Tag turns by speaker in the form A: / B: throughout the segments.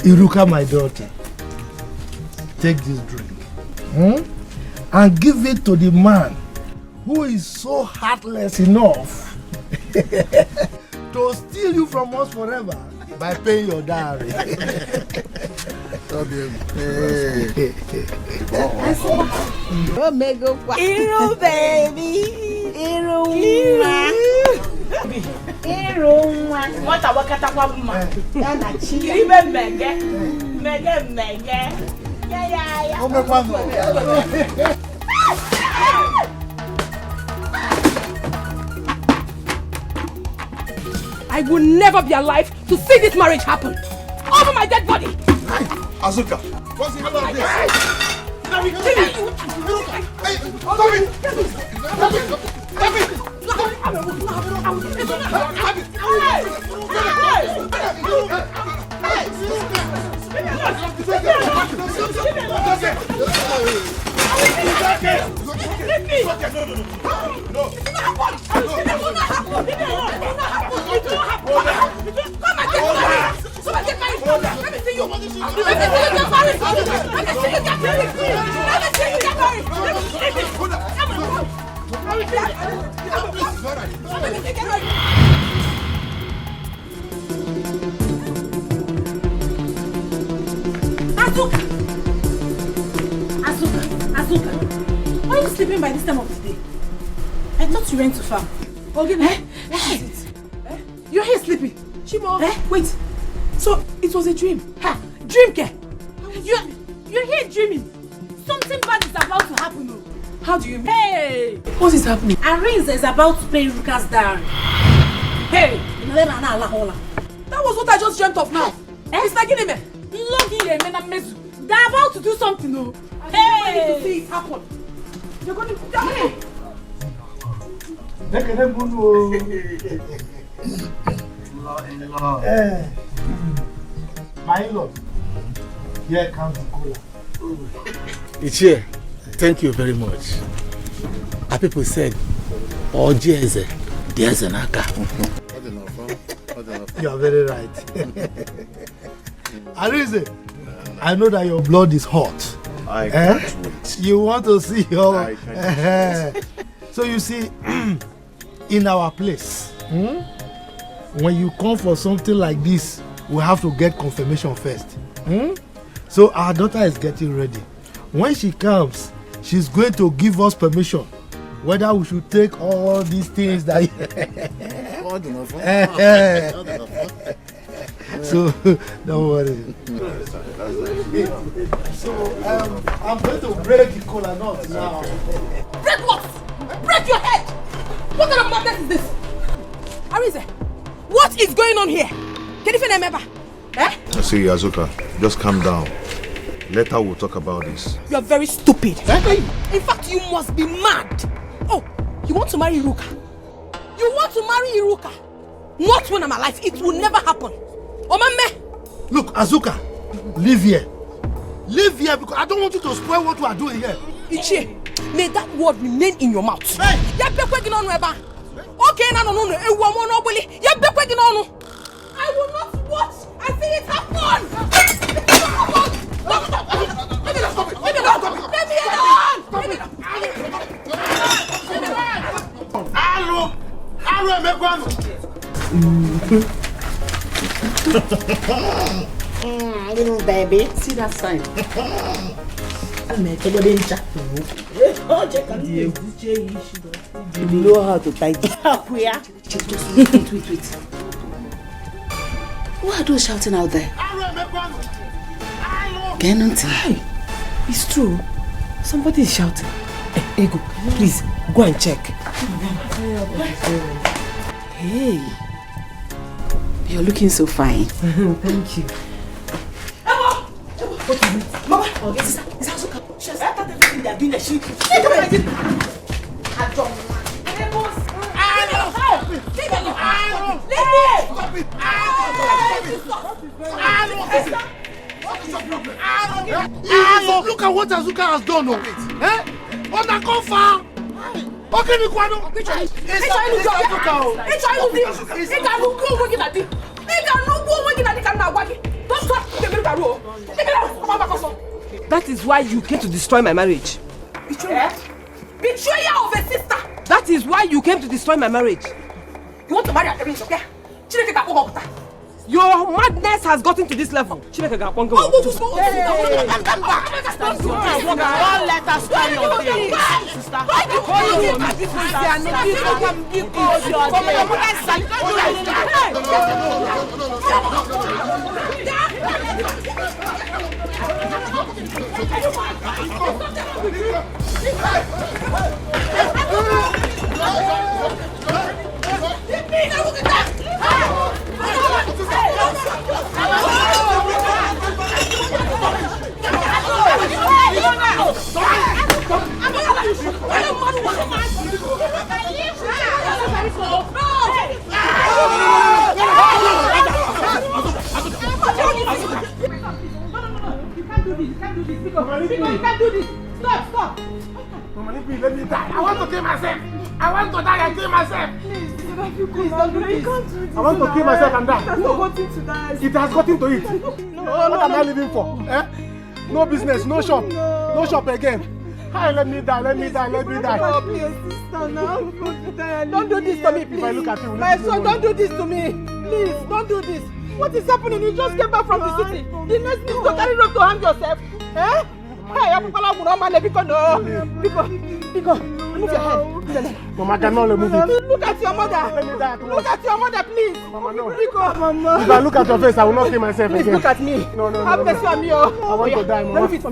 A: Iruka, my daughter, take this drink and give it to the man who is so heartless enough to steal you from us forever by paying your dowry.
B: Iru baby, Iru. What a wakata wabuma. Yana chi. Ibe mege. Ya.
C: I will never be alive to see this marriage happen. Over my dead body.
D: Azuka, what's the matter with this? Stop it!
C: Azuka, why are you sleeping by this time of the day? I thought you went to farm. Okay, what is it? You're here sleeping. Chimo, wait. So it was a dream? Dream, Ke? You're here dreaming. Something bad is about to happen. No? How do you mean? Hey! What is happening? Arinze is about to pay Ruka's dowry. Hey! That was what I just dreamt of now. It's like in they're about to do something. No? Hey! To see it happen. You're going to die.
A: My lord, here comes the cola.
E: It's here. Thank you very much. Our people said, "Oh, Jesus, there's an aka."
A: You are very right. Arinze, I know that your blood is hot.
D: I can't wait.
A: You want to see your... So you see, in our place, when you come for something like this, we have to get confirmation first. So our daughter is getting ready. When she comes, she's going to give us permission whether we should take all these things that so don't worry. So I'm going to break the cola nut now.
C: Break what? Break your head! What kind of madness is this? Arinze, what is going on here? Can you remember?
D: See, Azuka, just calm down. Later we'll talk about this.
C: You are very stupid. In fact, you must be mad. Oh, you want to marry Iruka? You want to marry Iruka? Not when I'm alive. It will never happen. Omame!
A: Look, Azuka, live here. Live here because I don't want you to spoil what we are doing here.
C: Ichie, may that word remain in your mouth. Hey! Okay, I will not watch and see it happen!
B: Little baby, see that sign? You know how to tidy. Wait. Who are those shouting out there?
C: It's true. Somebody is shouting. Hey, Ego, please go and check.
B: Hey, you're looking so fine.
C: Thank you.
B: What is it? Mama, it's Azuka. She has started everything they are doing. She
A: Look at what Azuka has done. On a cover. Okay, Nikwano.
F: That is why you came to destroy my marriage.
B: Betrayer of a sister.
F: That is why you came to destroy my marriage.
B: You want to marry a prince, okay?
F: Your madness has gotten to this level.
B: Don't let us carry on things, sister. Stop.
A: Mama, let me die. I want to kill myself. I want to die and kill myself.
B: Please don't do this.
A: I want to kill myself and die.
B: It has not gotten to die.
A: It has gotten to it. What am I living for? No business, no shop. No shop again. Hi, let me die.
B: Oh, please, sister, now. Don't do this to me, please.
A: If I look at you,
B: my son, don't do this to me. Please, don't do this. What is happening? You just came back from the city. The next thing is to carry rope to hang yourself. Hey, I'm going to because move your head.
A: Mama, I cannot move it.
B: Look at your mother. Look at your mother, please.
A: Mama, no.
B: Mama.
A: If I look at your face, I will not kill myself
B: please
A: again.
B: Look at me.
A: No.
B: Have mercy on me.
A: I want to die, Mama.
B: Remove it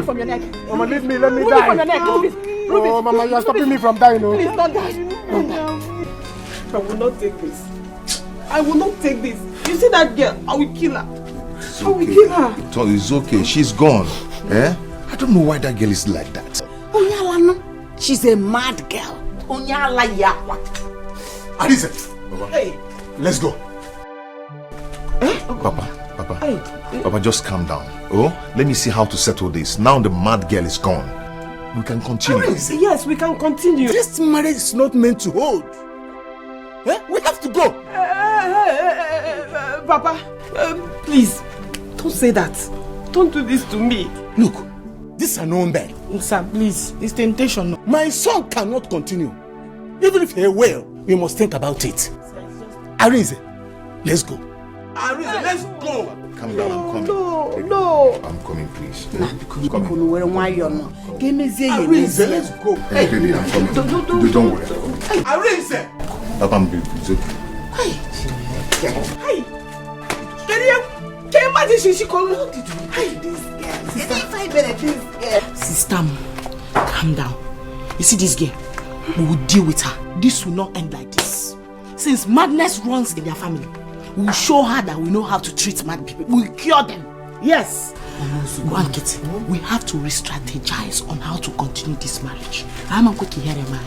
B: from your neck.
A: Mama, leave me. Let me
B: die. Remove it from your neck. Remove it.
A: Oh, Mama, you are stopping me from dying. No.
B: Please don't die. I will not take this. I will not take this. You see that girl? I will kill her.
D: It's
B: I will kill her.
D: It's okay. She's gone. I don't know why that girl is like that.
F: She's a mad girl.
D: Arise.
B: Hey.
D: Let's go. Papa, Papa, just calm down. Let me see how to settle this. Now the mad girl is gone. We can continue.
F: Yes, we can continue.
E: This marriage is not meant to hold. We have to go.
F: Papa, please, don't say that. Don't do this to me.
E: Look, this is an own bed.
F: Sir, please, it's temptation.
E: My son cannot continue. Even if he will, we must think about it. Arinze, let's go.
A: Arinze, let's go.
D: Calm down, I'm coming.
B: No.
D: I'm coming, please.
E: Arinze, let's go.
D: Hey, baby, I'm coming. Don't worry.
A: Arinze.
D: Papa, it's okay.
B: Hey. Can you imagine she called me?
F: Sister, calm down. You see this girl? We will deal with her. This will not end like this. Since madness runs in their family, we will show her that we know how to treat mad people. We will cure them. Yes. Go and get it. We have to re-strategize on how to continue this marriage. I'm going to hear a man.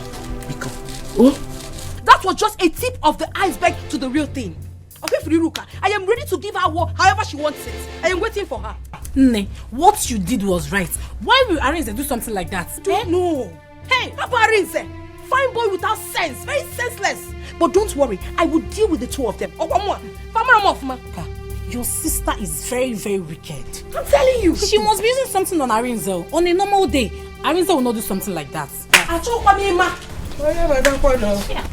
F: That was just a tip of the iceberg to the real thing. Okay, Friruka, I am ready to give her however she wants it. I am waiting for her.
C: Nne, what you did was right. Why will Arinze do something like that?
F: Don't know. Hey, Papa Arinze, fine boy without sense, very senseless. But don't worry, I will deal with the two of them. Oh, one more.
C: Your sister is very, very wicked.
F: I'm telling you.
C: She must be using something on Arinze. On a normal day, Arinze will not do something like that.
F: Yeah.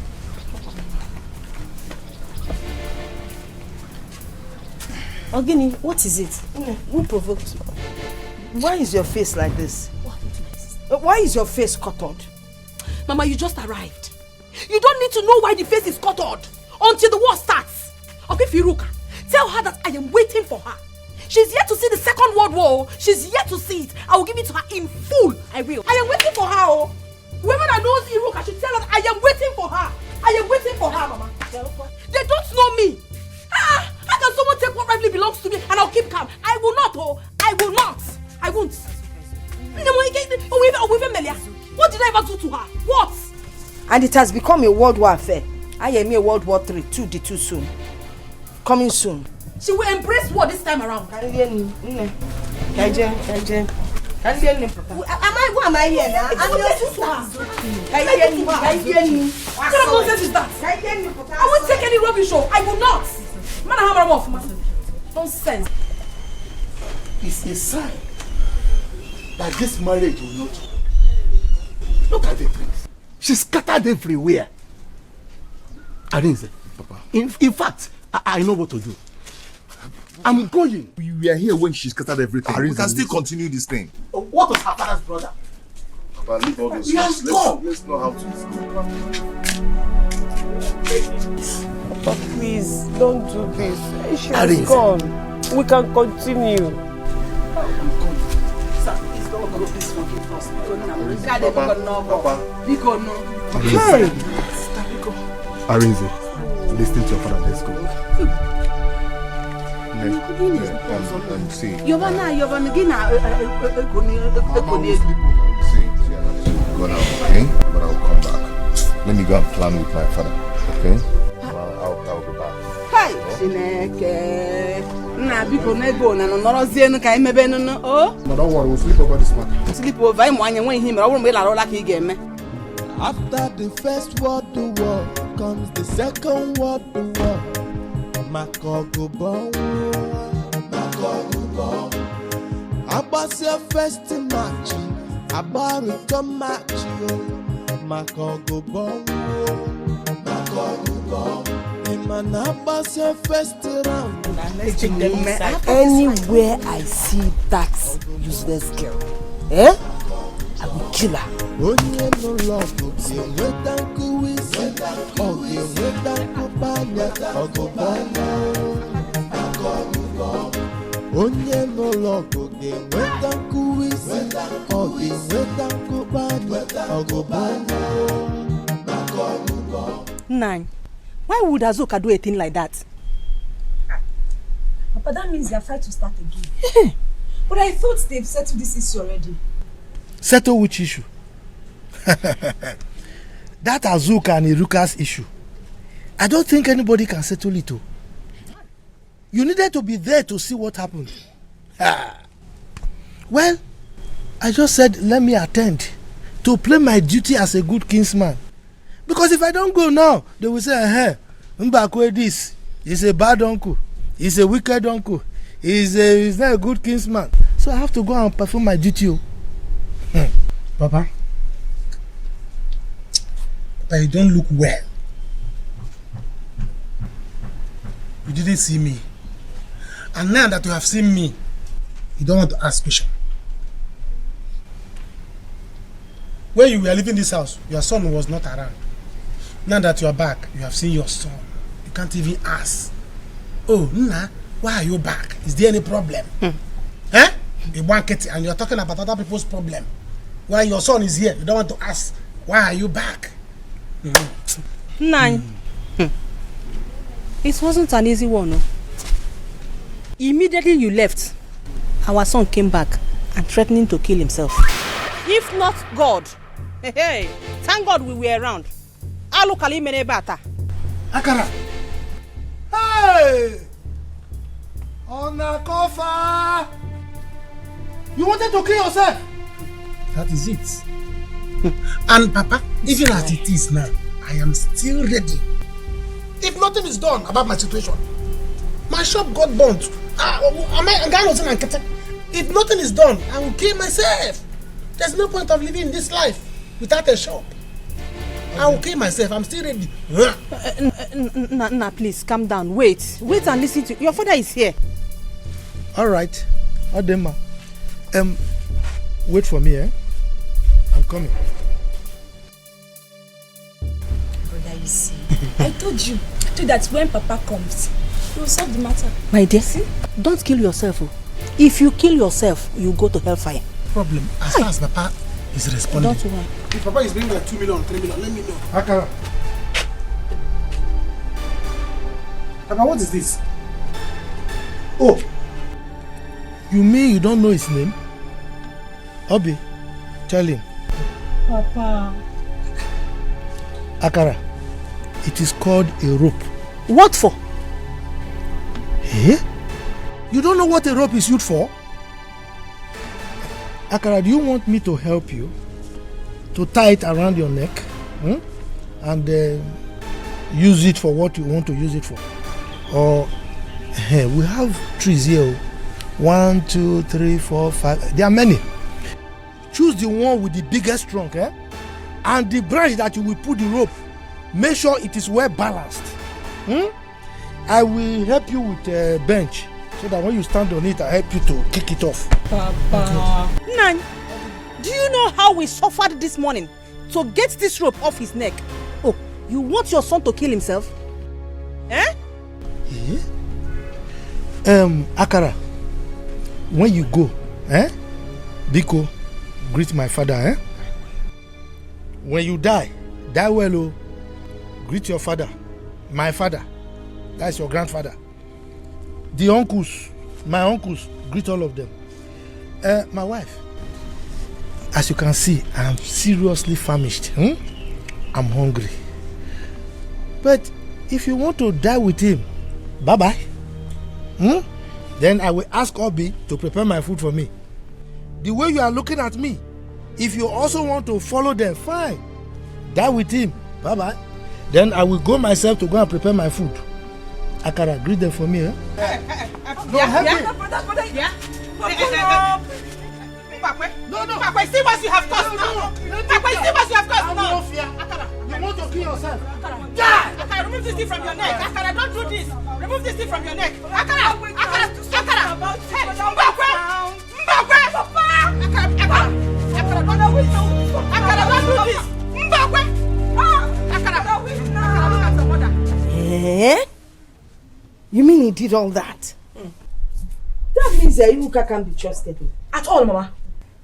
G: Ogini, what is it? Who provoked you? Why is your face like this? Why is your face cuttered?
F: Mama, you just arrived. You don't need to know why the face is cuttered until the war starts. Okay, Firuka, tell her that I am waiting for her. She's yet to see the Second World War. She's yet to see it. I will give it to her in full. I will. I am waiting for her. Whoever that knows Iruka should tell her I am waiting for her. I am waiting for her, Mama. They don't know me. How can someone take what rightly belongs to me and I'll keep calm? I will not, I will not. I won't. What did I ever do to her? What?
G: And it has become a World War affair. I am a World War III, too soon. Coming soon.
F: She will embrace war this time around.
G: Am I? Who am I here now? I'm your sister.
F: What kind of nonsense is that? I won't take any rubbish show. I will not. Man, I hammer off. Nonsense.
E: It's a sign that this marriage will not. Look at the things. She's scattered everywhere. Arinze, Papa. In fact, I know what to do. I'm going.
D: We were here when she scattered everything. We can still continue this thing.
E: What was her father's brother?
D: Papa, leave all those
E: He has gone.
D: Let's know how to go.
G: Papa, please, don't do this. She has
E: Arinze.
G: gone. We can continue.
E: Hey! Arinze, listen to your father. Let's go.
D: See.
B: Giovanna, gina
D: See, go now, okay? But I'll come back. Let me go and plan with my father, okay? I'll be back.
B: Hi, Chineke. Na biko na ego na nọrọzie nu ka imebe nu o.
E: But don't worry, we'll sleep over this matter.
B: Sleep over ịmụ anya nwe ihe mere ọ bụrụ mgbe ị lara ụla ka ị ga-eme.
H: After the first world war comes the second world war. Makogubo. Abase first match. Abari come match. Makogubo. Imana abase first round.
G: Anywhere I see that useless girl, I will kill her.
H: Onye no love go be weta kuwisi. Oge weta kubanya. Ogobanya. Onye no love go be weta kuwisi. Oge weta kubanya. Ogobanya.
F: Nine. Why would Azuka do a thing like that?
C: Papa, that means they are fighting to start again. But I thought they've settled this issue already.
A: Settle which issue? That Azuka and Iruka's issue. I don't think anybody can settle it. You needed to be there to see what happened. Well, I just said let me attend to play my duty as a good kinsman. Because if I don't go now, they will say, hey, Mbakwe this. He's a bad uncle. He's a wicked uncle. He's not a good kinsman. So I have to go and perform my duty.
E: Papa, you don't look well. You didn't see me. And now that you have seen me, you don't want to ask questions. When you were leaving this house, your son was not around. Now that you are back, you have seen your son. You can't even ask. Oh, Nna, why are you back? Is there any problem? Eh? You want it and you're talking about other people's problem. When your son is here, you don't want to ask, why are you back?
F: Nine. It wasn't an easy one. No? Immediately you left, our son came back and threatening to kill himself. If not God, hey, thank God we were around. Alukali mene bata.
A: Akara. Hey! Onakofa! You wanted to kill yourself?
E: That is it. And Papa, even as it is now, I am still ready. If nothing is done about my situation, my shop got burnt. If nothing is done, I will kill myself. There's no point of living in this life without a shop. I will kill myself. I'm still ready.
F: Nah, please, calm down. Wait and listen to your father is here.
A: All right. Adema. Wait for me, eh? I'm coming.
C: Brother, you see, I told you that when Papa comes, he will solve the matter.
F: My dear, don't kill yourself. If you kill yourself, you go to hellfire.
E: Problem. As far as Papa is responding.
F: Don't worry.
E: If Papa is bringing like 2 million, 3 million, let me know.
A: Akara.
E: Papa, what is this?
A: Oh. You mean you don't know his name? Obi, tell him.
C: Papa.
A: Akara, it is called a rope.
F: What for?
A: Eh? You don't know what a rope is used for? Akara, do you want me to help you to tie it around your neck and use it for what you want to use it for? Or we have trees here. 1, 2, 3, 4, 5. There are many. Choose the one with the biggest trunk, and the branch that you will put the rope. Make sure it is well balanced. I will help you with a bench so that when you stand on it, I help you to kick it off.
F: Papa. Nan, do you know how we suffered this morning to get this rope off his neck? Oh, you want your son to kill himself?
A: Akara, when you go, Biko, greet my father, When you die well, oh. Greet your father, my father, that's your grandfather. The uncles, my uncles, greet all of them. My wife, as you can see, I'm seriously famished. I'm hungry. But if you want to die with him, bye-bye. Then I will ask Obi to prepare my food for me. The way you are looking at me, if you also want to follow them, fine. Die with him, bye-bye. Then I will go myself to go and prepare my food. Akara, greet them for me,
B: No, Papa, see what you have caused now. Papa, see what you have caused now. Akara,
A: you want to kill yourself?
B: Yeah! Akara, remove this thing from your neck. Akara, don't do this. Remove this thing from your neck. Akara! Hey, Mbakwe! Papa! Akara, don't do this. Akara, don't do this. Mbakwe! Akara, look at your mother.
G: You mean he did all that? That means that Iruka can't be trusted.
F: At all, Mama.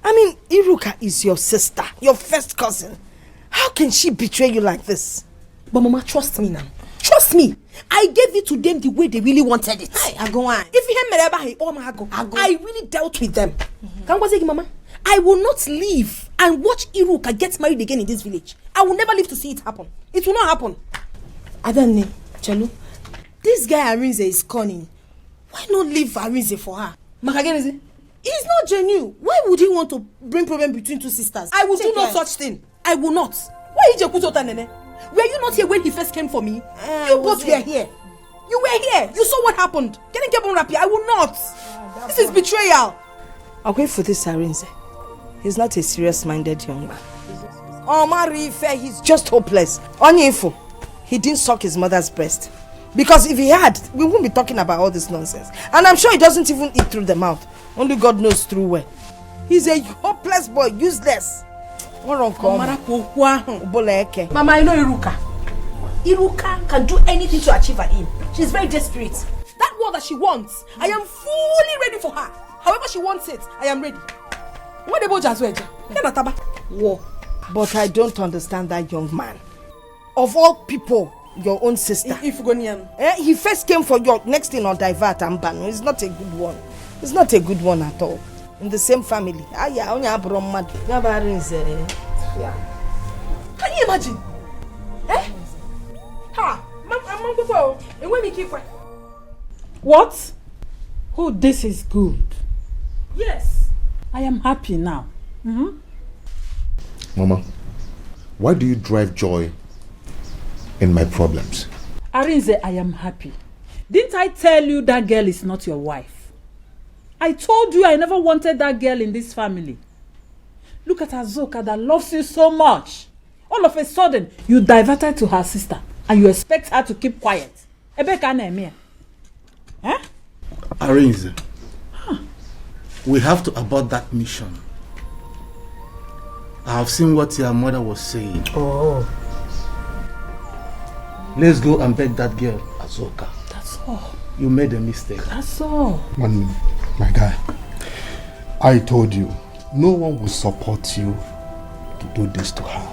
G: I mean, Iruka is your sister, your first cousin. How can she betray you like this?
F: But Mama, trust me now. Trust me. I gave it to them the way they really wanted it.
G: I go on.
F: If you I really dealt with them. Can I say, Mama? I will not leave and watch Iruka get married again in this village. I will never live to see it happen. It will not happen.
G: Adane, Chelu, this guy Arinze is cunning. Why not leave Arinze for her?
F: Makagenezi?
G: He's not genuine. Why would he want to bring problem between two sisters?
F: I will do no such thing. I will not. Why did you put out Nene? Were you not here when he first came for me? You both were here. You were here. You saw what happened. Can you get on Rapi? I will not. This is betrayal.
G: I'll wait for this Arinze. He's not a serious-minded young man. Marife, he's just hopeless. Onyefo, he didn't suck his mother's breast. Because if he had, we wouldn't be talking about all this nonsense. And I'm sure he doesn't even eat through the mouth. Only God knows through where. He's a hopeless boy, useless.
F: Mama, I know Iruka. Iruka can do anything to achieve her aim. She's very desperate. That word that she wants, I am fully ready for her. However she wants it, I am ready. What about Jazweja?
G: War. But I don't understand that young man. Of all people, your own sister. He first came for your next thing on divert and ban. It's not a good one. It's not a good one at all. In the same family.
F: Can you imagine?
I: What? Oh, this is good.
F: Yes.
I: I am happy now.
D: Mama, why do you drive joy in my problems?
I: Arinze, I am happy. Didn't I tell you that girl is not your wife? I told you I never wanted that girl in this family. Look at Azoka that loves you so much. All of a sudden, you diverted to her sister and you expect her to keep quiet.
E: Arinze, we have to abort that mission. I have seen what your mother was saying.
A: Oh.
E: Let's go and beg that girl, Azoka.
I: That's all.
E: You made a mistake.
I: That's all.
D: One minute, my guy. I told you, no one will support you to do this to her.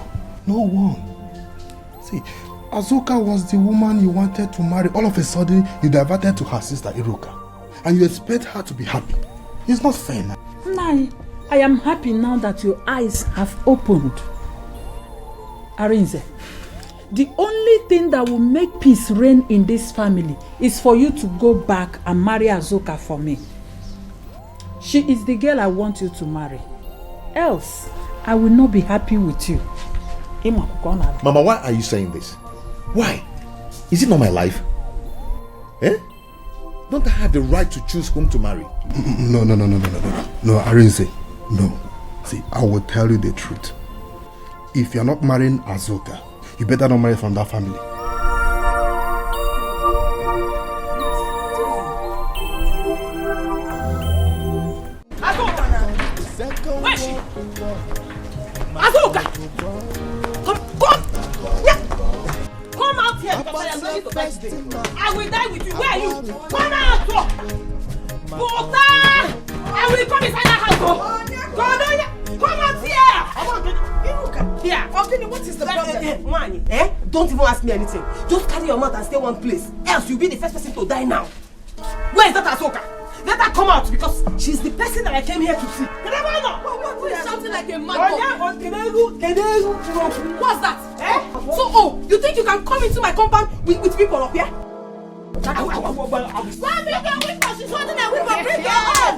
D: No one. See, Azoka was the woman you wanted to marry. All of a sudden, you diverted to her sister, Iruka. And you expect her to be happy. It's not fair now.
I: Nai, I am happy now that your eyes have opened. Arinze, The only thing that will make peace reign in this family is for you to go back and marry Azuka for me. She is the girl I want you to marry. Else, I will not be happy with you.
J: Mama, why are you saying this? Why? Is it not my life? Eh? Don't I have the right to choose whom to marry?
D: No, Arinze. No. See, I will tell you the truth. If you're not marrying Azuka, you better not marry from that family.
B: Where is she? Azuka! Come! Yeah. Come out here because I am ready to die today. I will die with you. Where are you? Come out! Buta! I will come inside that house. Come out here! Here.
G: Ogini, what is the problem?
B: Man, don't even ask me anything. Just carry your mouth and stay one place. Else you'll be the first person to die now. Where is that Azuka? Let her come out because she's the person that I came here to see.
F: What is shouting like a mad dog? What's that? So, you think you can come into my compound with people up here? She's holding a whip. Bring her up.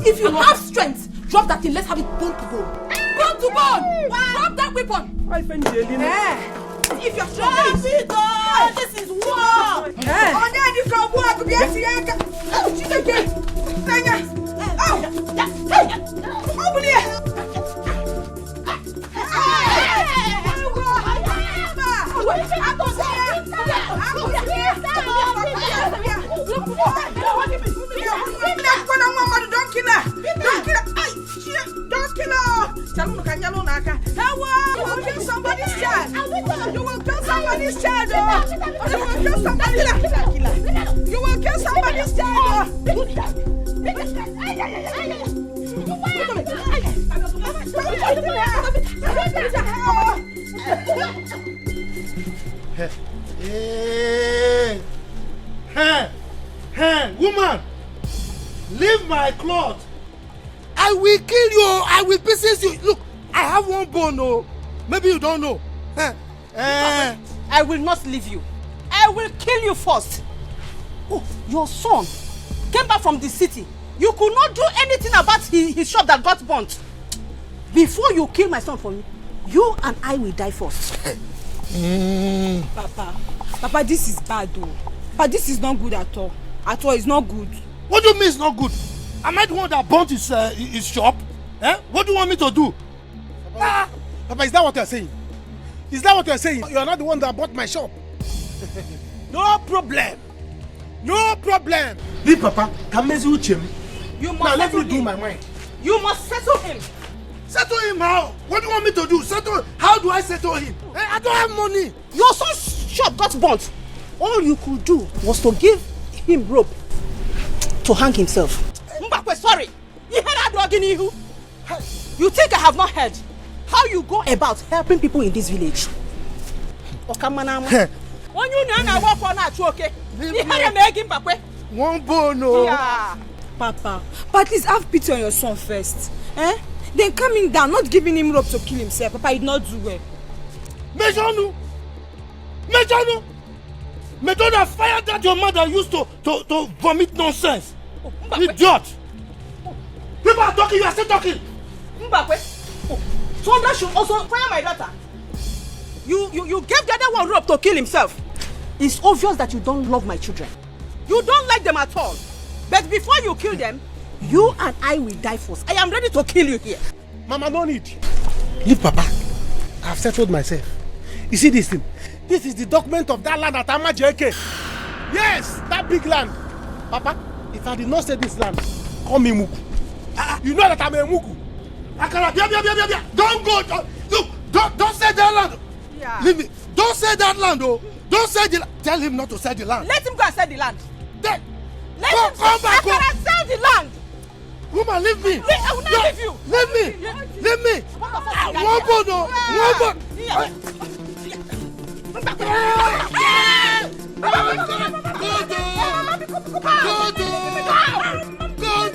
F: If you have strength, drop that thing. Let's have it bone to bone. Bone to bone. Drop that weapon. If you're strong, this is war.
G: Don't kill her! You will kill somebody's child! You will kill somebody's child! You will kill somebody's child! You will kill somebody's child!
A: Hey, woman! Leave my cloth! I will kill you! I will pieces you! Look, I have one bone, oh! Maybe you don't know.
B: I will not leave you. I will kill you first. Oh, your son came back from the city. You could not do anything about his shop that got burnt. Before you kill my son for me, you and I will die first.
G: Papa, this is bad though. But this is not good at all. At all, it's not good.
A: What do you mean it's not good? Am I the one that burnt his shop? What do you want me to do?
E: Papa, is that what you're saying? Is that what you're saying? You're not the one that bought my shop. No problem. No problem. Leave Papa.
B: You must
E: now let me
B: settle
E: do
B: him.
E: my mind.
B: You must settle him.
A: Settle him how? What do you want me to do? Settle? How do I settle him? I don't have money.
B: Your son's shop got burnt. All you could do was to give him rope to hang himself. Mbakwe, sorry. You heard that dog in you? You think I have not heard how you go about helping people in this village? When you know walk on that, okay? You heard him Mbakwe.
A: One bone, no.
B: Yeah.
G: Papa, but please have pity on your son first. Then coming down, not giving him rope to kill himself. Papa, he did not do well.
A: Mejanu! Method of fire that your mother used to vomit nonsense. Idiot! People are talking, you are still talking.
B: Mbakwe, Sonda should also fire my daughter. You gave the other one rope to kill himself. It's obvious that you don't love my children. You don't like them at all. But before you kill them, you and I will die first. I am ready to kill you here.
E: Mama, no need. Leave Papa. I've settled myself. You see this thing? This is the document of that land at Amajeke. Yes, that big land. Papa, if I did not say this land, call me Mugu. You know that I'm a Mugu.
A: Don't go. Look, don't say that land.
B: Yeah.
A: Leave me. Don't say that land, oh. Don't say the land. Tell him not to sell the land.
B: Let him go and sell the land.
A: Then,
B: Let him
A: come back.
B: I cannot sell the land.
A: Woman, leave me.
B: I will not leave you.
A: Leave me. Leave me. One bone, oh. One bone.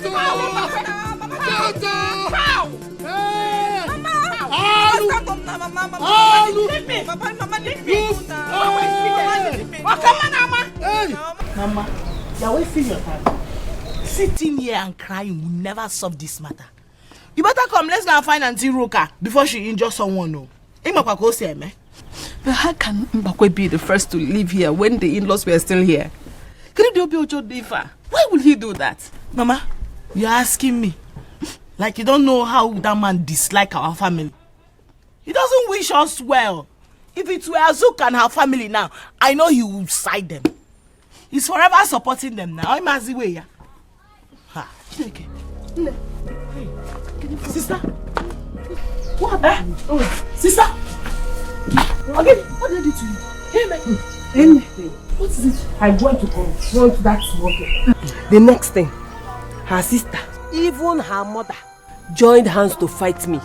A: Go. Azuka!
B: How?
A: Hey!
B: Mama!
A: Mama!
B: Leave me! Mama, leave me! Mama, you're wasting your time. Sitting here and crying will never solve this matter. You better come, let's go and find Auntie Ruka before she injures someone. No.
F: But how can Mbakwe be the first to leave here when the in-laws were still here? Why would he do that?
B: Mama, you're asking me. Like you don't know how that man dislikes our family. He doesn't wish us well. If it were Azuka and her family now, I know he would side them. He's forever supporting them now. I'm as the way, yeah. Sister? What happened? Sister? Again, what did I do to you? Hey, man.
G: Anything.
B: What is it? I'm going to confront that smoker.
G: The next thing, her sister, even her mother, joined hands to fight me.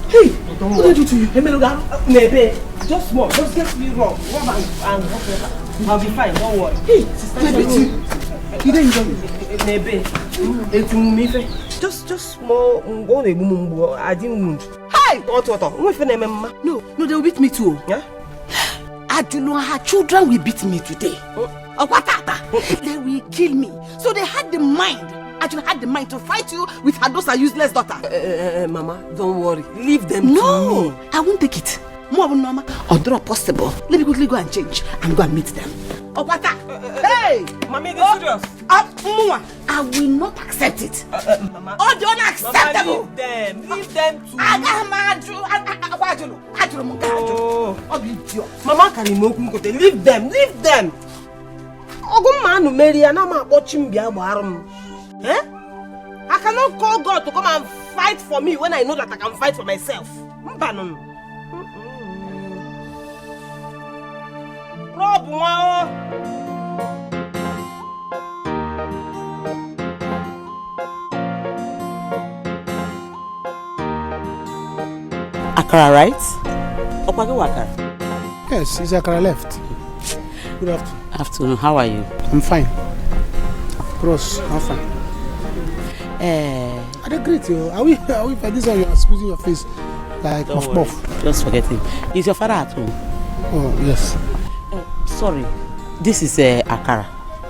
B: Hey, what did I do to you? Hey, Nebe, just small. Just get me wrong. Rub and whatever. I'll be fine, don't worry. Hey, sister, you didn't enjoy me. Nebe, just small. I didn't wound. Hey! What? No, they will beat me too. Yeah? I don't know her children will beat me today. They will kill me. So they had the mind. Actually had the mind to fight you with her those useless daughter.
G: Mama, don't worry. Leave them to me.
B: No, I won't take it. More than Mama, although possible, let me quickly go and change and go and meet them. Hey!
G: Mommy, this serious.
B: I will not accept it.
G: Mama.
B: Oh, don't acceptable.
G: Leave them to me. Mama, can you leave them? Eh? I cannot call God to come and fight for me when I know that I can fight for myself.
B: Akara, right?
E: Yes, it's Akara left. Good afternoon.
B: Afternoon, how are you?
E: I'm fine. Bros, I'm fine. Are they great? Are we for this one you are squeezing your face like puff puff?
B: Just forget him. Is your father at home?
E: Oh, yes.
B: Sorry. This is Akara,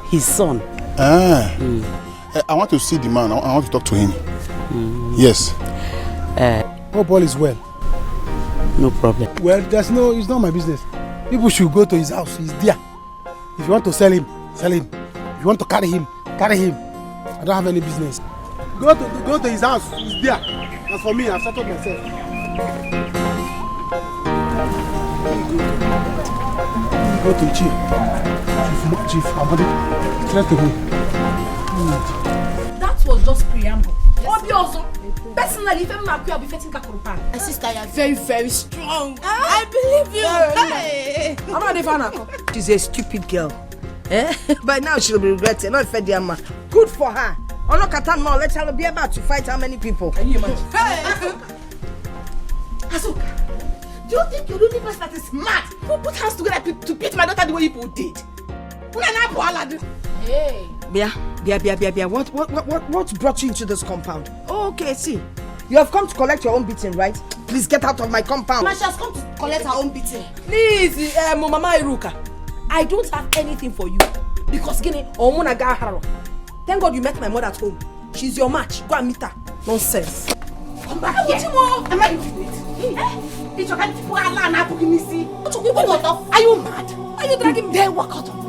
B: his son.
D: I want to see the man. I want to talk to him. Yes.
E: Hope all is well.
B: No problem.
E: Well, it's not my business. People should go to his house. He's there. If you want to sell him, sell him. If you want to carry him, carry him. I don't have any business. Go to his house. He's there. As for me, I've settled myself. Go to Chief. Chief, try to go.
F: That was just preamble. Obviously, personally, if I'm not, I'll be fighting Kakurupan.
B: My sister, you are very, very strong. I believe you. Hey.
G: I'm not a fan. She's a stupid girl. By now she'll be regretting. Not fed the man. Good for her. Oh no, Katan, no, let her be about to fight how many people.
B: Can you imagine? Hey. Azuka, do you think you're the only person that is mad who put hands together to beat my daughter the way people did?
G: Hey. Bia. What brought you into this compound? Oh, okay, see. You have come to collect your own beating, right? Please get out of my compound.
B: She has come to collect her own beating.
G: Please, Mama Iruka. I don't have anything for you. Because thank God you met my mother at home. She's your match. Go and meet her. Nonsense.
B: Come back here. Am I doing it? Are you mad? Are you dragging me? Then walk out of me.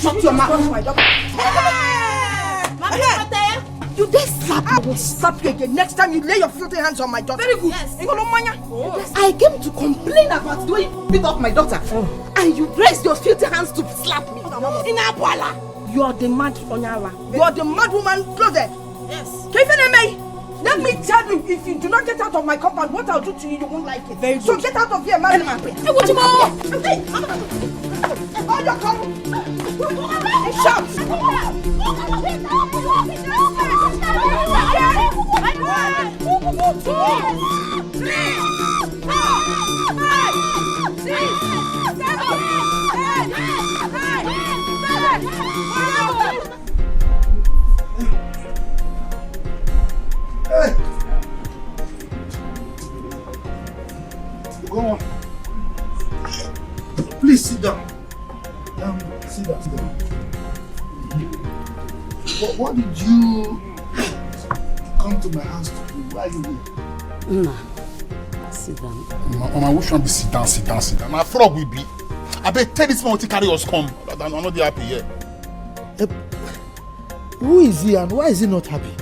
B: Shut your mouth.
G: You dare slap me? I will slap you again next time you lay your filthy hands on my daughter.
B: Very good.
G: Yes.
B: I came to complain about the way you beat up my daughter. And you raised your filthy hands to slap me. In Abuala.
G: You are the mad Onyala. You are the mad woman closet.
B: Yes.
G: Let me tell you, if you do not get out of my compound, what I'll do to you, you won't like it. Very good. So get out of here, man.
B: What you want?
G: Oh, you're coming. Shout.
D: Sit down. What did you come to my house to do? Why are you here?
K: Nah. Sit down.
L: Mama, which one be sit down? My frog will be. I bet tell this man to carry us come. I'm not happy here.
A: Who is he and why is he not happy?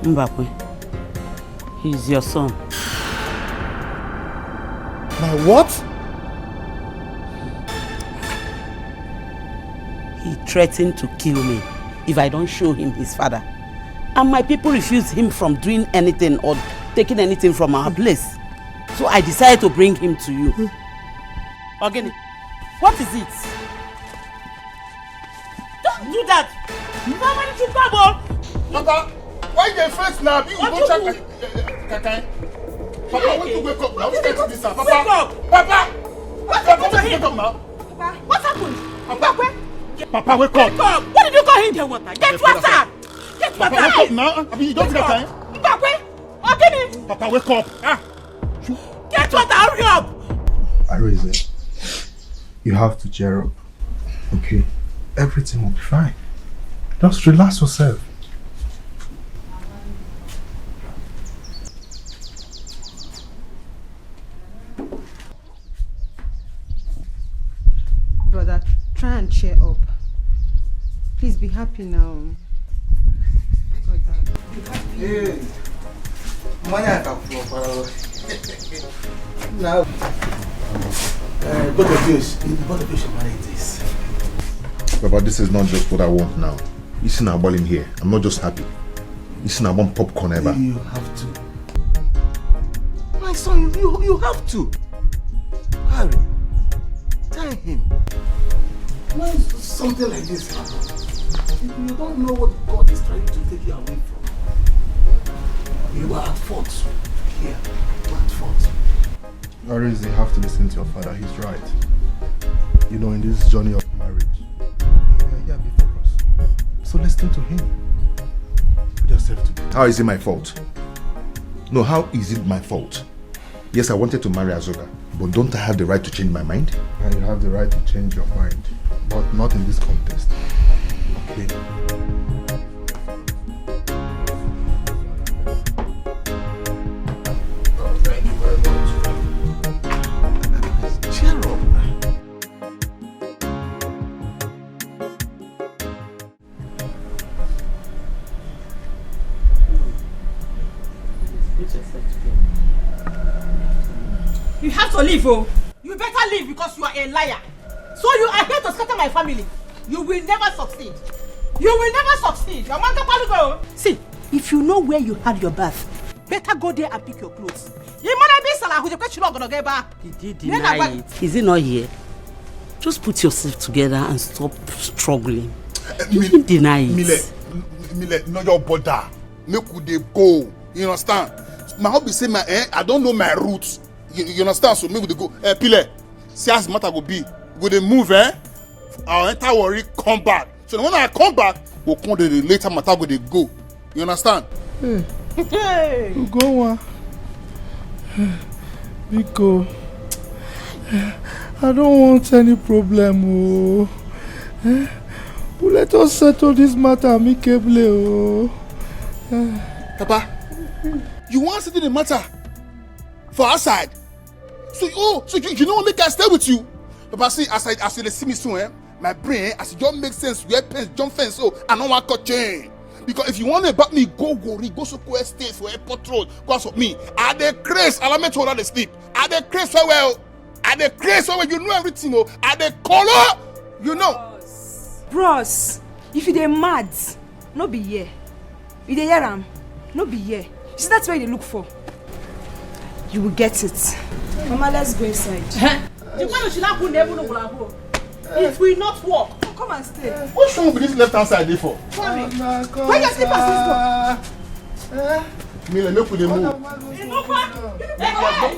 K: Mbakwe, he's your son.
A: My what?
K: He threatened to kill me if I don't show him his father. And my people refused him from doing anything or taking anything from our place. So I decided to bring him to you. Ogini, what is it? Don't do that! Nobody should bubble!
L: Papa, why you first now? You go check Kakai. Papa, want to wake up now? What's going to this now? Papa! Papa!
B: What happened to him?
L: Wake up now.
B: Papa, what happened?
L: Papa, Papa, wake up!
B: Wake up! What did you call him the water? Get water! Get water!
L: Papa, wake up now! I mean, you don't take time.
B: Mbakwe! Ogini!
L: Papa, wake up!
B: Get water! Hurry up!
D: Arise, you have to cheer up. Okay? Everything will be fine. Just relax yourself.
M: Brother, try and cheer up. Please be happy now.
A: Hey, now, both of you should manage this.
J: Papa, this is not just what I want now. You see now balling here. I'm not just happy. You see now I want popcorn ever.
A: You have to. My son, you have to. Harry, tell him. When something like this happens, you don't know what God is trying to take you away from. You are at fault. Here, you are at fault.
D: Arise, you have to listen to your father. He's right. You know, in this journey of marriage, yeah, before us. So listen to him. Put yourself together.
J: How is it my fault? No, how is it my fault? Yes, I wanted to marry Azuka, but don't I have the right to change my mind?
D: And you have the right to change your mind, but not in this contest. Okay?
A: Thank you very much. Cheer up.
B: You have to leave, oh. You better leave because you are a liar. So you are here to scatter my family. You will never succeed. You will never succeed. Your man can go. See, if you know where you had your bath, better go there and pick your clothes. You might be Salah who the question not gonna get back.
K: He did deny it. Is he not here? Just put yourself together and stop struggling. You didn't deny it.
L: Mile, no your bother. Make could they go. You understand? My hobby say my I don't know my roots. You understand? So maybe they go. Pile, see as matter go be. Go they move, I'll enter worry, come back. So when I come back, we'll come to the later matter go they go. You understand?
A: Hey. Go on. Biko. I don't want any problem, oh. But let us settle this matter amicably, oh.
L: Papa, you want to settle the matter for our side? So you know what make I stay with you? Papa, see, as you see me soon, my brain, as it don't make sense, we have pens, jump fence, so I don't want to change. Because if you want to about me, go so quest state for airport road, cause of me. Are they crazy? I'll make sure that they sleep. Are they crazy so well? Are they crazy so well? You know everything, oh. Are they color? You know.
M: Bros, if you dey mad, no be here. You dey hear am, no be here. See, that's where they look for. You will get it. Mama, let's go inside.
B: It will not work.
M: Oh, come and stay.
L: What's wrong with this left hand side there for?
B: Sorry. Where your slippers is
L: Mile, make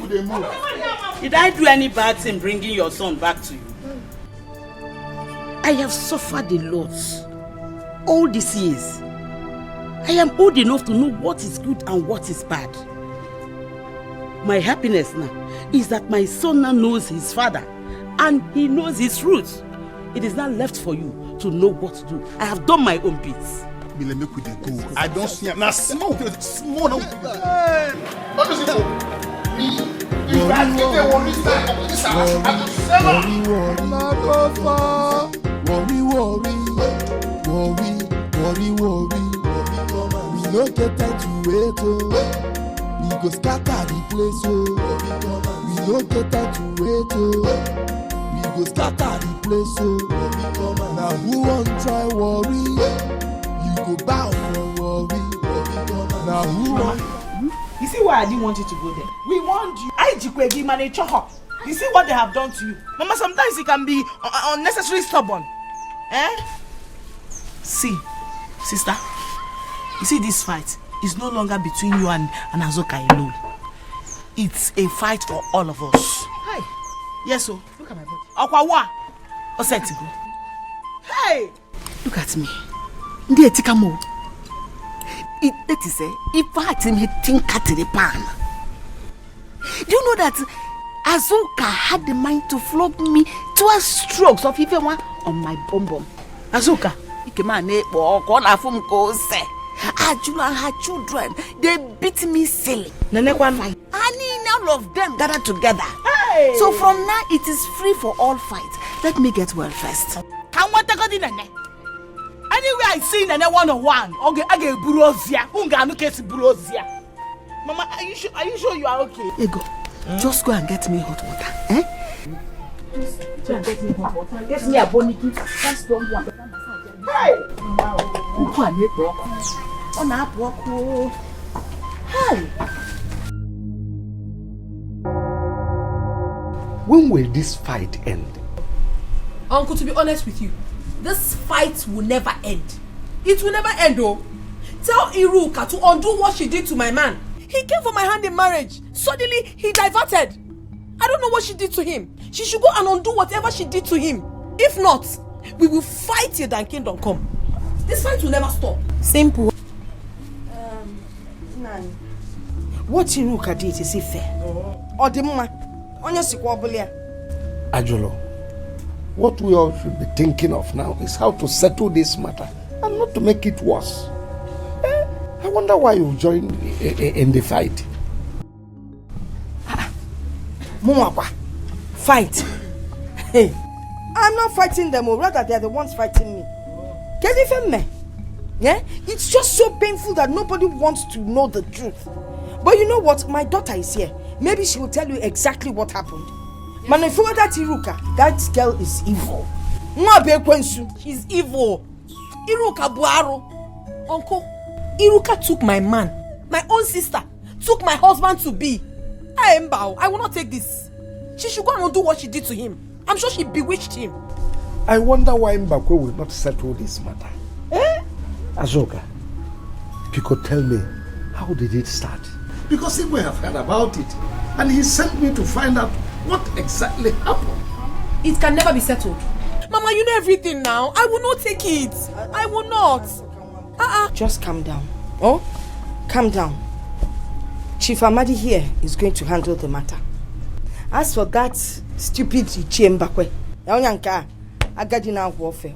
L: they move.
K: Did I do any bad thing bringing your son back to you? I have suffered a lot all these years. I am old enough to know what is good and what is bad. My happiness now is that my son now knows his father and he knows his roots. It is now left for you to know what to do. I have done my own bits.
L: Mile make with the go. I don't see him. Now small. What is it? If I get the one this time, I just sell
H: worry. We no get time to wait, oh. We go scatter the place, oh. We no get time to wait, oh. We go scatter the place, oh. Now who won't try worry? You go bow for worry. Now who won't?
N: You see why I didn't want you to go there? We warned you. I Jikwegi manage her. You see what they have done to you? Mama, sometimes it can be unnecessarily stubborn. See, sister, you see this fight is no longer between you and Azuka alone. It's a fight for all of us. Hi. Yes, so look at my body. Okwawa. Osetigo. Hey! Look at me. Ndi etikamo. That is if I think at the pan. Do you know that Azuka had the mind to flog me 12 strokes of even one on my bum bum? Azuka, Ajula and her children, they beat me silly. I need all of them gathered together. Hey. So from now it is free for all fights. Let me get well first. Anyway, I see Nene 101. Okay, I get burozia. Unga no case burozia. Mama, are you sure you are okay? Ego, just go and get me hot water. Just go and get me hot water. Get me a boniki. That's strong one. Hey!
D: When will this fight end?
F: Uncle, to be honest with you, this fight will never end. It will never end, though. Tell Iruka to undo what she did to my man. He came for my hand in marriage. Suddenly, he diverted. I don't know what she did to him. She should go and undo whatever she did to him. If not, we will fight till thy kingdom come. This fight will never stop.
G: Simple. Nani. What Iruka did is it fair? Or the mama? On your sikwabulia.
D: Ajolo, what we all should be thinking of now is how to settle this matter and not to make it worse. I wonder why you joined in the fight.
G: Mumapa, fight. Hey, I'm not fighting them, or rather they're the ones fighting me. Can you feel me? Yeah? It's just so painful that nobody wants to know the truth. But you know what? My daughter is here. Maybe she will tell you exactly what happened. Man, if you that Iruka, that girl is evil.
F: She's evil. Iruka Buaro. Uncle, Iruka took my man, my own sister, took my husband to be. I will not take this. She should go and undo what she did to him. I'm sure she bewitched him.
D: I wonder why Mbakwe will not settle this matter. Azuka, if you could tell me, how did it start? Because if we have heard about it, and he sent me to find out what exactly happened.
F: It can never be settled. Mama, you know everything now. I will not take it. I will not.
G: Just calm down. Oh, calm down. Chief Amadi here is going to handle the matter. As for that stupid Ichie Mbakwe, warfare,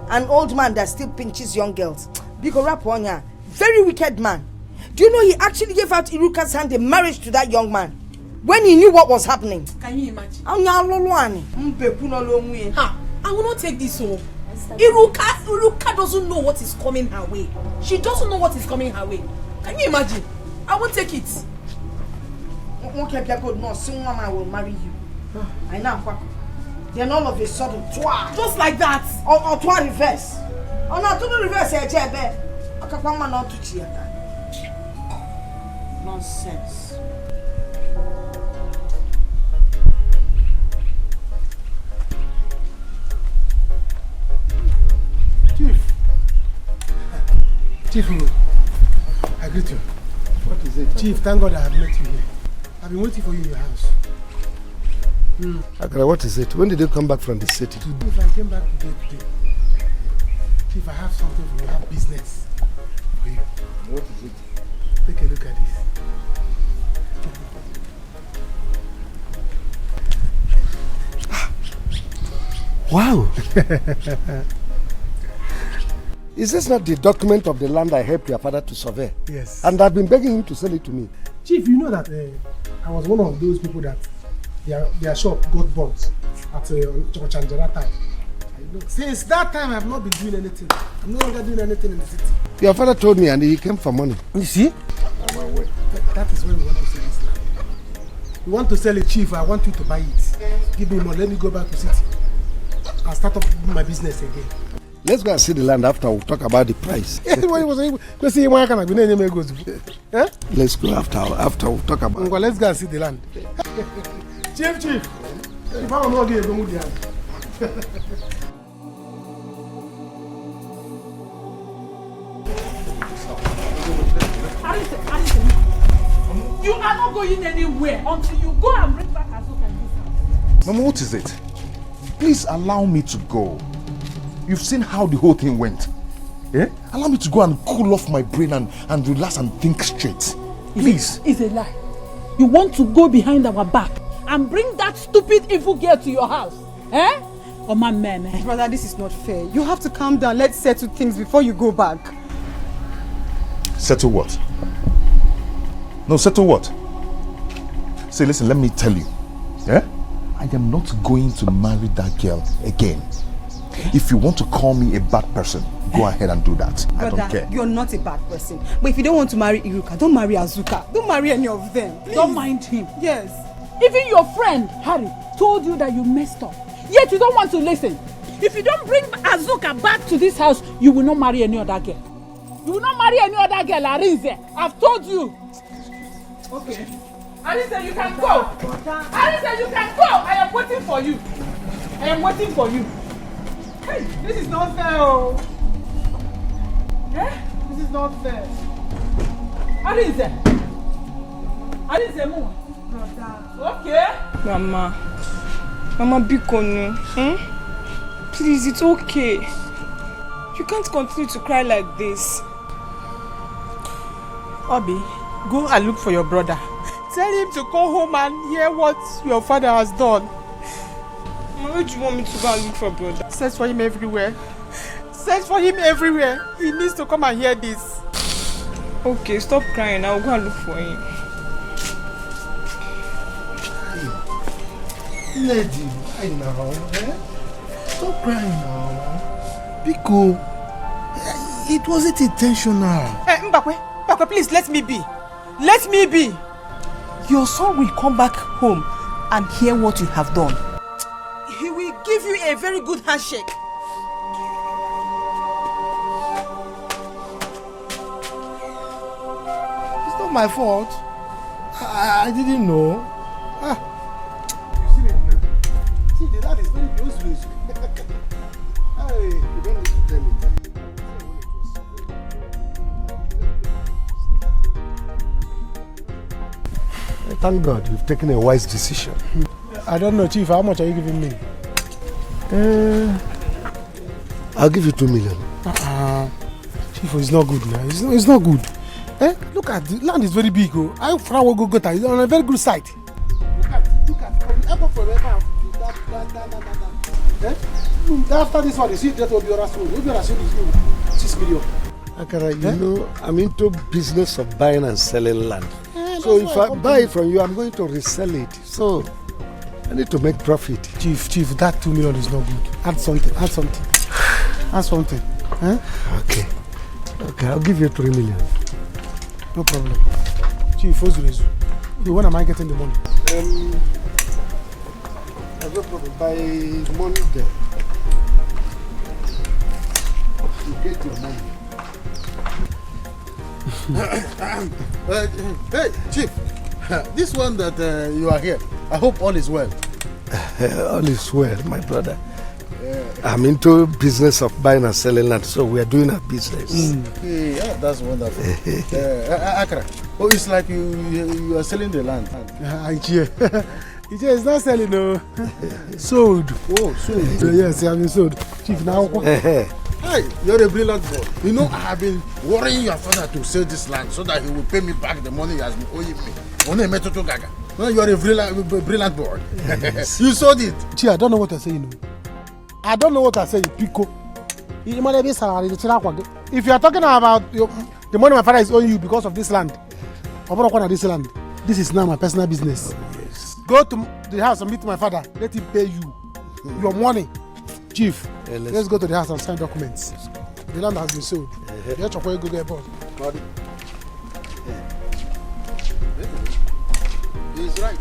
G: an old man that still pinches young girls. Very wicked man. Do you know he actually gave out Iruka's hand in marriage to that young man when he knew what was happening?
F: Can you imagine?
G: I
F: will not take this home. Iruka doesn't know what is coming her way. She doesn't know what is coming her way. Can you imagine? I won't take it.
G: I will marry you. I know. Then all of a sudden,
F: just like that.
G: Or twa reverse. Oh no, to reverse nonsense.
E: Chief, I greet you.
D: What is it?
E: Chief, thank God I have met you here. I've been waiting for you in your house.
D: Akara, what is it? When did you come back from the city?
E: If I came back today. Chief, I have something for you. I have business for you.
D: What is it?
E: Take a look at this.
O: Wow. Is this not the document of the land I helped your father to survey?
E: Yes.
O: And I've been begging him to sell it to me.
E: Chief, you know that I was one of those people that their shop got burnt at Chochanjara time. Since that time, I have not been doing anything. I'm no longer doing anything in the city.
O: Your father told me and he came for money.
E: You see? That is when we want to sell this land. We want to sell it, Chief. I want you to buy it. Give me money. Let me go back to city. I'll start up my business again.
O: Let's go and see the land after we'll talk about the price.
E: Let's go
O: after we'll talk about it.
E: Let's go and see the land. Chief. If I'm not here, don't go.
I: You are not going anywhere until you go and bring back Azuka in this house.
J: Mama, what is it? Please allow me to go. You've seen how the whole thing went. Eh? Allow me to go and cool off my brain and relax and think straight. Please.
I: It's a lie. You want to go behind our back and bring that stupid evil girl to your house. Eh? Oh, my man. Eh?
B: Brother, this is not fair. You have to calm down. Let's settle things before you go back.
J: Settle what? No, settle what? Say, listen, let me tell you. Yeah? I am not going to marry that girl again. If you want to call me a bad person, go ahead and do that.
B: Brother,
J: I don't care.
B: You're not a bad person. But if you don't want to marry Iruka, don't marry Azuka. Don't marry any of them. Please.
I: Don't mind him.
B: Yes.
I: Even your friend, Harry, told you that you messed up. Yet you don't want to listen. If you don't bring Azuka back to this house, you will not marry any other girl. You will not marry any other girl, Arinze. I've told you. Okay. Arinze, you can go. Arinze, you can go. I am waiting for you. I am waiting for you. Hey, this is not fair. Oh. Eh? This is not fair. Arinze. Arinze, move. Okay.
B: Mama, Bikonu. Please, it's okay. You can't continue to cry like this.
E: Obi, go and look for your brother. Tell him to go home and hear what your father has done.
B: Where do you want me to go and look for brother?
E: Search for him everywhere. Search for him everywhere. He needs to come and hear this.
B: Okay, stop crying. I'll go and look for him.
O: Lady, why now? Stop crying now. Biko, it wasn't intentional.
B: Mbakwe, please let me be. Let me be. Your son will come back home and hear what you have done. He will give you a very good handshake.
O: It's not my fault. I didn't know.
E: You see it now? See, the dad is very useless. Hey, you don't need to tell me.
O: Thank God you've taken a wise decision.
E: I don't know, Chief. How much are you giving me?
O: I'll give you 2 million.
E: Chief, it's not good now. It's not good. Look at the land is very big. Oh. I will go get it on a very good site. Look at. After this one, you see that Obiora sold. Obiora sold is 6 million.
O: Akara, you know, I'm into business of buying and selling land. So if I buy it from you, I'm going to resell it. So I need to make profit.
E: Chief, that 2 million is not good. Add something. Add something.
O: Okay, I'll give you 3 million.
E: No problem. Chief, when am I getting the money?
O: I've no problem. By Monday, you get your money.
L: Hey, Chief, this one that you are here, I hope all is well.
O: All is well, my brother. I'm into business of buying and selling land, so we are doing our business.
L: Yeah, that's wonderful. Akara, it's like you are selling the land.
E: It is not selling, no. Sold.
L: Oh, sold.
E: Yes, I mean sold. Chief, now.
L: Hey, you're a brilliant boy. You know, I have been worrying your father to sell this land so that he will pay me back the money he has been owing me. No, you're a brilliant boy. Yes. You sold it.
E: Chief, I don't know what you're saying. I don't know what I say, Pico. If you are talking about the money my father is owing you because of this land, this is now my personal business. Yes. Go to the house and meet my father. Let him pay you your money. Chief, let's go to the house and sign documents. The land has been sold. He's
H: right.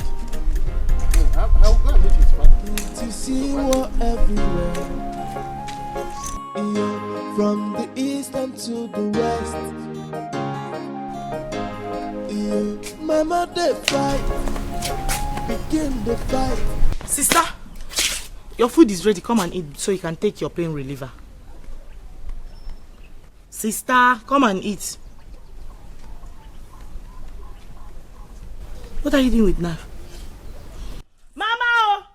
H: How go and meet his father? To see what everywhere. Yeah, from the east and to the west. Yeah, mama they fight. Begin the fight.
N: Sister, your food is ready. Come and eat so you can take your pain reliever. Sister, come and eat. What are you doing with knife? Mama!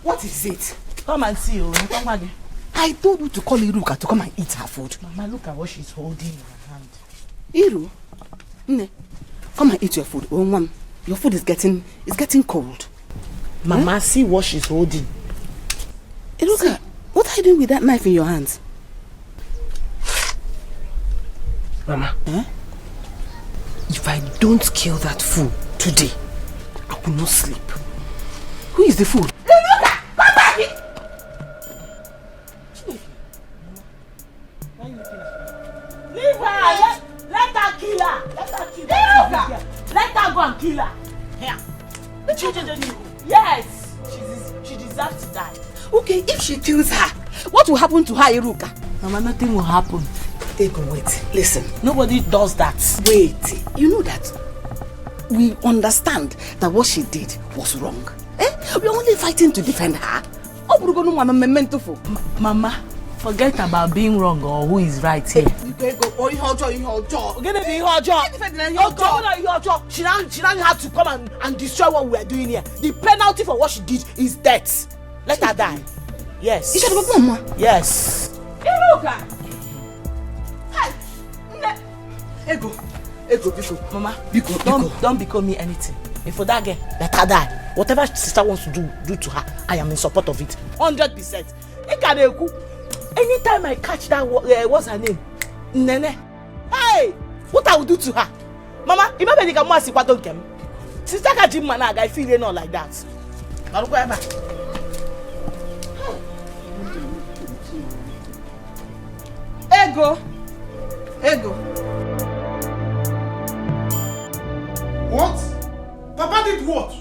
G: What is it?
N: Come and see.
G: I told you to call Iruka to come and eat her food.
N: Mama, look at what she's holding in her hand.
G: Iru, come and eat your food. Your food is getting cold.
N: Mama, see what she's holding.
G: Iruka, what are you doing with that knife in your hands?
N: Mama,
G: if I don't kill that fool today, I will not sleep. Who is the fool?
N: Iruka, come back here! Leave her! Let her kill her! Let her kill her! Let her go and kill her! Here! Yes! She deserves to die.
G: Okay, if she kills her, what will happen to her, Iruka?
N: Mama, nothing will happen.
G: Ego, wait. Listen.
N: Nobody does that.
G: Wait. You know that we understand that what she did was wrong. We're only fighting to defend her.
N: Mama, forget about being wrong or who is right here. She now had to come and destroy what we are doing here. The penalty for what she did is death. Let her die. Yes. Yes. Ego, Mama, don't become me anything. If for that girl, let her die. Whatever sister wants to do to her, I am in support of it. 100%. Anytime I catch that, what's her name? Nene. Hey, what I will do to her? Mama, remember the Kamu asi kwato kem. Sister ka Jim Managa, I feel not like that.
G: Ego.
E: What? Papa did what?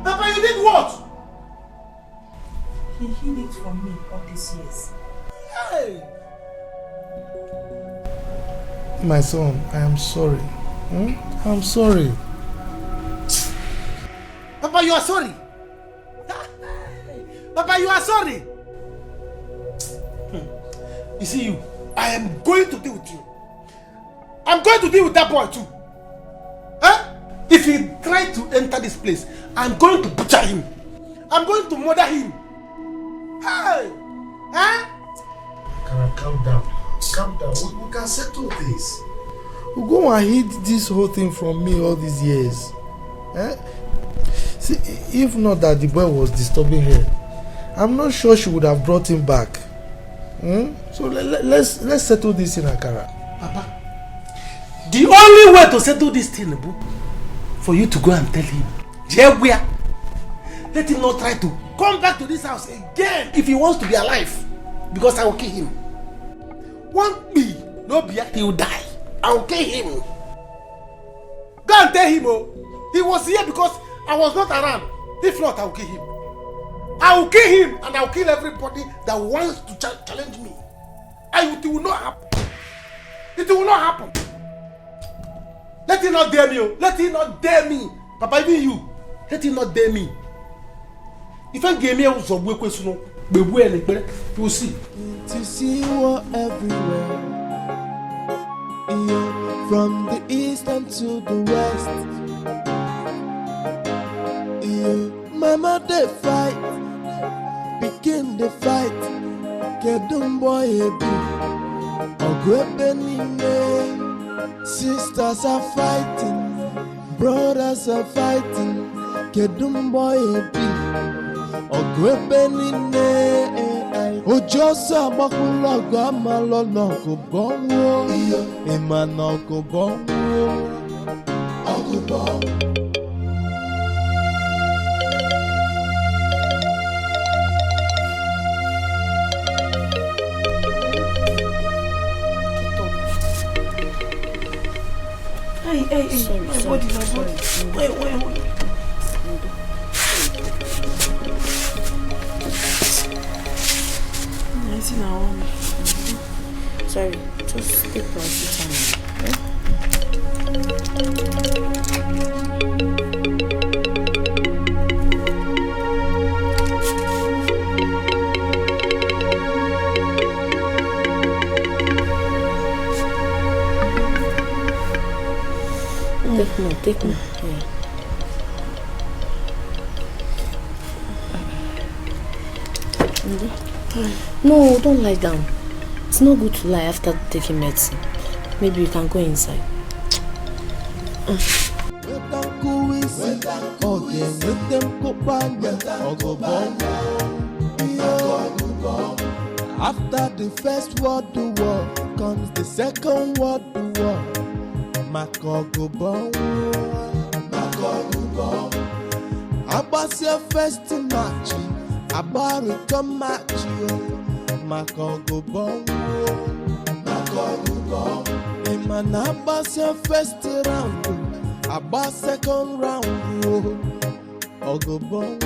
E: Papa, you did what?
N: He hid it from me all these years.
E: Hey!
A: My son, I am sorry. I'm sorry.
E: Papa, you are sorry. Papa, you are sorry. You see you, I am going to deal with you. I'm going to deal with that boy too. If he tries to enter this place, I'm going to butcher him. I'm going to murder him. Hey!
A: Calm down. Calm down. We can settle this. We'll go and hid this whole thing from me all these years. See, if not that the boy was disturbing her, I'm not sure she would have brought him back. So let's settle this in Akara.
E: Papa, the only way to settle this thing, for you to go and tell him, let him not try to come back to this house again if he wants to be alive, because I will kill him. One be, no be, he will die. I will kill him. Go and tell him, he was here because I was not around. If not, I will kill him. I will kill him and I will kill everybody that wants to challenge me. It will not happen. It will not happen. Let him not dare me. Let him not dare me. Papa, even you. Let him not dare me. If I give me a question, you will see.
H: To see what everywhere. Yeah, from the east and to the west. Yeah, mama they fight. Begin the fight. Get them boy sisters are fighting, brothers are fighting, kedu mbọ ebi ọgụ ebe niile oji ọsọ agbakwụla ọgụ amalọ n'ọgụ bọnwụọ ịma na ọgụ bọnwụọ ọgụ bọnwụọ.
C: Hey, sorry. My body. Wait. Sorry, just take paracetamol. Take me. Yeah. No, don't lie down. It's not good to lie after taking medicine. Maybe you can go inside.
H: After the first world war comes the second world war. Makogo Abbas your first match, Abarika match, Makogo Iman Abbas your first round, Abbas second round, Ogobon,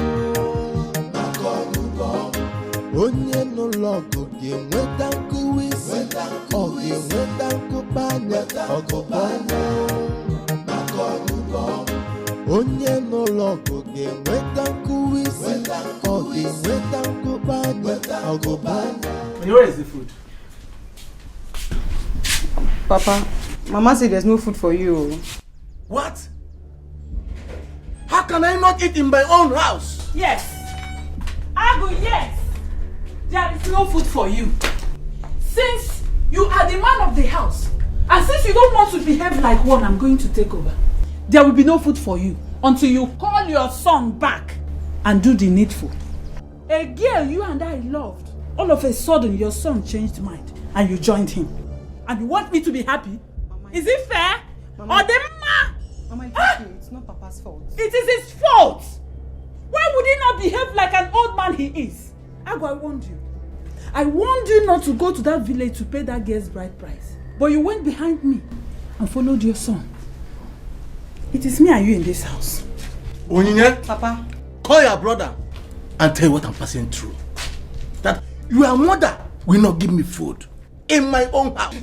H: Onye no logo, game with Uncle Wiss, or game with Uncle Banya, Ogobon. Onye no logo game with Uncle Wiss, or game with Uncle Banya, Ogobon.
E: Where is the food?
M: Papa, Mama said there's no food for you.
E: What? How can I not eat in my own house?
I: Yes. Agu, yes. There is no food for you. Since you are the man of the house, and since you don't want to behave like one, I'm going to take over. There will be no food for you until you call your son back and do the needful. A girl you and I loved, all of a sudden your son changed mind and you joined him. And you want me to be happy? Mama, is it fair?
M: Mama,
I: or the
M: Mama, it's not Papa's fault.
I: It is his fault. Why would he not behave like an old man he is? Agu, I warned you. I warned you not to go to that village to pay that girl's bride price. But you went behind me and followed your son. It is me and you in this house.
E: Onyinye,
M: Papa,
E: call your brother and tell you what I'm passing through. That your mother will not give me food in my own house.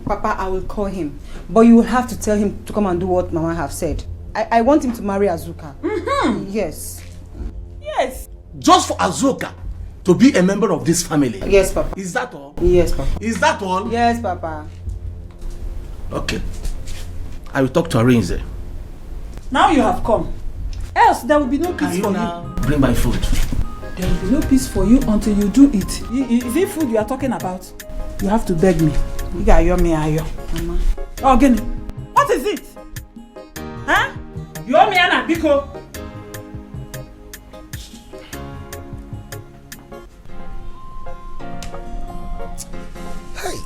M: Papa, I will call him. But you will have to tell him to come and do what Mama have said. I want him to marry Azuka.
I: Mm-hmm.
M: Yes.
I: Yes.
E: Just for Azuka to be a member of this family.
M: Yes, Papa.
E: Is that all?
M: Yes, Papa.
E: Is that all?
M: Yes, Papa.
E: Okay. I will talk to Arinze.
I: Now you have come. Else there will be no peace for you.
E: Bring my food.
I: There will be no peace for you until you do it. Is it food you are talking about? You have to beg me. You got your me ayo.
M: Mama.
I: Oh, Gini. What is it? Huh? You owe me Anna Biko.
A: Hey,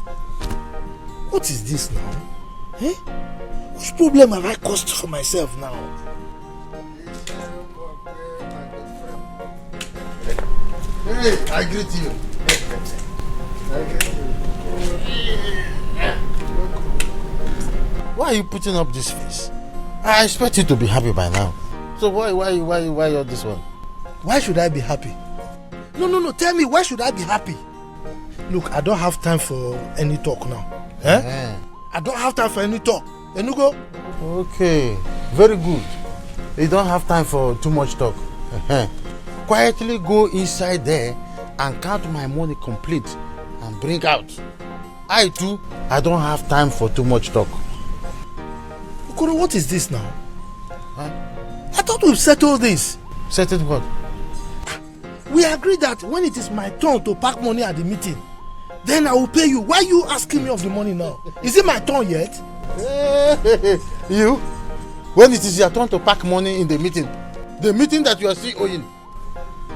A: what is this now? Eh? Which problem have I caused for myself now?
L: Hey, I greet you.
P: Why are you putting up this face? I expect you to be happy by now. So why all this one?
A: Why should I be happy? No, tell me, why should I be happy? Look, I don't have time for any talk now. Eh? I don't have time for any talk. Enugo?
P: Okay, very good. You don't have time for too much talk. Quietly go inside there and count my money complete and bring out. I too, I don't have time for too much talk.
A: Okoro, what is this now?
P: Huh?
A: I thought we've settled this.
P: Settled what?
A: We agreed that when it is my turn to pack money at the meeting, then I will pay you. Why are you asking me of the money now? Is it my turn yet?
P: You? when it is your turn to pack money in the meeting that you are still owing.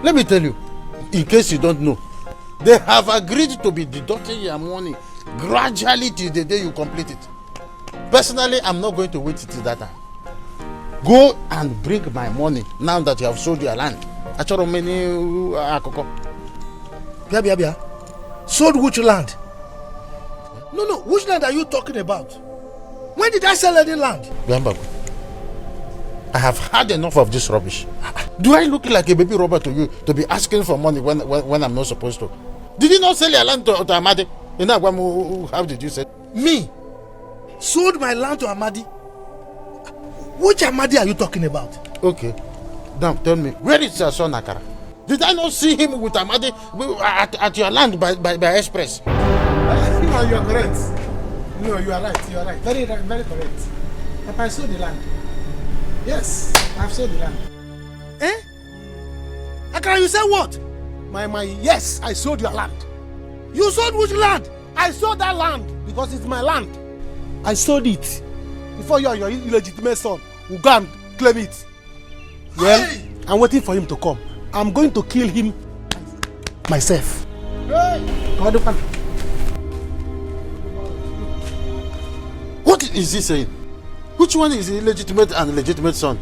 P: Let me tell you, in case you don't know, they have agreed to be deducting your money gradually till the day you complete it. Personally, I'm not going to wait till that time. Go and bring my money now that you have sold your land.
A: Bia. Sold which land? No, which land are you talking about? When did I sell any land?
P: I have had enough of this rubbish. Do I look like a baby robber to you to be asking for money when I'm not supposed to? Did you not sell your land to Amadi? How did you say?
A: Me? Sold my land to Amadi? Which Amadi are you talking about?
P: Okay. Now tell me, where is your son Akara? Did I not see him with Amadi at your land by express?
E: No, you are correct. No, you are right. You are right. Very correct. Papa, I sold the land. Yes, I have sold the land.
A: Eh? Akara, you said what?
E: Yes, I sold your land.
A: You sold which land?
E: I sold that land because it's my land. I sold it before your illegitimate son will go and claim it. Well, hey! I'm waiting for him to come. I'm going to kill him myself.
P: Hey! What is he saying? Which one is the illegitimate and legitimate son?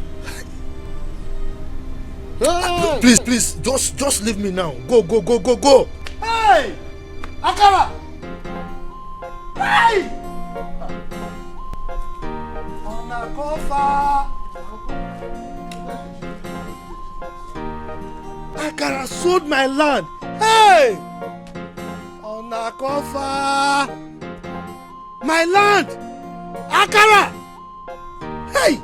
A: Hey! Please, just leave me now. Go.
E: Hey! Akara! Hey!
A: Akara sold my land. Hey! Onakofa! My land! Akara! Hey!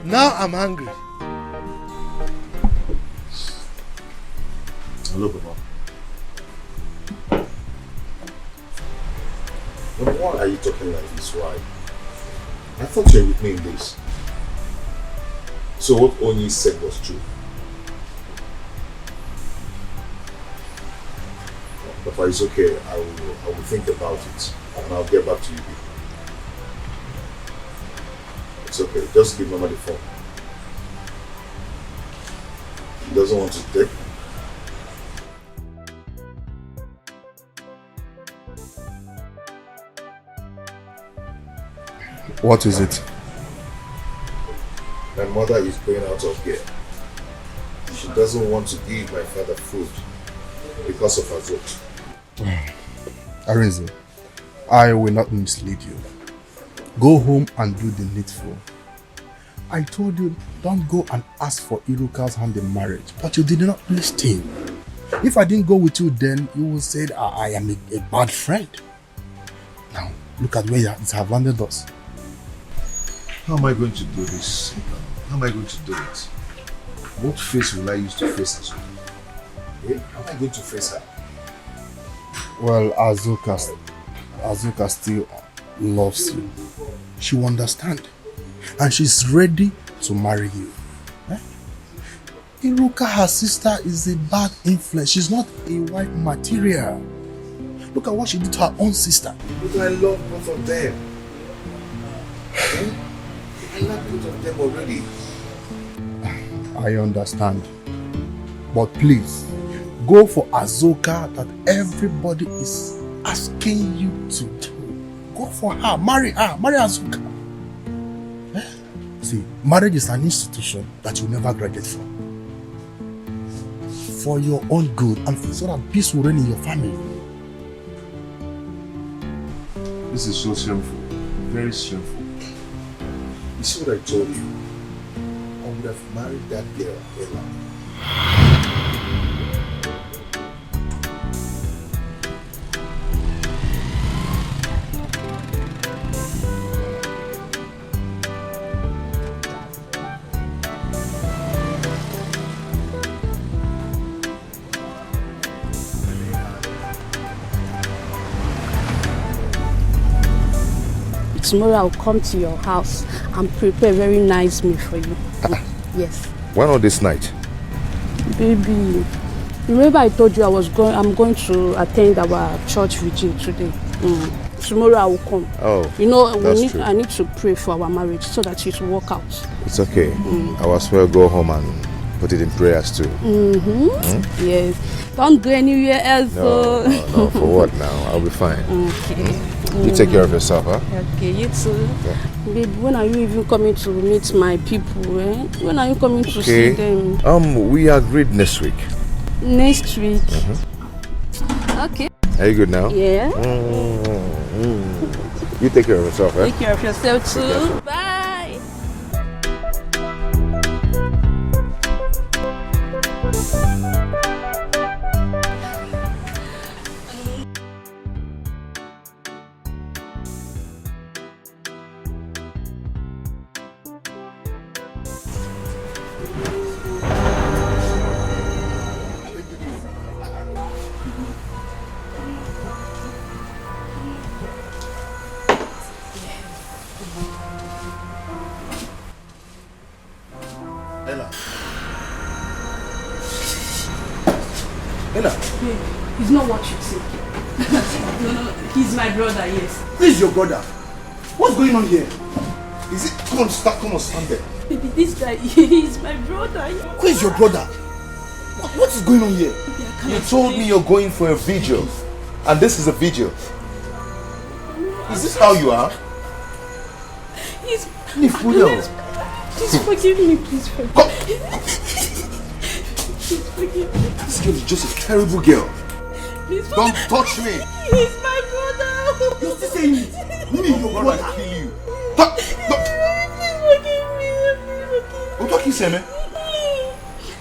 A: Now I'm hungry.
J: Hello, Papa. Why are you talking like this? Why? I thought you were with me in this. So what Oni said was true. Papa, it's okay. I will think about it and I'll get back to you. It's okay. Just give Mama the phone. He doesn't want to take.
D: What is it?
J: My mother is going out of gear. She doesn't want to give my father food because of her vote.
D: Arinze, I will not mislead you. Go home and do the needful. I told you, don't go and ask for Iruka's hand in marriage, but you did not listen. If I didn't go with you then, you would say I am a bad friend. Now, look at where it has landed us.
J: How am I going to do this? How am I going to do it? What face will I use to face her? How am I going to face her?
D: Well, Azuka still loves you. She will understand. And she's ready to marry you. Iruka, her sister, is a bad influence. She's not a wife material. Look at what she did to her own sister.
J: But I love both of them. I love both of them already.
D: I understand. But please, go for Azuka that everybody is asking you to do. Go for her. Marry Azuka. See, marriage is an institution that you never graduate from. For your own good and so that peace will reign in your family.
J: This is so shameful. Very shameful. You see what I told you? I would have married that girl, Ella.
Q: Tomorrow I'll come to your house and prepare a very nice meal for you. Yes.
J: Why not this night?
Q: Baby, remember I told you I'm going to attend our church vigil today. tomorrow I will come.
J: Oh,
Q: you know,
J: that's true.
Q: I need to pray for our marriage so that it will work out.
J: It's okay. I will as well go home and put it in prayers too.
Q: Yes. Don't go anywhere else.
J: No, for what now? I'll be fine.
Q: Okay.
J: You take care of yourself, huh?
Q: Okay, you too.
J: Yeah.
Q: Babe, when are you even coming to meet my people? When are you coming to see them?
J: We agreed next week.
Q: Next week. Okay.
J: Are you good now?
Q: Yeah.
J: You take care of yourself, eh?
Q: Take care of yourself too. Bye.
C: He's not what you think. No, he's my brother, yes.
L: Who is your brother? What's going on here? Is it? Come on, stand there.
Q: Baby, this guy, he's my brother.
L: Who is your brother? What is going on here?
J: You told me you're going for a vigil, and this is a vigil. Is this how you are?
Q: He's...
J: Please
Q: forgive me, please forgive me. Please forgive me.
J: This girl is just a terrible girl.
Q: Please
J: don't touch me.
Q: He's my brother.
L: You're still saying it? Me, your brother.
J: I'll kill you.
Q: Please forgive me.
J: What are you saying, man?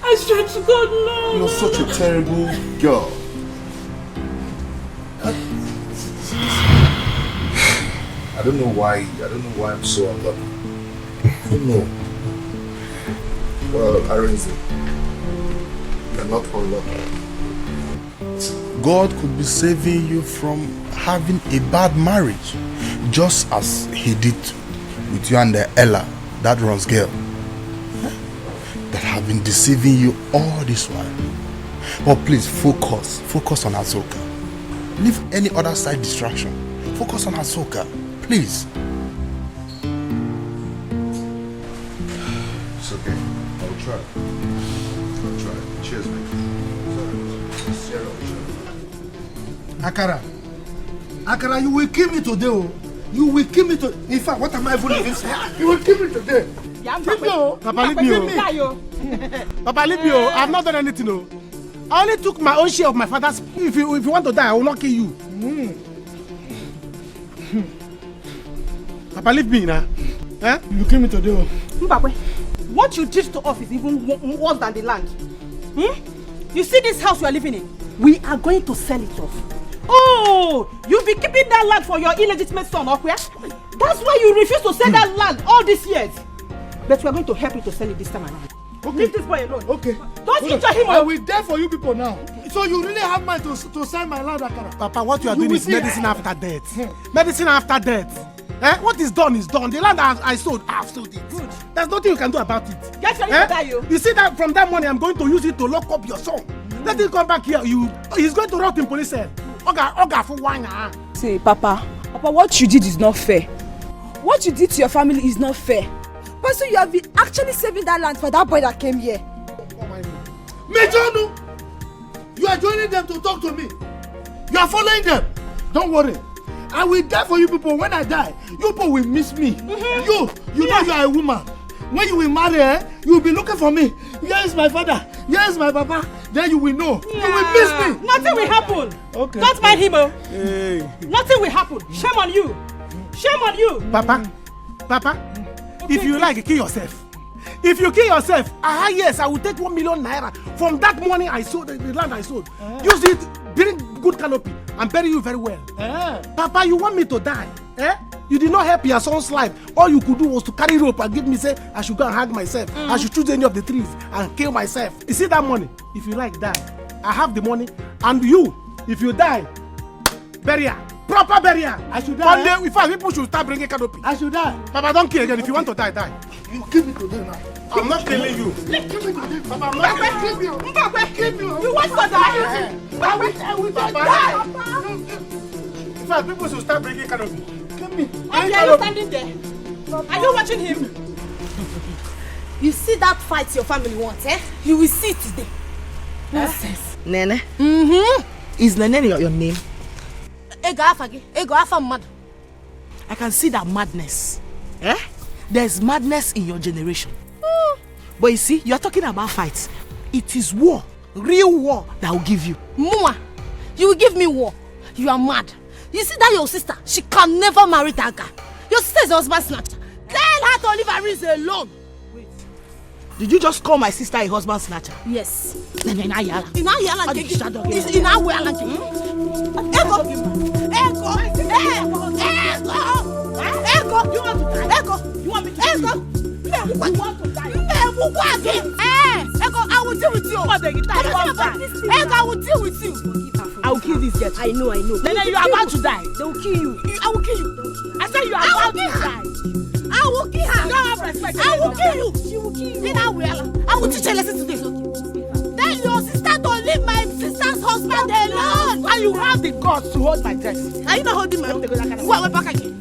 Q: I swear to God, no.
J: You're such a terrible girl. I don't know why I'm so unlucky. I don't know. Well, Arinze, you're not unlucky.
D: God could be saving you from having a bad marriage, just as he did with you and Ella, that Ron's girl, that have been deceiving you all this while. But please focus on Azoka. Leave any other side distraction. Focus on Azoka, please.
J: It's okay. I'll try. Cheers, mate.
A: Akara, you will kill me today, oh. You will kill me today. In fact, what am I even saying? You will kill me today.
E: Papa, leave me. Papa, leave me. I have not done anything. No. I only took my own share of my father's. If you want to die, I will not kill you. Papa, leave me now. Eh? You kill me today.
B: Mbakwe, what you did to us is even worse than the land. You see this house you are living in? We are going to sell it off. Oh, you've been keeping that land for your illegitimate son, okay? That's why you refuse to sell that land all these years. But we are going to help you to sell it this time around. Okay. Leave this boy alone.
A: Okay.
B: Don't injure him.
A: I will die for you people now. So you really have mind to sell my land, Akara?
E: Papa, what you are doing is medicine after death. Medicine after death. Eh? What is done is done. The land I sold, I have sold it. Good. There's nothing you can do about it.
B: Get ready to die, you.
E: You see that from that money, I'm going to use it to lock up your son. Let him come back here. He's going to rot in police cell. Oga for one.
M: See, Papa, what you did is not fair. What you did to your family is not fair. But so you have been actually saving that land for that boy that came here.
A: Mejonu, you are joining them to talk to me. You are following them. Don't worry. I will die for you people. When I die, you people will miss me. You know you are a woman. When you will marry, you will be looking for me. Here is my father. Here is my papa. Then you will know. Yeah. You will miss me.
B: Nothing will happen.
E: Okay.
B: Don't mind him. Hey. Nothing will happen. Shame on you. Shame on you.
E: Papa. Okay. If you like, kill yourself. If you kill yourself, yes, I will take 1 million naira from that money I sold, the land I sold. Use it, bring good canopy, and bury you very well. Papa, you want me to die? You did not help your son's life. All you could do was to carry rope and give me, say, I should go and hang myself. I should choose any of the trees and kill myself. You see that money? If you like, die. I have the money. And you, if you die, burial. Proper burial. I should die. One day, in fact, people should start bringing canopy.
A: I should die.
E: Papa, don't kill again. If you want to die, die.
A: You kill me today now.
E: I'm not killing you.
A: Kill me today.
E: Papa, I'm not killing you.
B: Kill me. You want to die?
A: I will die.
E: fact, people should start breaking canopy. Come me.
B: Are you standing there? Are you watching him? You see that fight your family wants, eh? You will see it today. Nonsense.
N: Nene?
B: Mm-hmm.
N: Is Nene your name?
B: Ego afa mad.
N: I can see that madness. Eh? There's madness in your generation. But you see, you're talking about fights. It is war, real war, that will give you.
B: Muma, you will give me war. You are mad. You see that your sister, she can never marry that guy. Your sister is a husband snatcher. Tell her to leave her reason alone.
N: Did you just call my sister a husband snatcher?
B: Yes.
N: In our
B: You want me to I will deal with you. I will deal with you.
N: I will kill this girl.
B: I know.
N: Then you are about to die.
B: They will kill you. I will kill you.
N: I said you are about to die.
B: I will kill her.
N: You don't have respect.
B: I will kill you. She will kill you. I will teach her a lesson today. Tell your sister to leave my sister's husband alone.
N: And you have the guts to hold my dress.
B: Are you not holding my dress? Wait, back again.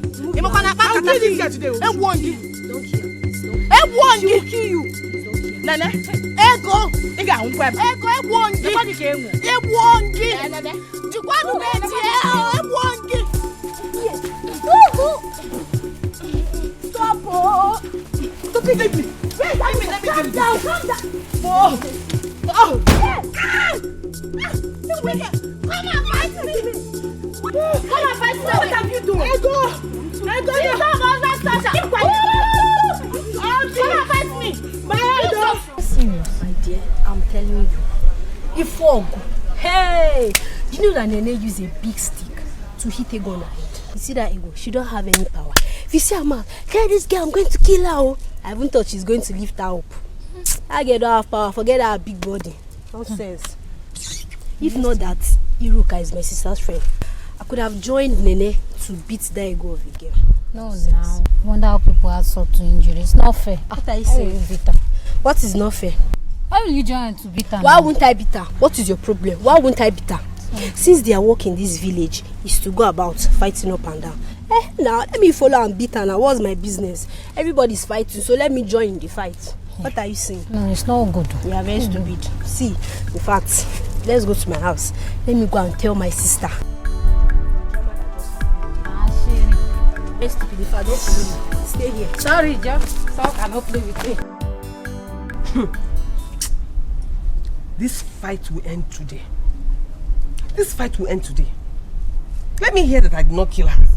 N: I'll kill this girl today.
B: I warn you. I warn you. Kill you.
N: Nene.
B: Ego.
N: Ego,
B: I warn you. I warn you. You want to wait here? I warn you. Stop. Stop it, baby. Let me calm down. Oh. Come on, fight me. What have you done? Ego. You don't understand. Keep quiet. Come on, fight me.
R: My dear, I'm telling you. If hey, you know that Nene use a big stick to hit a gun on her head. You see that Ego? She don't have any power. If you see her mouth, carry this girl, I'm going to kill her. I haven't thought she's going to lift her up. I get don't have power. Forget her big body. Nonsense. If not that Iruka is my sister's friend, I could have joined Nene to beat that Ego of a girl.
S: No, now. Wonder how people have sort to injury. It's not fair.
R: What are you saying? What is not fair?
S: Why will you join to beat her?
R: Why won't I beat her? What is your problem? Why won't I beat her? Since their work in this village is to go about fighting up and down. Now let me follow and beat her now. What's my business? Everybody's fighting, so let me join the fight. What are you saying?
S: No, it's not good.
R: You are very stupid. See, in fact, let's go to my house. Let me go and tell my sister. Very stupid. If I don't follow you, stay here.
S: Sorry, Joe. So I cannot play with you.
N: This fight will end today. This fight will end today. Let me hear that I did not kill her.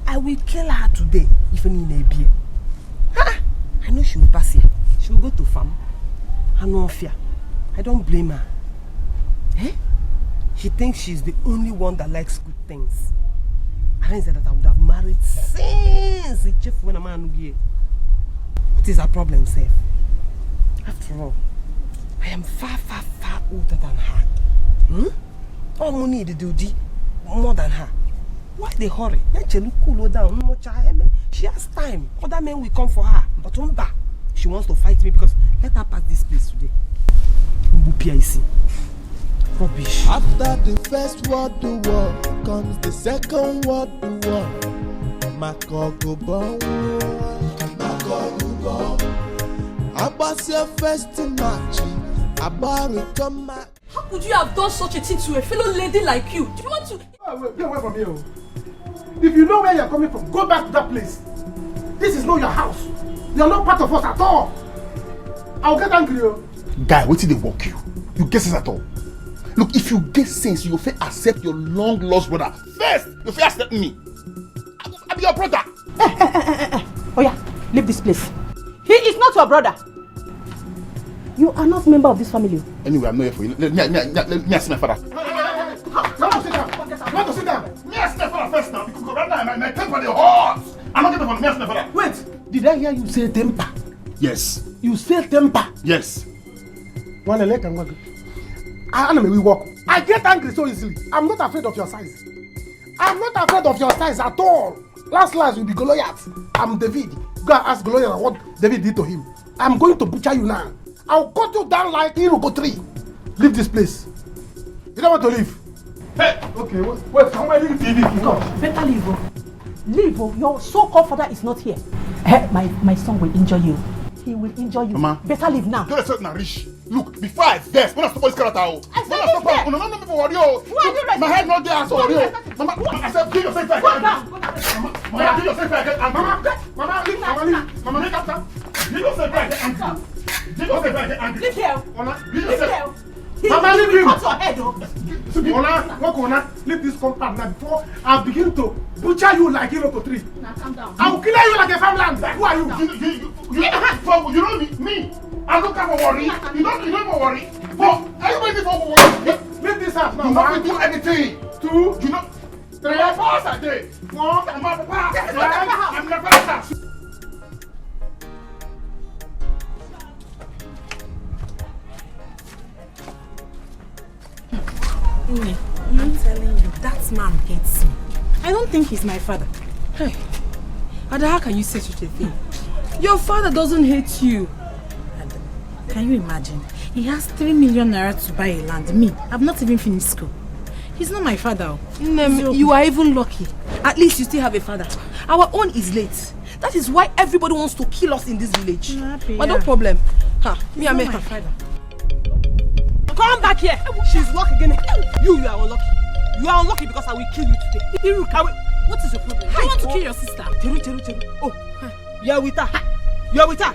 N: I will kill her today, even in a beer. I know she will pass here. She will go to farm. I no fear. I don't blame her. She thinks she's the only one that likes good things. I didn't say that I would have married since the chief when a man here. What is her problem, Seth? After all, I am far older than her. All money they do more than her. Why they hurry? Cool down. She has time. Other men will come for her. But she wants to fight me because let her pass this place today. Rubbish.
H: After the first world war comes the second world war. Makogubo. About your first match.
F: How could you have done such a thing to a fellow lady like you? Do you want to...
E: Get away from here. If you know where you're coming from, go back to that place. This is not your house. You're not part of us at all. I'll get angry.
L: Guy, what did they walk you? You get sense at all? Look, if you get sense, you'll accept your long lost brother. First, you'll accept me. I'm your brother.
F: Oh yeah, leave this place. He is not your brother. You are not a member of this family.
L: Anyway, I'm not here for you. Let me ask my father.
E: Sit down.
L: Me ask my father first now, because right now my temper is hot. I'm not getting for me ask my father.
E: Wait, did I hear you say temper?
L: Yes.
E: You say temper?
L: Yes.
E: I get angry so easily. I'm not afraid of your size. I'm not afraid of your size at all. Last will be Goliath. I'm David. Go and ask Goliath what David did to him. I'm going to butcher you now. I'll cut you down like Iroko tree. Leave this place. You don't want to leave? Hey! Okay, wait, somewhere leave the TV.
I: Come, better leave. Leave. Your so-called father is not here. My son will injure you. He will injure you.
L: Mama.
I: Better leave now.
L: Don't expect na rich. Look, before I vex, when I stop all this character,
I: I said this there.
L: No, me for worry. My head not there, so worry. Mama, I said give yourself back. Mama, give yourself back. Mama, leave. Mama, make up. Give yourself back. Give yourself back.
I: Leave here.
L: Leave yourself.
E: Mama, leave him.
I: Cut your head, oh.
E: Leave this compound now before I begin to butcher you like hero to tree.
I: Now calm down.
E: I will kill you like a farmland. Who are you? You know me. I don't come for worry. You don't even worry. But everybody for worry. Leave this house now.
L: You not do anything.
E: 2,
L: you know. 3, 4 a day. 4, I'm not house.
C: I'm telling you, that man hates me. I don't think he's my father. Hey, Ada, how can you say such a thing? Your father doesn't hate you. Ada, can you imagine? He has 3 million naira to buy a land. Me, I've not even finished school. He's not my father. You are even lucky. At least you still have a father. Our own is late. That is why everybody wants to kill us in this village. But no problem. Me, I make her father. Come back here. She's lucky again. You are unlucky. You are unlucky because I will kill you today. Iruka, what is your problem? I want to kill your sister. Teru. Oh, you are with her. You are with her.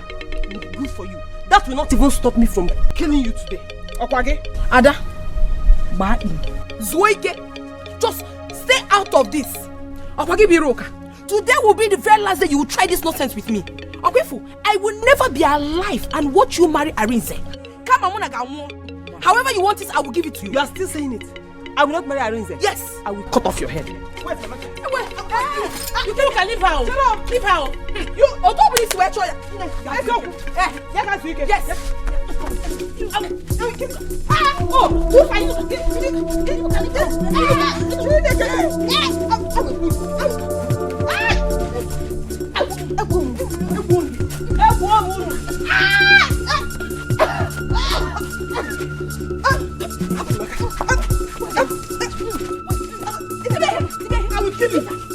C: Good for you. That will not even stop me from killing you today. Okwage, Ada, Zoike, just stay out of this. Okwage Biroka, today will be the very last day you will try this nonsense with me. Okwefu, I will never be alive and watch you marry Arinze. Come on, however you want it, I will give it to you. You are still saying it. I will not marry Arinze. Yes. I will cut off your head. Wait. You can leave her. Leave her. You don't please swear to her. Let's go. Yes. Oh, who are you?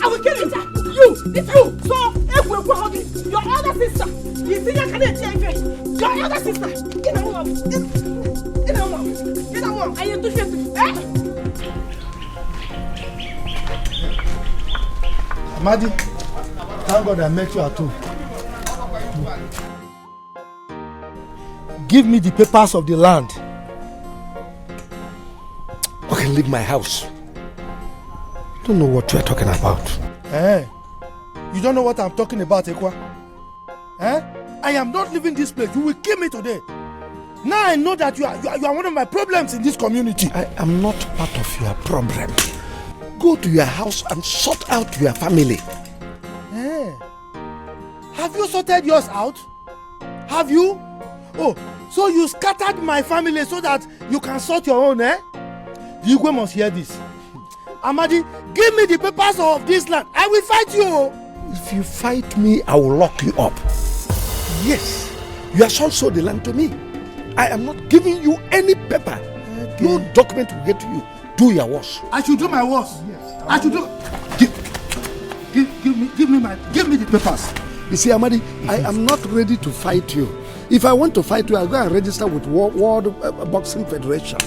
C: I will kill you. You. So, your other sister. You see your other sister. I am too sure.
A: Amadi, thank God I met you at home. Give me the papers of the land.
O: Okay, leave my house. Don't know what you are talking about.
A: You don't know what I'm talking about, Ekwa? I am not leaving this place. You will kill me today. Now I know that you are one of my problems in this community.
O: I am not part of your problem. Go to your house and sort out your family.
A: Have you sorted yours out? Have you? Oh, so you scattered my family so that you can sort your own, The Igwe must hear this. Amadi, give me the papers of this land. I will fight you.
O: If you fight me, I will lock you up. Yes, you have sold the land to me. I am not giving you any paper. Okay. No document will get to you. Do your worst.
A: I should do my worst. Yes. I should do. Give me the papers.
O: You see, Amadi, I am not ready to fight you. If I want to fight you, I'll go and register with World Boxing Federation.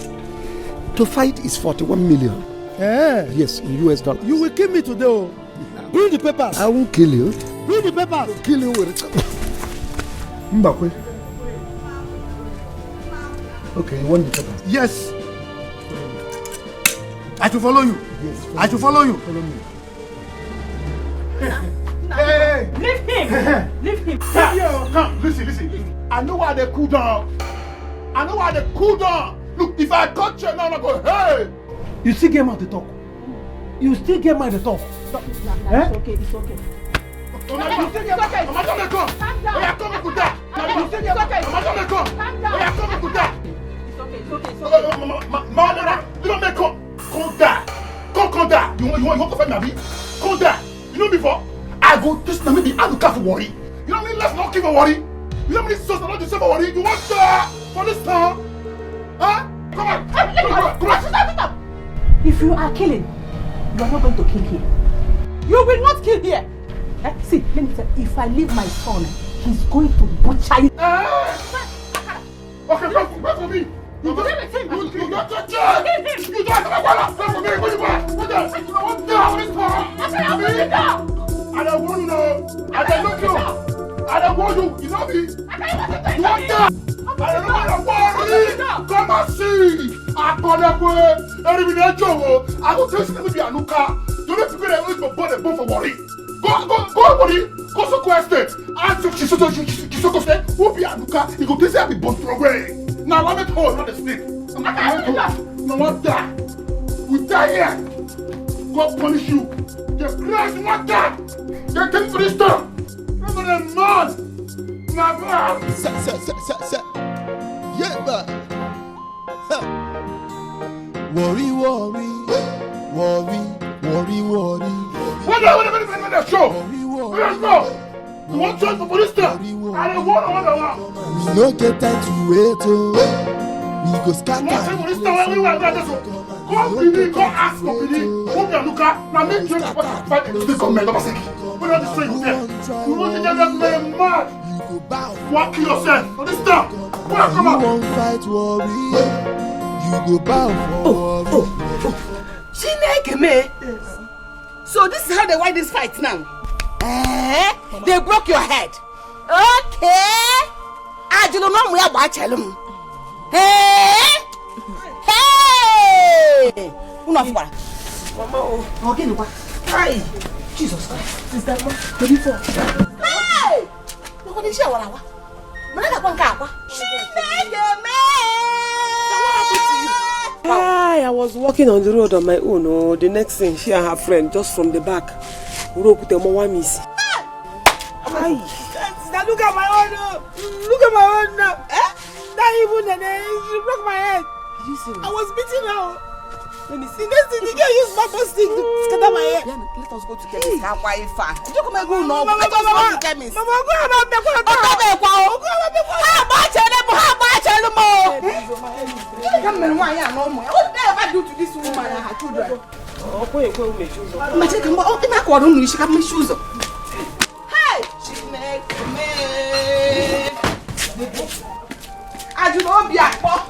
O: To fight is 41 million. Yes, in US dollars.
A: You will kill me today. Bring the papers.
O: I won't kill you.
A: Bring the papers.
O: I'll kill you with it.
A: Mbakwe. Okay, you want the papers? Yes. I should follow you. Yes. I should follow you. Follow me.
E: Hey! Leave him! Leave him!
L: Come, listen. I know why they cool down. Look, if I touch you now, I go, hey!
E: You still get mad to talk.
C: It's okay.
E: It's okay.
L: It's okay. You want to fight me? Come down. You know before? I go just now maybe I look out for worry. You know me, let's not keep for worry. You know me, so not to say for worry. You want for this time? Huh? Come on.
F: If you are killing, you are not going to kill here. You will not kill here. See, let me tell you, if I leave my son, he's going to butcher you.
L: Okay, wait for me. You don't touch him. You don't touch him. You don't touch him. Wait for me. What the hell is this? I don't want you. I don't know you. I don't want you. You know me. You want that? I don't know. Come and see. I will tell you to be a nuka. Don't let people that wait for body for worry. Go, buddy. Go so estate. Ask if she's so state. Who be a nuka? You go to say I be born from away. Now let me hold not the snake. No what that? We die here. God punish you. The Christ what that? They came for this stuff. I'm a man. Never.
H: Yeah, man. Worry.
L: What the show? Let's go. You want to join for this stuff? I don't want.
H: We no get time to wait, oh. We go scatter.
L: Come ask for Bini. Come here, Luca. Now make sure you fight the government. We're not destroying you there. We want to get that man mad. Walk yourself for this stuff. Come on.
H: You won't fight worry. You go bow for
K: Chineke. So this is how they win this fight now. They broke your head. Okay. I don't know where I tell them. Hey. Enough. Mama, okay, what? Hi. Jesus Christ. Sister, baby for. Hey. What is your one?
T: I was walking on the road on my own. Oh, the next thing, she and her friend, just from the back, broke the mama miss.
N: Look at my own. Look at my own. Not even she broke my head. I was beating her. Let me see. Next thing, the girl used my stick to scatter my head.
K: Let us go to chemist. How far? You come and go now. Let us go to chemist.
N: Mama, go about the
K: How come and why I no more? What did I do to this woman and her children?
T: Oh, go and make shoes.
K: My chicken, oh, in my quarter, she got my shoes. Hey, she make me. I do not be a pop.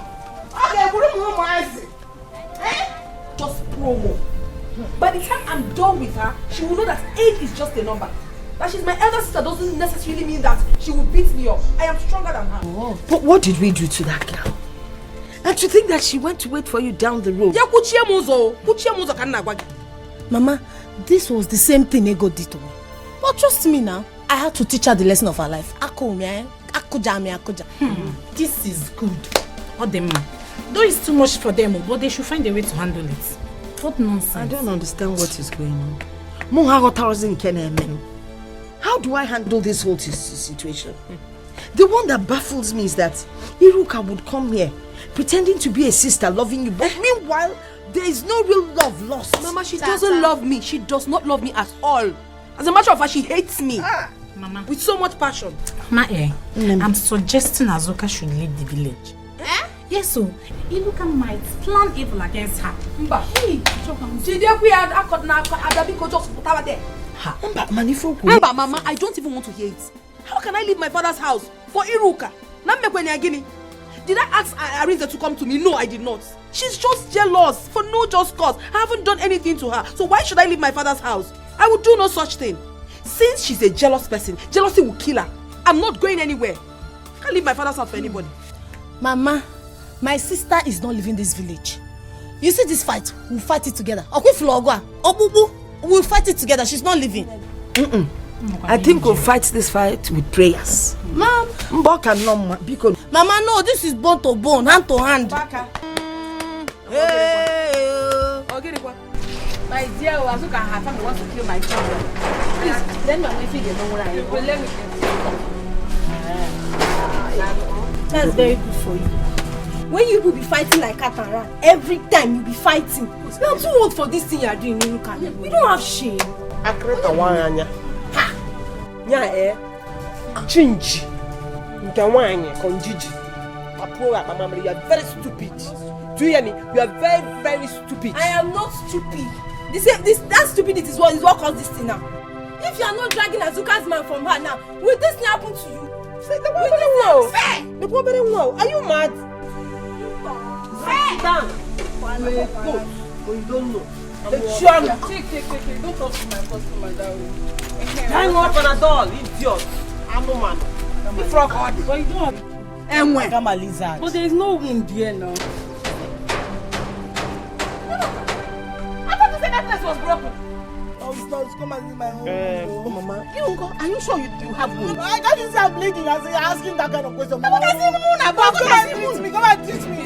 K: Okay, put him on my eyes. Just promo. By the time I'm done with her, she will know that age is just a number. That she's my elder sister doesn't necessarily mean that she will beat me up. I am stronger than her.
G: Oh. But what did we do to that girl? And to think that she went to wait for you down the road.
R: Mama, this was the same thing Ego did to me. But trust me now, I had to teach her the lesson of her life.
C: This is good. What the man? Though it's too much for them, but they should find a way to handle it. What nonsense.
G: I don't understand what is going on. How do I handle this whole situation? The one that baffles me is that Iruka would come here pretending to be a sister loving you, but meanwhile there is no real love lost.
F: Mama, she doesn't love me. She does not love me at all. As a matter of fact, she hates me.
C: Mama,
F: with so much passion.
C: Mama, I'm suggesting Azuka should leave the village. Yes, so Iruka might plan evil against her.
F: Mba, Mama, I don't even want to hear it. How can I leave my father's house for Iruka? Did I ask Arinze to come to me? No, I did not. She's just jealous for no just cause. I haven't done anything to her. So why should I leave my father's house? I would do no such thing. Since she's a jealous person, jealousy will kill her. I'm not going anywhere. I can't leave my father's house for anybody.
R: Mama, my sister is not leaving this village. You see this fight? We'll fight it together. We'll fight it together. She's not leaving.
G: I think we'll fight this fight with prayers.
R: Mom.
G: Mama,
R: no, this is bone to bone, hand to hand.
C: My dear, Azuka and her family wants to kill my children. Please, let me away figure know what I am. Let me
R: That's very good for you. When you will be fighting like cat and rat, every time you'll be fighting. You are too old for this thing you are doing, Iruka. We don't have shame.
T: Chinji. You are very stupid. Do you hear me? You are very, very stupid.
C: I am not stupid. That stupidity is what caused this thing now. If you are not dragging Azuka's man from her now, will this thing happen to you?
T: Say, the woman, are you mad? Sit down. But you don't know. Take. Don't talk to my customer that way. Hang up on a doll, idiot. I'm a man. You frog hard. But you don't.
N: And when? I'm a lizard.
C: But there is no wound here now.
B: I thought you said that place was broken.
N: Oh, it's not. Come and see my home.
T: Oh, Mama.
N: Are you sure you have wound?
T: I can't see I'm bleeding as you're asking that kind of question.
N: Come and teach me.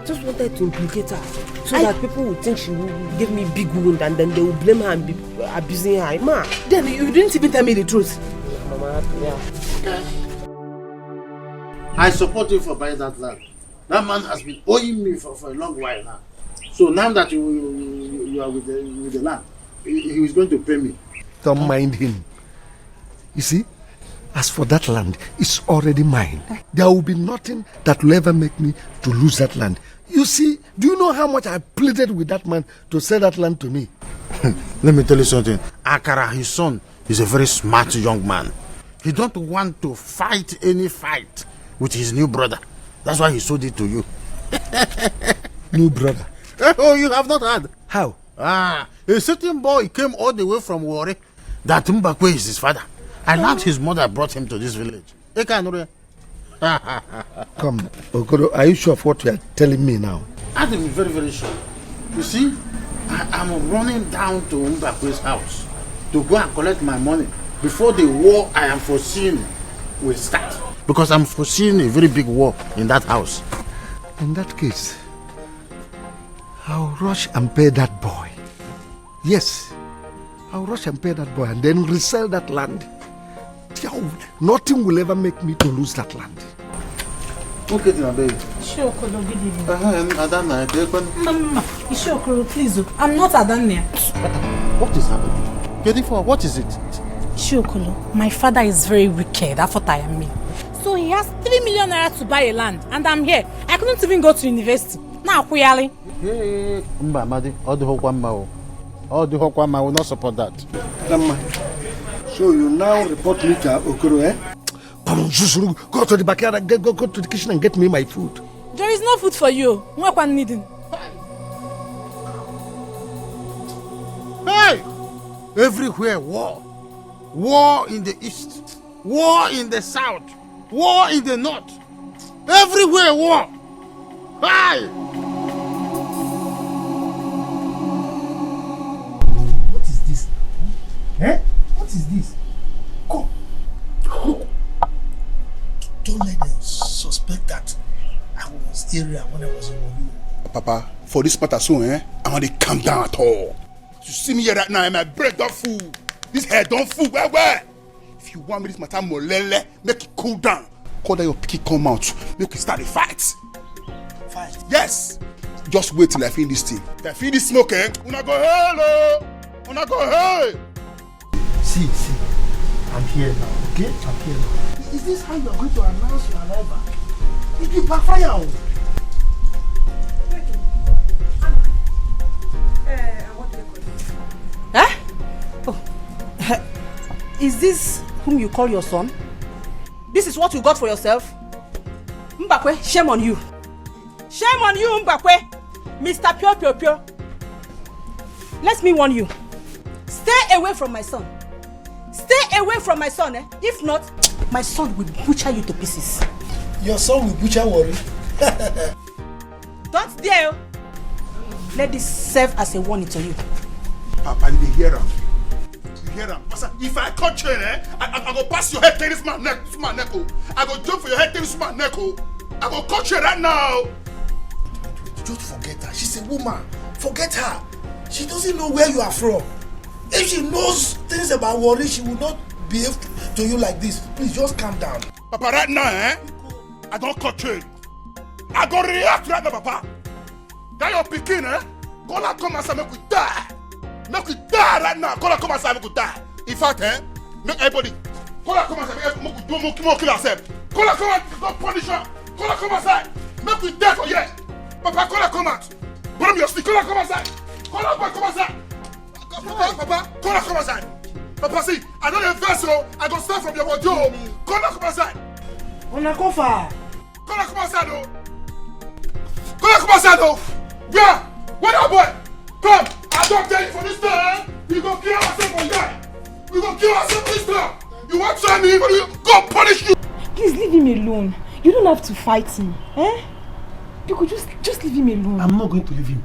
T: Just wanted to implicate her so that people would think she will give me big wound and then they will blame her and be abusing her. Ma.
N: Then you didn't even tell me the truth.
T: Mama, yeah.
P: I support you for buying that land. That man has been owing me for a long while now. So now that you are with the land, he is going to pay me.
O: Don't mind him. You see, as for that land, it's already mine. There will be nothing that will ever make me to lose that land. You see, do you know how much I pleaded with that man to sell that land to me?
P: Let me tell you something. Akara, his son, is a very smart young man. He don't want to fight any fight with his new brother. That's why he sold it to you.
O: New brother?
P: Oh, you have not heard.
O: How?
P: A certain boy came all the way from Warri. That Mbakwe is his father. And now his mother brought him to this village.
O: Come, Okoro, are you sure of what you are telling me now?
P: I'm very, very sure. You see, I'm running down to Mbakwe's house to go and collect my money before the war I am foreseeing will start. Because I'm foreseeing a very big war in that house.
O: In that case, I'll rush and pay that boy. Yes, I'll rush and pay that boy and then resell that land. Nothing will ever make me to lose that land.
P: Okay, my baby.
C: Sure, Okoro, good evening.
P: Mama,
C: sure, Okoro, please. I'm not Adania.
P: What is happening? Getting for what is it?
C: Sure, Okoro, my father is very wicked. That's what I am mean. So he has 3 million naira to buy a land, and I'm here. I couldn't even go to university. Now, Kuyali.
P: Hey, Madi, all the Hokwama will not support that.
O: So you now report me to Okoro, eh? Go to the backyard and go to the kitchen and get me my food.
C: There is no food for you. What one needing?
P: Hey! Everywhere war. War in the east. War in the south. War in the north. Everywhere war. Hey!
E: What is this? Eh? What is this? Come. Look. Don't let them suspect that I was area when I was in Wolu.
L: Papa, for this matter soon, I want to calm down at all. You see me here right now, and my bread don't fool. This head don't fool. Where? If you want me this matter molele, make it cool down. Call that your picky come out. Make it start a fight. Fight? Yes. Just wait till I finish this thing. If I finish this smoke, una go hello. Una go hey.
A: See, I'm here now, okay? I'm here now. Is this how you are going to announce your arrival? It will backfire.
G: Eh? Oh. Is this whom you call your son? This is what you got for yourself? Mbakwe, shame on you. Shame on you, Mbakwe. Mr. Pure. Let me warn you. Stay away from my son. Stay away from my son, eh? If not, my son will butcher you to pieces.
E: Your son will butcher Warri.
G: Don't dare. Let this serve as a warning to you.
L: Papa, you hear him? You hear him? If I catch you, I go pass your head to this man neck. I go jump for your head to this man neck. I go catch you right now.
E: Just forget her. She's a woman. Forget her. She doesn't know where you are from. If she knows things about Warri, she will not behave to you like this. Please just calm down.
L: Papa, right now, I don't cut you. I go react right now, Papa. That your picking, Go and come and say make we die. Make we die right now. Go and come and say make we die. In fact, make everybody. Go and come and say make we do more kill ourselves. Go and come and go punish her. Go and come and say. Make we dead for here. Papa, call her come out. Put on your stick. Call her come outside. Call her come outside. Papa, call her come outside. Papa, see, I know the vessel. I go start from your wardrobe. Call her come outside.
A: On a cofa.
L: Call her come outside, though. Call her come outside, though. Yeah, what up, boy? Come, I don't tell you for this time. We go kill ourselves for here. We go kill ourselves for this time. You want to try me, but you go punish you.
M: Please leave him alone. You don't have to fight him. Eh? You could just leave him alone.
E: I'm not going to leave him.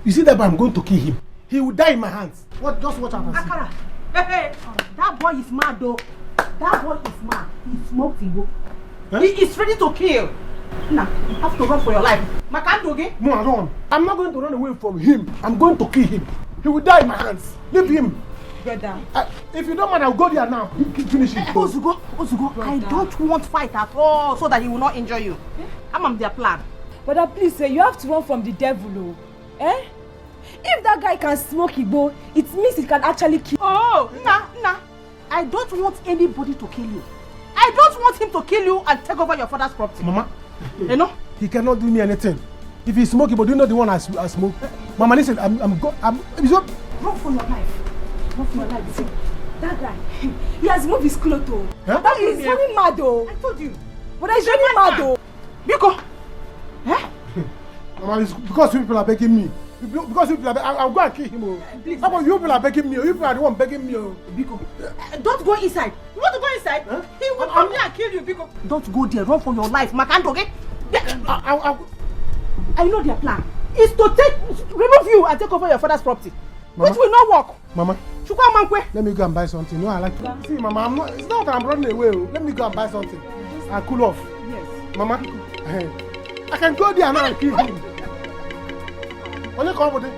E: You see that boy, I'm going to kill him. He will die in my hands. Just watch out and see.
B: Akara, hey, that boy is mad though. That boy is mad. He smoked Igbo. Huh? He is ready to kill. Now, you have to run for your life. Makandoge?
E: No, I don't want. I'm not going to run away from him. I'm going to kill him. He will die in my hands. Leave him.
B: Brother.
E: If you don't mind, I'll go there now. Finish it.
B: Ozugo, I don't want fight at all so that he will not injure you. I'm on their plan.
M: Brother, please, you have to run from the devil, oh. Eh? If that guy can smoke Igbo, it means he can actually kill.
B: Oh, nah. I don't want anybody to kill you. I don't want him to kill you and take over your father's property.
E: Mama,
B: you know?
E: He cannot do me anything. If he's smoking, but do you know the one I smoke? Mama, listen, I'm run for
M: your life. Run for your life. See, that guy, he has moved his clothes, though. Huh? That is very mad, though.
B: I told you.
M: But he's very mad, though.
B: Biko. Eh?
E: Mama, it's because people are begging me. Because people are begging, I'll go and kill him. Oh.
B: Please.
E: How about you people are begging me? You people are the one begging me. Oh.
B: Biko. Don't go inside. You want to go inside? Huh? He will come here and kill you, Biko. Don't go there. Run for your life. Makandoge. I know their plan. Is to remove you and take over your father's property. Mama, which will not work.
E: Mama, let me go and buy something. No, I like to. See, Mama, it's not that I'm running away. Let me go and buy something. I'll cool off.
B: Yes.
E: Mama, I can go there now and kill him. Only come with it.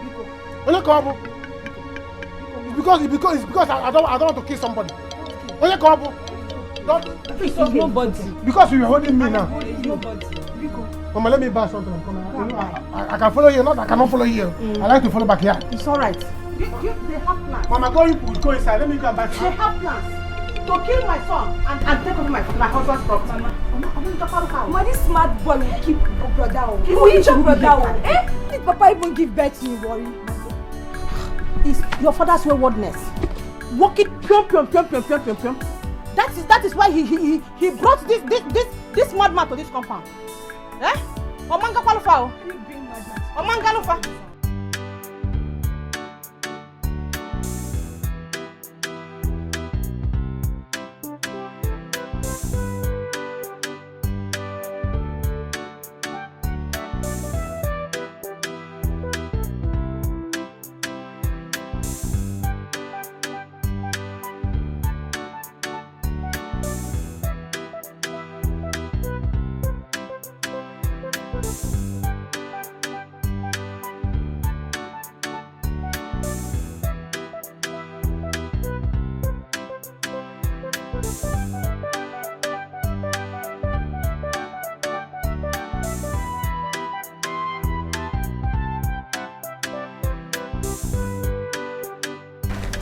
E: Only come. It's because I don't want to kill somebody. Only come.
M: Please, nobody.
E: Because you are holding me now.
M: Nobody.
E: Mama, let me buy something. I can follow you, not I cannot follow you. I like to follow back here.
B: It's alright. They have plans.
E: Mama, go inside. Let me go and buy something.
B: They have plans to kill my son and take over my husband's property.
M: Mama, this smart boy will keep your brother. He will eat your brother. Eh? Did Papa even give birth to you, worry?
B: It's your father's waywardness. Walk it pium. That is why he brought this madman to this compound. Eh? Omanga Palufa. Omanga Lufa.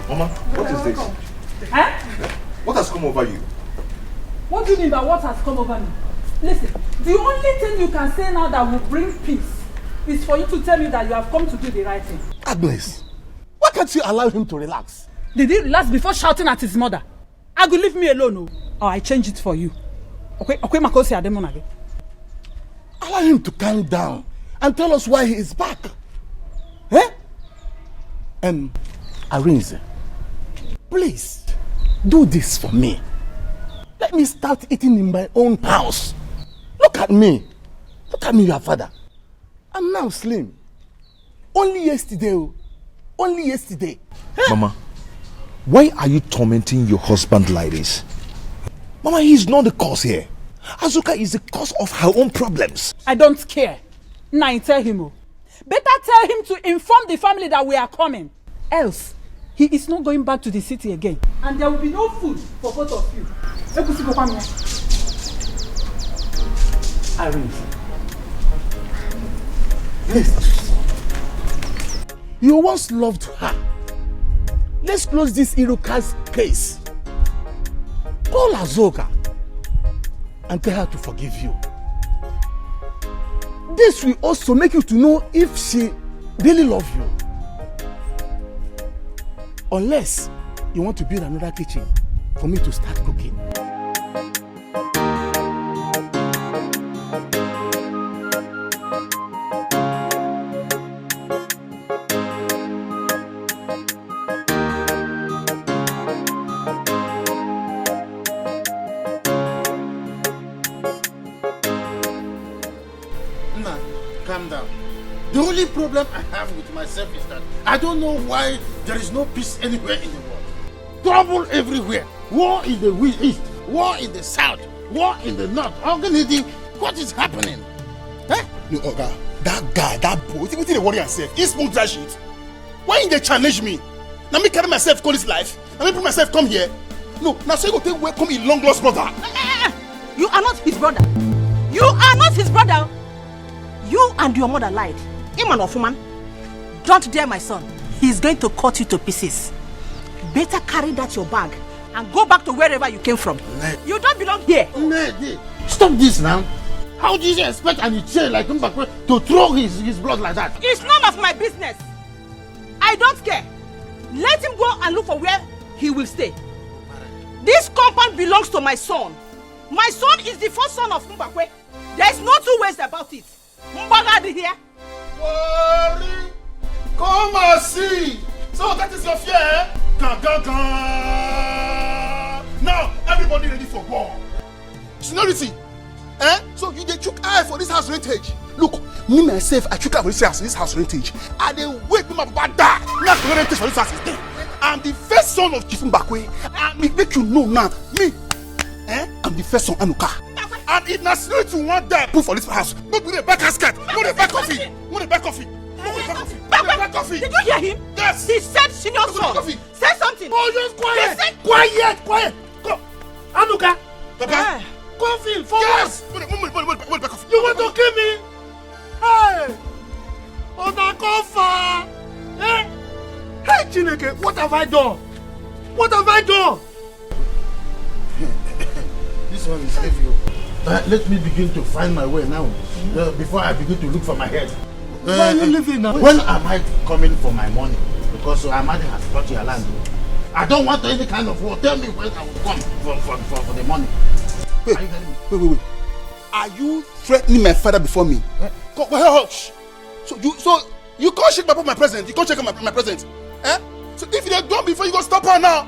J: Mama, what is this?
I: Eh?
J: What has come over you?
I: What do you mean by what has come over me? Listen, the only thing you can say now that will bring peace is for you to tell me that you have come to do the right thing.
O: Agnes, why can't you allow him to relax?
I: Did he relax before shouting at his mother? I will leave me alone, oh. Or I change it for you. Okay, Makosi Ademon again.
O: Allow him to calm down and tell us why he is back. Eh? Arinze, please, do this for me. Let me start eating in my own house. Look at me, your father. I'm now slim. Only yesterday.
J: Mama, why are you tormenting your husband like this? Mama, he's not the cause here. Azuka is the cause of her own problems.
I: I don't care. Now tell him. Oh. Better tell him to inform the family that we are coming. Else, he is not going back to the city again. And there will be no food for both of you.
O: Irene, listen. You once loved her. Let's close this Iruka's case. Call Azuka and tell her to forgive you. This will also make you to know if she really loves you. Unless you want to build another kitchen for me to start cooking.
P: Calm down. The only problem I have with myself is that I don't know why there is no peace anywhere in the world. Trouble everywhere. War in the east, war in the south, war in the north. What is happening?
L: Eh? No, Oga, that guy, that boy, what did they worry yourself? He smoke that shit. Why didn't they challenge me? Now me carry myself call this life. Now me put myself come here. No, now so you go take welcome a long lost brother.
F: You are not his brother. You are not his brother. You and your mother lied. Him and woman. Don't dare my son. He's going to cut you to pieces. Better carry that your bag and go back to wherever you came from. You don't belong here.
P: Stop this now. How do you expect an Iche like Mbakwe to throw his blood like that?
F: It's none of my business. I don't care. Let him go and look for where he will stay. This compound belongs to my son. My son is the first son of Mbakwe. There's no two ways about it. Mbagadi here.
L: Worry. Come and see. So that is your fear, eh? Now everybody ready for war. Seniority. Eh? So you dey chook eye for this house rentage. Look, me myself, I chook eye for this house rentage. I dey wait for my papa die. Now the rentage for this house is there. I'm the first son of Chief Mbakwe. And make you know now, me, I'm the first son Anuka. And if Nasirity want that put for this house, not with a back casket, not a back coffee, not a back coffee. Back coffee.
F: Did you hear him?
L: Yes.
F: He said senior son. Say something.
L: Oh, just quiet.
F: Said...
L: Quiet. Go. Anuka. Papa. Coffee. For yes. What back coffee? You want to kill me? Hey. Onakofa. Eh? Hey, Chineke, what have I done? What have I done?
P: This one is heavy. Let me begin to find my way now. Before I begin to look for my head.
L: Where are you living now?
P: When am I coming for my money? Because Amadi has brought your land. I don't want any kind of war. Tell me when I will come for the money.
L: Wait. Are you threatening my father before me? So you can't shake my present. You can't check my present. Eh? So if you're done before you go stop her now.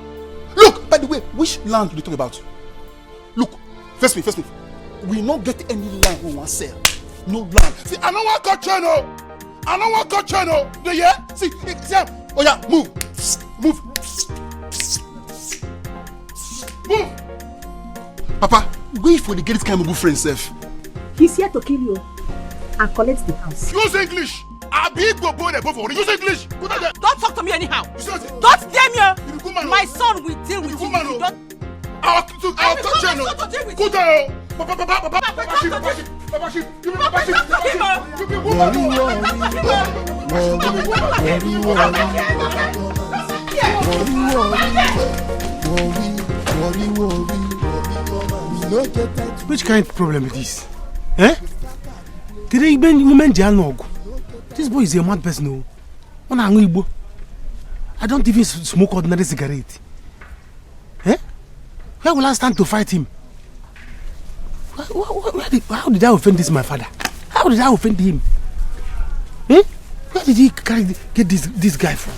L: Look, by the way, which land do you talk about? Look, face me. We not get any land we want sell. No land. See, I don't want to channel. Do you hear? See, oh yeah, move. Papa, wait for the get this kind of friend self.
F: He's here to kill you and collect the house.
L: Use English. I be go boy above. Use English.
F: Don't talk to me anyhow. Don't dare me. My son will deal with you.
L: I'll touch you. Go down. Papa,
E: Which kind of problem is this? Eh? Today women dialogue. This boy is a mad person. I don't even smoke ordinary cigarette. Eh? Where will I stand to fight him? How did I offend this my father? How did I offend him? Eh? Where did he get this guy from?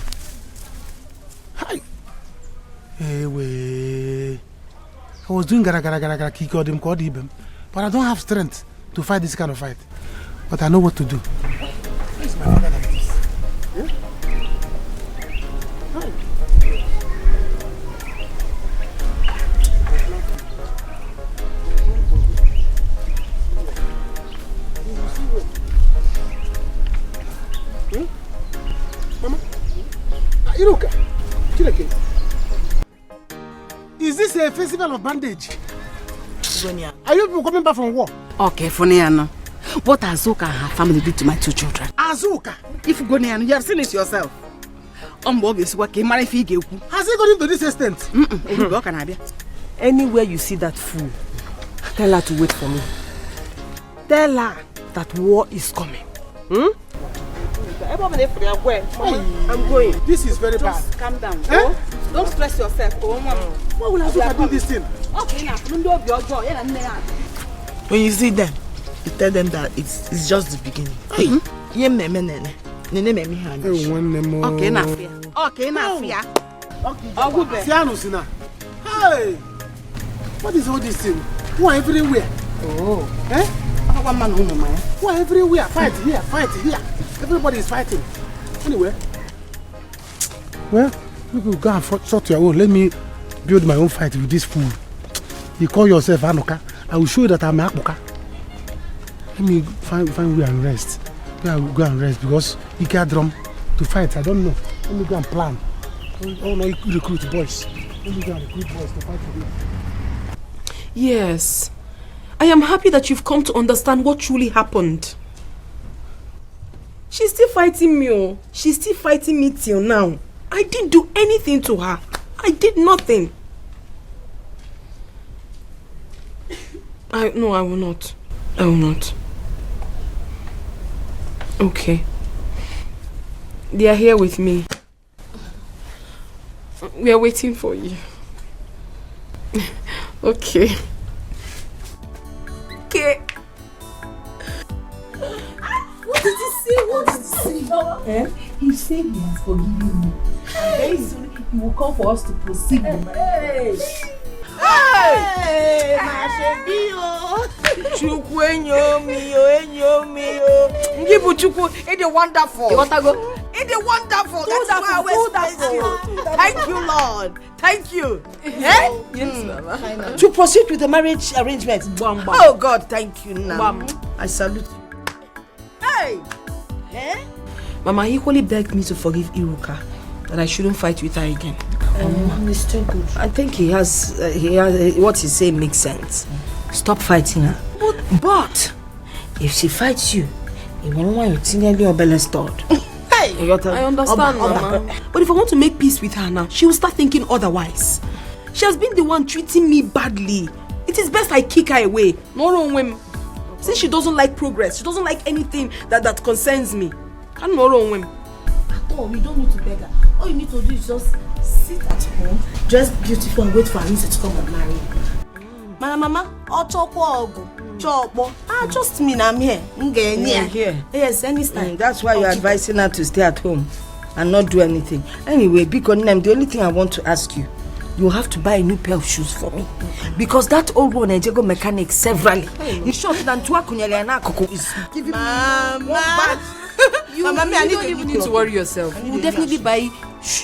E: I was doing gara kick him, but I don't have strength to fight this kind of fight. But I know what to do. Where is my father like this? Eh?
L: Mama, Iruka, Chineke.
E: Is this a festival of bandage? Are you people coming back from war?
K: Okay, Funiano. What Azuka and her family did to my two children?
E: Azuka?
K: If Goniano, you have seen it yourself. Is working. Has he
E: gone into this extent?
T: Anywhere you see that fool, tell her to wait for me. Tell her
N: that war is coming.
T: I'm going.
E: This is very bad.
T: Just calm down.
E: Eh?
T: Don't stress yourself.
E: Why will Azuka do this thing?
T: Okay, now.
N: When you see them, you tell them that it's just the beginning. Okay, now fear. Okay, now fear.
E: Hey! What is all this thing? Who are everywhere?
N: Oh.
E: Eh? Who are everywhere? Fight here, fight here. Everybody is fighting. Anyway. Well, you go and sort your own. Let me build my own fight with this fool. You call yourself Anoka. I will show you that I'm Apoka. Let me find where and rest. Where I will go and rest because you can't drum to fight. I don't know. Let me go and plan. Oh no, you could recruit boys. Let me go and recruit boys to fight for you.
F: Yes. I am happy that you've come to understand what truly happened. She's still fighting me. Oh. She's still fighting me till now. I didn't do anything to her. I did nothing. No, I will not. I will not. Okay. They are here with me. We are waiting for you. Okay. Okay.
C: What did he say? What did he say? He said he has forgiven me. Very soon he will come for us to proceed. Hey!
G: Chukwu Ngibu Chukwu, it's wonderful.
F: You want to go?
G: It's wonderful. That's why I always praise you. Thank you, Lord. Thank you.
F: Yes, Mama.
G: To proceed with the marriage arrangements. Oh God, thank you now. I salute you. Hey!
F: Mama, he equally begged me to forgive Iruka, that I shouldn't fight with her again.
G: Mr. Good. I think he has what he say makes sense. Stop fighting her. But if she fights you, you won't want to nearly your belly stored.
F: I understand, Mama. But if I want to make peace with her now, she will start thinking otherwise. She has been the one treating me badly. It is best I kick her away. No wrong with me. Since she doesn't like progress, she doesn't like anything that concerns me. I'm not wrong with me.
C: At all, we don't need to beg her. All you need to do is just sit at home, dress beautiful and wait for Anita to come and marry you.
G: Mama, just me, I'm here. Here.
C: Yes, anytime.
G: That's why you're advising her to stay at home and not do anything. Anyway, because the only thing I want to ask you, you have to buy a new pair of shoes for me. Because that old one, I go mechanic severally. It's short than Tuakunyale is giving me Mama,
F: you don't even need to worry yourself. You will definitely buy.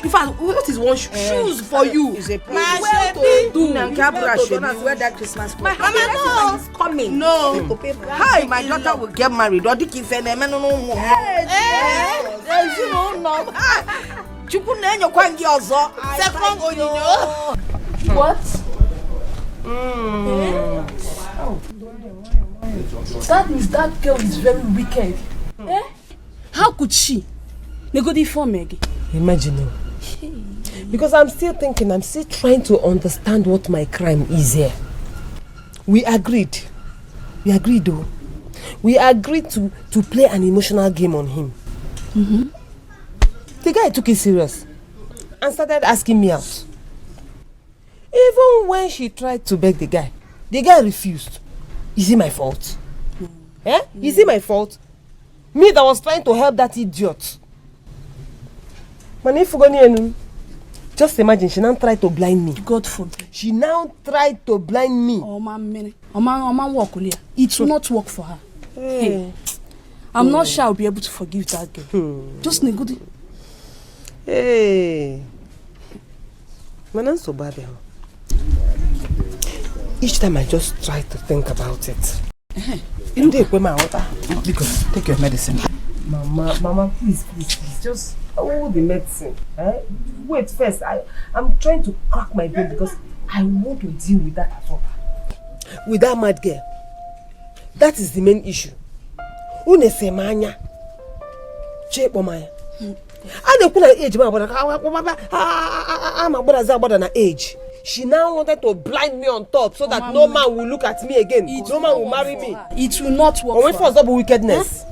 F: In fact, what is one shoes for you?
G: Is a
F: Well
G: do. Wear that Christmas clothes.
F: Mama, no.
G: Is coming.
F: No.
G: Hi, my daughter will get married. What do you think?
C: What? That means that girl is very wicked.
Q: How could she?
T: Imagine. Because I'm still thinking, I'm still trying to understand what my crime is here. We agreed though. We agreed to play an emotional game on him. The guy took it serious and started asking me out. Even when she tried to beg the guy refused. Is it my fault? Is it my fault? Me that was trying to help that idiot. Just imagine, she now tried to blind me.
Q: God forbid.
T: She now tried to blind me.
Q: It will not work for her. Hey. I'm not sure I'll be able to forgive that girl. Just negudi.
T: Hey. Man, so bad. Each time I just try to think about it. Take
N: your medicine.
T: Mama, please. Just hold the medicine. Wait first. I'm trying to crack my brain because I want to deal with that as well. With that mad girl. That is the main issue. Unesemanya. Chepomaya. I don't put an age, I'm age. She now wanted to blind me on top so that no man will look at me again. No man will marry me.
C: It will not work.
T: But wait for double wickedness.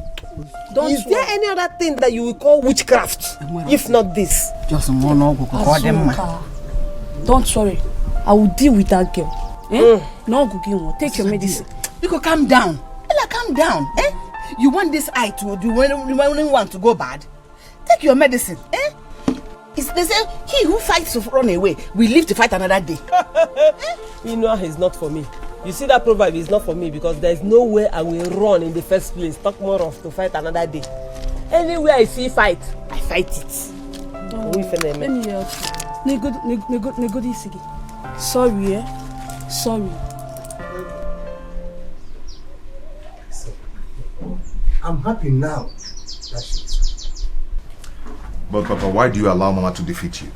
C: Don't
T: Is there any other thing that you will call witchcraft? If not this?
N: Just one
C: Azuka, don't worry. I will deal with that girl. No, take your medicine.
N: You could calm down. Ella, calm down. You want this eye to do when you want to go bad? Take your medicine. They say he who fights to run away will live to fight another day.
T: You know it's not for me. You see that proverb is not for me because there is no way I will run in the first place. Talk more of to fight another day. Anywhere I see fight, I fight it.
C: Let me help you. Sorry, Sorry.
D: I'm happy now that she's.
J: But Papa, why do you allow Mama to defeat you?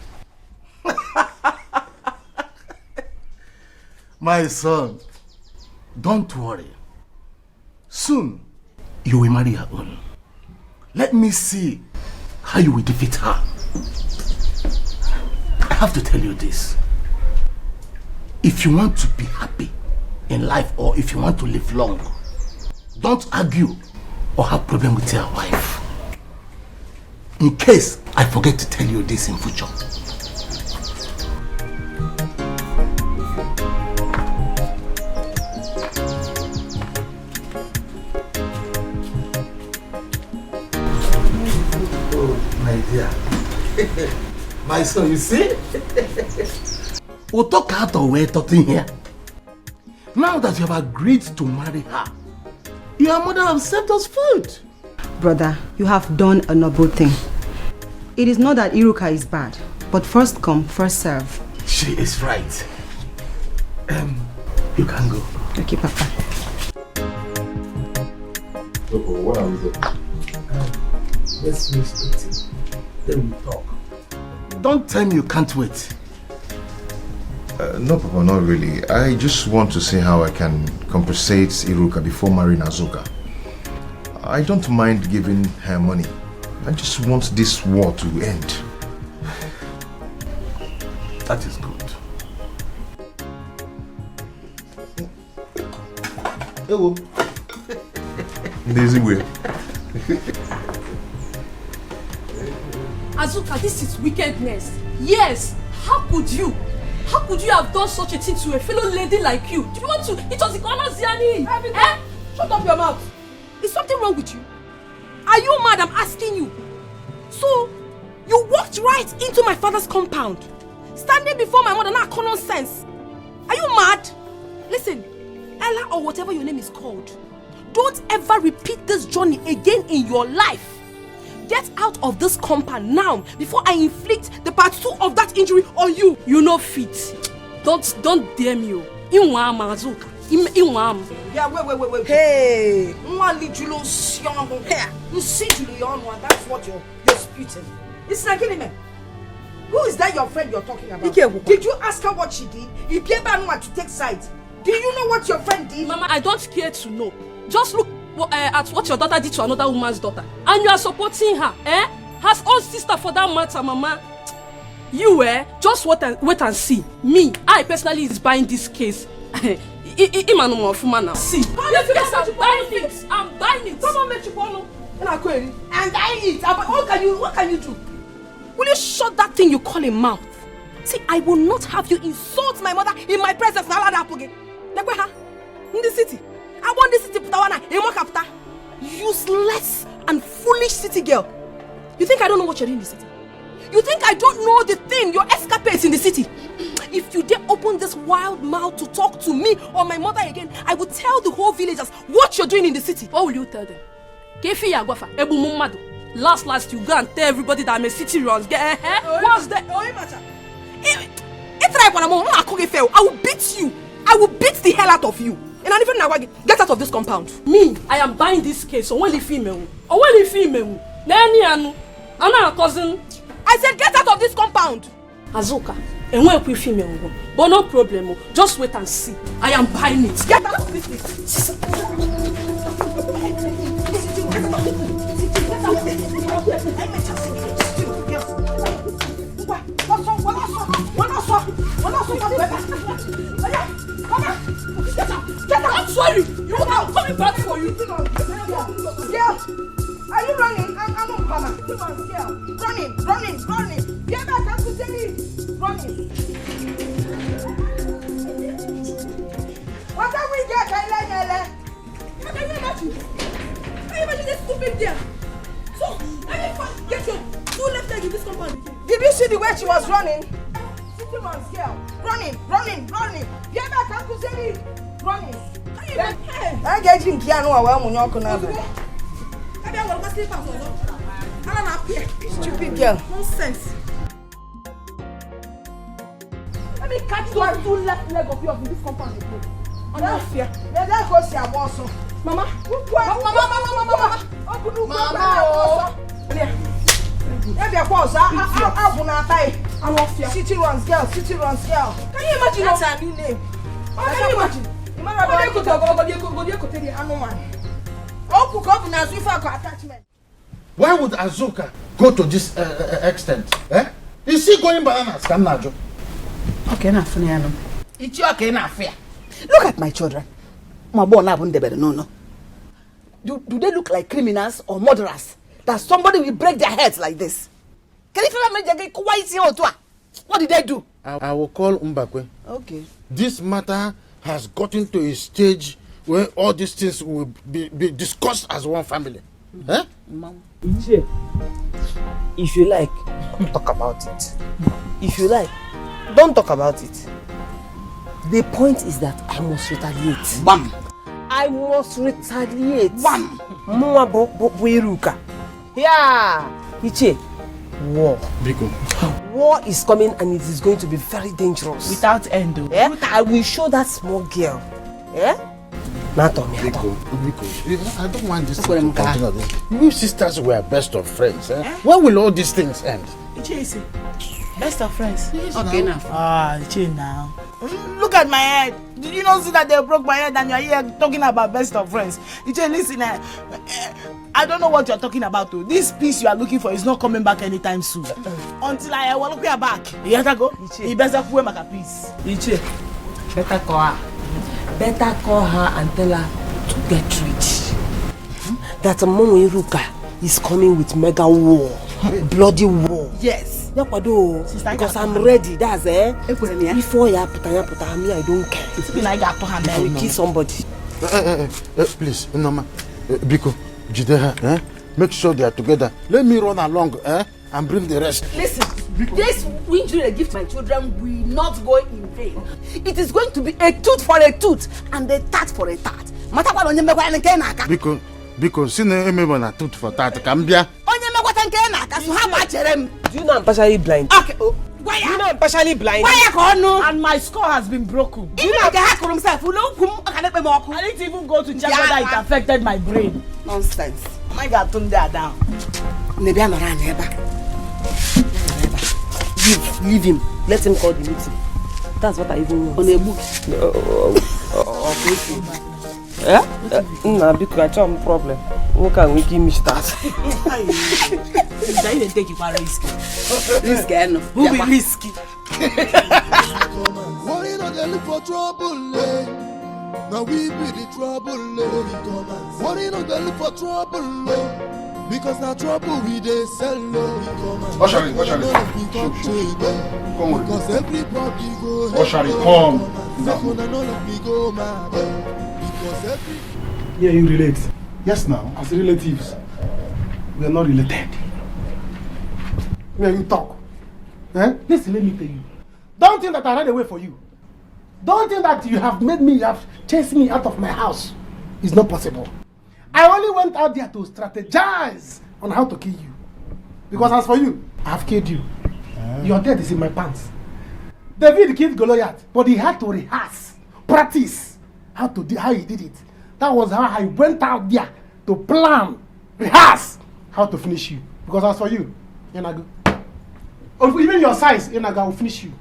O: My son, don't worry. Soon, you will marry her own. Let me see how you will defeat her. I have to tell you this. If you want to be happy in life or if you want to live long, don't argue or have problem with your wife. In case I forget to tell you this in future. Oh, my dear. My son, you see? We'll talk out of way talking here. Now that you have agreed to marry her, your mother has served us food.
M: Brother, you have done a noble thing. It is not that Iruka is bad, but first come, first serve.
O: She is right. You can go.
M: Okay, Papa.
J: Look, what are we doing?
O: Let's finish eating. Then we talk. Don't tell me you can't wait.
J: No, Papa, not really. I just want to see how I can compensate Iruka before marrying Azuka. I don't mind giving her money. I just want this war to end.
O: That is good.
J: Hello. In the easy way.
F: Azuka, this is wickedness. Yes, how could you? How could you have done such a thing to a fellow lady like you? Do you want to? It was the corner Ziani. Shut up your mouth. Is something wrong with you? Are you mad? I'm asking you. So, you walked right into my father's compound, standing before my mother, not common sense. Are you mad? Listen, Ella or whatever your name is called, don't ever repeat this journey again in your life. Get out of this compound now before I inflict the part 2 of that injury on you. You know fit. Don't dare me. Yeah, wait.
G: Hey, you see Julian, that's what you're spewing. It's like man. Who is that your friend you're talking about? Did you ask her what she did? You gave her no to take sides. Do you know what your friend did?
F: Mama, I don't care to know. Just look at what your daughter did to another woman's daughter. And you are supporting her, Her own sister for that matter, Mama. You, just wait and see. Me, I personally is buying this case. See, I'm buying it.
G: Someone make you follow. I'm buying it. What can you do?
F: Will you shut that thing you call a mouth? See, I will not have you insult my mother in my presence. Now that again. In the city. I want this city putawana. Useless and foolish city girl. You think I don't know what you're doing in the city? You think I don't know the thing, your escapades in the city? If you dare open this wild mouth to talk to me or my mother again, I will tell the whole villagers what you're doing in the city. What will you tell them? Last, you go and tell everybody that I'm a city runs. What's that? I will beat you. I will beat the hell out of you. And I even now get out of this compound. Me, I am buying this case. So when the female, I'm not a cousin. I said get out of this compound. Azuka, and when we female, but no problem. Just wait and see. I am buying it. Get out of this place.
G: Are you running? I'm not coming. Running. Get back, Uncle Jenny. Running. What have we got, Ella?
F: Can you imagine? Can you imagine this stupid girl? So, get your 2 left leg in this compound.
G: Did you see the way she was running? City man's girl. Running. Get back, Uncle Jenny. Running. I get you in Kiano while I'm on your stupid girl.
F: Nonsense. Let me catch those 2 left leg of yours in this compound again. I'm not fear.
G: That goes your boss.
F: Mama.
G: City runs girl.
F: Can you imagine?
G: That's her new name.
F: Can you imagine?
P: Why would Azuka go to this extent? Is she going bananas?
K: Okay, na funny. It's okay, na fair. Look at my children. My boy na bun debere no. Do they look like criminals or murderers? That somebody will break their heads like this? Can you feel me? What did they do?
P: I will call Mbakwe.
K: Okay.
P: This matter has gotten to a stage where all these things will be discussed as one family.
T: Mom. If you like, talk about it. If you like, don't talk about it. The point is that I must retaliate.
K: Bam!
T: I must retaliate.
K: Bam!
T: Yeah! Iche, war.
P: Biko.
T: War is coming and it is going to be very dangerous.
N: Without end.
T: Yeah? I will show that small girl. Yeah?
P: Biko, I don't want this thing to continue. You sisters were best of friends. When will all these things end?
N: Iche, best of friends.
K: Okay now.
N: Iche now. Look at my head. Did you not see that they broke my head and you're here talking about best of friends? Iche, listen, I don't know what you're talking about. Though. This peace you are looking for is not coming back anytime soon. Until I will look back. You have to go. You better go make a peace.
T: Iche, better call her. Better call her and tell her to get rich. That Momo Iruka is coming with mega war. Bloody war.
N: Yes.
T: Because I'm ready. That's before you put me, I don't care.
N: It's been like I
T: will kill somebody.
P: Please, Noma, Biko, Jideha, make sure they are together. Let me run along and bring the rest.
K: Listen, this injury I give to my children will not go in vain. It is going to be a tooth for a tooth and a tat for a tat.
P: Biko, see no na tooth for tat. Cambia.
T: Do you know I'm partially blind?
K: Okay.
T: Do you know I'm partially blind?
N: And my skull has been broken.
K: Do you know I didn't
N: even go to check whether it affected my brain.
K: Nonsense.
N: My God, turn that down.
T: Leave him. Let him call the meeting. That's what I even want.
K: On a book.
T: Yeah? Nah, because I have a problem. Who can we give me stars?
N: Don't even take it for risky.
K: Risky, I know.
N: Who be risky?
H: Worry not they look for trouble, Now we be the trouble, Worry not they look for trouble, because now trouble we they sell,
L: What shall it?
H: Come because everybody go.
L: What shall it? Come.
E: Yeah, you relate. Yes, now, as relatives, we are not related. When you talk, listen, let me tell you. Don't think that I ran away for you. Don't think that you have chased me out of my house. It's not possible. I only went out there to strategize on how to kill you. Because as for you, I have killed you. Your death is in my pants. David killed Goliath, but he had to rehearse, practice how he did it. That was how I went out there to plan, rehearse how to finish you. Because as for you, Yenago, or even your size, Yenago will finish you.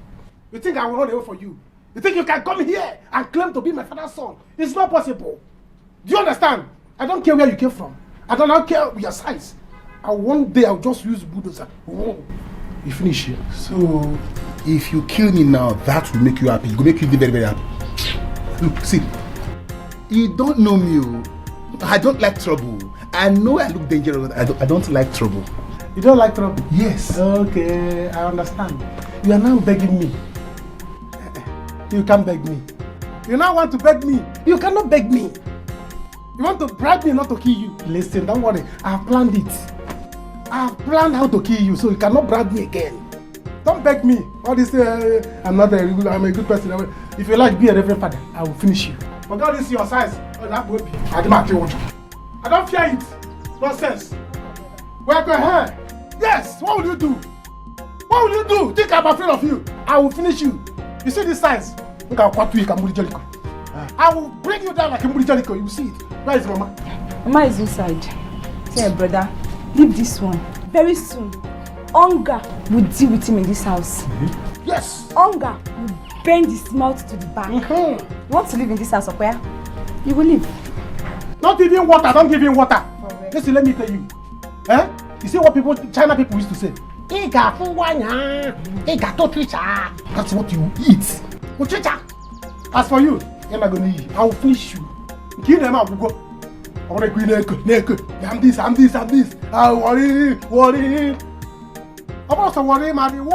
E: You think I will run away for you? You think you can come here and claim to be my father's son? It's not possible. Do you understand? I don't care where you came from. I don't care your size. And one day I'll just use bulldozer. You finish here.
L: So, if you kill me now, that will make you happy. It will make you very, very happy. Look, see, you don't know me, I don't like trouble. I know I look dangerous. I don't like trouble.
E: You don't like trouble?
L: Yes.
E: Okay, I understand. You are now begging me. You can't beg me. You now want to beg me. You cannot beg me. You want to bribe me not to kill you. Listen, don't worry. I have planned it. I have planned how to kill you, so you cannot bribe me again. Don't beg me. All this, I'm a good person. If you like be a reverend father, I will finish you. But God is your size. I don't fear it. Nonsense. Where go ahead? Yes. What will you do? What will you do? Think I'm afraid of you. I will finish you. You see this size? I will bring you down like a Jericho. You see it. Where is Mama?
M: Mama is inside. Say, brother, leave this one. Very soon, hunger will deal with him in this house.
E: Yes.
M: Hunger will bend his mouth to the back. You want to live in this house, Okoya? You will live.
E: Not even water. Don't give him water. Listen, let me tell you. You see what China people used to say? That's what you eat. As for you, I'm not going to eat. I will finish you. Kill them out. Go. I want to go naked. I'm this. I worry. I'm also worried, man.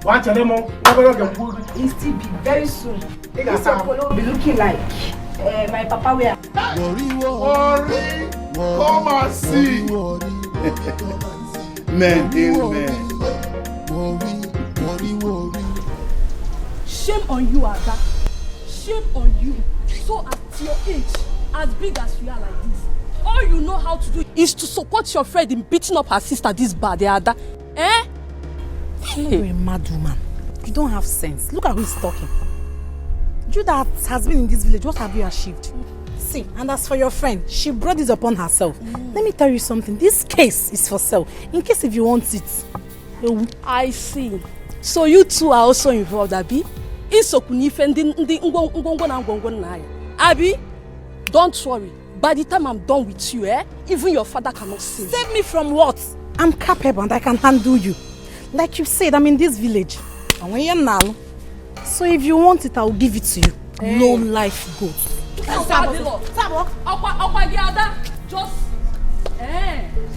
E: Watch them.
M: He'll still be very soon. This Okolo will be looking like my papa where.
L: Worry. Come and see. Men. Worry.
F: Shame on you, Ada. Shame on you. So at your age, as big as you are like this, all you know how to do is to support your friend in beating up her sister this bad, Ada.
C: You're a mad woman. You don't have sense. Look at who is talking. You that has been in this village, what have you achieved? See, and as for your friend, she brought this upon herself. Let me tell you something. This case is for sale. In case if you want it.
F: I see. So you two are also involved, Abi? Abi, don't worry. By the time I'm done with you, even your father cannot save.
C: Save me from what? I'm capable and I can handle you. Like you said, I'm in this village. And when you're now, so if you want it, I will give it to you. No life goes.
F: Just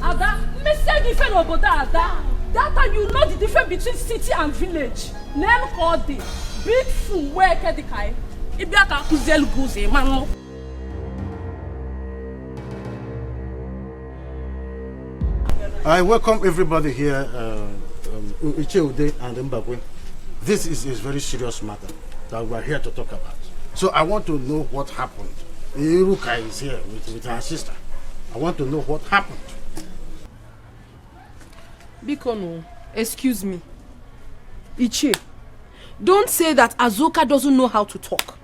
F: Ada, message different about Ada. That time you know the difference between city and village. Name called the big fool where Kedikai. Ibiaka kuzel guze mano.
P: I welcome everybody here, Icheude and Mbakwe. This is a very serious matter that we are here to talk about. So I want to know what happened. Iruka is here with her sister. I want to know what happened.
F: Bikono, excuse me. Ichie, don't say that Azuka doesn't know how to talk.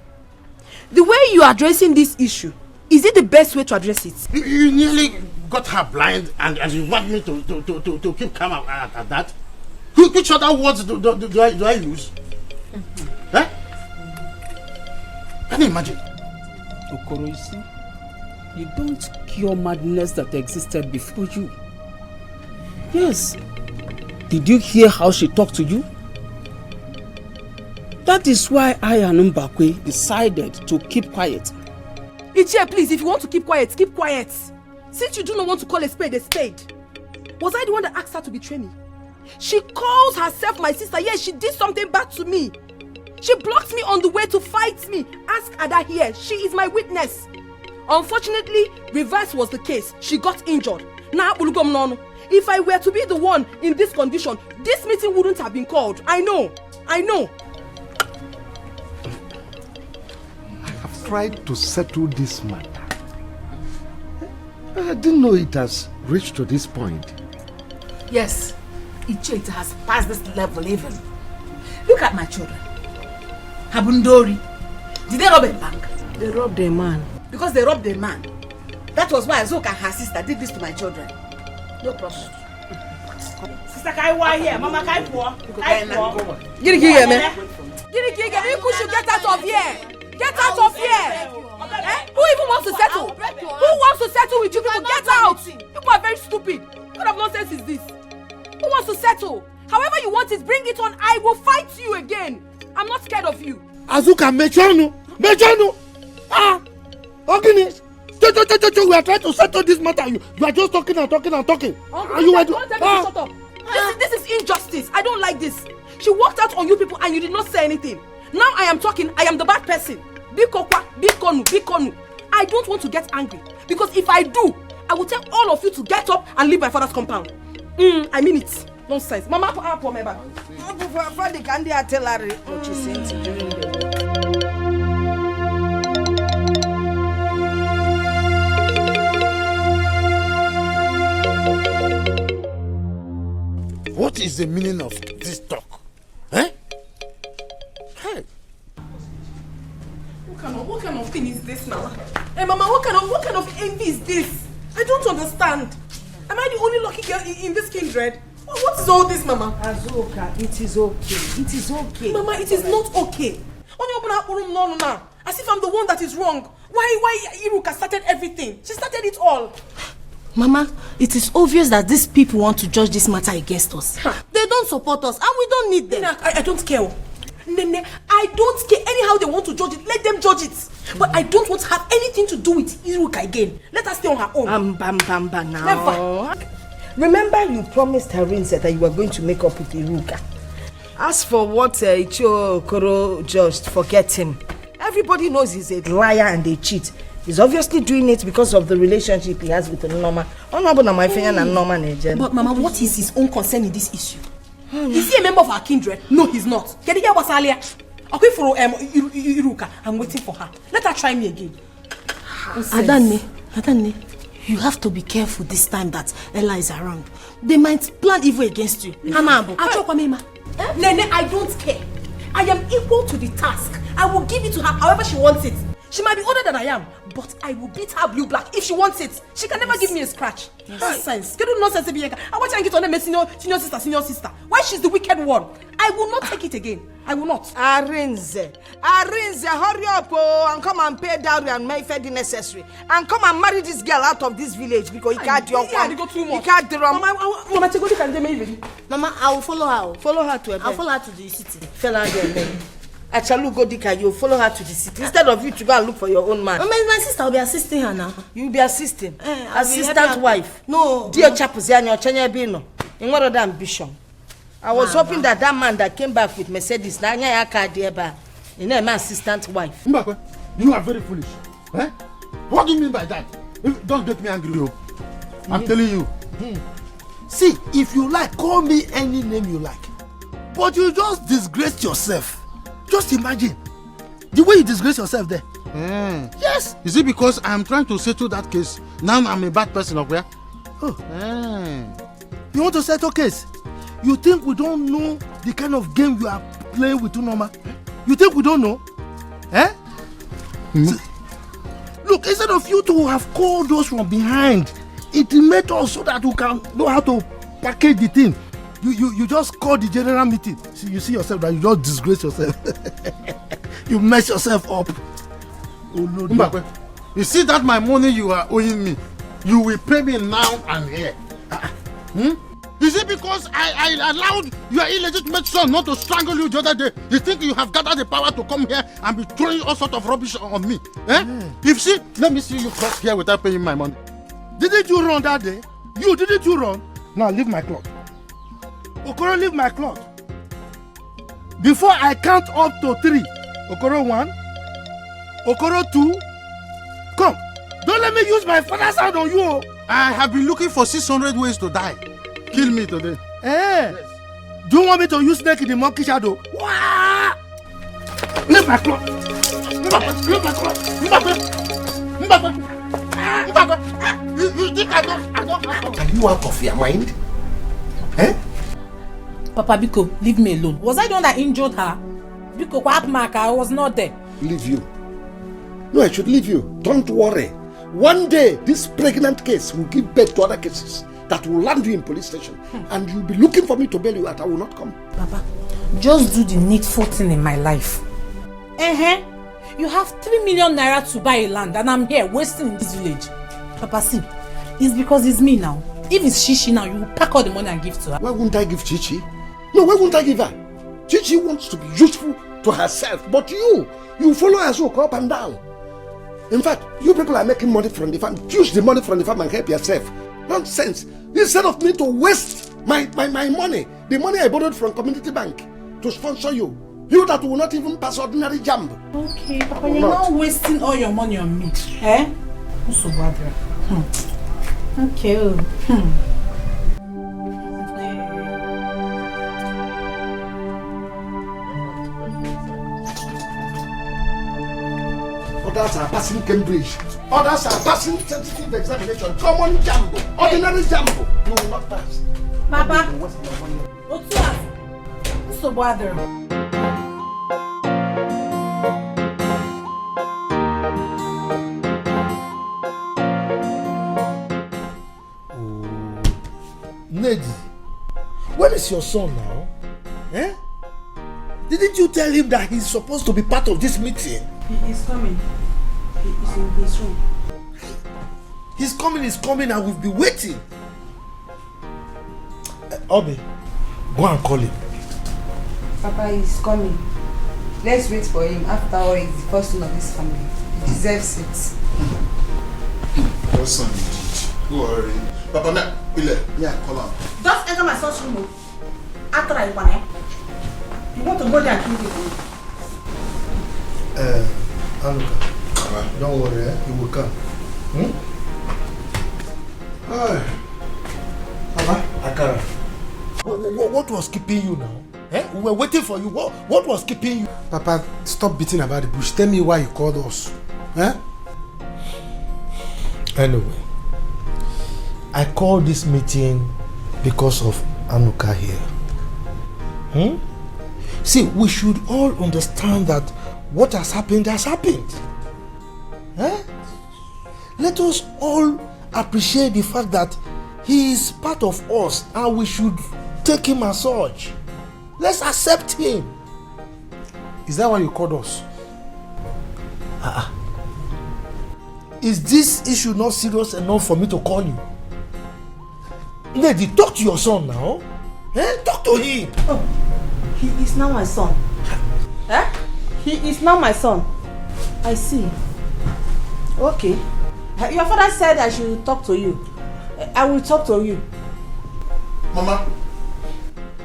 F: The way you are addressing this issue, is it the best way to address it?
P: You nearly got her blind and you want me to keep calm at that? Which other words do I use? Can you imagine?
K: Okoro, you see, you don't cure madness that existed before you. Yes. Did you hear how she talked to you? That is why I and Mbakwe decided to keep quiet.
F: Ichie, please, if you want to keep quiet, keep quiet. Since you do not want to call a spade, was I the one that asked her to betray me? She calls herself my sister. Yes, she did something bad to me. She blocked me on the way to fight me. Ask Ada here. She is my witness. Unfortunately, reverse was the case. She got injured. Now, if I were to be the one in this condition, this meeting wouldn't have been called. I know.
O: I have tried to settle this matter. I didn't know it has reached to this point.
C: Yes, it has passed this level even. Look at my children. Habundori. Did they rob a bank?
G: They robbed a man.
C: Because they robbed a man. That was why Azuka and her sister did this to my children. No problem. Sister Kaiwa here, Mama Kaiwa.
G: Get
F: you should get out of here. Get out of here. Who even wants to settle? Who wants to settle with you people? Get out. People are very stupid. What kind of nonsense is this? Who wants to settle? However you want it, bring it on. I will fight you again. I'm not scared of you.
O: Azuka, Mechonu. Ah, Ogini. We are trying to settle this matter. You are just talking and talking and talking.
F: Are you shut up. This is injustice. I don't like this. She walked out on you people and you did not say anything. Now I am talking. I am the bad person. Bikokwa, Bikonu. I don't want to get angry because if I do, I will tell all of you to get up and leave my father's compound. I mean it. Nonsense. Mama, pour my bag.
G: Father, can they tell her what she said during the
P: What is the meaning of this talk? Eh? Hey.
F: What kind of thing is this now? Hey Mama, what kind of envy is this? I don't understand. Am I the only lucky girl in this kindred? What is all this, Mama?
G: Azuka, it is okay. It is okay.
F: Mama, it is not okay. No. As if I'm the one that is wrong. Why Iruka started everything? She started it all.
N: Mama, it is obvious that these people want to judge this matter against us. They don't support us and we don't need them.
F: I don't care. Nene, I don't care. Anyhow they want to judge it, let them judge it. But I don't want to have anything to do with Iruka again. Let her stay on her own.
G: Bamba now.
F: Never.
G: Remember you promised Harinze that you were going to make up with Iruka. As for what Ichio Okoro judged, forget him. Everybody knows he's a liar and a cheat. He's obviously doing it because of the relationship he has with Noma. But
F: Mama, what is his own concern in this issue? Is he a member of our kindred? No, he's not. Kediya was earlier. Okay, for Iruka, I'm waiting for her. Let her try me again.
N: Adanne, you have to be careful this time that Ella is around. They might plan evil against you.
F: Nene, I don't care. I am equal to the task. I will give it to her however she wants it. She might be older than I am, but I will beat her blue-black if she wants it. She can never give me a scratch. Nonsense. I want to get on a senior sister. Why she's the wicked one? I will not take it again. I will not.
G: Harinze, hurry up and come and pay dowry and make the necessary. And come and marry this girl out of this village because he can't do one. He can't do wrong.
N: Mama, I will follow her.
G: Follow her to
N: I'll follow her to the city.
G: Follow her. Achalu Godika, you follow her to the city instead of you to go and look for your own man.
N: Mama, my sister will be assisting her now.
G: You will be assisting? Assistant wife?
N: No.
G: Dear Chapuziani or Chenya Bino. In what other ambition? I was hoping that man that came back with Mercedes, Nanya Kadieba, in my assistant wife.
O: Mbakwe, you are very foolish. Eh? What do you mean by that? Don't get me angry. I'm telling you. See, if you like, call me any name you like. But you just disgrace yourself. Just imagine the way you disgrace yourself there. Yes.
P: Is it because I'm trying to settle that case? Now I'm a bad person, okay?
O: Oh. You want to settle case? You think we don't know the kind of game you are playing with Unoma? You think we don't know? Eh? Look, instead of you to have called those from behind, intimate us so that we can know how to package the thing. You just call the general meeting. See, you see yourself that you just disgrace yourself. You mess yourself up.
P: Oh no, Mbakwe, you see that my money you are owing me, you will pay me now and here. Is it because I allowed your illegitimate son not to strangle you the other day? You think you have gathered the power to come here and be throwing all sorts of rubbish on me? If see, let me see you cross here without paying my money.
O: Didn't you run that day? Didn't you run? Now leave my cloth. Okoro, leave my cloth. Before I count up to 3. Okoro 1. Okoro 2. Come. Don't let me use my father's hand on you.
P: I have been looking for 600 ways to die. Kill me today.
O: Yes. Do you want me to use snake in the monkey shadow? Wah! Leave my cloth. Leave my cloth. You think I don't have...
L: Are you out of your mind?
I: Papa Biko, leave me alone. Was I the one that injured her? Biko, what mark? I was not there.
O: Leave you. No, I should leave you. Don't worry. One day, this pregnant case will give birth to other cases that will land you in police station. And you'll be looking for me to bail you out. I will not come.
I: Papa, just do the needful thing in my life. You have 3 million naira to buy a land and I'm here wasting in this village. Papa, see, it's because it's me now. If it's Chichi now, you will pack all the money and give to her.
O: Why wouldn't I give Chichi? No, why won't I give her? Chichi wants to be useful to herself, but you follow her so up and down. In fact, you people are making money from the farm. Use the money from the farm and help yourself. Nonsense. Instead of me to waste my money, the money I borrowed from Community Bank to sponsor you, you that will not even pass ordinary jam.
C: Okay, Papa, you're not wasting all your money on me. Eh? So bad. Okay.
O: Others are passing Cambridge. Others are passing sensitive examination. Common jambo. Ordinary jambo. You will not pass.
C: Papa. What's that? So bother.
A: Nedi, where is your son now? Eh? Didn't you tell him that he's supposed to be part of this meeting?
C: He's coming. He's in his room.
A: He's coming, and we'll be waiting. Obi, go and call him.
M: Papa is coming. Let's wait for him. After all, he's the first son of this family. He deserves it.
L: What son you did? Who are you? Papa, yeah, call him.
C: Just enter my son's room. After I want him. You want to go there and kill him?
A: Anuka, don't worry, he will come. Papa, Akara, what was keeping you now? Eh? We were waiting for you. What was keeping you?
E: Papa, stop beating about the bush. Tell me why you called us. Eh?
A: Anyway, I called this meeting because of Anuka here. See, we should all understand that what has happened has happened. Eh? Let us all appreciate the fact that he is part of us and we should take him as such. Let's accept him.
E: Is that why you called us?
A: Is this issue not serious enough for me to call you? Lady, talk to your son now. Eh? Talk to him.
M: Oh, he is now my son. Eh? He is now my son. I see. Okay. Your father said I should talk to you. I will talk to you.
L: Mama,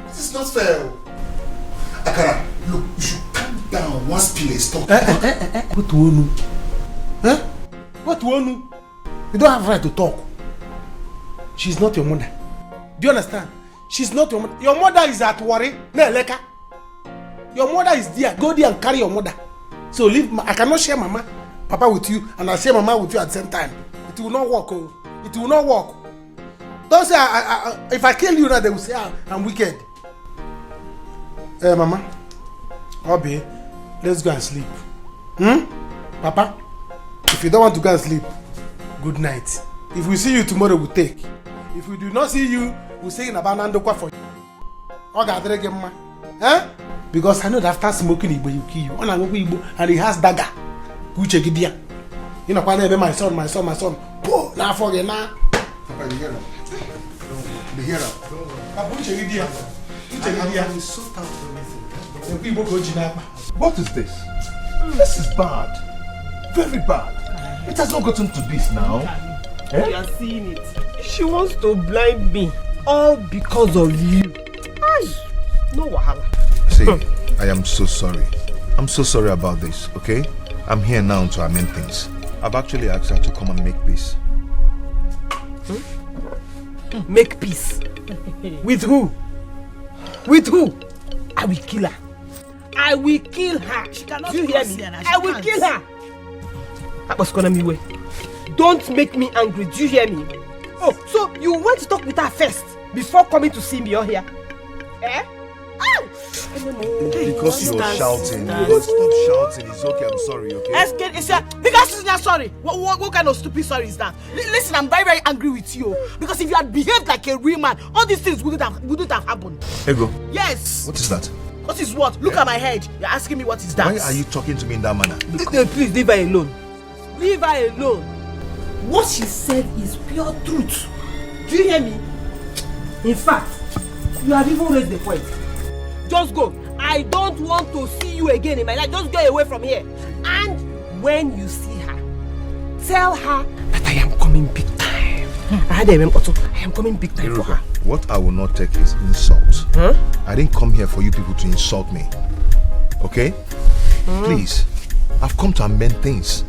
L: this is not fair. Akara, look, you should calm down once Pile talk.
E: What do you know? Eh? What do you know? You don't have right to talk. She's not your mother. Do you understand? She's not your mother. Your mother is at Wari, Neleka. Your mother is there. Go there and carry your mother. So leave. I cannot share Mama, Papa with you, and I share Mama with you at the same time. It will not work. Oh. It will not work. Don't say if I kill you now, they will say I'm wicked. Mama, Obi, let's go and sleep. Papa, if you don't want to go and sleep, good night. If we see you tomorrow, we'll take. If we do not see you, we'll say in Abanandokwa for you. Eh? Because I know that after smoking Igbo, you kill you. And he has dagger. You know, my son. Oh, now forget now.
L: Papa, you hear him? You hear him?
J: What is this? This is bad. Very bad. It has not gotten to this now.
T: You are seeing it. She wants to blind me. All because of you. No wahala.
J: See, I am so sorry. I'm so sorry about this, okay? I'm here now to amend things. I've actually asked her to come and make peace.
T: Make peace? With who? With who? I will kill her. I will kill her. She cannot. Do you hear me? I will kill her. Don't make me angry. Do you hear me? Oh, so you went to talk with her first before coming to see me out here? Eh?
J: Because you're shouting. You stop shouting. It's okay. I'm sorry, okay?
T: Because she's not sorry. What kind of stupid sorry is that? Listen, I'm very, very angry with you. Because if you had behaved like a real man, all these things wouldn't have happened.
J: Ego.
T: Yes.
J: What is that?
T: What is what? Look at my head. You're asking me what is that?
J: Why are you talking to me in that manner?
T: Please leave her alone. Leave her alone. What she said is pure truth. Do you hear me? In fact, you have even raised the point. Just go. I don't want to see you again in my life. Just go away from here. And when you see her, tell her that I am coming big time. I am coming big time for her.
J: What I will not take is insult. I didn't come here for you people to insult me. Okay? Please. I've come to amend things.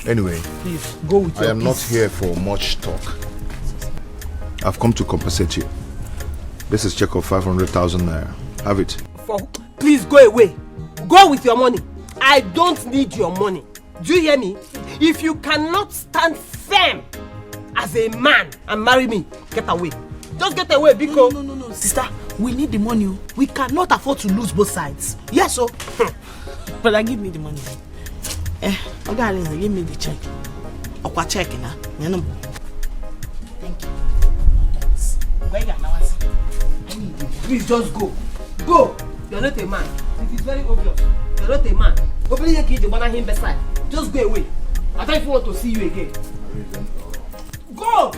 J: Anyway,
T: please go with your
J: I am not here for much talk. I've come to compensate you. This is check of 500,000 naira. Have it.
T: Please go away. Go with your money. I don't need your money. Do you hear me? If you cannot stand firm as a man and marry me, get away. Just get away, Biko.
N: No, sister. We need the money. We cannot afford to lose both sides. Yes, so. Brother, give me the money. Okay, give me the check. Okwa check na. Thank you. Thanks. Where you now? I need you.
T: Please just go. Go. You're not a man. It is very obvious. You're not a man. Opening your kid, you bother him beside. Just go away. I don't even want to see you again. Go!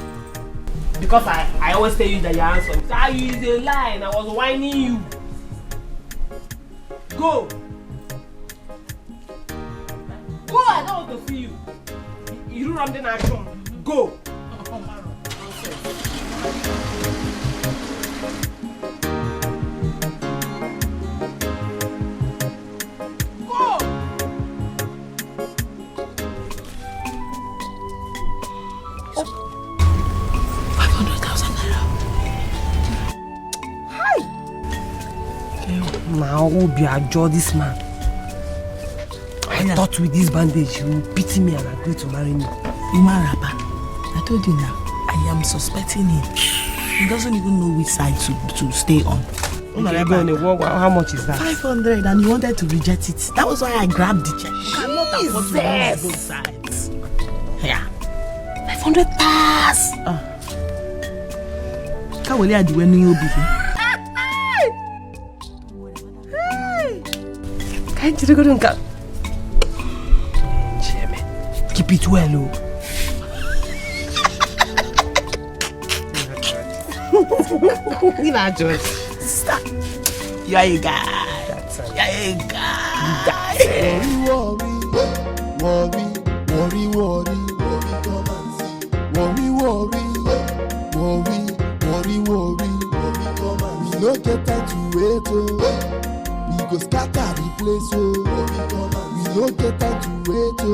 T: Because I always tell you that you're handsome. That is a lie. I was whining you. Go! Go! I don't want to see you. You run the action. Go! Now who be adjure this man? I thought with this bandage he will pity me and agree to marry me.
N: Iman Rapper, I told you now, I am suspecting him. He doesn't even know which side to stay on.
T: How much is that?
N: 500, and he wanted to reject it. That was why I grabbed the check. You cannot afford to lose both sides. Yeah. 500 pass. Can't wait at the when you be.
T: Keep it well, oh.
N: Stop. You are a guy. You are a guy.
H: Worry, we no get time to wait, oh. We go scatter the place, oh. We no get time to wait, oh.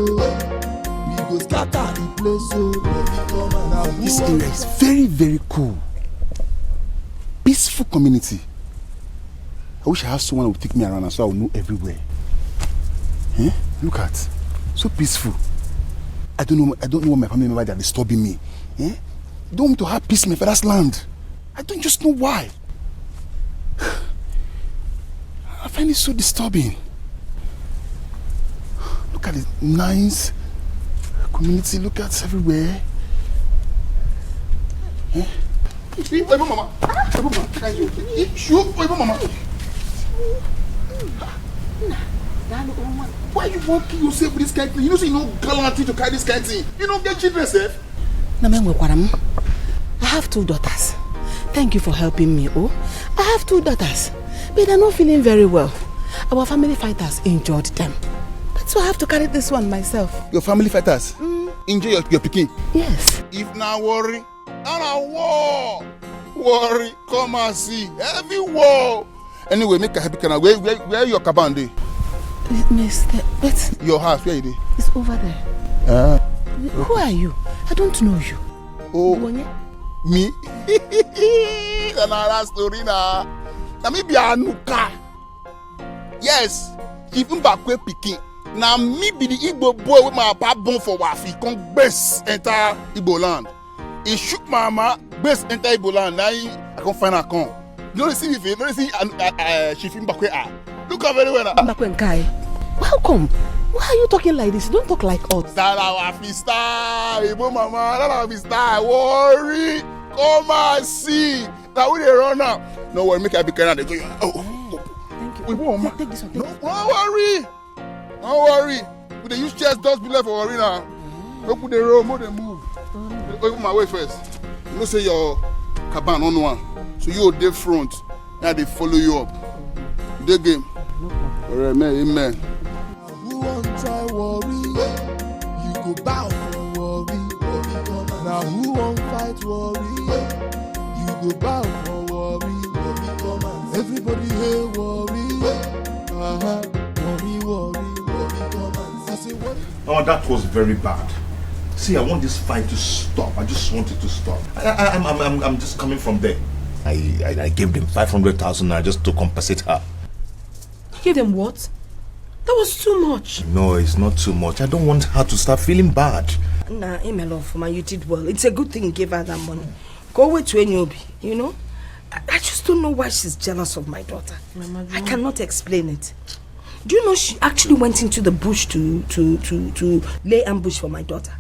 H: We go scatter the place, oh.
L: This area is very, very cool. Peaceful community. I wish I had someone who would take me around so I would know everywhere. Look at, so peaceful. I don't know what my family member that is disturbing me. Don't want me to have peace in my father's land. I don't just know why. I find it so disturbing. Look at the nice community. Look at everywhere. Mama. Why you want to kill yourself with this kind of thing? You know, so you know gallantry to carry this kind of thing. You don't get children, sir.
N: I have 2 daughters. Thank you for helping me, oh. I have 2 daughters, but they're not feeling very well. Our family fighters injured them. That's why I have to carry this one myself.
L: Your family fighters? Injure your pikin?
N: Yes.
L: If not worry, I'm a war. Worry, come and see. Heavy war. Anyway, make a happy canal. Where your cabin dey?
N: Mister, but
L: your house, where it is?
N: It's over there. Who are you? I don't know you.
L: Oh, me? Another story now. Na me be Anuka. Yes, if you back pikin. Now me be the Igbo boy with my papa born for Wafi. Come best enter Igbo land. He shook my mama, best enter Igbo land. Now I can't find her come. You don't see me, you don't see Shifim Bakwe. Look how very well.
N: Bakwe Nkai. Welcome. Why are you talking like this? Don't talk like us.
L: That our star, Igbo mama. That our star. Worry, come and see. Now we dey run now. No worry, make I be careful. They go. Oh,
N: thank you.
L: Igbo mama.
N: Take this one.
L: Don't worry. Don't worry. We dey use chest dust be left for worry now. Don't put the road, more than move. Open my way first. You know say your caban on one. So you dey front. Now they follow you up. Dey game. Alright, amen.
H: Who won't try worry? You go go bow for worry. Now who won't fight worry? You go bow for worry. Everybody here worry. Worry. I say what?
J: Oh, that was very bad. See, I want this fight to stop. I just want it to stop. I'm just coming from there. I gave them 500,000 naira just to compensate her.
F: You gave them what? That was too much.
J: No, it's not too much. I don't want her to start feeling bad.
G: Nah, Emelon, you did well. It's a good thing you gave her that money. Go away to Eniobi, you know? I just don't know why she's jealous of my daughter. I cannot explain it. Do you know she actually went into the bush to lay ambush for my daughter?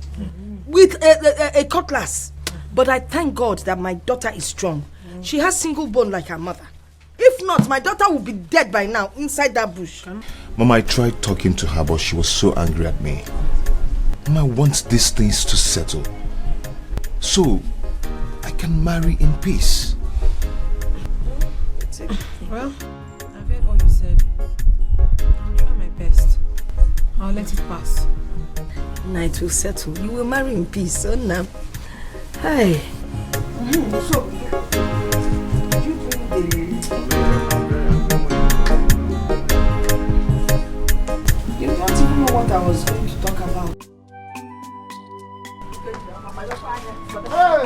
G: With a cutlass. But I thank God that my daughter is strong. She has single bone like her mother. If not, my daughter would be dead by now inside that bush.
J: Mama, I tried talking to her, but she was so angry at me. Mama, I want these things to settle, so I can marry in peace.
F: Well, I've heard all you said. I'll try my best. I'll let it pass.
G: Night will settle. You will marry in peace, so now. Hi. So, you don't even know what I was going to talk about.
A: Hey!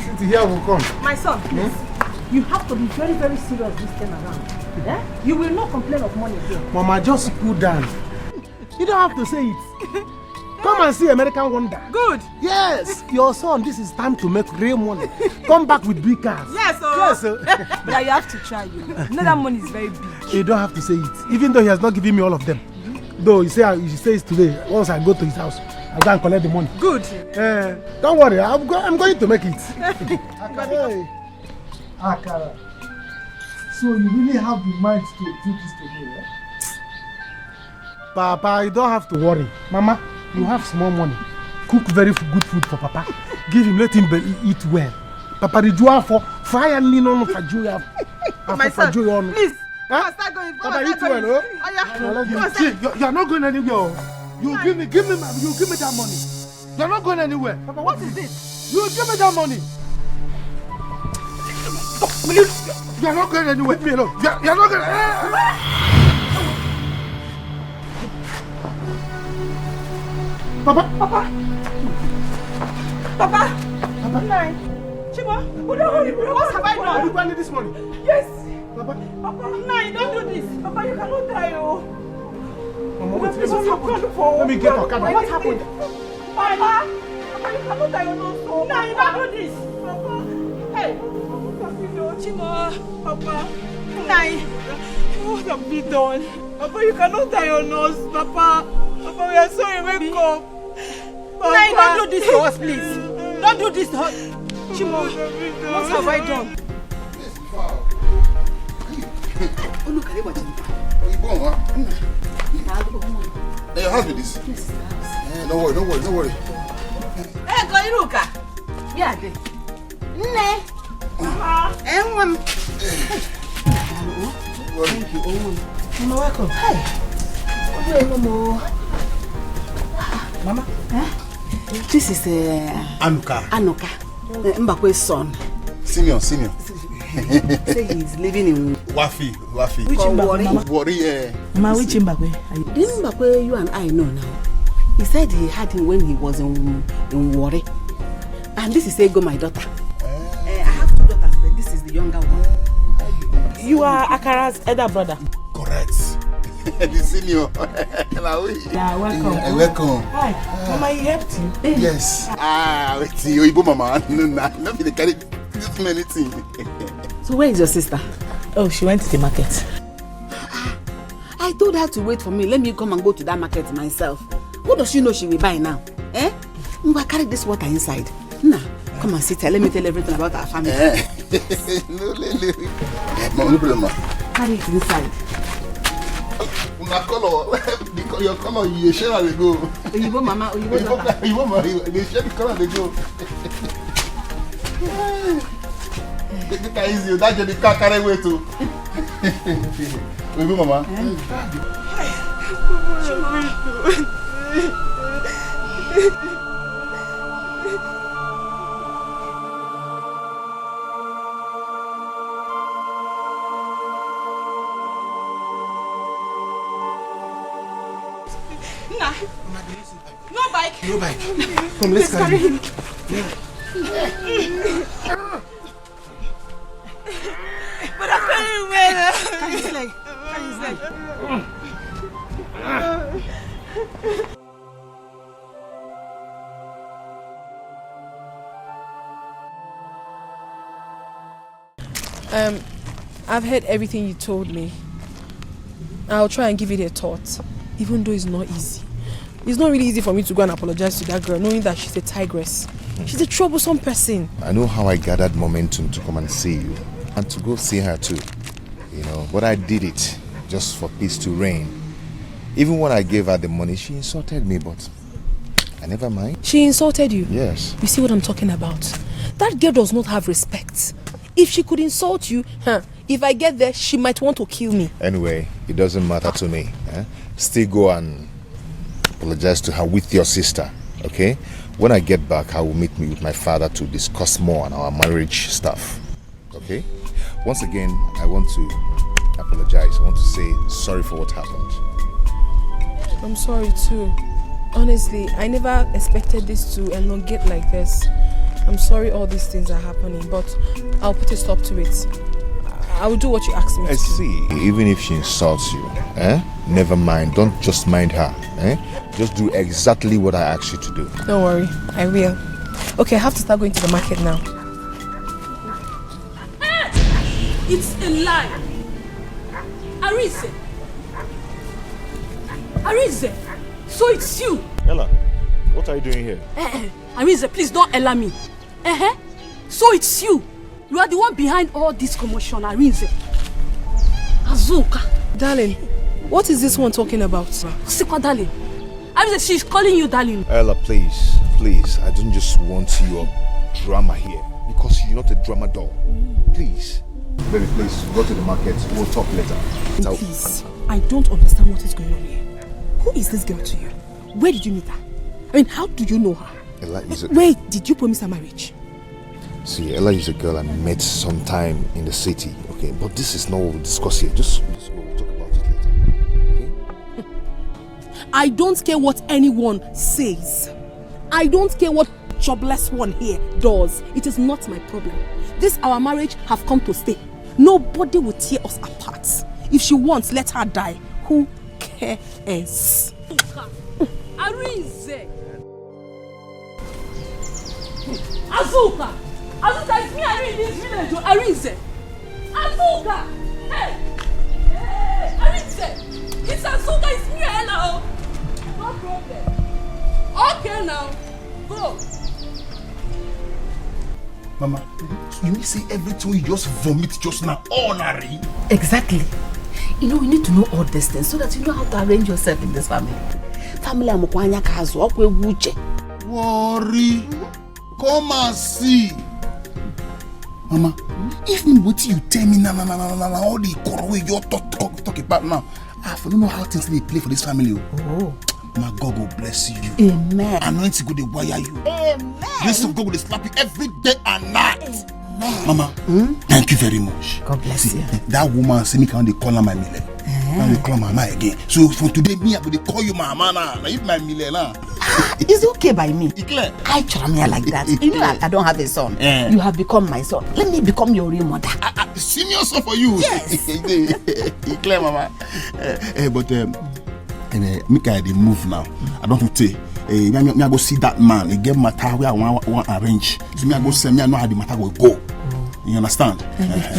A: Since here will come.
C: My son, please. You have to be very, very serious this time around. Eh? You will not complain of money here.
E: Mama, just cool down. You don't have to say it. Come and see American Wonder.
C: Good.
E: Yes, your son, this is time to make real money. Come back with big cars.
C: Yes, sir.
E: Yes, sir.
M: But you have to try, you know. You know that money is very big.
E: You don't have to say it, even though he has not given me all of them. Though he says today, once I go to his house, I'll go and collect the money.
C: Good.
E: Don't worry, I'm going to make it.
A: Hey. Akara. So you really have the mind to do this to me, eh?
E: Papa, you don't have to worry. Mama, you have small money. Cook very good food for Papa. Give him, let him eat well. Papa, the joy for fire no for joy.
C: My son, please.
E: Huh?
C: Start going.
E: Papa, eat well, oh? You are not going anywhere. You give me that money. You are not going anywhere.
C: Papa, what is this?
E: You give me that money. You are not going anywhere. Leave me alone. You are not going. Papa.
C: Nine. Chibo, what have I done?
E: You planted this money?
C: Yes.
E: Papa.
C: Nine, don't do this. Papa, you cannot die, oh.
E: Mama, wait, let me get Okada.
C: What happened? Papa, you cannot die, oh. Nine, don't do this. Papa. Hey. Chibo. Papa. Nine. What have we done? Papa, you cannot die on us, Papa. Papa, we are sorry, wake up. Nine, don't do this to us, please. Don't do this to us. Chimo, what have I done?
L: Oh, look at it. Are you born, huh? Hey, your house with this? Yes, don't worry.
N: Hey, go Iruka. Yeah, there. Ne. Everyone.
L: Thank you.
N: Mama, welcome. Hey. Mama? This is
L: Anuka.
N: Mbakwe's son.
L: Senior.
N: Say he's living in
L: Wafi.
N: Which Mbakwe?
L: Wari, yeah.
N: Mama, which Mbakwe? The Mbakwe you and I know now. He said he had him when he was in Wari. And this is Ego, my daughter. I have two daughters, but this is the younger one.
C: You are Akara's elder brother.
L: Correct. The senior.
C: Yeah, welcome.
L: Welcome.
C: Hi. Mama, he helped you?
L: Yes. Wait, you Igbo mama. No, they carry this many things.
N: So where is your sister?
C: Oh, she went to the market.
N: I told her to wait for me. Let me come and go to that market myself. What does she know she will buy now? Eh? I'm going to carry this water inside. Nah, come and sit here. Let me tell everything about our family.
L: No problem.
N: Carry it inside.
L: Your color, you share how they go.
N: Oyibo mama,
L: Oyibo mama, they share the color they go. Take it easy, that journey can't carry away too. Oyibo mama.
B: Nah. No bike.
L: No bike. Come, let's carry him.
B: But I can't wait. Carry his leg. Carry his leg.
F: I've heard everything you told me. I'll try and give it a thought, even though it's not easy. It's not really easy for me to go and apologize to that girl, knowing that she's a tigress. She's a troublesome person.
J: I know how I gathered momentum to come and see you, and to go see her too. You know, but I did it just for peace to reign. Even when I gave her the money, she insulted me, but I never mind.
F: She insulted you?
J: Yes.
F: You see what I'm talking about? That girl does not have respect. If she could insult you, if I get there, she might want to kill me.
J: Anyway, it doesn't matter to me. Still go and apologize to her with your sister, okay? When I get back, I will meet me with my father to discuss more on our marriage stuff, okay? Once again, I want to apologize. I want to say sorry for what happened.
F: I'm sorry too. Honestly, I never expected this to elongate like this. I'm sorry all these things are happening, but I'll put a stop to it. I will do what you asked me to do.
J: See, even if she insults you, never mind. Don't just mind her. Just do exactly what I asked you to do.
F: Don't worry, I will. Okay, I have to start going to the market now. It's a lie. Arise. Arise. So it's you.
J: Ella, what are you doing here?
F: Arise, please don't Ella me. So it's you. You are the one behind all this commotion, Arise. Azuka. Darling, what is this one talking about? Sikwa, darling. Arise, she's calling you darling.
J: Ella, please. I don't just want your drama here because you're not a drama doll. Please. Baby, please, go to the market. We'll talk later.
F: Please, I don't understand what is going on here. Who is this girl to you? Where did you meet her? I mean, how do you know her?
J: Ella is
F: Wait, did you promise her marriage?
J: See, Ella is a girl I met sometime in the city, okay? But this is not what we'll discuss here. Just go, we'll talk about it later, okay?
F: I don't care what anyone says. I don't care what jobless one here does. It is not my problem. This our marriage have come to stay. Nobody will tear us apart. If she wants, let her die. Who cares? Arise! Azuka! Azuka, it's me Arise in this village. Arise! Azuka! Hey! Hey! Arise! It's Azuka, it's me, Ella. No problem. Okay now. Go.
L: Mama, you need to say everything you just vomit just now. Honorary.
K: Exactly. You know, you need to know all these things so that you know how to arrange yourself in this family. Family amukwanya kazo okwe wuche.
L: Worry. Come and see. Mama, even what you tell me now, all the way you talk about now, I don't know how things they play for this family. Oh. My God will bless you.
K: Amen.
L: Anointing go dey wire you.
K: Amen.
L: Grace of God will slap you every day and night. Amen. Mama, thank you very much.
K: God bless you.
L: That woman say me can they call her my mile. Now they call mama again. So from today, me I go dey call you mama now. Now if my mile now.
K: It's okay by me.
L: Declare.
K: I charm you like that. You know I don't have a son. You have become my son. Let me become your real mother.
L: Senior son for you.
K: Yes.
L: Declare, mama. But make I dey move now. I don't want to say. Me I go see that man. He get matter where I want arrange. So me I go say me I know how the matter will go. You understand?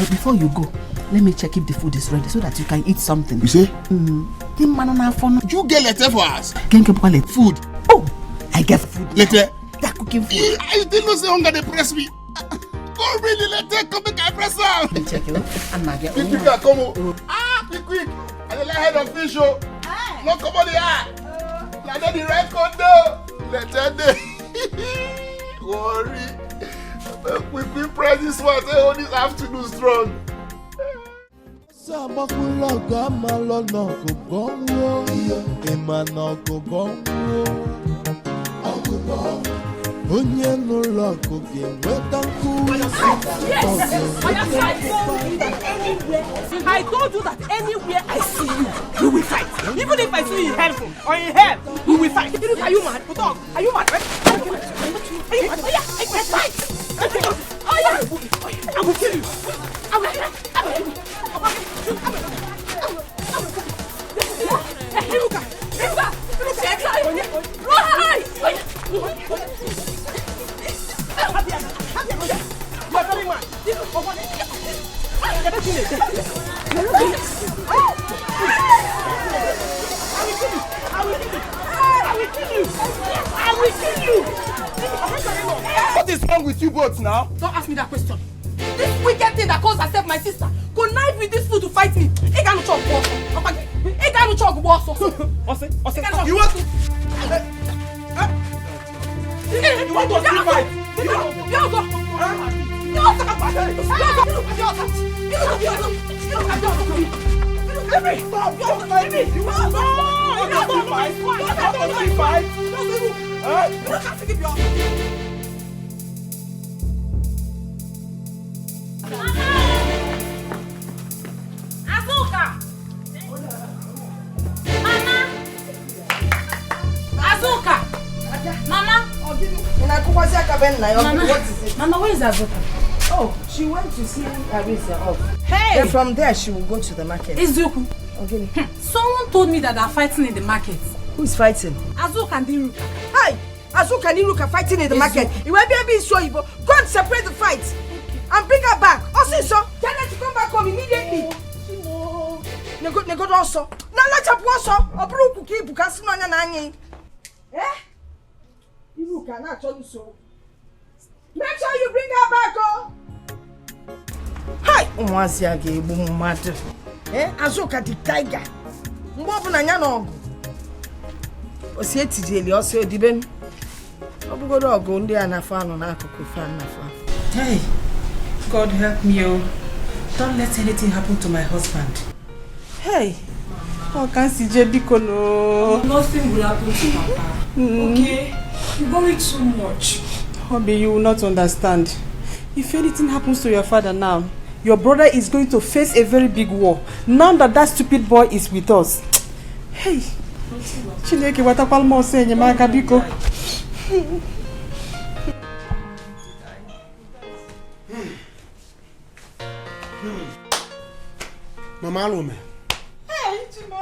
K: Before you go, let me check if the food is ready so that you can eat something.
L: You say?
K: You
L: get letter for us.
K: Can you get food? Oh, I get food.
L: Letter.
K: That cooking food.
L: I didn't know say hunger they press me. Go read the letter. Come make I press out.
K: Check you. And my girl.
L: Quick, come. Quick. I like head of fish. No come on the eye. Like the record though. Letter day. Worry. Quick press this one. Say all this afternoon strong.
H: So agbakula ga malo no go bongo. Ema no go bongo. Onye n'ụlọ ọkụ ga-enweta nkwụsị.
B: I told you that anywhere I see you, we will fight. Even if I see you in hell or in hell, we will fight. Are you mad? Dog, are you mad? Are you mad? Oh yeah, let's fight. Oh yeah, I will kill you. I will kill you.
T: What is wrong with you both now?
F: Don't ask me that question. This wicked thing that calls herself my sister connive with this fool to fight me. He can't talk boss. He can't talk boss.
T: You want to? You want to fight?
F: Azuka! Azuka! Mama!
G: Mama,
F: where is Azuka?
G: Oh, she went to see Arisa off.
F: Hey!
G: Then from there, she will go to the market.
F: Izuku.
G: Okay.
F: Someone told me that they're fighting in the market.
G: Who is fighting?
F: Azuka and Iruka.
G: Hi! Azuka and Iruka fighting in the market. You will be so evil. Go and separate the fight. And bring her back. Also, so tell her to come back home immediately. Nego also. Now let's up also. Obru kuki bukasi no nyanyi. Eh? Iruka na tell so. Make sure you bring her back, oh. Hi, umwazi age ebu mmadụ. Azuka the tiger. Mgbe ọbụna nya na ọgụ. Osi etijeli ọsọ odibe m. Ọbụgodo ọgụ ndị a na-afọ anụ n'akụkụ fa n'afọ.
C: Hey, God help me, oh. Don't let anything happen to my husband. Hey, how can CJ Biko no?
F: Nothing will happen to Papa. Okay? You worry too much.
C: Hobby, you will not understand. If anything happens to your father now, your brother is going to face a very big war. Now that stupid boy is with us. Hey, Chineke watakwalmo senye maka biko.
E: Mama Alume.
C: Hey, Chimo.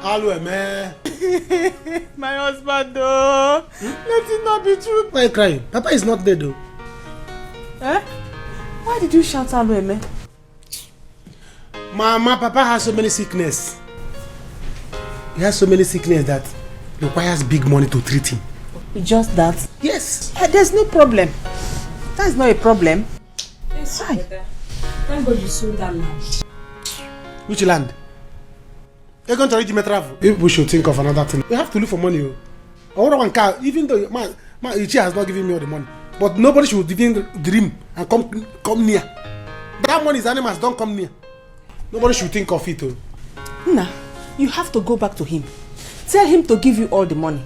E: Alume.
C: My husband, though. Let it not be true.
E: Why are you crying? Papa is not dead, though.
C: Eh? Why did you shout Alume?
E: Mama, Papa has so many sickness. He has so many sickness that requires big money to treat him.
C: Just that?
E: Yes.
C: There's no problem. That's not a problem.
F: Yes, Thank God you sold that land.
E: Which land? You're going to reach me travel. Maybe we should think of another thing. We have to look for money. I want one car, even though my Ichi has not given me all the money. But nobody should even dream and come near. That money is animals, don't come near. Nobody should think of it.
C: Nah, you have to go back to him. Tell him to give you all the money.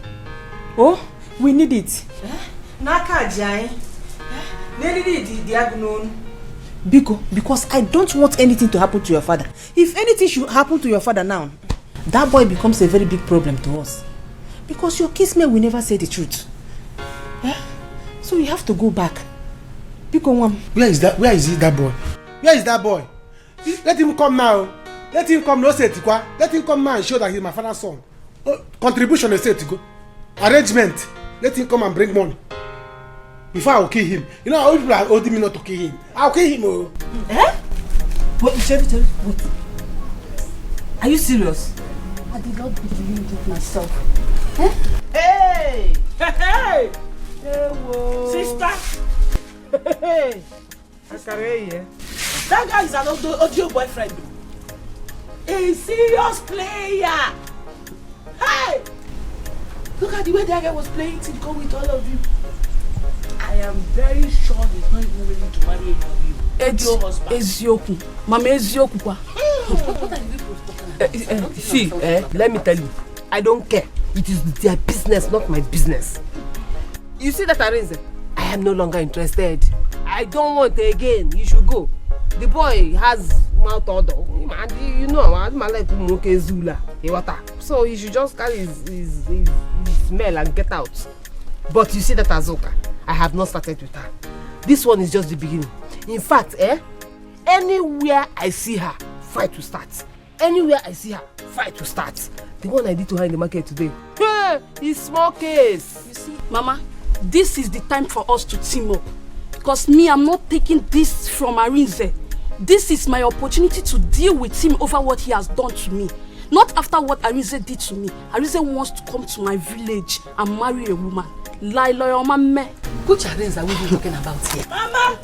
C: Oh, we need it.
G: Naka Jai.
C: Biko, because I don't want anything to happen to your father. If anything should happen to your father now, that boy becomes a very big problem to us. Because your kinsmen will never say the truth. So you have to go back. Biko,
E: where is that boy? Where is that boy? Let him come now. Let him come, no say tikwa. Let him come now and show that he's my father's son. Contribution is said to go. Arrangement. Let him come and bring money. Before I will kill him. You know how people are holding me not to kill him. I'll kill him. Oh.
G: Eh? Wait, Cherry, wait. Are you serious?
F: I did not believe it myself.
G: Eh?
T: Hey! Hey!
G: Hey, whoa.
T: Sister! Hey! That guy is an audio boyfriend. A serious player! Hey! Look at the way that guy was playing to go with all of you. I am very sure he's not even ready to marry any of you.
F: Your husband. Ezioku. Mama Ezioku kwa.
T: See, let me tell you, I don't care. It is their business, not my business. You see that Arinze? I am no longer interested. I don't want again. You should go. The boy has mouth odor. You know, I'm like Zula. So he should just carry his smell and get out. But you see that Azoka, I have not started with her. This one is just the beginning. In fact, anywhere I see her, fight to start. Anywhere I see her, fight to start. The one I did to her in the market today. Hey, it's small case.
Q: You see, Mama, this is the time for us to team up. Because me, I'm not taking this from Arinze. This is my opportunity to deal with him over what he has done to me. Not after what Arinze did to me. Arinze wants to come to my village and marry a woman. Which
T: Arinze are we talking about here?
N: Mama!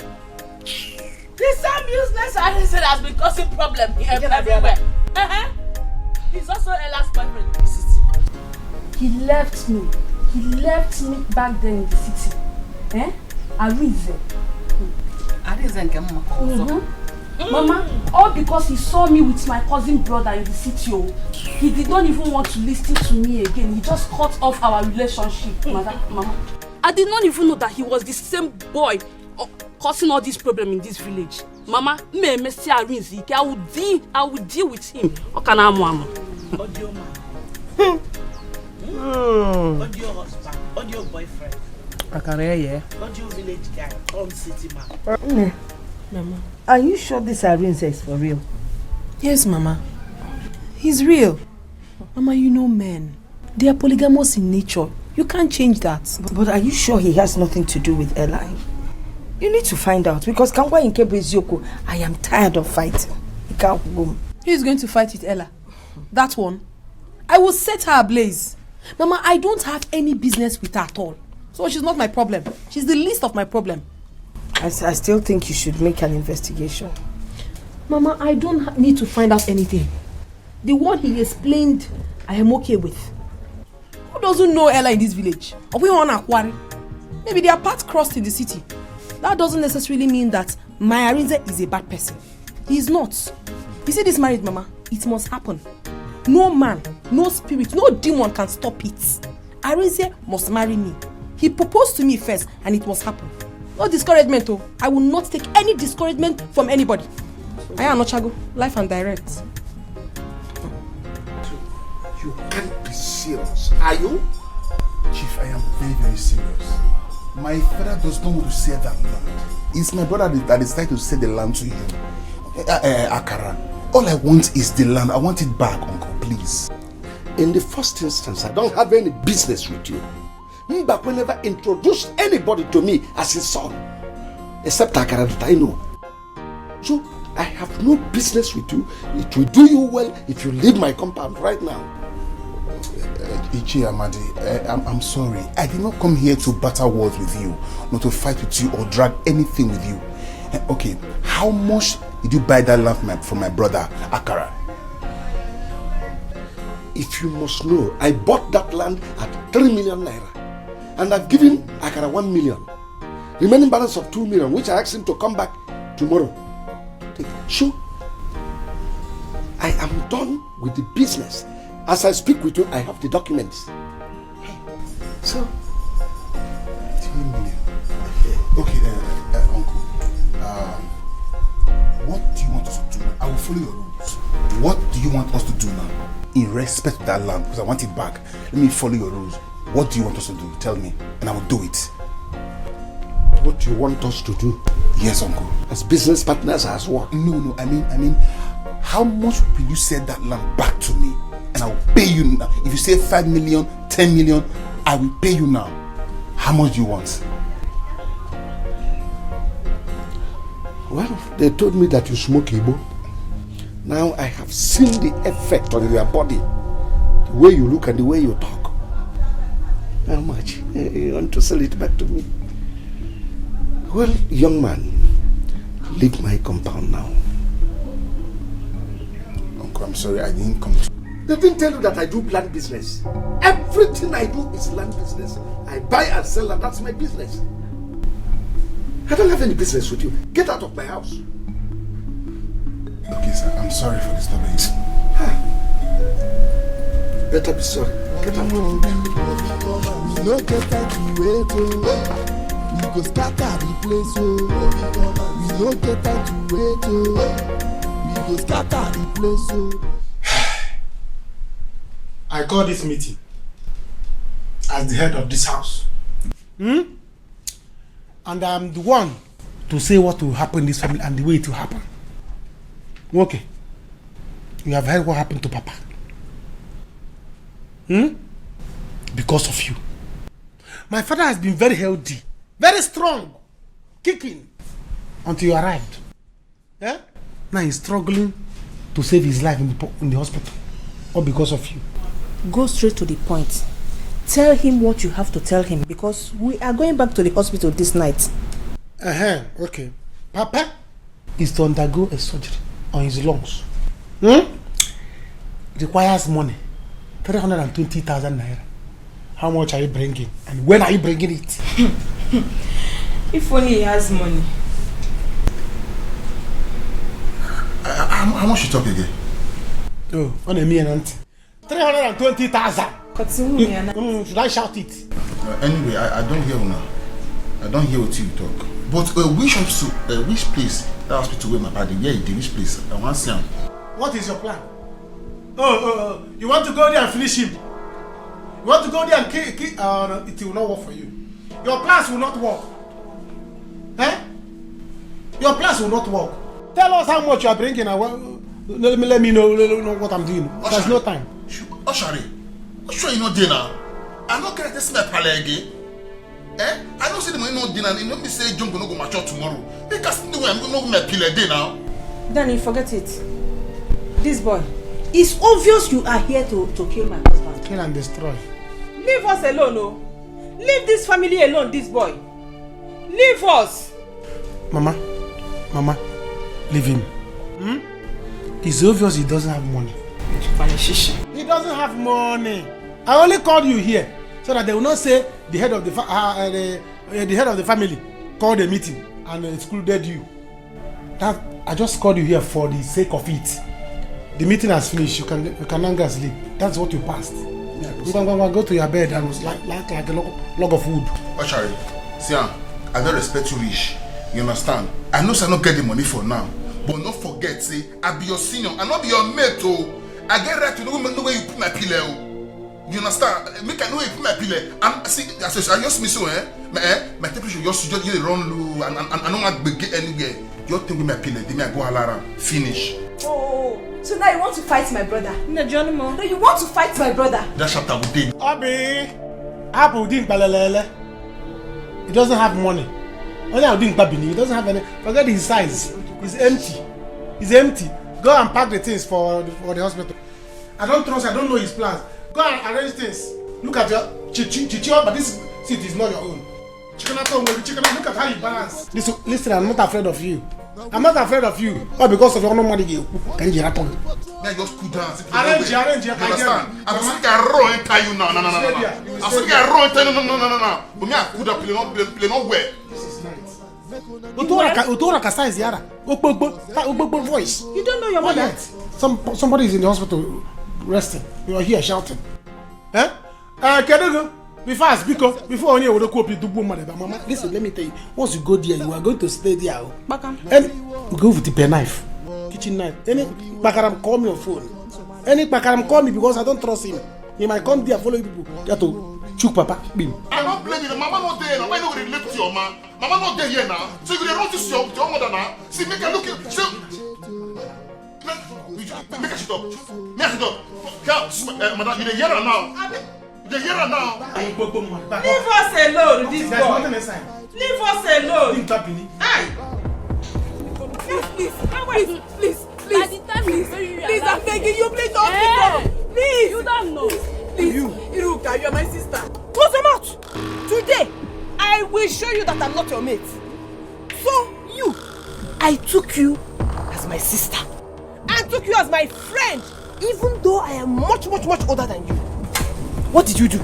N: This same useless Arinze has been causing problems here everywhere. He's also Ella's boyfriend in the city.
Q: He left me. He left me back then in the city. Arinze. Mama, all because he saw me with my cousin brother in the city. He did not even want to listen to me again. He just cut off our relationship, Mama. I did not even know that he was the same boy causing all this problem in this village. Mama, I will deal with him.
N: Audio man. Audio husband. Audio boyfriend. Audio village guy. On city man.
G: Mama, are you sure this Arinze is for real?
C: Yes, Mama. He's real. Mama, you know men. They are polygamous in nature. You can't change that.
G: But are you sure he has nothing to do with Ella? You need to find out because Kangwa in Kebezioko, I am tired of fighting. He can't go.
C: Who's going to fight with Ella? That one. I will set her ablaze. Mama, I don't have any business with her at all. So she's not my problem. She's the least of my problem.
G: I still think you should make an investigation.
C: Mama, I don't need to find out anything. The one he explained, I am okay with. Who doesn't know Ella in this village? Are we on a quarry? Maybe their paths crossed in the city. That doesn't necessarily mean that my Arinze is a bad person. He is not. You see this marriage, Mama? It must happen. No man, no spirit, no demon can stop it. Arinze must marry me. He proposed to me first and it must happen. No discouragement, though. I will not take any discouragement from anybody. I am not Chago. Life and direct.
L: You can't be serious, are you?
J: Chief, I am very, very serious. My father does not want to sell that land. It's my brother that decided to sell the land to him. Akara, all I want is the land. I want it back, Uncle, please.
O: In the first instance, I don't have any business with you. Mbakwe never introduced anybody to me as his son, except Akara that I know. So, I have no business with you. It will do you well if you leave my compound right now.
J: Ichi Amadi, I'm sorry. I did not come here to batter words with you, not to fight with you or drag anything with you. Okay, how much did you buy that land from my brother, Akara?
O: If you must know, I bought that land at 3 million naira. And I've given Akara 1 million. Remaining balance of 2 million, which I asked him to come back tomorrow. Sure. I am done with the business. As I speak with you, I have the documents. So,
J: 3 million. Okay, Uncle. What do you want us to do? I will follow your rules. What do you want us to do now? In respect to that land, because I want it back. Let me follow your rules. What do you want us to do? Tell me, and I will do it.
O: What do you want us to do?
J: Yes, Uncle.
O: As business partners, as what?
J: No. I mean, how much will you sell that land back to me? And I will pay you now. If you say 5 million, 10 million, I will pay you now. How much do you want?
O: Well, they told me that you smoke Igbo. Now I have seen the effect on your body. The way you look and the way you talk. How much? You want to sell it back to me? Well, young man, leave my compound now.
J: Uncle, I'm sorry, I didn't come to...
O: They didn't tell you that I do land business. Everything I do is land business. I buy and sell and that's my business. I don't have any business with you. Get out of my house.
L: Okay, sir. I'm sorry for disturbing you.
O: Better be sorry. Get up.
H: We no get time to wait, oh. We go scatter the place, oh. We no get time to wait, oh. We go scatter the place, oh.
E: I call this meeting as the head of this house. And I'm the one to say what will happen in this family and the way it will happen. Okay. You have heard what happened to Papa. Because of you. My father has been very healthy, very strong, kicking, until you arrived. Yeah? Now he's struggling to save his life in the hospital. All because of you.
G: Go straight to the point. Tell him what you have to tell him because we are going back to the hospital this night.
E: Okay. Papa is to undergo a surgery on his lungs. Requires money. 320,000 naira. How much are you bringing? And when are you bringing it?
M: If only he has money.
L: How much you talk again?
E: Oh, on a mere auntie. 320,000. Should I shout it?
L: Anyway, I don't hear now. I don't hear what you talk. But which place? That hospital where my body? Yeah, which place? I want to see him.
E: What is your plan? Oh, you want to go there and finish him? You want to go there and kill? No, it will not work for you. Your plans will not work. Your plans will not work. Tell us how much you are bringing. Let me know what I'm doing. There's no time.
L: Oshari, I'm sure you know dinner. I'm not going to see my pale again. I don't see the money no dinner. You know me say John gonna go mature tomorrow. Because the way I'm going to my pile day now.
G: Danny, forget it. This boy. It's obvious you are here to kill my husband.
E: Kill and destroy.
B: Leave us alone, oh. Leave this family alone, this boy. Leave us.
E: Mama, leave him. It's obvious he doesn't have money. He doesn't have money. I only called you here so that they will not say the head of the head of the family called a meeting and excluded you. That I just called you here for the sake of it. The meeting has finished. You can now go sleep. That's what you passed. Go to your bed and like a log of wood.
L: Oshari, see, I don't respect you, Rich. You understand? I know I not get the money for now, but don't forget, say I be your senior. I not be your mate, oh. I get right to know where you put my pillow. You understand? Make I know where you put my pillow. And see, I just miss you, my temperature just run low and I don't want to get anywhere. You take me my pillow, then I go alarm. Finish.
M: Oh, so now you want to fight my brother? No, you want to fight my brother?
L: That chapter would be.
E: Abu didn't balelele. He doesn't have money. Only I didn't babini. He doesn't have any. Forget his size. He's empty. He's empty. Go and pack the things for the hospital. I don't trust. I don't know his plans. Go and arrange things. Look at your chichi, but this seat is not your own. Look at how you balance. Listen, I'm not afraid of you. I'm not afraid of you. All because of your no money. Can you happen?
L: Now just cool down.
E: Arrange.
L: You understand? I'm saying I run and tell you now. No. I'm saying I run and tell you no. But me I cool down. Play no well.
E: Utora Kasa is Yara. Ogbo voice.
G: You don't know your mother.
E: Somebody is in the hospital resting. You are here shouting. Kedugo, be fast before only will copy to boom mother. Mama, listen, let me tell you. Once you go there, you are going to stay there. And go with the pen knife, kitchen knife. Any Bakaram call me on phone. Any Bakaram call me because I don't trust him. He might come there, follow people. There to chook Papa. Bim.
L: I don't blame you. Mama not there now. Why not relate to your man? Mama not there here now. So you don't to your mother now. See, make her look at you. Make her shut up. Madam, you're here now. You're here now.
B: Leave us alone, this boy. Leave us alone. Hey.
F: Please, I'm begging you, please don't stop. Please.
Q: You don't know.
F: Please, Iruka, you are my sister. Close your mouth. Today, I will show you that I'm not your mate. So, I took you as my sister. I took you as my friend, even though I am much older than you. What did you do?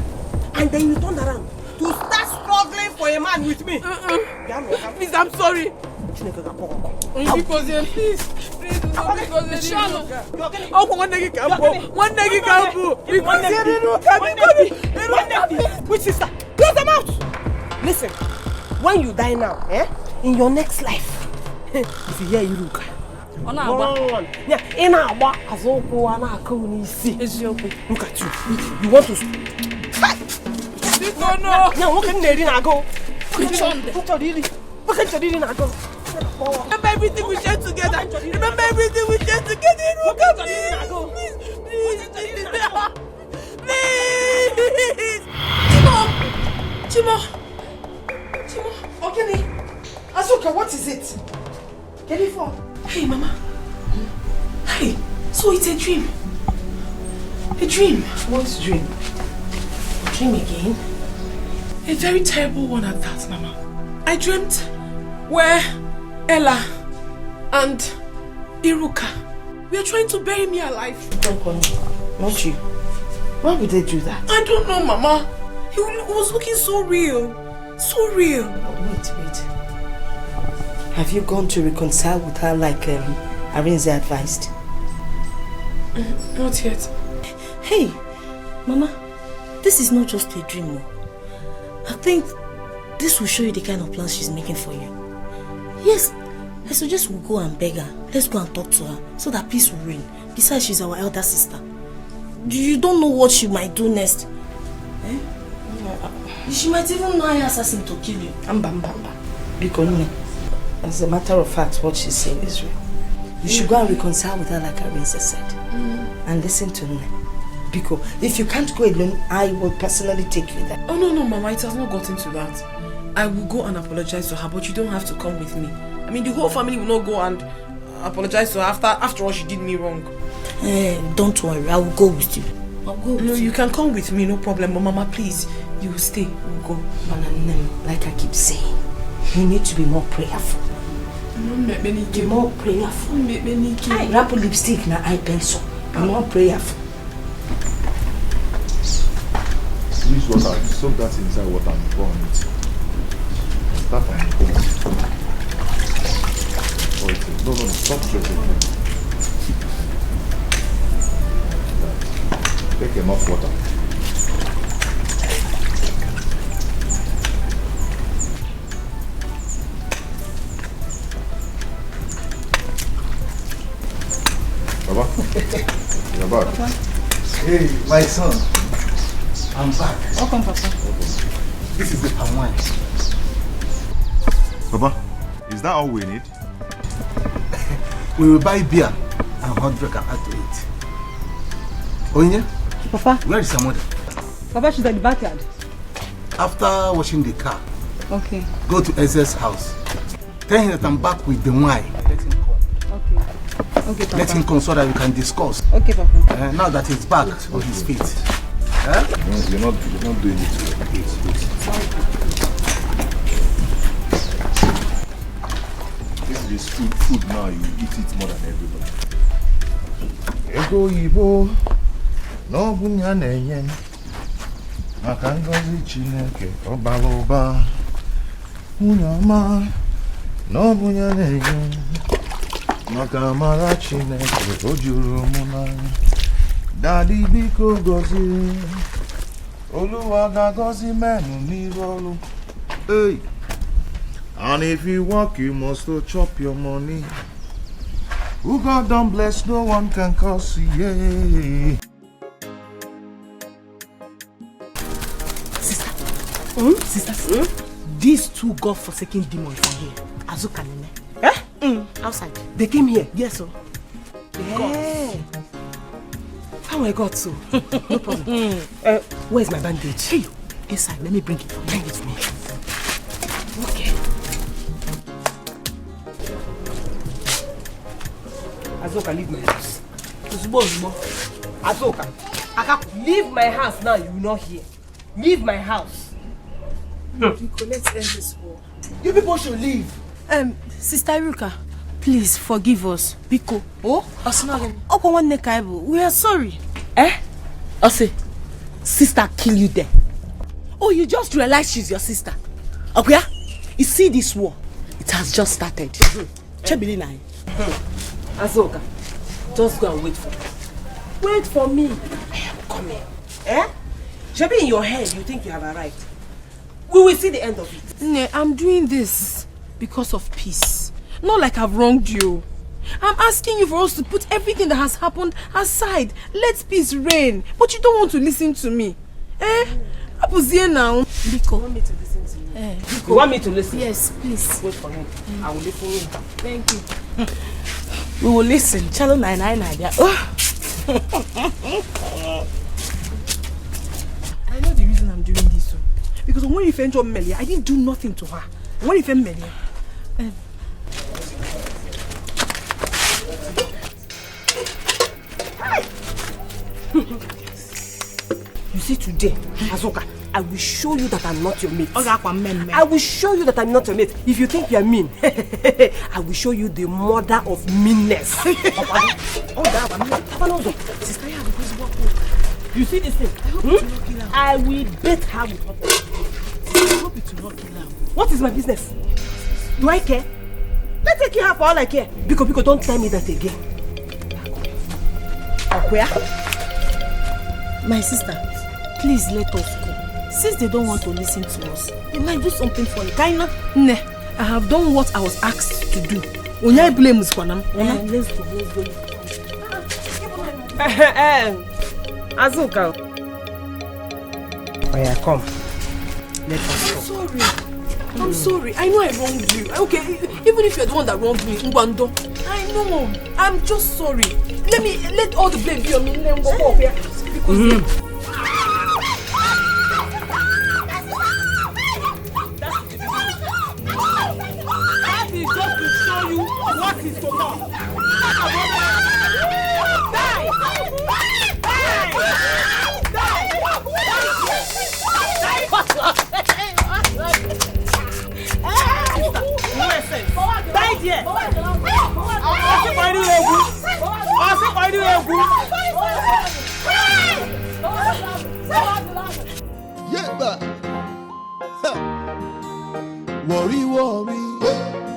F: And then you turned around to start
T: smuggling for a man with me.
F: Please, I'm sorry. Because please, please, because
T: which sister? Close them out. Listen, when you die now, in your next life, if you hear Iruka, look at you. You want to
F: remember everything we shared together. Remember everything we shared together. Iruka, please, please.
G: Chimo. Ogini. Azuka, what is it? Get it for?
C: Hey, Mama. Hey, so it's a dream. A dream.
G: What dream? Dream again?
C: A very terrible one at that, Mama. I dreamt where Ella and Iruka were trying to bury me alive.
G: Not you. Why would they do that?
C: I don't know, Mama. It was looking so real. So real.
G: Wait. Have you gone to reconcile with her like Arinze advised?
C: Not yet.
Q: Hey, Mama, this is not just a dream. I think this will show you the kind of plans she's making for you. Yes, I suggest we go and beg her. Let's go and talk to her so that peace will reign. Besides, she's our elder sister. You don't know what she might do next. Eh? She might even hire an assassin to kill you.
G: Because as a matter of fact, what she's saying is real. You should go and reconcile with her like Arinze said. And listen to me. Because if you can't go alone, I will personally take you there.
C: Oh, no, Mama, it has not gotten to that. I will go and apologize to her, but you don't have to come with me. I mean, the whole family will not go and apologize to her after all she did me wrong.
Q: Don't worry, I will go with you. I'll go with you.
C: No, you can come with me, no problem. But Mama, please, you will stay. We'll go.
G: Like I keep saying, you need to be more prayerful. Be more prayerful. I wrap lipstick na eye pencil. Be more prayerful.
J: Use water, soak that inside water and pour on it. Start from the bottom. No, stop drinking. Take enough water. Baba, you're back.
O: Hey, my son. I'm back.
I: Welcome, Papa.
O: This is the palm wine.
J: Baba, is that all we need?
O: We will buy beer and hot drink and add to it. Onya?
I: Papa?
O: Where is your mother?
I: Papa, she's at the backyard.
O: After washing the car,
I: Okay.
O: go to Eze's house. Tell him that I'm back with the wine. Let him come.
I: Okay, Papa.
O: Let him come so that we can discuss.
I: Okay, Papa.
O: Now that he's back on his feet.
J: You're not doing it. This is food now, you eat it more than everybody.
P: Ego Igbo n'ọbụ ya na-enye maka ngọzi Chineke ọbara ụba. Nwunye ọma n'ọbụ ya na-enye maka amara Chineke o juru m n'anya. Daddy biko gọzie Oluwa ga-agọzi menụ n'iru ọrụ. Hey. And if you work, you must to chop your money. Who God don't bless, no one can curse. Yeah.
T: Sister, these two God-forsaken demons are here. Azuka and Nene. Outside. They came here. Yes, sir. Hey. How I got so? No problem. Where's my bandage? Hey, inside. Let me bring it. Bring it for me. Okay. Azuka, leave my house. Azuka, leave my house now. You will not hear. Leave my house.
C: Biko, let's end this war.
T: You people should leave.
Q: Sister Iruka, please forgive us. Biko.
T: Oh?
Q: We are sorry.
T: Ose, sister kill you there. Oh, you just realized she's your sister.
N: Okay, you see this war? It has just started. Chebilina.
T: Azoka, just go and wait for me. Wait for me. I am coming. Eh? Shebi, in your head, you think you have arrived. We will see the end of it.
F: Ne, I'm doing this because of peace. Not like I've wronged you. I'm asking you for us to put everything that has happened aside. Let peace reign. But you don't want to listen to me. Eh? Apuzie now.
T: Biko. You want me to listen to you? You want me to listen?
F: Yes, please.
T: Wait for me. I will listen to you.
F: Thank you.
N: We will listen. Channel 999.
F: I know the reason I'm doing this. So. Because when you found your Melia, I didn't do nothing to her. When you found Melia.
T: You see today, Azoka, I will show you that I'm not your mate. I will show you that I'm not your mate. If you think you're mean, I will show you the mother of meanness. You see this thing? I will beat her with hot water. I hope it will not kill her. What is my business? Do I care? Let's take her for all I care. Biko, don't tell me that again. Where?
F: My sister, please let us go. Since they don't want to listen to us, they might do something for you. Kaina? Ne, I have done what I was asked to do. Onya blame Skwanam.
T: Let's go. Azuka. Oh yeah, come. Let us go.
F: I'm sorry. I know I wronged you. Okay, even if you're the one that wronged me, Ngwando. I know. I'm just sorry. Let all the blame be on me. Let me go up here. Because
T: that is just to show you what is to come.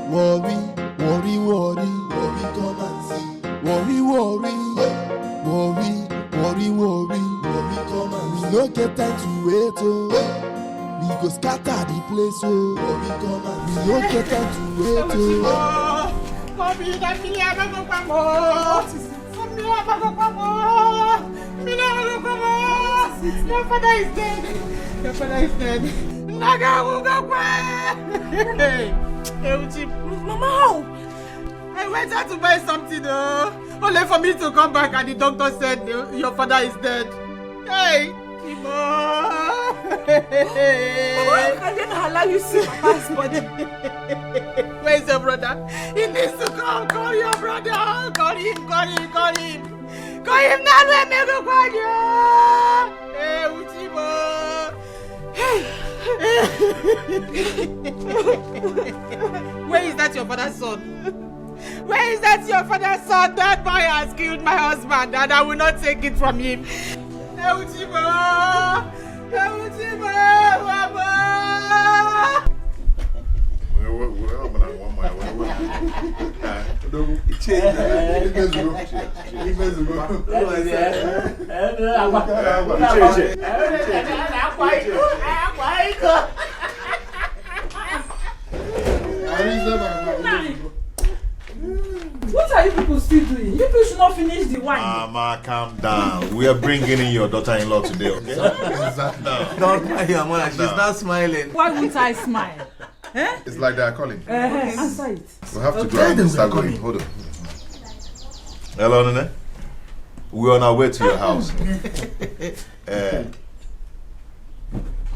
H: Worry, come and see. Worry, come and see. We no get time to wait, oh. We go scatter the place, oh. Worry, come and see. We no get time to wait, oh.
B: Your father is dead.
F: Mama, how?
B: I went out to buy something, only for me to come back and the doctor said your father is dead. Hey,
F: Mama, I didn't allow you to see Papa's body.
B: Where is your brother? He needs to come. Call your brother. Call him. Call him now. Let me go call you. Hey, Uchibo. Where is that your father's son? Where is that your father's son? That boy has killed my husband and I will not take it from him. Hey, Uchibo. Mama.
I: What are you people still doing? You people should not finish the wine.
J: Mama, calm down. We are bringing in your daughter-in-law today, okay?
U: Don't cry, your mother. She's not smiling.
I: Why won't I smile? Eh?
J: It's like they are calling.
I: Answer it.
J: We have to go and start going. Hold on. Hello, Nene. We're on our way to your house.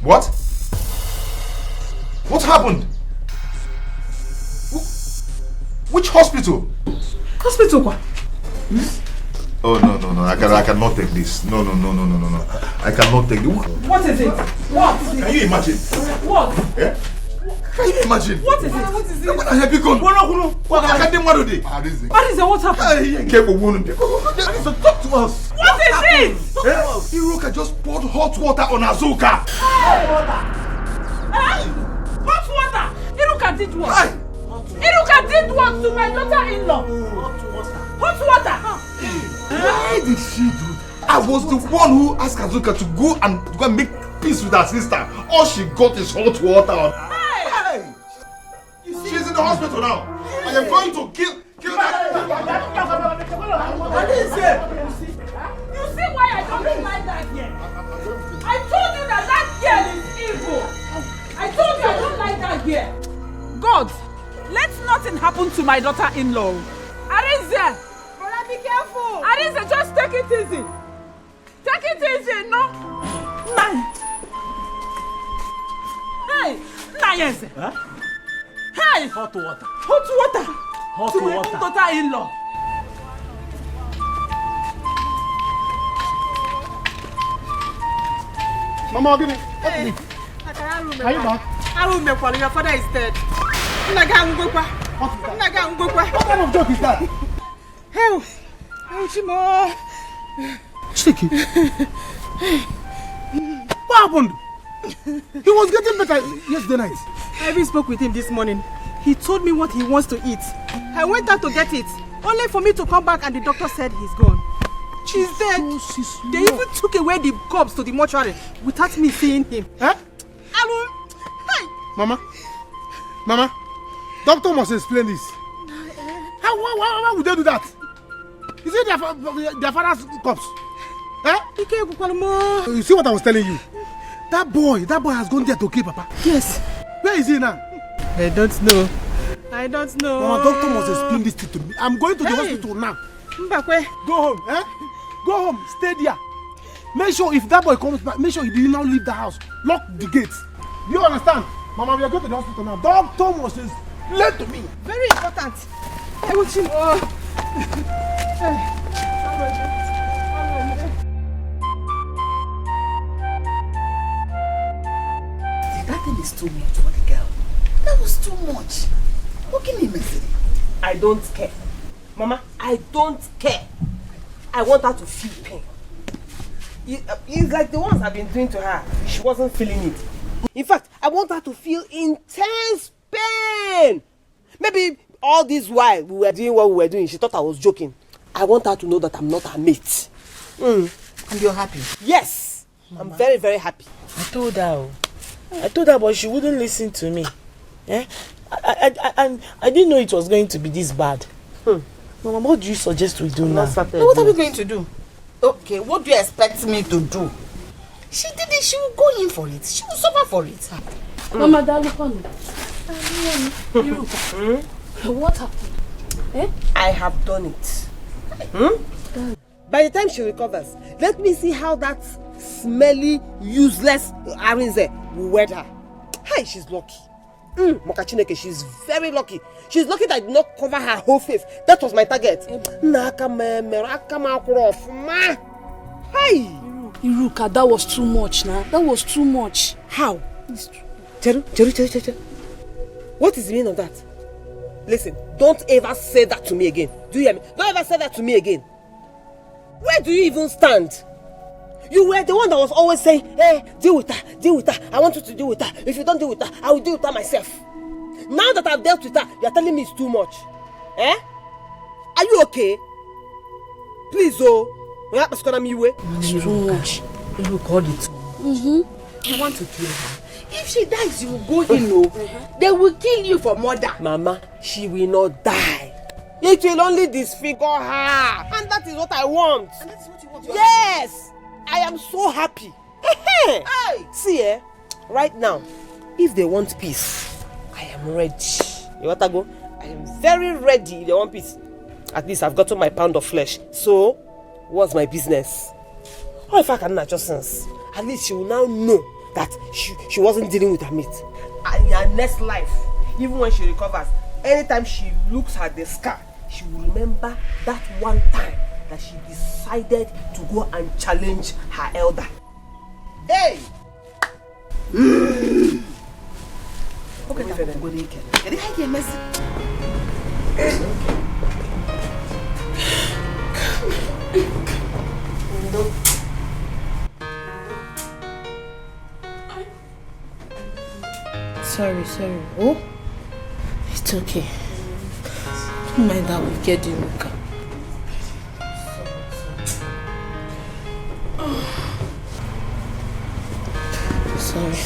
J: What? What happened? Which hospital?
F: Hospital what?
J: Oh no. I cannot take this. No. I cannot take this.
I: What is it? What?
J: Can you imagine?
I: What?
J: Yeah? Can you imagine?
I: What is it?
J: What is it? What happened? Talk to us.
I: What is it?
J: Iruka just poured hot water on Azuka.
I: Hot water? did what? Iruka did what to my daughter-in-law? Hot water.
J: Why did she do that? I was the one who asked Azuka to go and make peace with her sister. All she got is hot water. Hey! She's in the hospital now. I am going to kill that.
I: I didn't say. You see why I don't like that girl? I told you that girl is evil. I told you I don't like that girl. God, let nothing happen to my daughter-in-law. Arinze!
B: Brother, be careful!
I: Arinze, just take it easy. Take it easy, no? Hey! Nayense!
T: Huh?
I: Hey!
T: Hot water.
I: Hot water!
T: Hot
I: to my
T: water.
I: daughter-in-law.
E: Mama, give me.
B: Hey,
E: Are you back?
B: Your father is dead.
E: What kind of joke is that?
B: Hey, Chimo.
E: Chiki. What happened? He was getting better yesterday night.
B: I even spoke with him this morning. He told me what he wants to eat. I went out to get it, only for me to come back and the doctor said he's gone. She's dead. They even took away the corpse to the mortuary without me seeing him.
E: Huh?
B: Hey.
E: Mama, doctor must explain this. Why would they do that? Is it their father's corpse? Eh? You see what I was telling you? That boy has gone there to kill Papa.
B: Yes.
E: Where is he now?
B: I don't know.
E: Mama, doctor must explain this to me. I'm going to the hospital now.
B: Mbakwe.
E: Go home, eh? Go home, stay there. Make sure if that boy comes back, make sure he did not leave the house. Lock the gates. You understand? Mama, we are going to the hospital now. Doctor must explain to me.
B: Very important. I want him.
N: That thing is too much for the girl. That was too much. What give me message?
T: I don't care. Mama, I don't care. I want her to feel pain. It's like the ones I've been doing to her. She wasn't feeling it. In fact, I want her to feel intense pain. Maybe all this while we were doing what we were doing, she thought I was joking. I want her to know that I'm not her mate.
N: And you're happy?
T: Yes. Mama. I'm very, very happy.
N: I told her, but she wouldn't listen to me. Eh? I didn't know it was going to be this bad. Mama, what do you suggest we do now?
K: What are we going to do? Okay, what do you expect me to do? She did it, she will go in for it. She will suffer for it.
Q: Mama, what happened? Eh?
T: I have done it. By the time she recovers, let me see how that smelly, useless Arinze will wed her. Hey, she's lucky. Mokachineke, she's very lucky. She's lucky that I did not cover her whole face. That was my target. Hey!
Q: Iruka, that was too much now. That was too much.
T: How? Cheru. What is the meaning of that? Listen, don't ever say that to me again. Do you hear me? Don't ever say that to me again. Where do you even stand? You were the one that was always saying, hey, deal with her. I want you to deal with her. If you don't deal with her, I will deal with her myself. Now that I've dealt with her, you're telling me it's too much. Eh? Are you okay? Please,
Q: It's too much.
T: You called it.
Q: You
K: want to kill her. If she dies, you will go in. They will kill you for murder.
T: Mama, she will not die. It will only disfigure her. And that is what I want.
K: And that is what you want.
T: Yes! I am so happy. Hey! See, right now, if they want peace, I am ready. You want to go? I am very ready if they want peace. At least I've gotten my pound of flesh. So, what's my business? Or if I can not just sense, at least she will now know that she wasn't dealing with her meat. And in her next life, even when she recovers, anytime she looks at the scar, she will remember that one time that she decided to go and challenge her elder. Hey! Okay,
G: Sorry. Oh?
Q: It's okay. Don't mind that wicked Iruka. Sorry.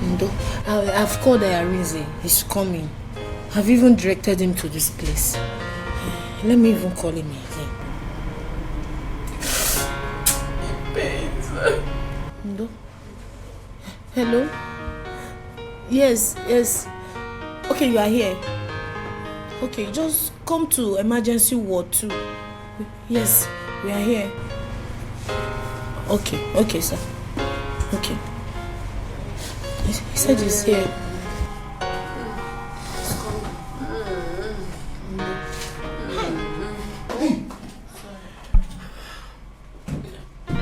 Q: Ndo, I've called Ayarinze. He's coming. I've even directed him to this place. Let me even call him again. Ndo? Hello? Yes. Okay, you are here. Okay, just come to emergency ward 2. Yes, we are here. Okay, sir. Okay. He said he's here.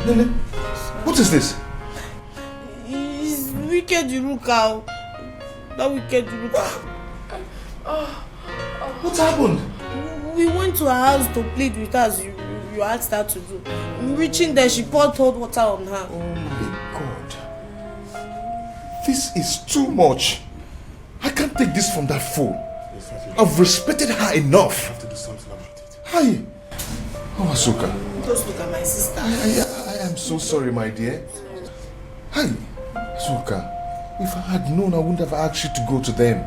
J: Nene, what is this?
Q: It's wicked Iruka. That wicked Iruka.
J: What happened?
Q: We went to her house to plead with her as you asked her to do. Reaching there, she poured cold water on her.
J: Oh my God. This is too much. I can't take this from that fool. I've respected her enough. I have to do something about it. Hi. Oh, Asuka.
Q: Just look at my sister.
J: I am so sorry, my dear. Hi. Asuka. If I had known, I wouldn't have asked you to go to them.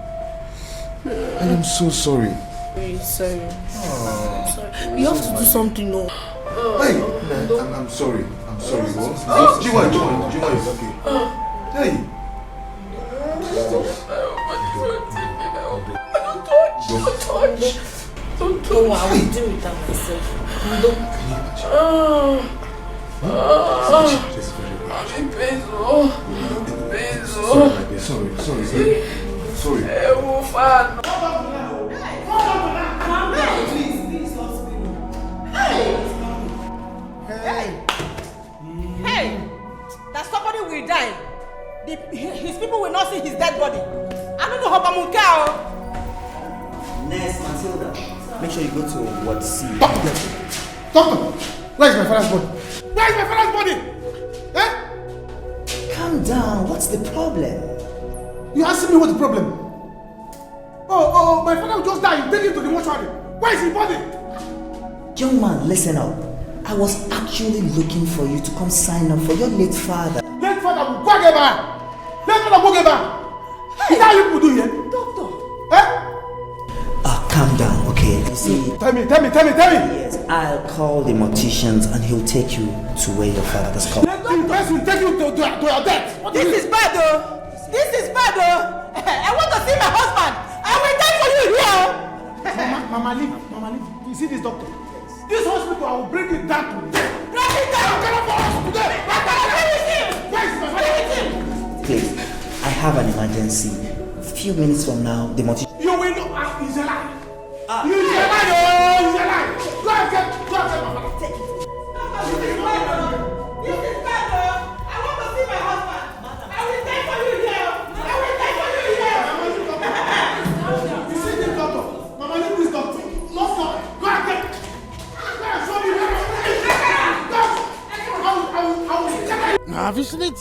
J: I am so sorry.
Q: Very sorry. I'm sorry. You have to do something, no.
J: Hey, I'm sorry. I'm sorry. Jiwa is okay. Hey.
Q: Don't touch. I will deal with that myself.
J: Sorry.
B: Hey! That somebody will die. His people will not see his dead body. I don't know how Bamunka.
S: Nurse Matilda, make sure you go to Ward C.
E: Doctor! Where is my father's body? Where is my father's body? Eh?
S: Calm down. What's the problem?
E: You asking me what's the problem? Oh, my father just died. You take him to the mortuary. Where is his body?
S: Young man, listen up. I was actually looking for you to come sign up for your late father.
E: Late father will go get back. Late father will go get back. Is that how you people do here?
B: Doctor.
E: Eh?
S: Calm down, okay? You see...
E: Tell me.
S: Yes, I'll call the morticians and he'll take you to where your father was called.
E: The person will take you to your death.
B: This is bad, though. I want to see my husband. I will die for you here.
E: Mama, leave. You see this doctor? This hospital, I will bring it down to death.
B: Bring it down.
E: I'm gonna for us today.
S: Please, I have an emergency. A few minutes from now, the mortician...
E: You will know he's alive. He's alive. Go and get my father. Take it.
B: This is bad, though. I want to see my husband. I will die for you here.
E: You see this doctor? Mama, leave this doctor. No stop. Go and get.
P: Have you seen it?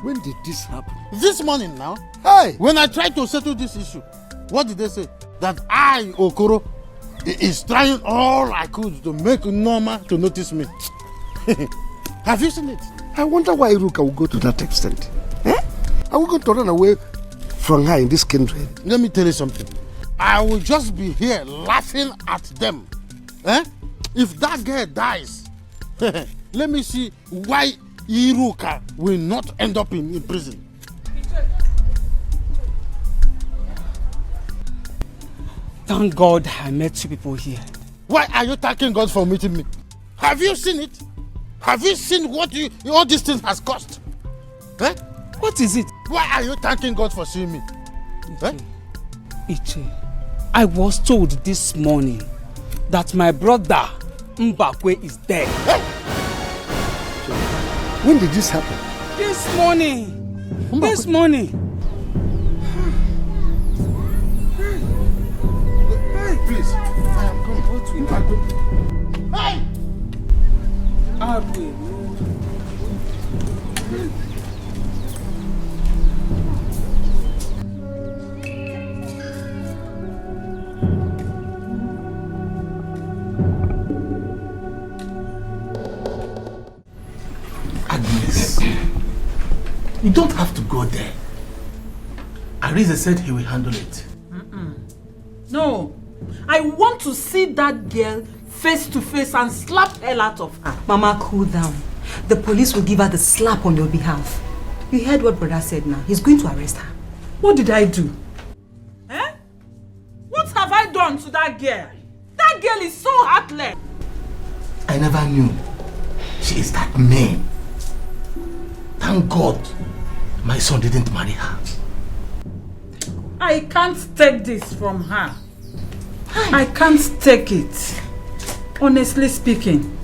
O: When did this happen?
P: This morning now.
O: Hey!
P: When I tried to settle this issue, what did they say? That I, Okoro, is trying all I could to make Norma to notice me. Have you seen it?
O: I wonder why Iruka will go to that extent. Eh? Are we going to run away from her in this country?
P: Let me tell you something. I will just be here laughing at them. Eh? If that girl dies, let me see why Iruka will not end up in prison.
N: Thank God I met you people here.
P: Why are you thanking God for meeting me? Have you seen it? Have you seen what all these things has cost? Eh?
N: What is it?
P: Why are you thanking God for seeing me?
N: Iche, I was told this morning that my brother Mbakwe is dead.
O: Hey! When did this happen?
N: This morning. This morning.
E: Hey, please. I am coming. Hey! You don't have to go there. Arinze said he will handle it.
I: No, I want to see that girl face to face and slap hell out of her.
M: Mama, cool down. The police will give her the slap on your behalf. You heard what brother said now. He's going to arrest her.
I: What did I do? What have I done to that girl? That girl is so heartless.
E: I never knew she is that mean. Thank God my son didn't marry her.
I: I can't take this from her. I can't take it. Honestly speaking,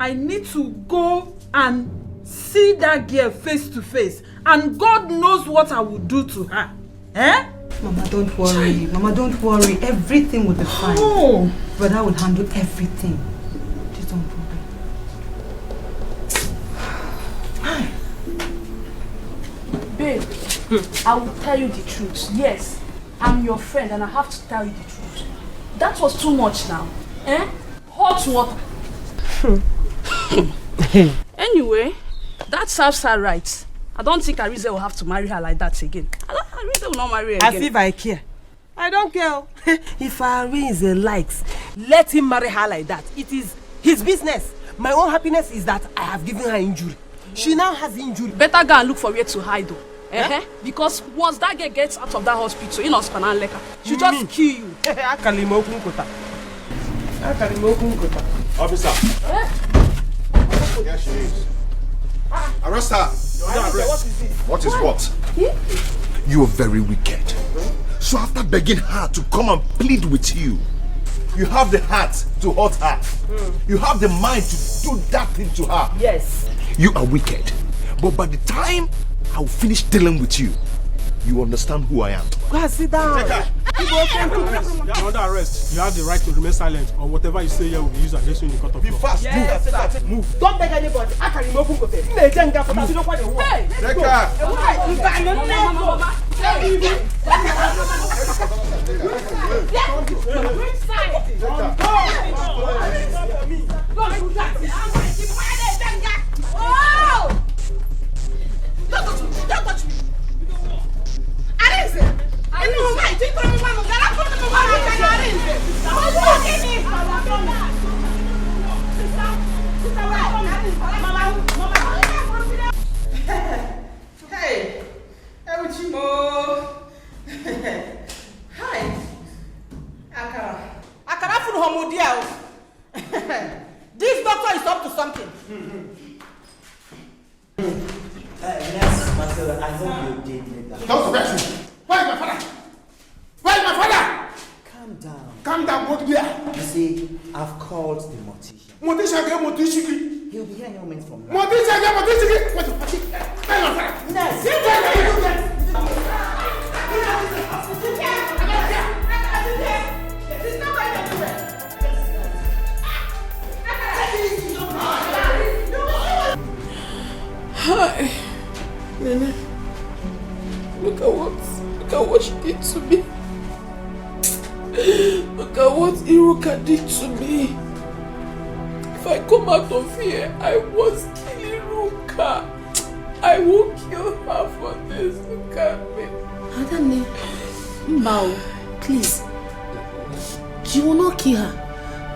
I: I need to go and see that girl face to face, and God knows what I will do to her.
M: Mama, don't worry. Mama, don't worry. Everything will be fine.
I: Oh.
M: Brother will handle everything. Just don't worry.
Q: Babe, I will tell you the truth. Yes, I'm your friend and I have to tell you the truth. That was too much now. Hot water. Anyway, that serves her right. I don't think Arinze will have to marry her like that again. Arinze will not marry her again.
T: As if I care. I don't care. If Arinze likes, let him marry her like that. It is his business. My own happiness is that I have given her injury. She now has injury.
Q: Better go and look for where to hide though. Because once that girl gets out of that hospital, in hospital and lekker, she'll just kill you.
J: Officer. Here she is. Arrest her. What is what? You are very wicked. So after begging her to come and plead with you, you have the heart to hurt her. You have the mind to do that thing to her.
T: Yes.
J: You are wicked. But by the time I will finish dealing with you, you understand who I am.
T: Go and sit down.
E: You're under arrest. You have the right to remain silent, or whatever you say here will be used against you in the court of law.
J: Be fast.
T: Yes. Move. Don't beg anybody. I can remove him. Hey,
B: Don't touch me. Arinze! Hey, Ebuchimo. Hi. Akara full homodia. This doctor is up to something.
S: Yes, Matilda, I hope you did make that.
L: Don't forget me. Where is my father? Where is my father?
S: Calm down.
L: Calm down, what there?
S: You see, I've called the mortician.
L: Mortician.
S: He'll be here any moment from now.
L: Mortician. Where's my father?
S: Yes.
F: Hi, Nene. Look at what she did to me. Look at what Iruka did to me. If I come out of here, I was killing Iruka. I will kill her for this. Look at me.
C: Adane, Mbao, please. You will not kill her.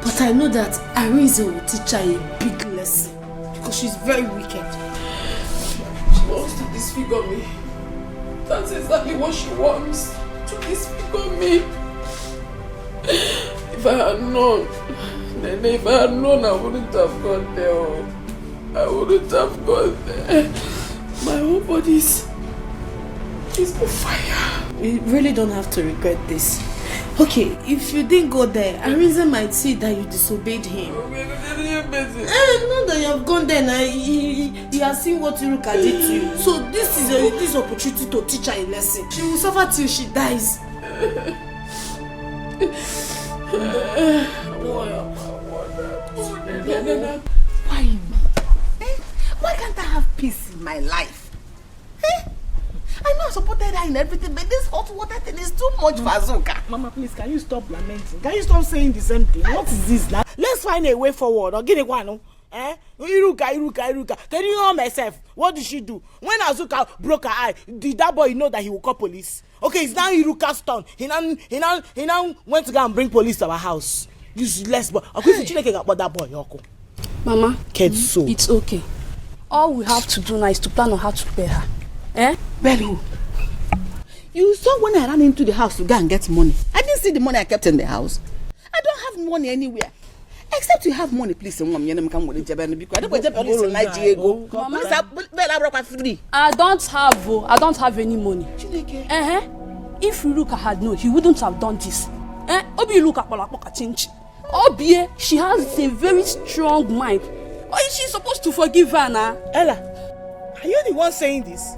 C: But I know that Arinze will teach her a big lesson. Because she's very wicked.
F: She wants to disfigure me. That's exactly what she wants. To disfigure me. If I had known, Nene, if I had known, I wouldn't have gone there. I wouldn't have gone there. My whole body is on fire.
C: You really don't have to regret this. Okay, if you didn't go there, Arinze might see that you disobeyed him. Now that you have gone there, now you have seen what Iruka did to you. So this is this opportunity to teach her a lesson. She will suffer till she dies.
T: Why me? Why can't I have peace in my life? I know I supported her in everything, but this hot water thing is too much for Azuka.
N: Mama, please, can you stop lamenting? Can you stop saying the same thing? What is this now? Let's find a way forward. Or get it one. Iruka. Can you know myself? What did she do? When Azuka broke her eye, did that boy know that he will call police? Okay, it's now Iruka's turn. He now went to go and bring police to our house. Useless boy. Okay, so you about that boy, Yoko.
Q: Mama,
N: so
Q: it's okay. All we have to do now is to plan on how to pay her.
K: Very good. You saw when I ran into the house to go and get money. I didn't see the money I kept in the house. I don't have money anywhere. Except you have money, please. I don't
Q: have any money. If Iruka had known, he wouldn't have done this. Obi, she has a very strong mind. Why is she supposed to forgive her now?
N: Ella, are you the one saying this?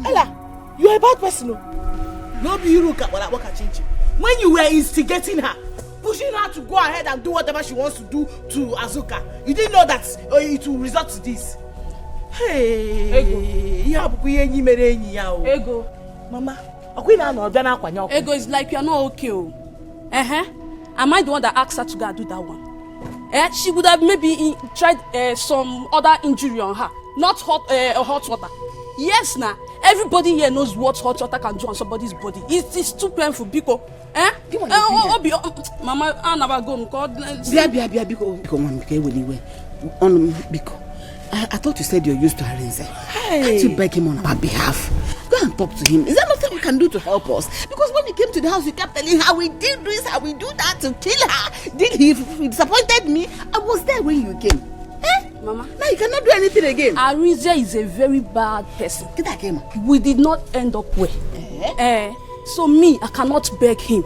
N: Ella, you are a bad person. No be Iruka when you were instigating her, pushing her to go ahead and do whatever she wants to do to Azuka, you didn't know that it will result to this. Hey,
Q: Ego.
N: Mama,
Q: Ego is like you are not okay. Am I the one that asked her to go and do that one? She would have maybe tried some other injury on her, not hot water. Yes, now everybody here knows what hot water can do on somebody's body. It is too painful, Biko. Mama, I never go.
K: Biko. I thought you said you're used to Arinze. Can't you beg him on our behalf? Go and talk to him. Is there nothing we can do to help us? Because when he came to the house, he kept telling her we did this, how we do that to kill her. Did he disappointed me? I was there when you came.
Q: Mama,
K: now you cannot do anything again.
Q: Arinze is a very bad person. We did not end up well. So me, I cannot beg him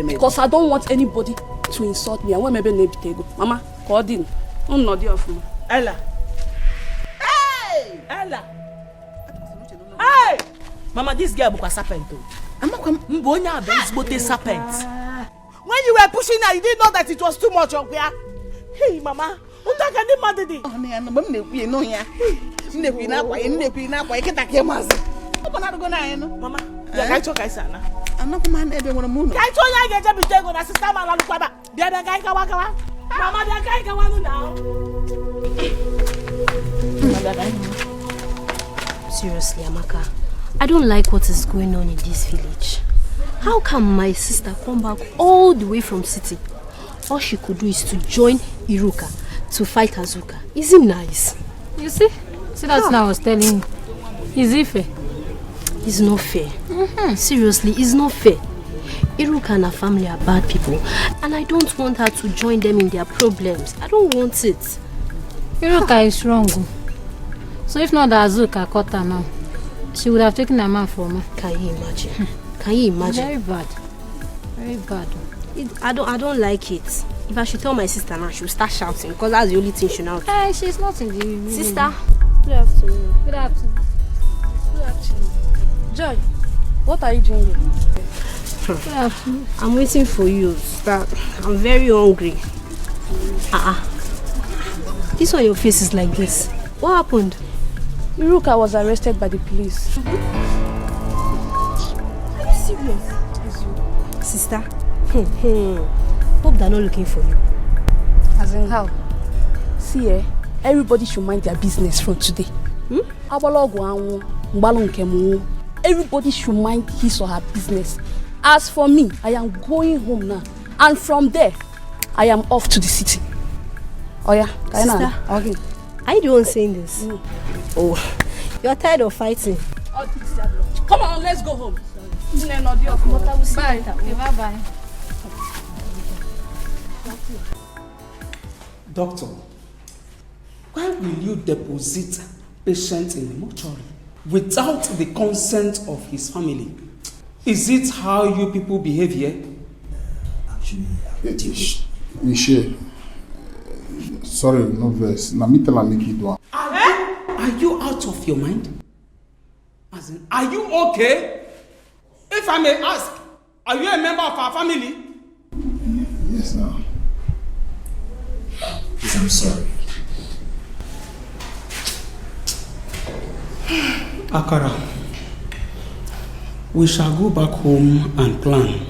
Q: because I don't want anybody to insult me. I want maybe go. Mama, call in. I'm not there for me.
N: Ella. Hey! Ella. Hey! Mama, this girl is a serpent. Serpent. When you were pushing her, you didn't know that it was too much. Hey, Mama. Mama, I'm not man ever want to move. I told you I get a mistake on a sister man. The other guy can walk around. Mama, the guy can walk now.
R: Seriously, Amaka, I don't like what is going on in this village. How can my sister come back all the way from city? All she could do is to join Iruka to fight Azuka. Is it nice?
V: You see? See, that's what I was telling you. Is it fair?
R: It's not fair. Seriously, it's not fair. Iruka and her family are bad people, and I don't want her to join them in their problems. I don't want it.
V: Iruka is wrong. So if not that Azuka caught her now, she would have taken her man from her.
R: Can you imagine? Can you imagine?
V: Very bad. Very bad.
R: I don't like it. If I should tell my sister now, she will start shouting because that's the only thing she knows.
V: Hey, she's not in the room.
R: Sister, good afternoon.
V: Good afternoon.
Q: Good afternoon. Joy, what are you doing here?
R: Good afternoon. I'm waiting for you. I'm very hungry. This one your face is like this. What happened?
Q: Iruka was arrested by the police.
R: Are you serious? Sister? Hope they're not looking for you.
Q: As in how? See, everybody should mind their business from today. Everybody should mind his or her business. As for me, I am going home now. And from there, I am off to the city. Oh yeah,
R: sister, are you the one saying this? Oh, you're tired of fighting.
Q: Come on, let's go home.
V: Bye. Okay, bye-bye.
W: Doctor, why will you deposit patient in the mortuary without the consent of his family? Is it how you people behave here?
D: Actually, Michelle, sorry, no verse. Now me tell her make it do.
W: Are you out of your mind? As in, are you okay? If I may ask, are you a member of our family?
D: Yes, now.
X: Please, I'm sorry.
W: Akara, we shall go back home and plan.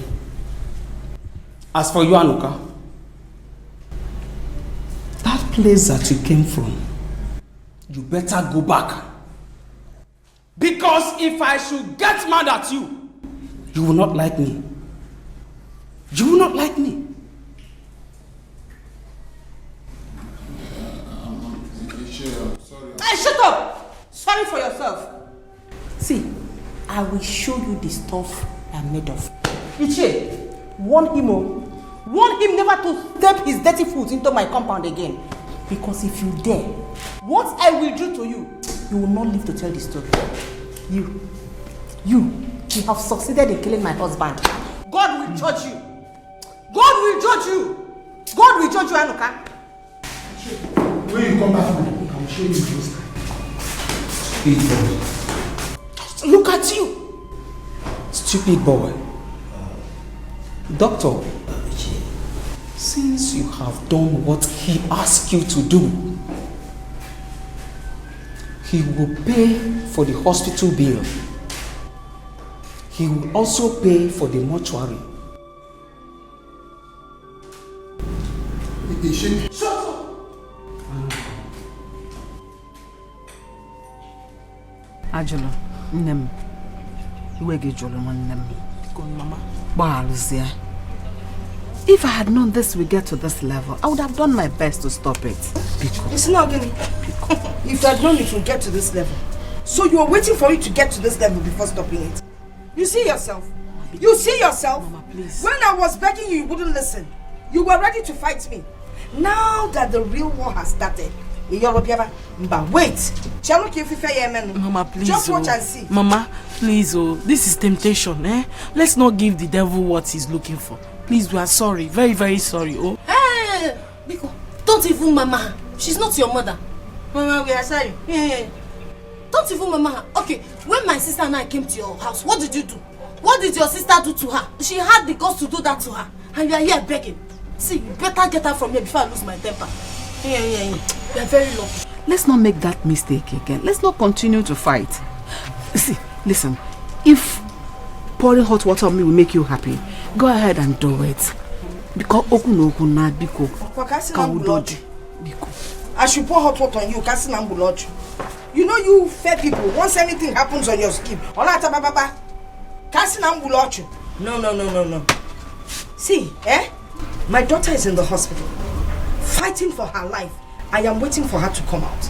W: As for you, Anuka, that place that you came from, you better go back. Because if I should get mad at you, you will not like me. You will not like me.
B: Hey, shut up! Sorry for yourself.
K: See, I will show you the stuff I'm made of.
B: Ichie, warn him, warn him never to step his dirty foot into my compound again.
K: Because if you dare,
B: what I will do to you,
K: you will not live to tell the story. You have succeeded in killing my husband.
B: God will judge you. God will judge you. God will judge you, Anuka.
E: When you come back, I will show you this time.
W: Stupid boy.
B: Look at you.
W: Stupid boy. Doctor, since you have done what he asked you to do, he will pay for the hospital bill. He will also pay for the mortuary.
B: Shut up!
G: Ajolo, nnem. Iwe ge jolo nnem.
B: Mama.
G: Baluzia. If I had known this would get to this level, I would have done my best to stop it.
B: It's not getting. If you had known it would get to this level, so you were waiting for it to get to this level before stopping it. You see yourself. You see yourself.
G: Mama, please.
B: When I was begging you, you wouldn't listen. You were ready to fight me. Now that the real war has started, wait.
G: Mama, please.
B: Just watch and see.
N: Mama, please, this is temptation, eh? Let's not give the devil what he's looking for. Please, we are sorry. Very, very sorry, oh.
F: Hey, Biko, don't even mama. She's not your mother.
B: Mama, we are sorry.
F: Yeah. Don't even mama her. Okay, when my sister and I came to your house, what did you do? What did your sister do to her? She had the guts to do that to her. And you are here begging. See, you better get her from here before I lose my temper. Yeah. You are very lucky.
G: Let's not make that mistake again. Let's not continue to fight. See, listen. If pouring hot water on me will make you happy, go ahead and do it. Because
B: I should pour hot water on you. You know you fair people, once anything happens on your skin, no. See, my daughter is in the hospital, fighting for her life. I am waiting for her to come out.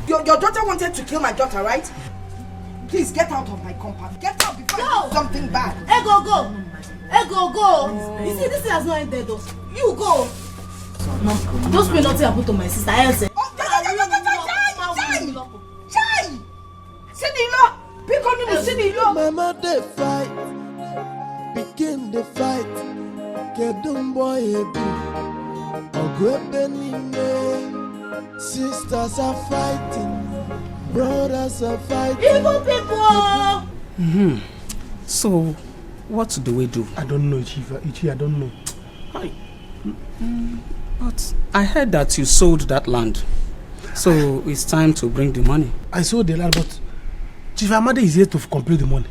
B: Your daughter wanted to kill my daughter, right? Please get out of my compound. Get out before I do something bad.
F: Go. You see, this has not ended though. You go. No, don't pay nothing happen to my sister. Chai!
A: Mama, they fight. Begin the fight. Get them boy sisters are fighting. Brothers are fighting.
F: Evil people!
W: So, what do we do?
E: I don't know, Ichi, I don't know.
W: But I heard that you sold that land. So, it's time to bring the money.
E: I sold the land, but Chief Amade is here to complete the money.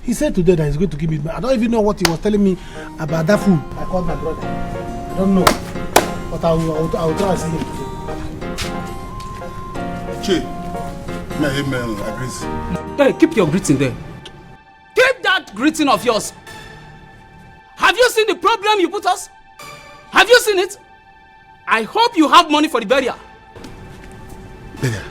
E: He said today that he's going to give me money. I don't even know what he was telling me about that fool. I called my brother. I don't know. But I will try to see him today.
W: Hey, keep your greeting there. Keep that greeting of yours. Have you seen the problem you put us? Have you seen it? I hope you have money for the burial.
L: Burial?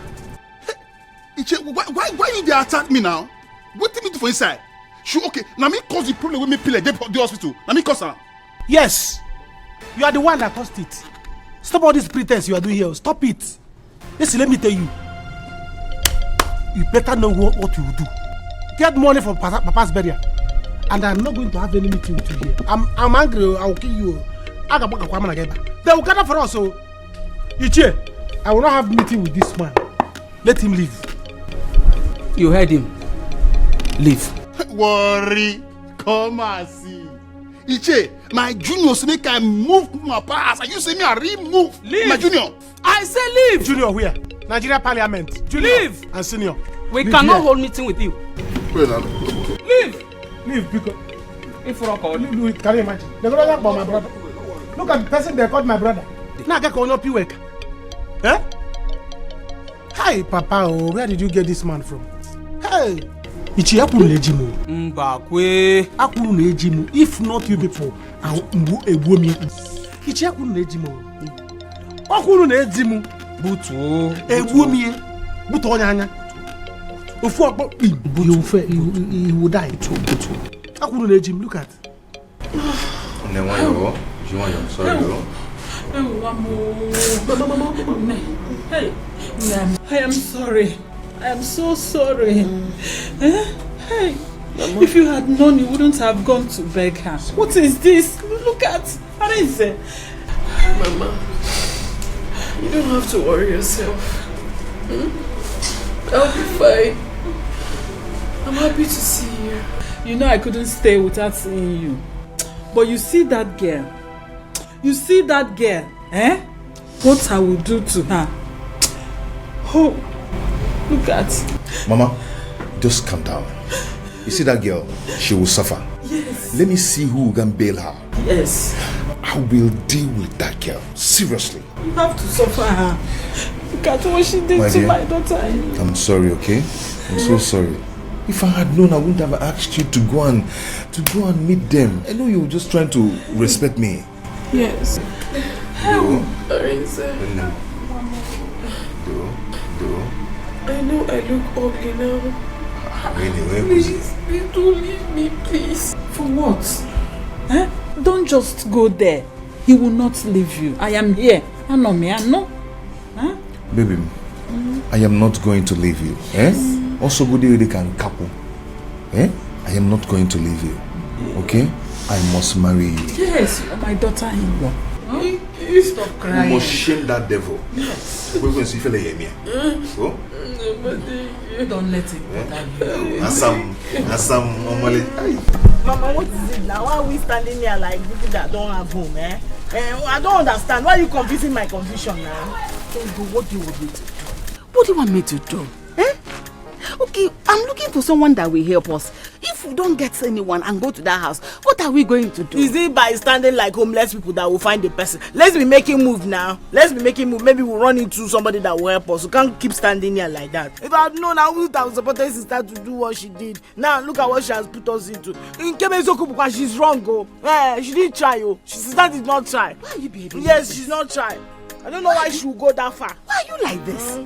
L: Why you dey attack me now? What do you mean for inside? Sure, okay. Now me cause the problem with me pill the hospital. Now me cause her.
E: Yes. You are the one that caused it. Stop all this pretense you are doing here. Stop it. Listen, let me tell you. You better know what you will do. Get money for Papa's burial. And I'm not going to have any meeting with you here. I'm angry. I will kill you. They will gather for us. So, Ichie, I will not have meeting with this man. Let him leave.
W: You heard him. Leave.
L: Worry. Come and see. Ichie, my junior say make I move my pass. And you say me I remove my junior.
W: I say leave.
E: Junior where? Nigeria Parliament. Junior
W: leave.
E: And senior.
W: We cannot hold meeting with you. Leave.
E: Leave because if you can you imagine? They're gonna talk about my brother. Look at the person they called my brother. Now I can up you work. Eh? Hi, Papa. Oh, where did you get this man from? Hey. Ichi akuru nejimu.
W: Mbakwe.
E: Akuru nejimu. If not you people, I will ewo me. Ichi akuru nejimu. Akuru nejimu.
W: Butu.
E: Ewo me. Butu onyanya. Ofu akpo he will die. Butu. Akuru nejimu. Look at.
I: Sorry, Hey, I am sorry. I am so sorry. Hey, if you had known, you wouldn't have gone to beg her. What is this? Look at Arinze.
H: Mama, you don't have to worry yourself. I'll be fine. I'm happy to see you.
I: You know I couldn't stay without seeing you. But you see that girl? You see that girl? Eh? What I will do to her? Oh, look at.
J: Mama, just calm down. You see that girl? She will suffer.
I: Yes.
J: Let me see who can bail her.
I: Yes.
J: I will deal with that girl. Seriously.
I: You have to suffer her. Look at what she did to my daughter.
J: I'm sorry, okay? I'm so sorry. If I had known, I wouldn't have asked you to go and meet them. I know you were just trying to respect me.
H: Yes. Arinze. I know I look ugly now. Please don't leave me, please.
I: For what? Eh? Don't just go there. He will not leave you. I am here. I know me. I know. Huh?
J: Baby, I am not going to leave you. Eh? Also, good day can couple. Eh? I am not going to leave you. Okay? I must marry you.
I: Yes, you are my daughter-in-law. Huh? Stop crying.
J: You must shame that devil.
I: Yes.
J: We're going to see if you go.
I: Don't let him bother you.
J: Asam,
N: Mama, what is it now? Why are we standing here like people that don't have home, eh? I don't understand. Why are you confusing my confusion now?
K: What do you want me to do? What do you want me to do? Eh? Okay, I'm looking for someone that will help us. If we don't get anyone and go to that house, what are we going to do?
N: Is it by standing like homeless people that will find the person? Let's be making move now. Let's be making move. Maybe we'll run into somebody that will help us. We can't keep standing here like that. If I had known, I would have supported sister to do what she did. Now look at what she has put us into. In Kemezoku, because she's wrong, oh. She didn't try, oh. Sister did not try.
K: Why are you behaving?
N: Yes, she's not trying. I don't know why she would go that far.
K: Why are you like this?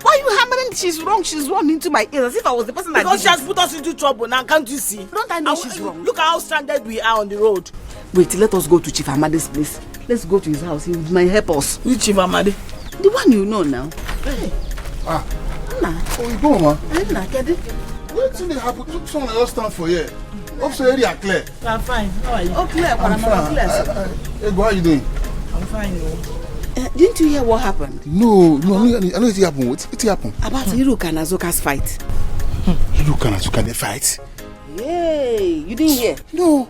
K: Why are you hammering? She's wrong into my ears as if I was the person that
N: because she has put us into trouble now, can't you see?
K: Don't I know she's wrong?
N: Look at how stranded we are on the road.
K: Wait, let us go to Chief Amade's place. Let's go to his house. He might help us.
N: Which Chief Amade?
K: The one you know now.
N: Hey.
K: Anna.
L: Oh, you go, man.
K: Anna, get it?
L: What's in the happen? Someone else stand for here. Also, area Claire.
N: I'm fine. How are you?
K: Oh, Claire.
L: I'm fine. Hey, how are you doing?
N: I'm fine, no.
K: Didn't you hear what happened?
L: No, I know it happened. What happened?
K: About Iruka and Azoka's fight.
L: Iruka and Azoka, they fight?
K: Hey, you didn't hear?
L: No.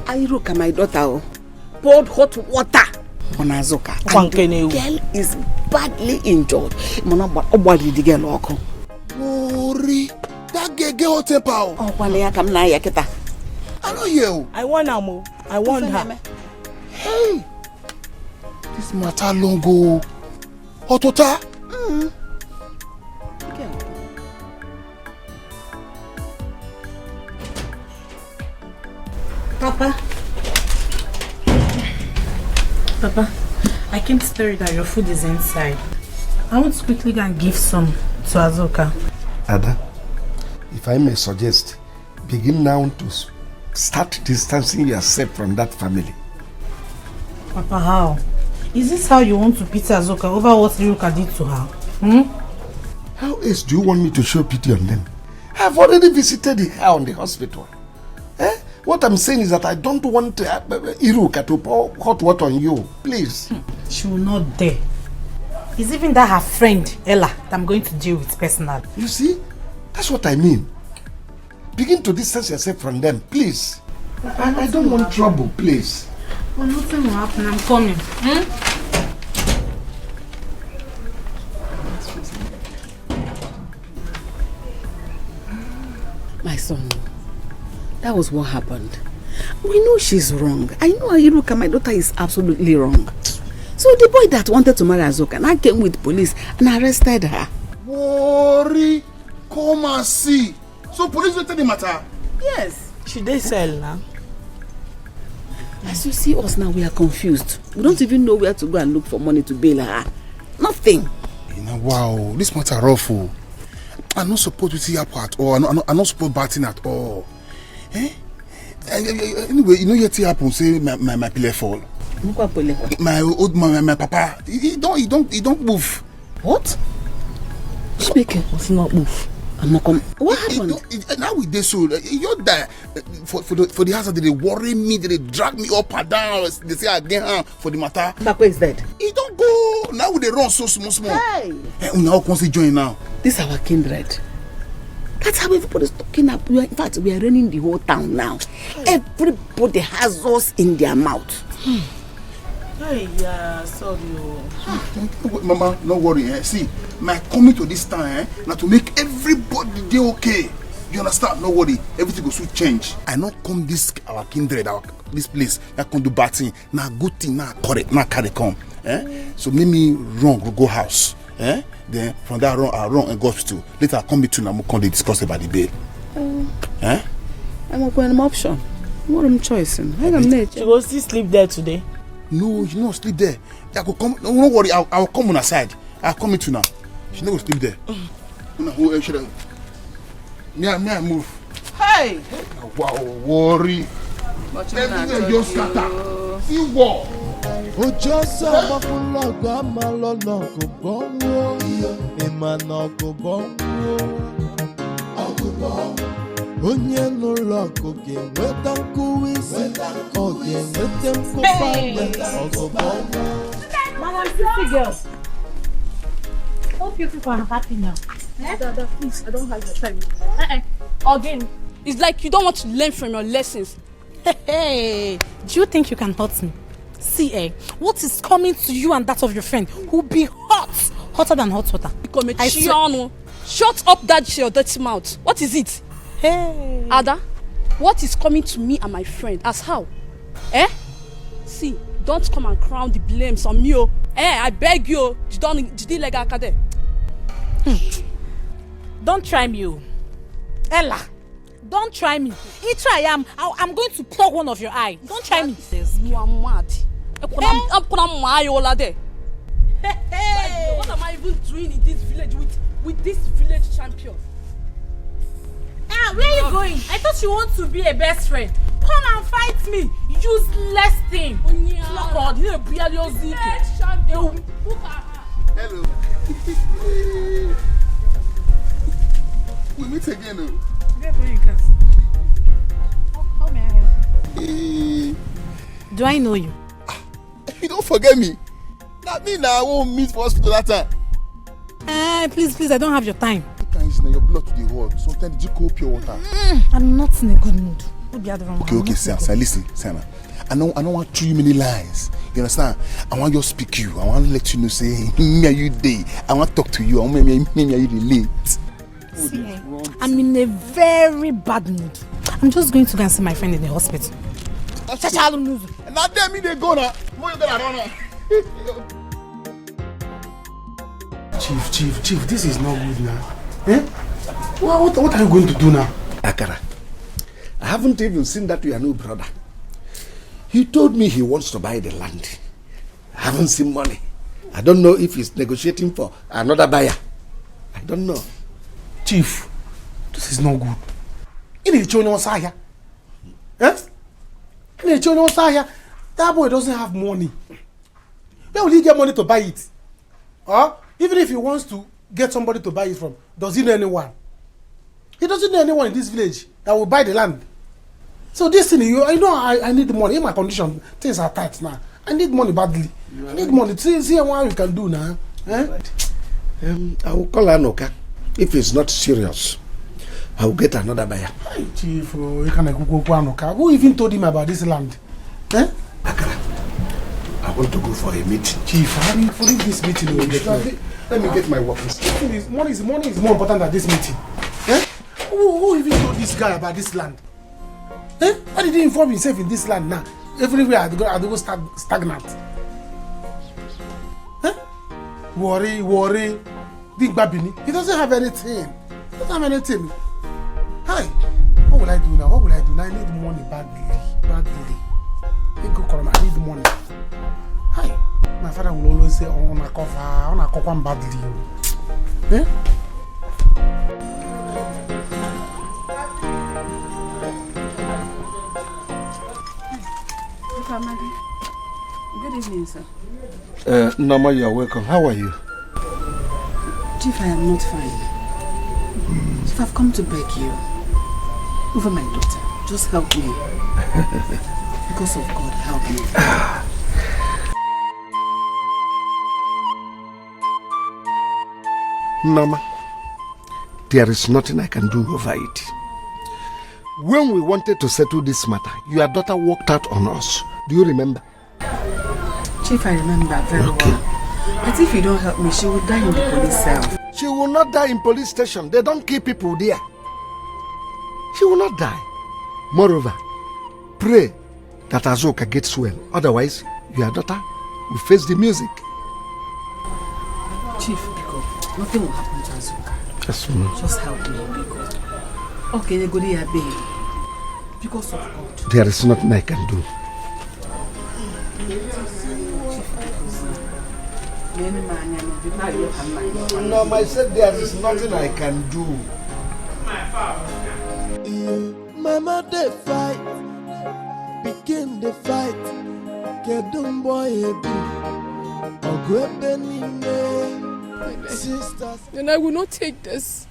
K: Iruka, my daughter, poured hot water on Azoka. And the girl is badly injured. What did the girl walk on?
L: Ori, that girl get hot temper.
K: Oh, Walea, come now, Yaketa.
L: I know you.
N: I want her, Mo. I want her.
L: Hey. This matter long go. Hotota?
K: Okay.
C: Papa, I came to tell you that your food is inside. I want to quickly go and give some to Azoka.
O: Ada, if I may suggest, begin now to start distancing yourself from that family.
C: Papa, how? Is this how you want to pity Azoka over what Iruka did to her?
O: How else do you want me to show pity on them? I've already visited her on the hospital. What I'm saying is that I don't want Iruka to pour hot water on you. Please.
C: She will not dare. It's even that her friend, Ella, that I'm going to deal with personally.
O: You see? That's what I mean. Begin to distance yourself from them, please. I don't want trouble, please.
C: Well, nothing will happen. I'm coming.
K: My son, that was what happened. We know she's wrong. I know Iruka, my daughter, is absolutely wrong. So the boy that wanted to marry Azuka now came with police and arrested her.
L: Worry, come and see. So police don't tell the matter?
K: Yes.
N: Should they sell now?
K: As you see us now, we are confused. We don't even know where to go and look for money to bail her. Nothing.
L: You know, wow, this matter rough. I'm not supposed to see her at all. I'm not supposed to batting at all. Eh? Anyway, you know what happen? Say my pillar fall. My old man, my papa, he don't move.
K: What? Speaking was not move. I'm not coming. What happened?
L: Now with this soul, you die for the house. They worry me. They drag me up and down. They say again for the matter.
K: Bakwe is dead.
L: He don't go. Now they run so small. Hey. Now can see join now.
K: This is our kindred. That's how everybody's talking up. In fact, we are running the whole town now. Everybody has us in their mouth.
N: Hey, yeah, sorry.
L: Mama, no worry. See, my coming to this time now to make everybody dey okay. You understand? No worry. Everything will soon change. I not come this our kindred, this place. I come do bad thing. Now good thing. Now correct. Now carry come. So make me wrong. Go house. Then from that I run and go hospital. Later I come between and come they discuss about the bail.
K: I'm going an option. What am I choosing? I am late.
N: You go still sleep there today?
L: No, you not sleep there. I could come. No worry. I'll come on her side. I'll come into now. She never sleep there. Me I move.
N: Hey.
L: Wow, worry. Everything just scatter. See what?
A: Ojo sọ fún lọ́gbà máa lọ́nà kò bọ́ wó. Ìmọ̀nà kò bọ́ wó. Onye n'ụlọ kòkè nweta nkwụwisi. Oge nweta mkpụkpanye ọgụgụ.
C: Madam, pretty girl. Hope you people are happy now. Dada, please, I don't have your time.
Q: Again, it's like you don't want to learn from your lessons.
C: Hey, do you think you can hurt me? See, what is coming to you and that of your friend will be hot, hotter than hot water.
Q: I swear. Shut up that your dirty mouth. What is it?
C: Hey.
Q: Ada, what is coming to me and my friend? As how? See, don't come and crown the blames on me. I beg you.
C: Don't try me, Ella. Don't try me. If I am, I'm going to plug one of your eye. Don't try me.
Q: You are mad. Hey. What am I even doing in this village with this village champion?
C: Where are you going? I thought you want to be a best friend. Come and fight me, useless thing.
Q: Hello.
L: We meet again.
C: How may I help you? Do I know you?
L: You don't forget me. That means I won't meet for hospital that time.
C: Please, I don't have your time.
L: Your blood to the world. Sometimes you cope your water.
C: I'm not in a good mood.
L: Okay, Sam, listen, Sam. I don't want too many lies. You understand? I want you to speak you. I want to let you know, say, me are you day. I want to talk to you. I want me are you relate.
C: See, I'm in a very bad mood. I'm just going to go and see my friend in the hospital.
L: Now them they go now.
E: Chief, this is not good now. What are you going to do now?
O: Akara, I haven't even seen that your new brother. He told me he wants to buy the land. I haven't seen money. I don't know if he's negotiating for another buyer. I don't know.
E: Chief, this is not good. That boy doesn't have money. Where will he get money to buy it? Even if he wants to get somebody to buy it from, does he know anyone? He doesn't know anyone in this village that will buy the land. So this thing, I need the money. In my condition, things are tight now. I need money badly. I need money. See what we can do now.
O: I will call Anoka. If it's not serious, I will get another buyer.
E: Hey, Chief, who even told him about this land?
O: Akara, I want to go for a meeting.
E: Chief, for this meeting,
O: let me get my weapons.
E: Money is more important than this meeting. Who even told this guy about this land? Eh? Why did he involve himself in this land now? Everywhere I go stagnant. Eh? Worry. Big Babini. He doesn't have anything. Hi. What will I do now? I need money badly. I need money. Hi. My father will always say, on a cover badly. Eh?
C: Good evening, sir.
O: Nama, you are welcome. How are you?
C: Chief, I am not fine. Chief, I've come to beg you. Over my daughter. Just help me. Because of God, help me.
O: Nama, there is nothing I can do over it. When we wanted to settle this matter, your daughter walked out on us. Do you remember?
C: Chief, I remember very well. But if you don't help me, she will die in the police cell.
O: She will not die in police station. They don't keep people there. She will not die. Moreover, pray that Azuka gets well. Otherwise, your daughter will face the music.
C: Chief, Biko, nothing will happen to Azuka.
O: Yes, ma'am.
C: Just help me, Biko. Okay, go there, baby. Because of God.
O: There is nothing I can do. No, I said there is nothing I can do.
A: Mama, they fight. Begin the fight. Kedum boy, sisters.
H: And I will not take this.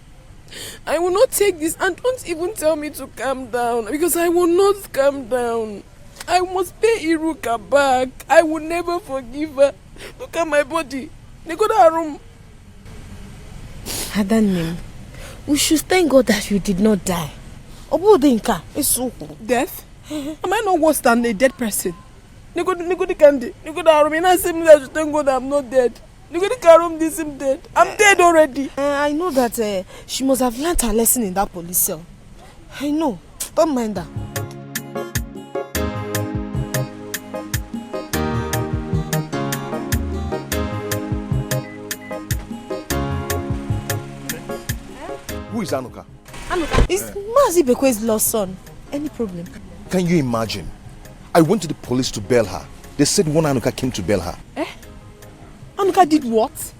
H: I will not take this, and don't even tell me to calm down, because I will not calm down. I must pay Iruka back. I will never forgive her. Look at my body. They go to her room.
F: Adanim, we should thank God that you did not die.
H: Death? Am I not worse than a dead person? They go to Candy. They go to her room. And I say I should thank God that I'm not dead. They go to her room. This I'm dead. I'm dead already.
F: I know that she must have learned her lesson in that police cell. I know. Don't mind her.
J: Who is Anuka?
F: Anuka? It's Mazi Bekwe's lost son. Any problem?
J: Can you imagine? I went to the police to bail her. They said one Anuka came to bail her.
H: Anuka did what?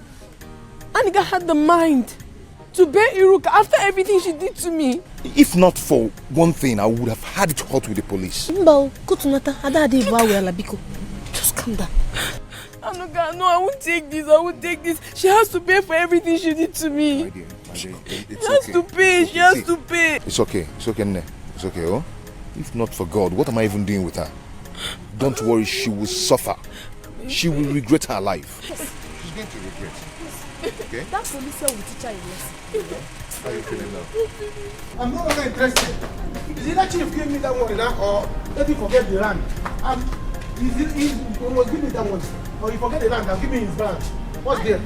H: Anuka had the mind to bail Iruka after everything she did to me.
J: If not for one thing, I would have had it hot with the police.
F: Just calm down.
H: Anuka, no, I won't take this. She has to pay for everything she did to me.
J: My dear,
H: she has to pay. She has to pay.
J: It's okay, Nne. It's okay, oh? If not for God, what am I even doing with her? Don't worry, she will suffer. She will regret her life. She's going to regret. Okay?
F: That police will teach her a lesson.
J: How are you feeling now?
E: I'm no longer interested. Is it that chief give me that one now, or let me forget the land? He must give me that one. Or you forget the land, I'll give me his balance. What's there?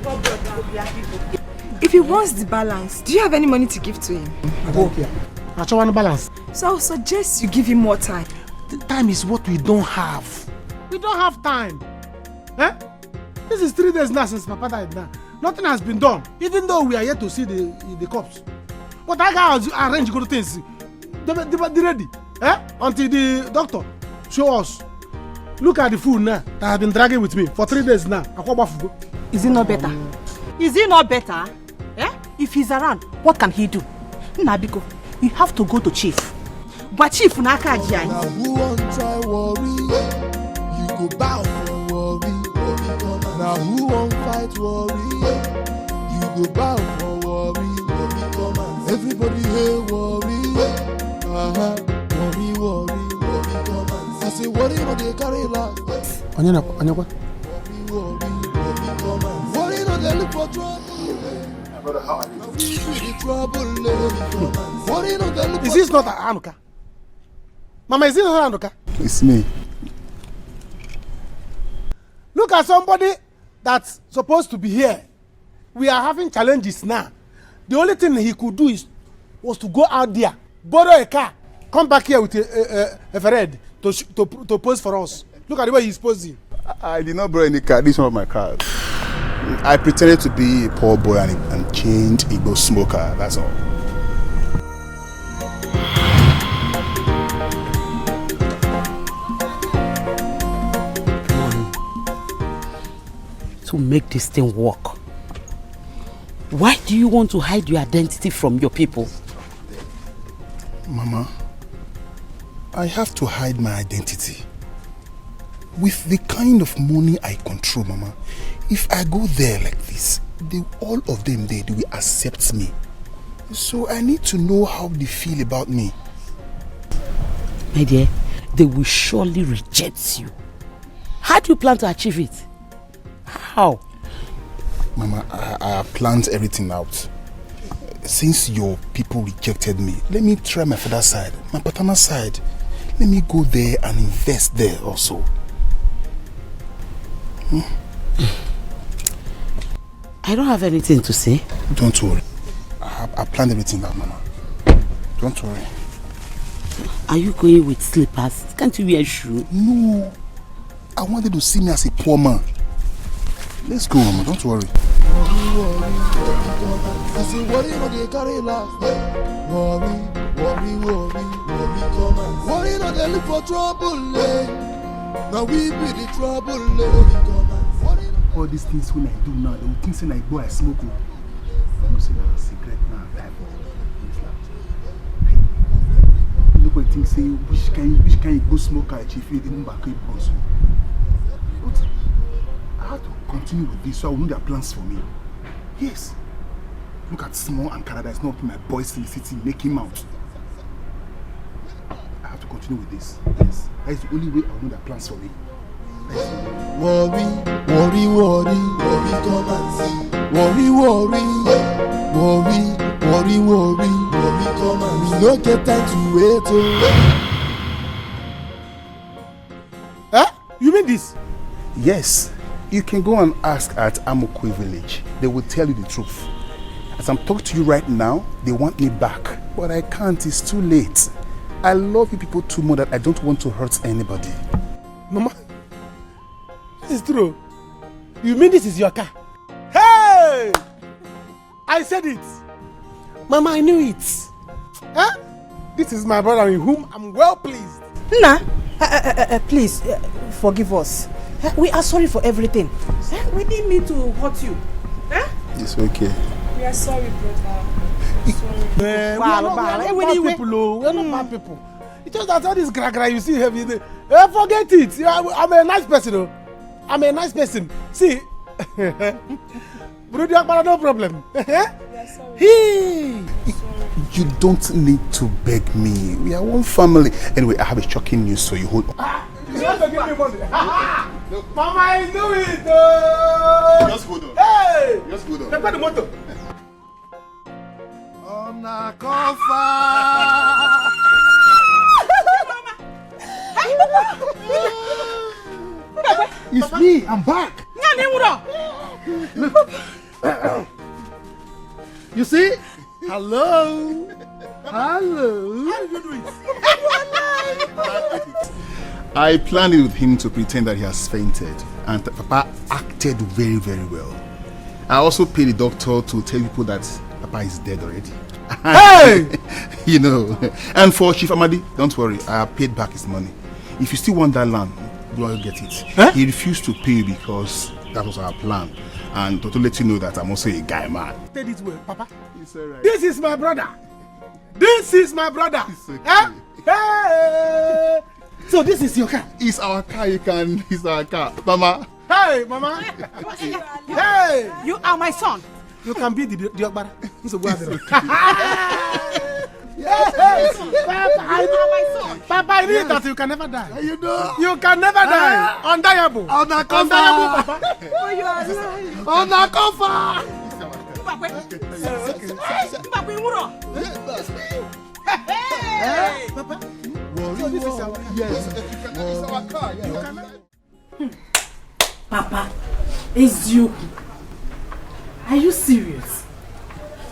G: If he wants the balance, do you have any money to give to him?
E: I don't care. I just want balance.
G: So I would suggest you give him more time.
E: The time is what we don't have. We don't have time. Eh? This is 3 days now since Papa died now. Nothing has been done, even though we are yet to see the corpse. But I can arrange good things. They ready. Eh? Until the doctor show us. Look at the food now that has been dragging with me for 3 days now.
C: Is it not better? Is it not better? Eh? If he's around, what can he do? Nabiko, you have to go to chief. But chief Naka Jai.
A: Now who won't try worry? You go bow for worry. Now who won't fight worry? You go bow for worry. Everybody here worry. Worry. I say worry no dey carry last.
E: Anyakwa.
A: Worry no dey look for trouble.
J: Brother, how are
A: you?
E: Is this not Anuka? Mama, is this not Anuka?
O: It's me.
E: Look at somebody that's supposed to be here. We are having challenges now. The only thing he could do was to go out there, borrow a car, come back here with a Fred to pose for us. Look at the way he's posing.
L: I did not borrow any card. This is one of my cards. I pretended to be a poor boy and changed Igbo smoker. That's all.
K: To make this thing work, why do you want to hide your identity from your people?
L: Mama, I have to hide my identity. With the kind of money I control, Mama, if I go there like this, all of them there, they will accept me. So I need to know how they feel about me.
K: My dear, they will surely reject you. How do you plan to achieve it? How?
L: Mama, I have planned everything out. Since your people rejected me, let me try my father's side, my paternal side. Let me go there and invest there also.
K: I don't have anything to say.
L: Don't worry. I planned everything out, Mama. Don't worry.
K: Are you going with slippers? Can't you wear shoes?
L: No. I wanted to see me as a poor man. Let's go, Mama. Don't worry.
A: I say, worry no dey carry last. Worry, come and worry no dey look for trouble. Now we be the trouble.
L: All these things when I do now, they will think say I go I smoke. I don't say that cigarette now. Look what things say. Which can you go smoke? I achieve it in back also. But I have to continue with this so I will know their plans for me. Yes. Look at Small and Canada. It's not my boys in the city making him out. I have to continue with this. Yes. That is the only way I will know their plans for me.
A: Worry, come and see. Worry, come and see. We don't get time to wait.
E: Huh? You mean this?
L: Yes. You can go and ask at Amokwe village. They will tell you the truth. As I'm talking to you right now, they want me back. But I can't. It's too late. I love you people too much that I don't want to hurt anybody.
E: Mama, this is true. You mean this is your car? Hey! I said it. Mama, I knew it. Huh? This is my brother in whom I'm well pleased.
G: Nna, please, forgive us. We are sorry for everything. We didn't mean to hurt you.
L: It's okay.
Q: We are sorry, brother.
E: We are not bad people. We are not bad people. It's just that all this gra you see heavy. Forget it. I'm a nice person. Though. I'm a nice person. See, no problem.
L: You don't need to beg me. We are one family. Anyway, I have a shocking news for you. Hold on.
E: You want to give me money? Mama, I knew it.
L: Just hold on.
E: Hey!
L: Just hold on.
E: Prepare the motor.
A: On a cofa.
L: It's me. I'm back.
A: You see? Hello. Hello.
E: How did you do it?
L: I planned it with him to pretend that he has fainted, and Papa acted very, very well. I also paid the doctor to tell people that Papa is dead already.
E: Hey!
L: You know. And for Chief Amadi, don't worry, I have paid back his money. If you still want that land, you'll get it.
E: Huh?
L: He refused to pay because that was our plan. And to let you know that I'm also a guy man.
E: Take this way, Papa.
L: It's alright.
E: This is my brother. This is my brother.
L: It's okay.
E: Huh? Hey! So this is your car?
L: It's our car, it's our car. Mama.
E: Hey, Mama. Hey!
B: You are my son.
E: You can be the Ogbara.
B: Yes!
E: Papa, I know
B: my son.
E: Papa, I knew that you can never die.
A: You know?
E: You can never die. Undieable.
A: Undieable,
E: Papa.
B: Oh, you are alive.
A: On a cofa.
B: Hey!
E: Papa.
A: So this is our
L: Yes. It's our car.
C: Papa, it's you. Are you serious?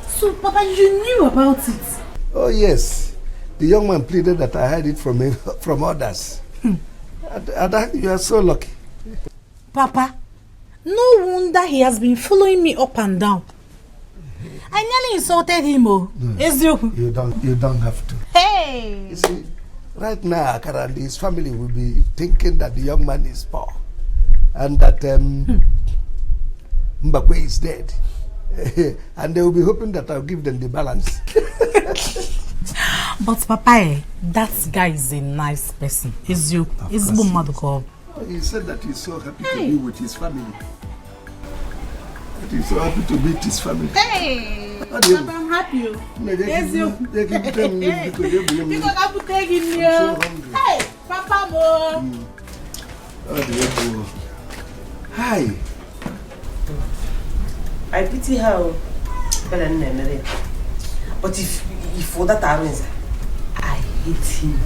C: So, Papa, you knew about it?
L: Oh yes,
O: The young man pleaded that I heard it from him, from others. Ada, you are so lucky.
C: Papa, no wonder he has been following me up and down. I nearly insulted him, oh.
O: You don't have to.
C: Hey!
O: You see, right now, Akara and his family will be thinking that the young man is poor and that Mbakwe is dead. And they will be hoping that I'll give them the balance.
C: But Papa, that guy is a nice person. He's Maduko.
O: He said that he's so happy to be with his family. That he's so happy to meet his family.
C: Hey!
O: Papa,
C: I'm happy.
O: Because
C: I'm taking you. Hey, Papa Mo.
O: Hi.
T: I pity her. But if for that happens, I hate him.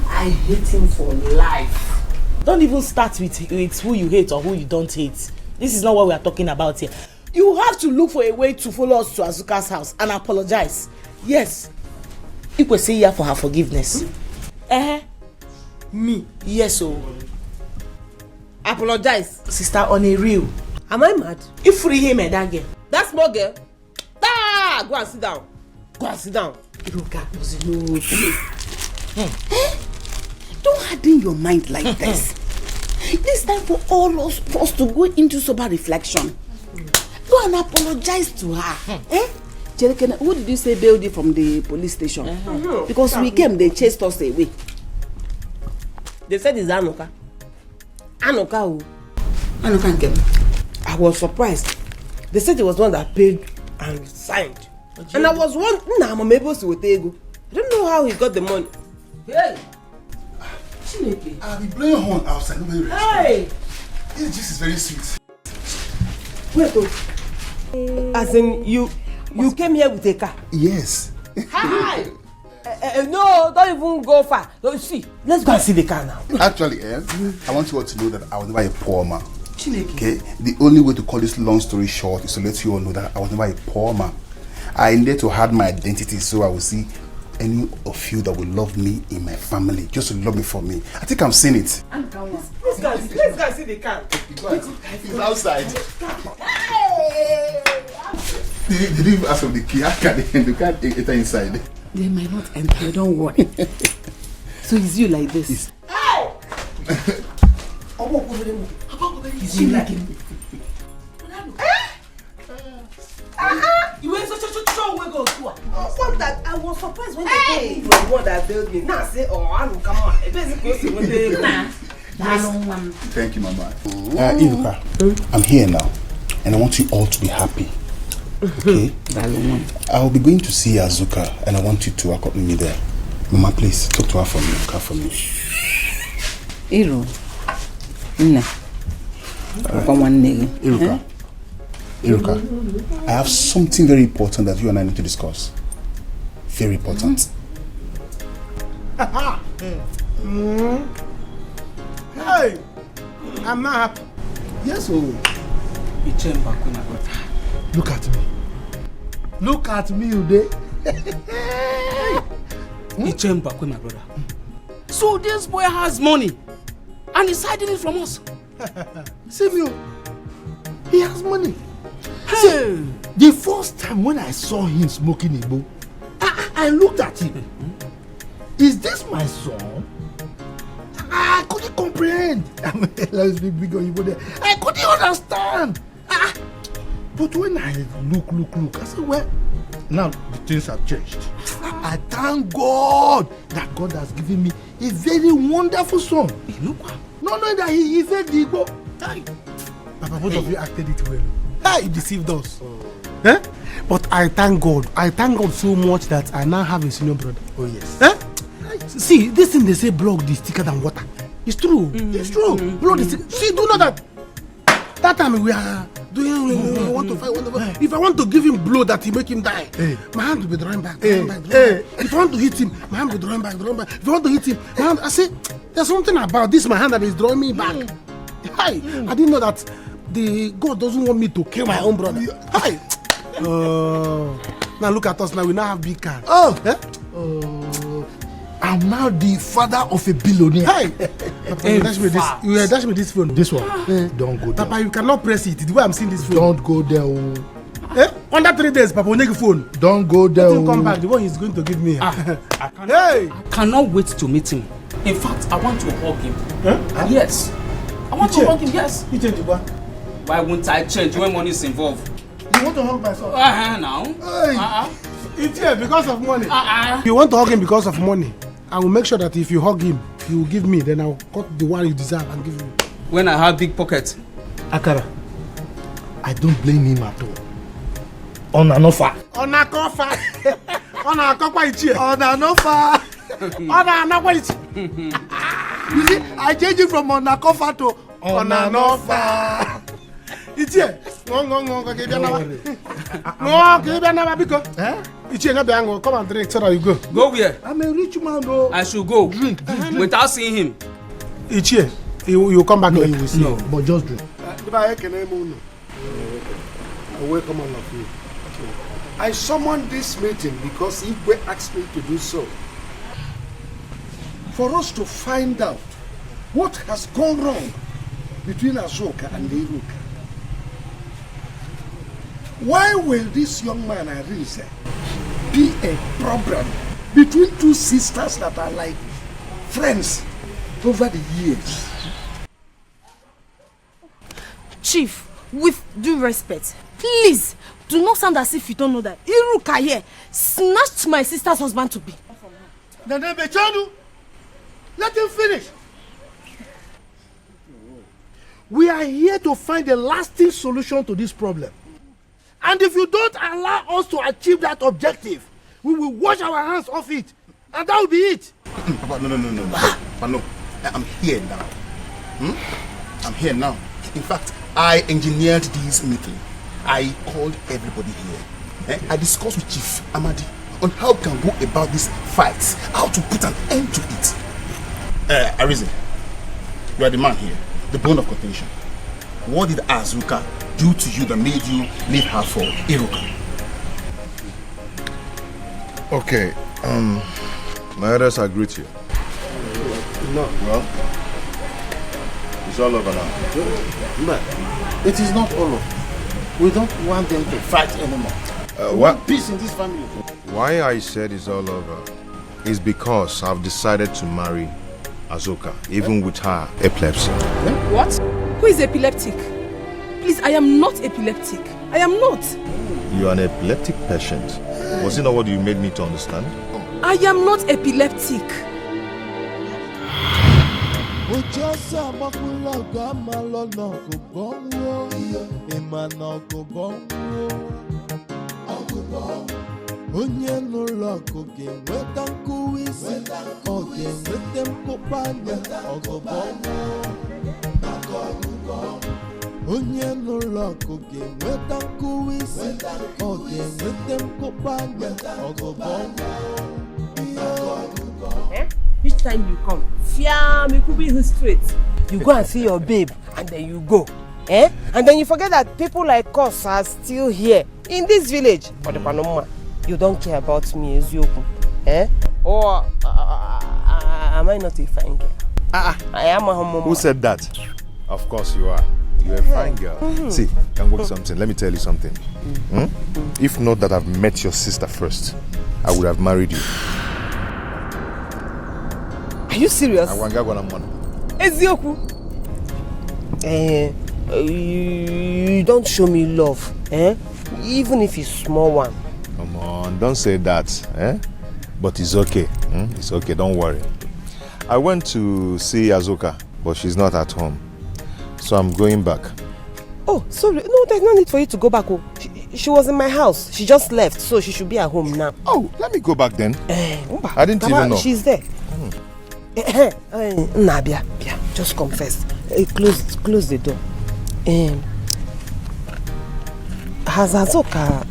T: I hate him for life. Don't even start with who you hate or who you don't hate. This is not what we are talking about here. You have to look for a way to follow us to Azuka's house and apologize. Yes. You could say here for her forgiveness. Me? Yes, oh. Apologize. Sister, on a real. Am I mad? You free him and that girl. That small girl. Go and sit down. Go and sit down.
K: Don't harden your mind like this. It's time for all of us to go into sober reflection. Go and apologize to her. Jerikene, who did you say bailed you from the police station? Because we came, they chased us away.
T: They said it's Anuka. Anuka who?
K: Anuka came.
T: I was surprised. They said it was one that paid and signed. And I was wondering, I don't know how he got the money. Hey!
L: I'll be blowing your horn outside. Nobody rest.
T: Hey!
L: This is very sweet.
T: Wait, as in you came here with a car?
L: Yes.
T: Hi! No, don't even go far. See, let's go and see the car now.
L: Actually, I want you all to know that I was never a poor man. Okay? The only way to call this long story short is to let you all know that I was never a poor man. I needed to hide my identity so I will see any of you that will love me in my family, just to love me for me. I think I'm seeing it.
T: Let's go and see the car.
L: It's outside. They didn't even ask for the key. How can they can't enter inside?
K: They might not enter, don't worry. So it's you like this.
T: Is you like it? You went so go to that I was surprised when they told me you were the one that built me. Now I say, oh, I don't come on.
L: Thank you, Mama. Iruka, I'm here now, and I want you all to be happy. Okay? I'll be going to see Azuka, and I want you to accompany me there. Mama, please, talk to her for me. Come for me. Iruka, I have something very important that you and I need to discuss. Very important.
E: Hey, I'm not happy.
O: Yes, oh.
E: Look at me.
O: Look at me, Ude.
W: Ichemba, my brother. So this boy has money and he's hiding it from us.
O: Samuel, he has money. Hey. The first time when I saw him smoking Igbo, I looked at him. Is this my son? I couldn't comprehend. I couldn't understand. But when I look, I said, well, now the things have changed. I thank God that God has given me a very wonderful son. Not knowing that he is a Igbo.
E: Papa, both of you acted it well. He deceived us. But I thank God. I thank God so much that I now have a senior brother.
O: Oh, yes.
E: See, this thing they say blood is thicker than water. It's true. It's true. Blood is thicker. See, do know that. That time we are doing, we want to fight, whatever. If I want to give him blow that he make him die, my hand will be drawing back. If I want to hit him, my hand will be drawing back. If I want to hit him, my hand, I say, there's something about this, my hand that is drawing me back. I didn't know that the God doesn't want me to kill my own brother. Now look at us now, we now have big car.
O: I'm now the father of a billionaire.
E: Hey! Papa, you dash me this phone.
O: This one. Don't go there.
E: Papa, you cannot press it. The way I'm seeing this phone.
O: Don't go there.
E: Under 3 days, Papa will take a phone.
O: Don't go there.
E: Let him come back. The one he's going to give me.
W: I cannot wait to meet him. In fact, I want to hug him. Yes. I want to hug him, yes.
E: You change the
W: Why won't I change when money is involved?
E: You want to hug my son?
W: Now.
E: It's here because of money. If you want to hug him because of money, I will make sure that if you hug him, he will give me. Then I will cut the one you deserve and give you.
W: When I have big pockets.
O: Akara, I don't blame him at all. On an offer.
E: On a cofa. On a cofa ichi.
O: On an offer.
E: On an offer ichi.
O: You see, I changed it from on a cofa to
E: on an offer. It's here. Come and drink so that you go.
W: Go where?
O: I'm a rich man, though.
W: I should go.
O: Drink.
W: Without seeing him.
E: It's here. You come back.
O: No, you will see.
W: No.
O: But just drink.
E: I
O: welcome all of you. I summoned this meeting because Igwe asked me to do so. For us to find out what has gone wrong between Azoka and Iruka. Why will this young man, Arise, be a problem between two sisters that are like friends over the years?
F: Chief, with due respect, please do not sound as if you don't know that Iruka here snatched my sister's husband to be.
O: Then Bechanu, let him finish. We are here to find a lasting solution to this problem. And if you don't allow us to achieve that objective, we will wash our hands off it. And that will be it.
L: Papa, no. Papa, no. I'm here now. I'm here now. In fact, I engineered this meeting. I called everybody here. I discussed with Chief Amadi on how we can go about these fights, how to put an end to it. Arise, you are the man here, the bone of contention. What did Azuka do to you that made you leave her for Iruka?
J: Okay, my elders agree to you.
O: No.
J: Well, it's all over now.
O: But it is not all over. We don't want them to fight anymore. We want peace in this family.
J: Why I said it's all over is because I've decided to marry Azoka, even with her epilepsy.
F: What? Who is epileptic? Please, I am not epileptic. I am not.
J: You are an epileptic patient. Was it not what you made me to understand?
F: I am not epileptic.
A: Onye n'ụlọ ọkụ ga-enweta nkụwa isi, ọ ga-enweta mkpụkpanya ọgụgọ. Onye n'ụlọ ọkụ ga-enweta nkụwa isi, ọ ga-enweta mkpụkpanya ọgụgọ.
N: Each time you come, me could be straight. You go and see your babe, and then you go. And then you forget that people like us are still here in this village. But the Panoma, you don't care about me, Ezioku. Or am I not a fine girl? I am a homo.
J: Who said that? Of course you are. You're a fine girl. See, can work something. Let me tell you something. If not that I've met your sister first, I would have married you.
N: Are you serious?
F: Ezioku.
N: You don't show me love, even if it's small one.
J: Come on, don't say that, But it's okay, It's okay, don't worry. I went to see Azoka, but she's not at home. So I'm going back.
N: Oh, sorry. No, there's no need for you to go back. She was in my house. She just left, so she should be at home now.
J: Oh, let me go back then. I didn't even know.
N: She's there. Nabia, just confess. Close the door. Has Azoka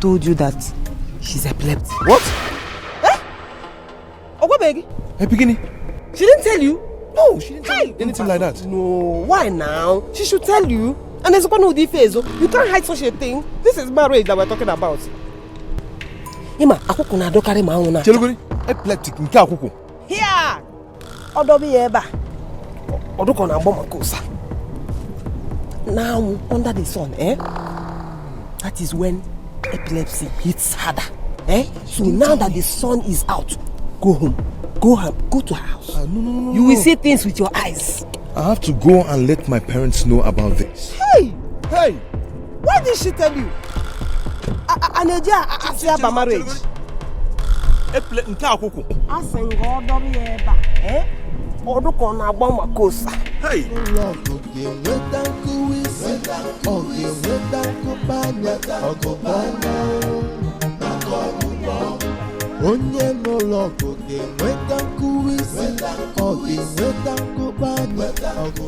N: told you that she's epileptic?
J: What?
N: Ogwabegi?
J: Epigini?
N: She didn't tell you?
J: No, she didn't tell you anything like that.
N: No, why now? She should tell you. And there's one who face. You can't hide such a thing. This is marriage that we're talking about. Ima, akuku na dokare mauna.
J: Chelugori, epileptic nke akuku.
T: Now, under the sun, that is when epilepsy hits harder. So now that the sun is out, go home. Go to her house.
J: No.
T: You will see things with your eyes.
J: I have to go and let my parents know about this.
T: Hey! Why did she tell you? Aneja ask about marriage.
J: Hey!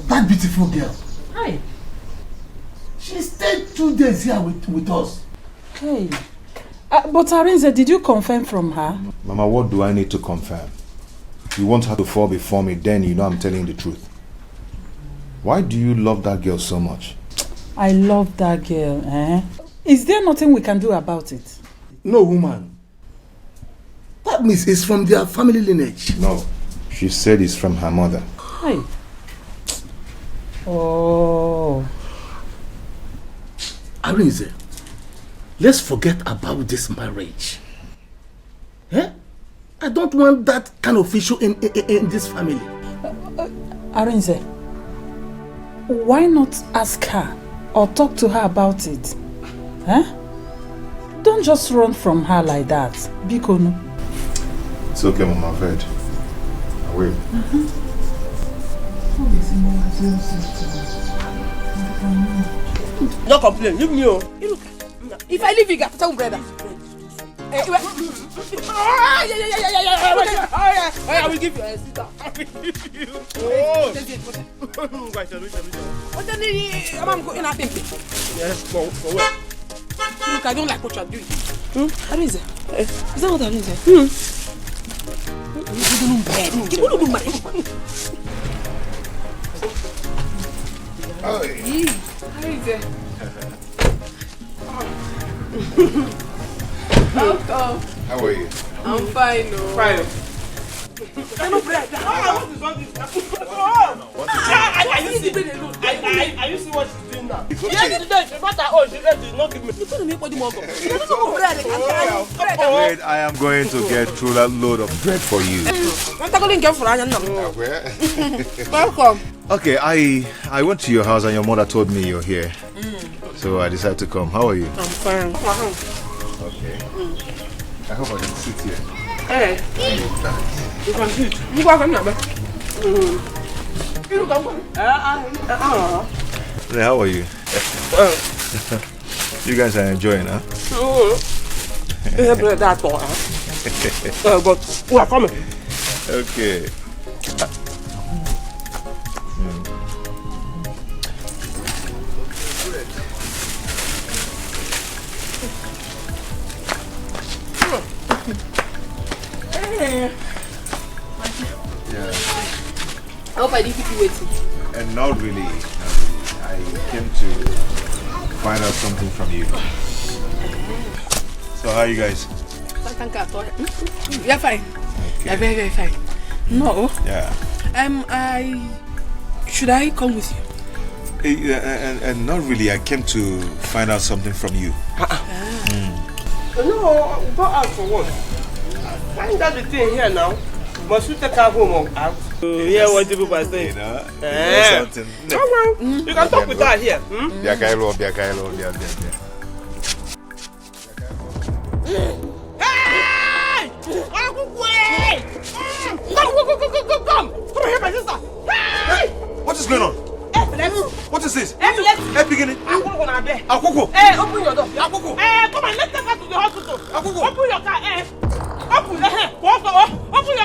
O: That beautiful girl.
I: Hi.
O: She stayed 2 days here with us.
I: Hey. But Arinze, did you confirm from her?
J: Mama, what do I need to confirm? You want her to fall before me, then you know I'm telling the truth. Why do you love that girl so much?
I: I love that girl, Is there nothing we can do about it?
O: No, woman. That means it's from their family lineage.
J: No. She said it's from her mother.
I: Hi. Oh.
O: Arinze, let's forget about this marriage. I don't want that kind of issue in this family.
I: Arinze, why not ask her or talk to her about it? Don't just run from her like that. Bikono.
J: It's okay, Mama, I've heard. I will.
T: No complain, leave me. If I leave you, get some brother. I will give you a sister. I'm going to think. Yes, for what? Look, I don't like what you're doing. How is it? Is that what I'm doing? You don't know.
J: How
H: is it? Welcome.
J: How are you?
H: I'm fine, no.
T: Fine. Are you see what she's doing now?
J: It's okay.
T: Yes, no matter how she did not give me. You couldn't make body more.
J: Wait, I am going to get through that load of bread for you.
T: Welcome.
J: Okay, I went to your house and your mother told me you're here. So I decided to come. How are you?
T: I'm fine.
J: Okay. I hope I can sit here.
T: Hey. You can sit. You can come now. You come.
J: Hey, how are you? You guys are enjoying, huh?
T: But we are coming.
J: Okay.
H: I hope I didn't keep you waiting.
J: And not really. I came to find out something from you. So how are you guys?
H: You're fine. Okay. You're very, very fine. No.
J: Yeah.
H: Should I come with you?
J: And not really. I came to find out something from you.
T: No, go out for what? Find out the thing here now. Must you take her home or out? Yeah, what people are saying.
J: Something.
T: Come on. You can talk with her here. Hey! Come! Come here, my sister!
J: Hey! What is going on? What is this? Beginning. Akoko.
T: Open your door. Akoko. Come on, let's take her to the hospital. Akoko. Open your car. Open your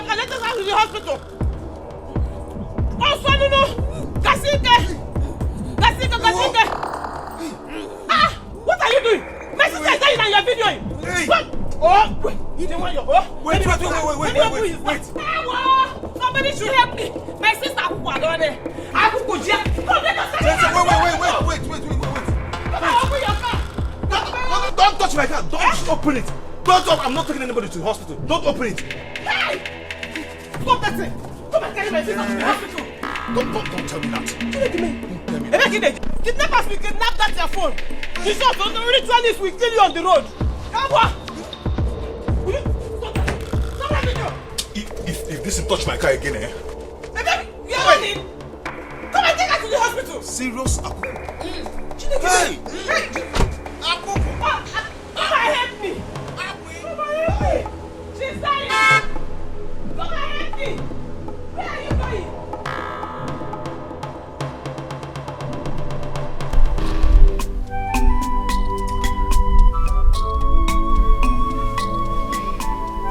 T: car. Let's take her to the hospital. Oh, son, no. Kasike. What are you doing? My sister is dying and you're videoing.
J: Hey.
T: What? Oh, wait. You don't want your...
J: Wait.
T: Somebody should help me. My sister Akoko down there. Akoko, come let us...
J: Wait.
T: Come on, open your car.
J: Don't touch my car. Don't open it. Don't. I'm not taking anybody to the hospital. Don't open it.
T: Hey! Stop that thing. Come
B: Come and carry my sister to the hospital.
J: Don't tell me that.
B: Kidnappers will kidnap that your phone. The shop on the ritualist will kill you on the road. Come on. Will you stop that? Stop that video.
J: If this touch my car again, eh?
B: Baby, you are running. Come and take her to the hospital.
J: Serious?
B: Hey! Come and help me. Come and help me. She's dying. Come and help me. Where are you going?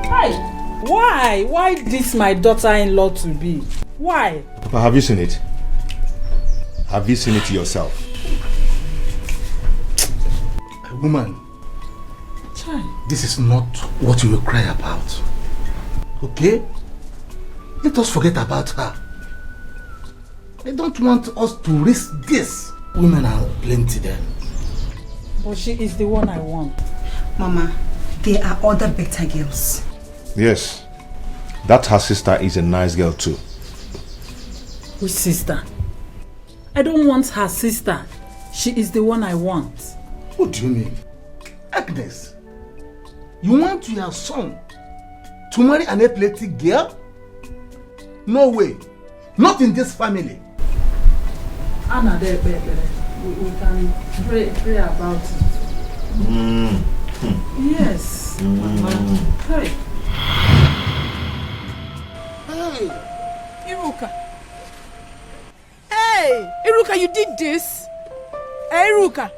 I: Hi. Why this my daughter-in-law to be? Why?
J: But have you seen it? Have you seen it yourself?
O: Woman, this is not what you will cry about. Okay? Let us forget about her. I don't want us to risk this. Women are plenty then.
I: But she is the one I want.
N: Mama, there are other better girls.
J: Yes. That her sister is a nice girl too.
I: Which sister? I don't want her sister. She is the one I want.
O: What do you mean? Agnes, you want your son to marry an epileptic girl? No way. Not in this family.
I: Anna, we can pray about it. Yes. Hey.
F: Hey, Iruka. Hey, Iruka, you did this. Hey, Iruka.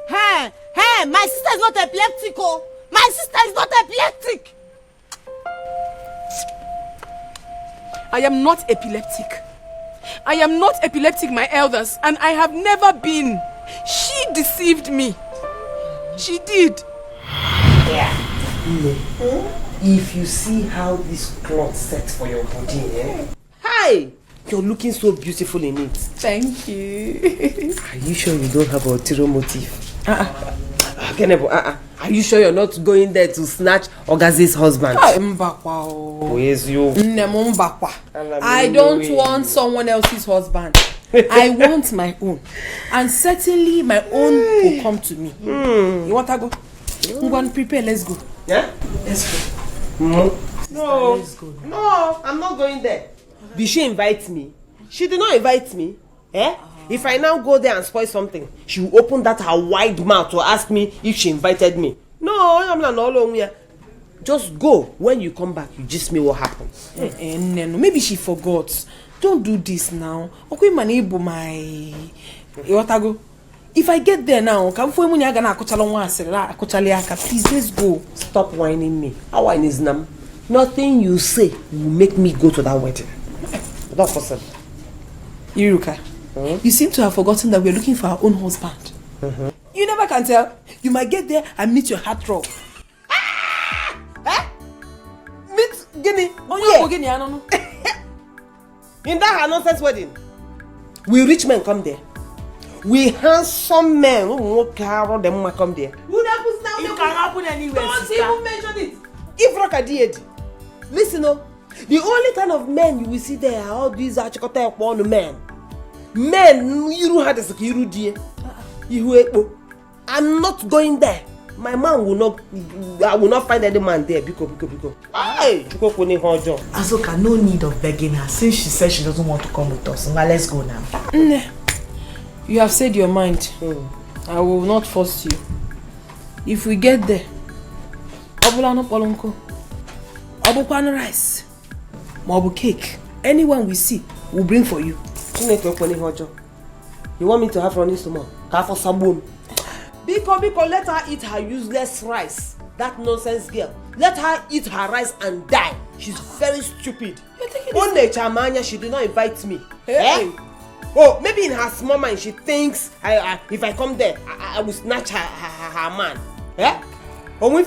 F: Hey, my sister is not epileptic, oh. My sister is not epileptic. I am not epileptic. I am not epileptic, my elders, and I have never been. She deceived me. She did.
T: Yeah. If you see how this cloth sets for your body, eh? Hi! You're looking so beautiful in it.
F: Thank you.
T: Are you sure you don't have a ulterior motive? Kenebo, are you sure you're not going there to snatch Ogazi's husband?
F: I don't want someone else's husband. I want my own. And certainly my own will come to me. You want to go? I'm going to prepare. Let's go.
T: Yeah?
F: Let's go.
T: No. Let's go. No, I'm not going there. Did she invite me? She did not invite me. Eh? If I now go there and spoil something, she will open that her wide mouth to ask me if she invited me. No, I'm not alone here. Just go. When you come back, you just me what happened.
F: No, maybe she forgot. Don't do this now. Okay, manebo my. If I get there now, please let's go.
T: Stop whining me. How whine is nam? Nothing you say will make me go to that wedding. Not possible.
F: Iruka, you seem to have forgotten that we're looking for our own husband. You never can tell. You might get there and meet your heartthrob. Meet Guinea.
T: Oh yeah. Guinea, I don't know. In that her nonsense wedding, we rich men come there. We handsome men who won't carry them will come there.
F: What happens now?
T: It can happen anywhere.
F: Don't even mention it.
T: If Roka did, listen, the only kind of men you will see there are all these achikote one men. Men, you don't have the security. I'm not going there. My man will not. I will not find any man there. Because. Hey,
N: Azuka, no need of begging her since she said she doesn't want to come with us. Now let's go now.
F: You have said your mind. I will not force you. If we get there, Obulano Polonko, Obupan rice, Mobu cake, anyone we see, we'll bring for you.
T: You want me to have running stomach? For sabun. Biko, let her eat her useless rice. That nonsense girl. Let her eat her rice and die. She's very stupid. One day, Chamanya, she did not invite me. Hey. Oh, maybe in her small mind she thinks if I come there, I will snatch her man. Eh? Even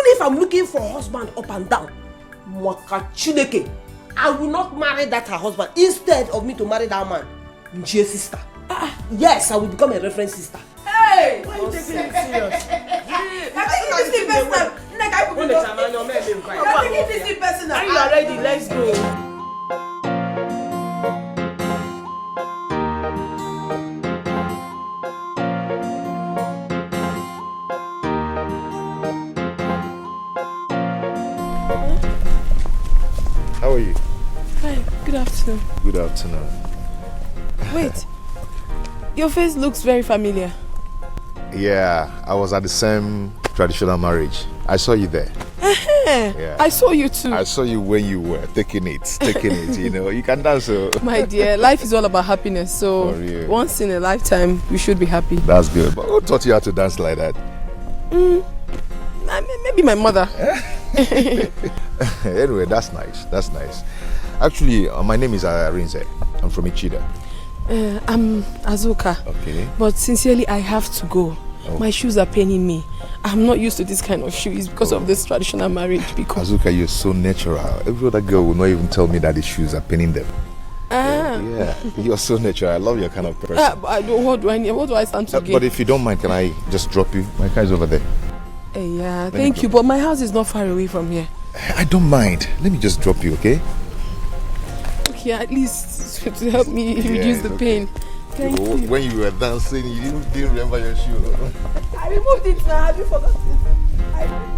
T: if I'm looking for a husband up and down, I will not marry that her husband instead of me to marry that man. Njie's sister. Yes, I will become a reference sister.
F: Hey! Why are you taking it serious? I think this is the best time.
T: your man.
N: You're taking this in personal.
T: Are you ready? Let's go.
J: How are you?
H: Hi, good afternoon.
J: Good afternoon.
H: Wait, your face looks very familiar.
J: Yeah, I was at the same traditional marriage. I saw you there. Yeah.
H: I saw you too.
J: I saw you when you were taking it, you know. You can dance. So.
H: My dear, life is all about happiness. So once in a lifetime, we should be happy.
J: That's good. But who taught you how to dance like that?
H: Maybe my mother.
J: Anyway, that's nice. That's nice. Actually, my name is Arinze. I'm from Ichida.
H: I'm Azuka.
J: Okay.
H: But sincerely, I have to go.
J: Oh.
H: My shoes are paining me. I'm not used to this kind of shoes because of this traditional marriage. Because
J: Azuka, you're so natural. Every other girl will not even tell me that the shoes are paining them. Yeah, you're so natural. I love your kind of person.
H: What do I stand to gain?
J: But if you don't mind, can I just drop you? My car is over there.
H: Yeah, thank you. But my house is not far away from here.
J: I don't mind. Let me just drop you, okay?
H: Okay, at least to help me reduce the pain. Thank you.
J: When you were dancing, you didn't remember your shoe.
N: I removed it now. Have you forgotten? I removed it.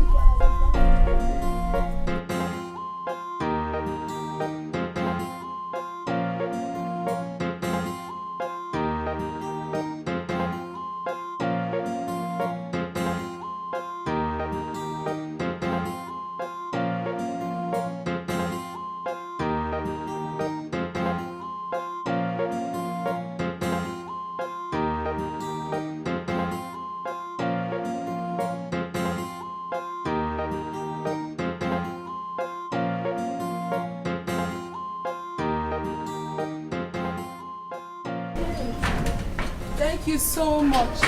H: Thank you so much.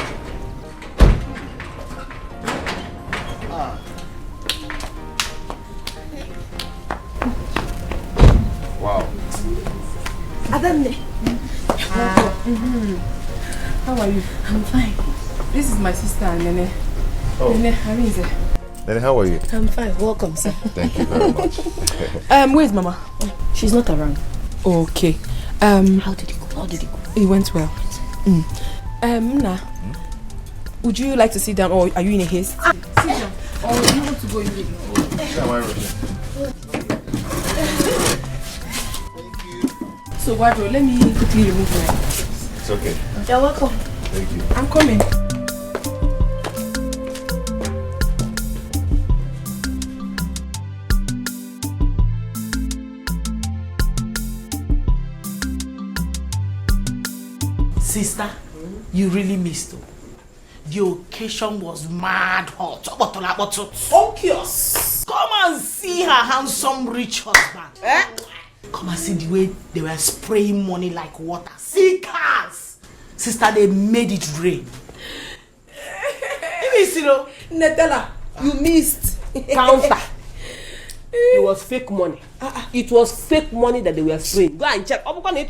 J: Wow.
N: Adamne.
H: How are you?
N: I'm fine.
H: This is my sister, Nene.
J: Oh.
H: Nene, Arinze.
J: Then how are you?
N: I'm fine. Welcome, sir.
J: Thank you very much.
H: Where's Mama?
N: She's not around.
H: Okay.
N: How did it go? How did it go?
H: It went well. Mna, would you like to sit down or are you in a haste? Sit down. Or do you want to go immediately? So, Wadro, let me quickly remove my...
J: It's okay.
N: You're welcome.
J: Thank you.
H: I'm coming.
N: Sister, you really missed it. The occasion was mad hot. Focus. Come and see her handsome rich husband. Come and see the way they were spraying money like water. See cars. Sister, they made it rain. You missed it, though.
T: Netella, you missed.
N: Counter.
T: It was fake money. It was fake money that they were spraying. Go and check. Counter.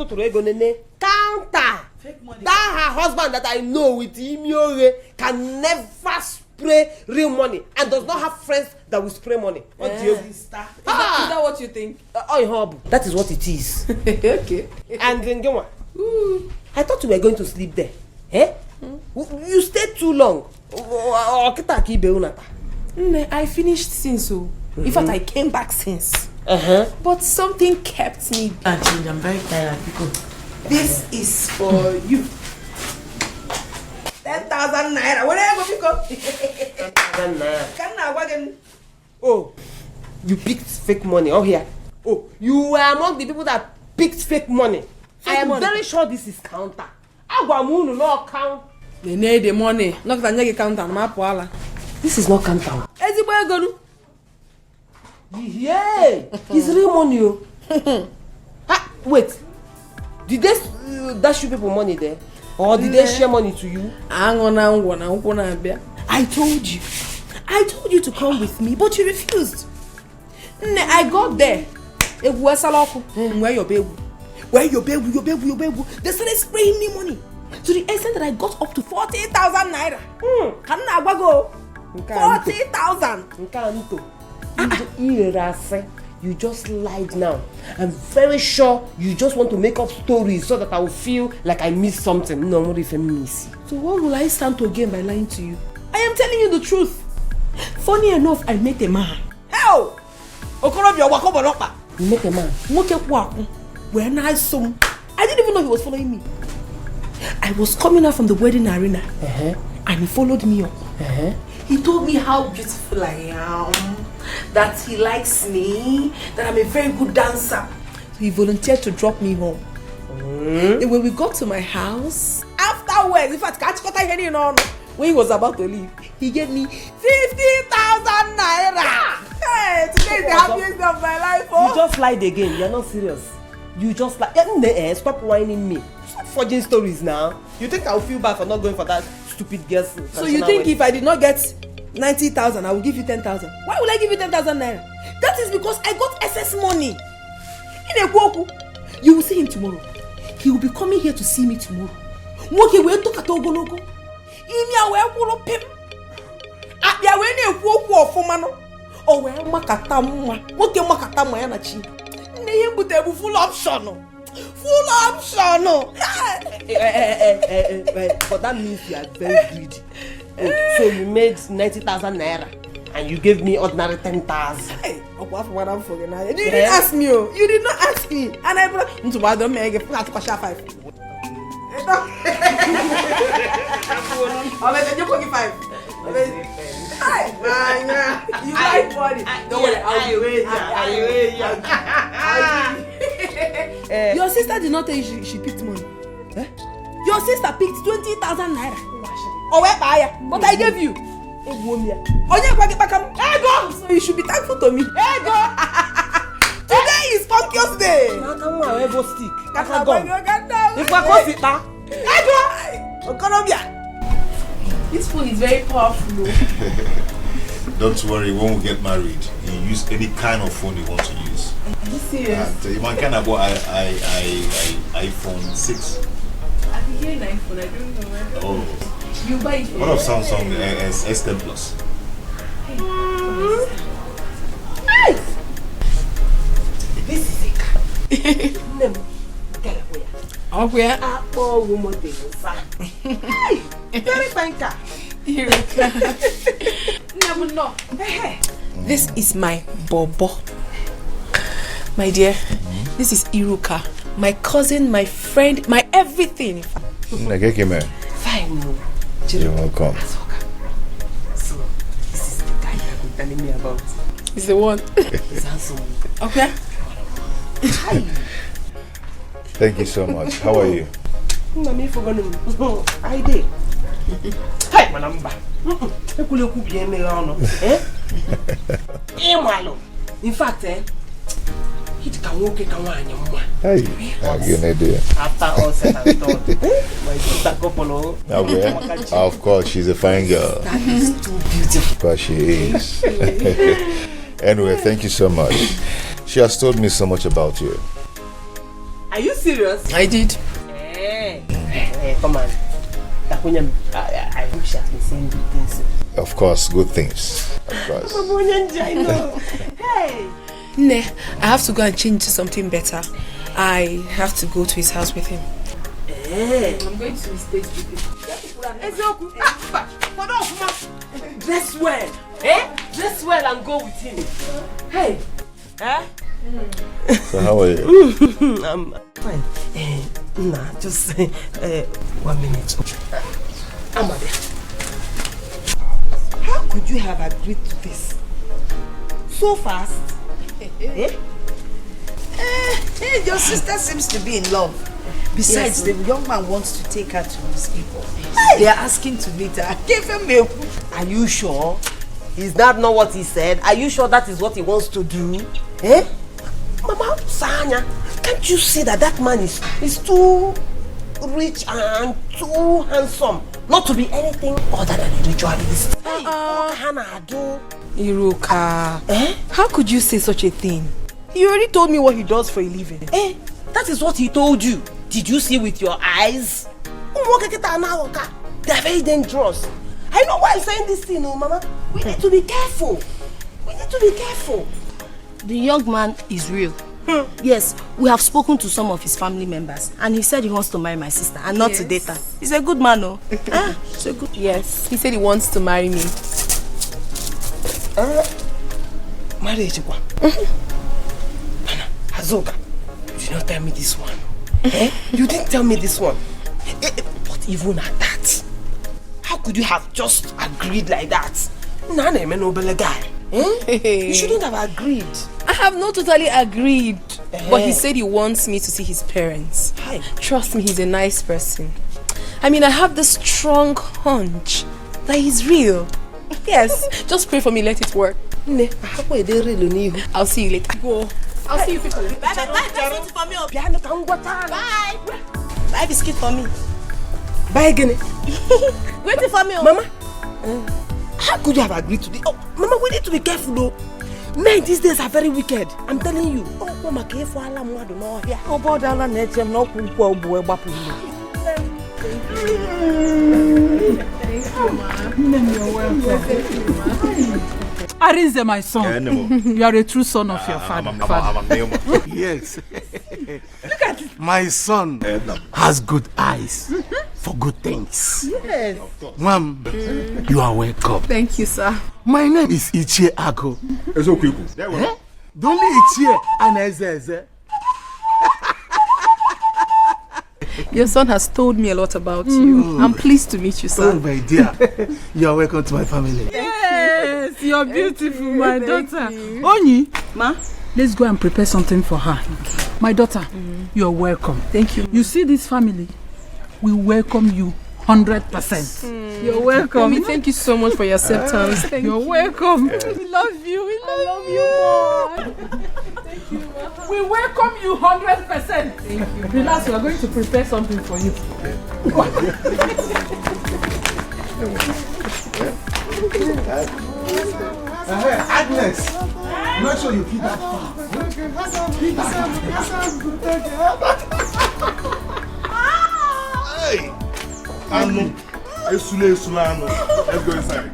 T: Fake money. That her husband that I know with Imiore can never spray real money and does not have friends that will spray money. What do you? Is that what you think? That is what it is. Okay. And then go on. I thought you were going to sleep there. Eh? You stayed too long.
H: I finished since so. In fact, I came back since. But something kept me.
N: Auntie, I'm very tired because
T: this is for you. 10,000 naira. Whatever you go. 10,000 naira. Oh, you picked fake money. Oh, here. Oh, you were among the people that picked fake money. I am very sure this is counter. Agwamunu no count.
H: They need the money. Not that you counter.
T: This is not counter. Yeah, it's real money. Wait, did they dash you people money there? Or did they share money to you?
N: I told you. I told you to come with me, but you refused. I got there. Where your baby? Where your baby? They started spraying me money. To the extent that I got up to 40,000 naira. Can I go? 40,000.
T: You just lied now. I'm very sure you just want to make up stories so that I will feel like I missed something. No, what if I miss?
F: So what will I stand to gain by lying to you? I am telling you the truth. Funny enough, I met a man. Hell! You met a man? When I saw him, I didn't even know he was following me. I was coming out from the wedding arena, and he followed me up. He told me how beautiful I am, that he likes me, that I'm a very good dancer. So he volunteered to drop me home. And when we got to my house, afterwards, in fact, when he was about to leave, he gave me 50,000 naira. Hey, today is the happiest day of my life.
T: You just lied again. You're not serious. You just lied. Stop whining me. Stop forging stories now. You think I'll feel bad for not going for that stupid girl's?
F: So you think if I did not get 90,000, I will give you 10,000? Why will I give you 10,000 naira? That is because I got excess money. In a Kwoku, you will see him tomorrow. He will be coming here to see me tomorrow. Moke we talk at Ogologo. Imi awe kwuru pim. Abia we na ekwu okwu ofuma no. O we makata mma. Moke makata mma ya na chi. Nne ye butebu full option. Full option.
T: But that means you are very greedy. So you made 90,000 naira and you gave me ordinary 10,000.
F: Hey, you didn't ask me. You did not ask me. And I brought into my don't make it 5. You like body. Don't worry, I'll wait. Your sister did not tell you she picked money. Your sister picked 20,000 naira. Oh, where buy? But I gave you. So you should be thankful to me. Today is Funkiest Day. This phone is very powerful.
J: Don't worry, when we get married, you use any kind of phone you want to use.
F: Are you serious?
J: And you can have iPhone 6.
F: I'm hearing iPhone, I don't know.
J: Oh.
F: You buy it.
J: What of Samsung S10 Plus?
T: Nice. This is it.
F: Oh, where?
T: Very fine car.
F: Never know. This is my Bobo. My dear, this is Iruka. My cousin, my friend, my everything.
J: Fine. You're welcome.
T: So, this is the guy you've been telling me about.
F: He's the one.
T: He's handsome.
F: Okay.
J: Thank you so much. How are you?
T: I did. Hey, my number. In fact, it can walk it on.
J: Hey, good idea.
T: After all said and done, my sister couple.
J: Of course, she's a fine girl.
T: That is too beautiful.
J: But she is. Anyway, thank you so much. She has told me so much about you.
T: Are you serious?
F: I did.
T: Hey, come on. I hope she has been saying good things.
J: Of course, good things. Of course.
T: I know. Hey.
F: Ne, I have to go and change to something better. I have to go to his house with him.
T: I'm going to his place with him. Dress well. Dress well and go with him. Hey.
J: So how are you?
T: I'm fine. Nah, just 1 minute. Amade. How could you have agreed to this? So fast?
G: Your sister seems to be in love. Besides, the young man wants to take her to his people. They are asking to meet her. Give him milk.
T: Are you sure? Is that not what he said? Are you sure that is what he wants to do? Mama, Sanya, can't you see that man is too rich and too handsome not to be anything other than a ritualist?
F: Iruka, how could you say such a thing? He already told me what he does for a living.
T: That is what he told you. Did you see with your eyes? They are very dangerous. I know why I'm saying this thing, Mama. We need to be careful. We need to
N: Be careful.
Q: The young man is real. Yes, we have spoken to some of his family members, and he said he wants to marry my sister and not to date her. He's a good man, oh. He's a good.
H: Yes, he said he wants to marry me.
N: Marriage, what? Azuka, you did not tell me this one. You didn't tell me this one. But even at that, how could you have just agreed like that? Nana, a noble guy. You shouldn't have agreed.
H: I have not totally agreed. But he said he wants me to see his parents.
N: Hi.
H: Trust me, he's a nice person. I mean, I have this strong hunch that he's real. Yes, just pray for me, let it work. I'll see you later. Go. I'll see you people later.
Q: Bye. Buy biscuit for me.
N: Buy again.
Q: Waiting for me,
N: Mama. How could you have agreed to this? Oh, Mama, we need to be careful though. Men these days are very wicked. I'm telling you. Oh, Mama, careful. I don't know here. Oh, boy, I don't know.
I: Arinze, my son. You are a true son of your father.
O: Yes. Look at it. My son has good eyes for good things.
I: Yes.
O: Mom, you are welcome.
H: Thank you, sir.
O: My name is Ichie Ako. The only Ichie and Ezeze.
H: Your son has told me a lot about you. I'm pleased to meet you, sir.
O: Oh, my dear. You are welcome to my family.
I: Yes, you're beautiful, my daughter. Onyi,
Q: Ma,
I: let's go and prepare something for her. My daughter, you're welcome.
H: Thank you.
I: You see this family? We welcome you 100%. You're welcome.
H: Mommy, thank you so much for your acceptance.
I: You're welcome.
H: We love you. We love you.
I: Thank you, Ma. We welcome you 100%. Thank you. Relax, we are going to prepare something for you.
O: Agnes, make sure you keep that far.
J: Hey! Anu, Anu. Let's go inside.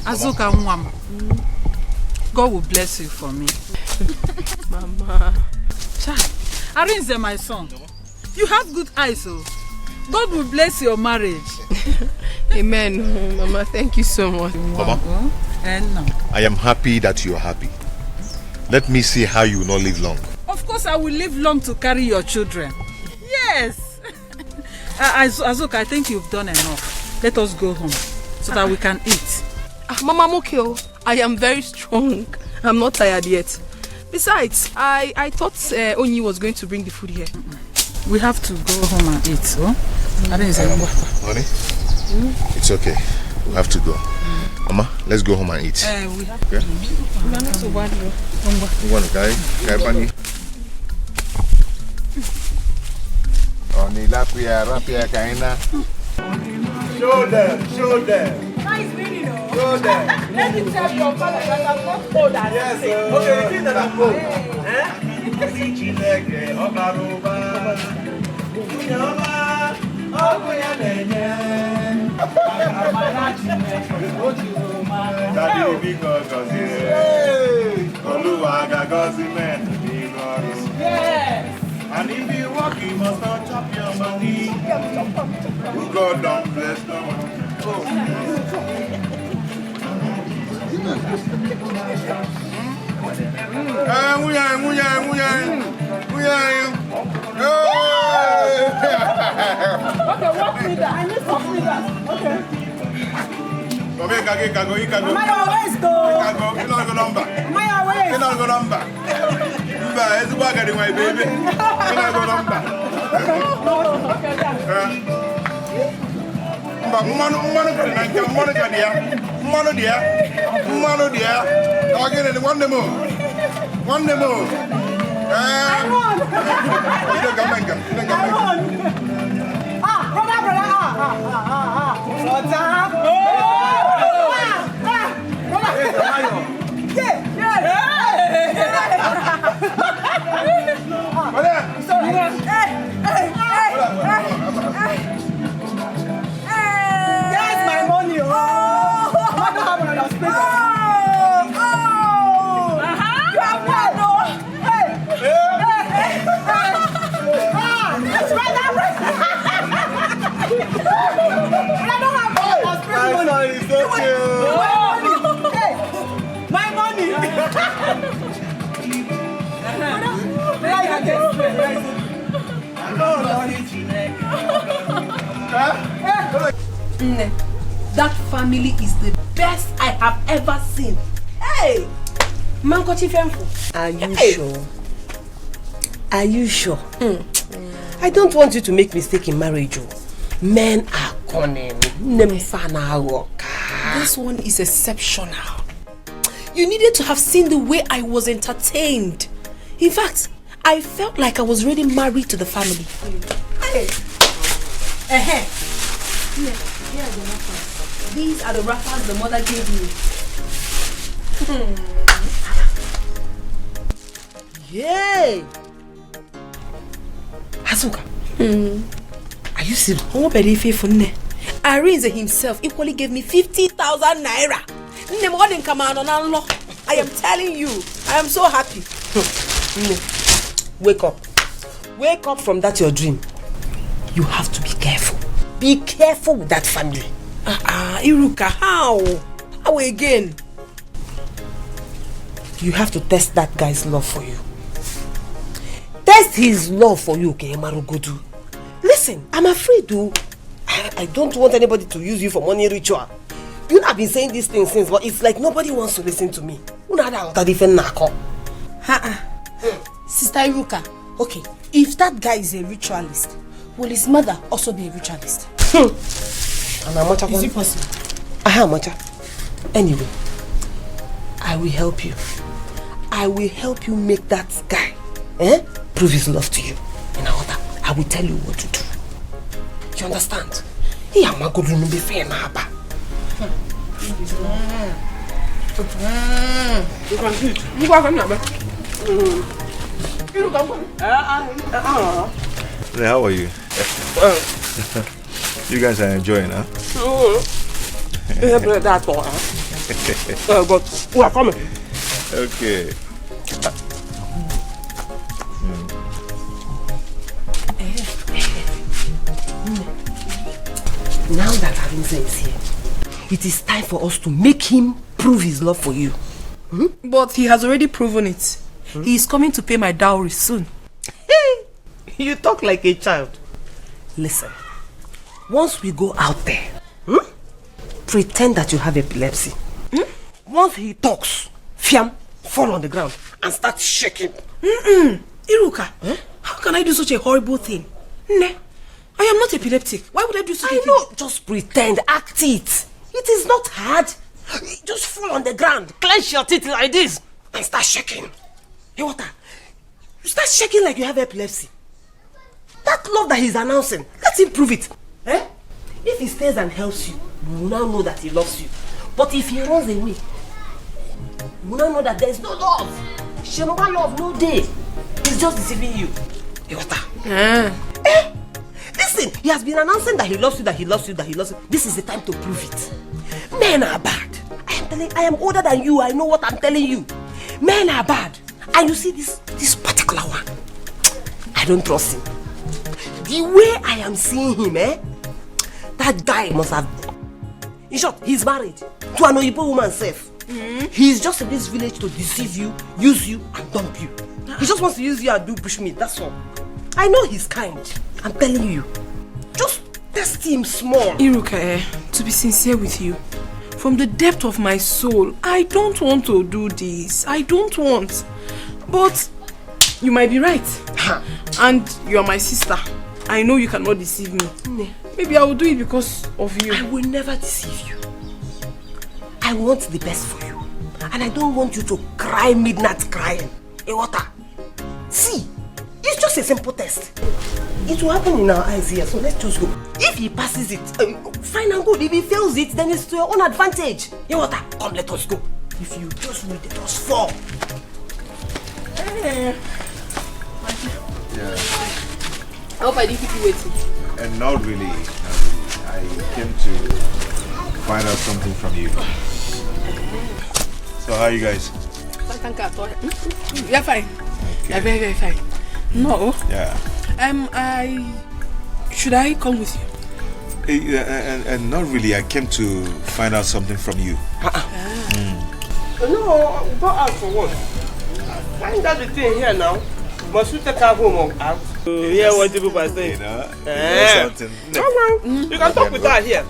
I: Azuka Nwam, God will bless you for me.
H: Mama.
I: Arinze, my son, you have good eyes, so God will bless your marriage.
H: Amen. Mama, thank you so much.
J: Mama, I am happy that you are happy. Let me see how you will not live long.
I: Of course, I will live long to carry your children. Yes. Azuka, I think you've done enough. Let us go home so that we can eat.
H: Mama, I'm okay. I am very strong. I'm not tired yet. Besides, I thought Onyi was going to bring the food here.
I: We have to go home and eat.
J: Honey, it's okay. We have to go. Mama, let's go home and eat.
I: We have to.
J: Show them.
B: Nice video. Show them. Let me tell your father that I'm not old as
J: yes,
B: you say.
J: okay, you think that I'm old.
B: Yes.
J: And if you walk, you must not chop your money. God don't bless no one.
B: Okay, walk me there. I need to see that. Okay. Mama, always go. Mama, always.
L: Mano dia. Again, one more.
B: That's my money. You have won, no? My money.
F: That family is the best I have ever seen. Hey! Mankochi Femfo.
T: Are you sure? Are you sure? I don't want you to make mistake in marriage. Men are cunning.
F: This one is exceptional. You needed to have seen the way I was entertained. In fact, I felt like I was already married to the family. Hey. Here are the wrappers. These are the wrappers the mother gave me.
T: Yay! Azuka. Are you serious?
F: Arinze himself equally gave me 50,000 naira. I am telling you, I am so happy.
T: Wake up. Wake up from that your dream. You have to be careful. Be careful with that family.
F: Iruka, how? How again?
T: You have to test that guy's love for you. Test his love for you, okay, Marugodu. Listen, I'm afraid, though. I don't want anybody to use you for money ritual. You know, I've been saying these things since, but it's like nobody wants to listen to me.
F: Sister Iruka, okay, if that guy is a ritualist, will his mother also be a ritualist?
T: Is it possible? Anyway, I will help you. I will help you make that guy prove his love to you. I will tell you what to do. You understand?
J: How are you? You guys are enjoying, huh?
T: But we are coming.
J: Okay.
T: Now that Arinze is here, it is time for us to make him prove his love for you.
F: But he has already proven it. He is coming to pay my dowry soon.
T: You talk like a child. Listen, once we go out there, pretend that you have epilepsy. Once he talks, Fiam, fall on the ground and start shaking.
F: Iruka, how can I do such a horrible thing? I am not epileptic. Why would I do such a thing?
T: I know, just pretend, act it. It is not hard. Just fall on the ground, clench your teeth like this, and start shaking. Hey, what? You start shaking like you have epilepsy. That love that he's announcing, let him prove it. If he stays and helps you, you will now know that he loves you. But if he runs away, you will now know that there is no love. Shenoba love, no day. He's just deceiving you. Hey, what? Listen, he has been announcing that he loves you, that he loves you, that he loves you. This is the time to prove it. Men are bad. I am older than you. I know what I'm telling you. Men are bad. And you see this particular one, I don't trust him. The way I am seeing him, that guy must have... In short, he's married to an Oyibo woman self. He's just in this village to deceive you, use you, and dump you. He just wants to use you and do bushmeat, that's all. I know he's kind. I'm telling you. Just test him small.
F: Iruka, to be sincere with you, from the depth of my soul, I don't want to do this. I don't want. But you might be right. And you are my sister. I know you cannot deceive me.
H: Maybe I will do it because of you.
T: I will never deceive you. I want the best for you. And I don't want you to cry midnight crying. Water. See, it's just a simple test. It will happen in our eyes here, so let's just go. If he passes it, fine and good. If he fails it, then it's to your own advantage. Water, come, let us go. If you just read it, just fall.
H: Yeah. I hope I didn't keep you waiting.
J: And not really. I came to find out something from you. So how are you guys?
H: You're fine. Okay. You're very, very fine. No.
J: Yeah.
H: Should I come with you?
J: And not really. I came to find out something from you.
T: No, go out for what? Find out the thing here now. Must you take her home or out? Hear what the people are saying.
J: You know,
T: something. You can talk with her here.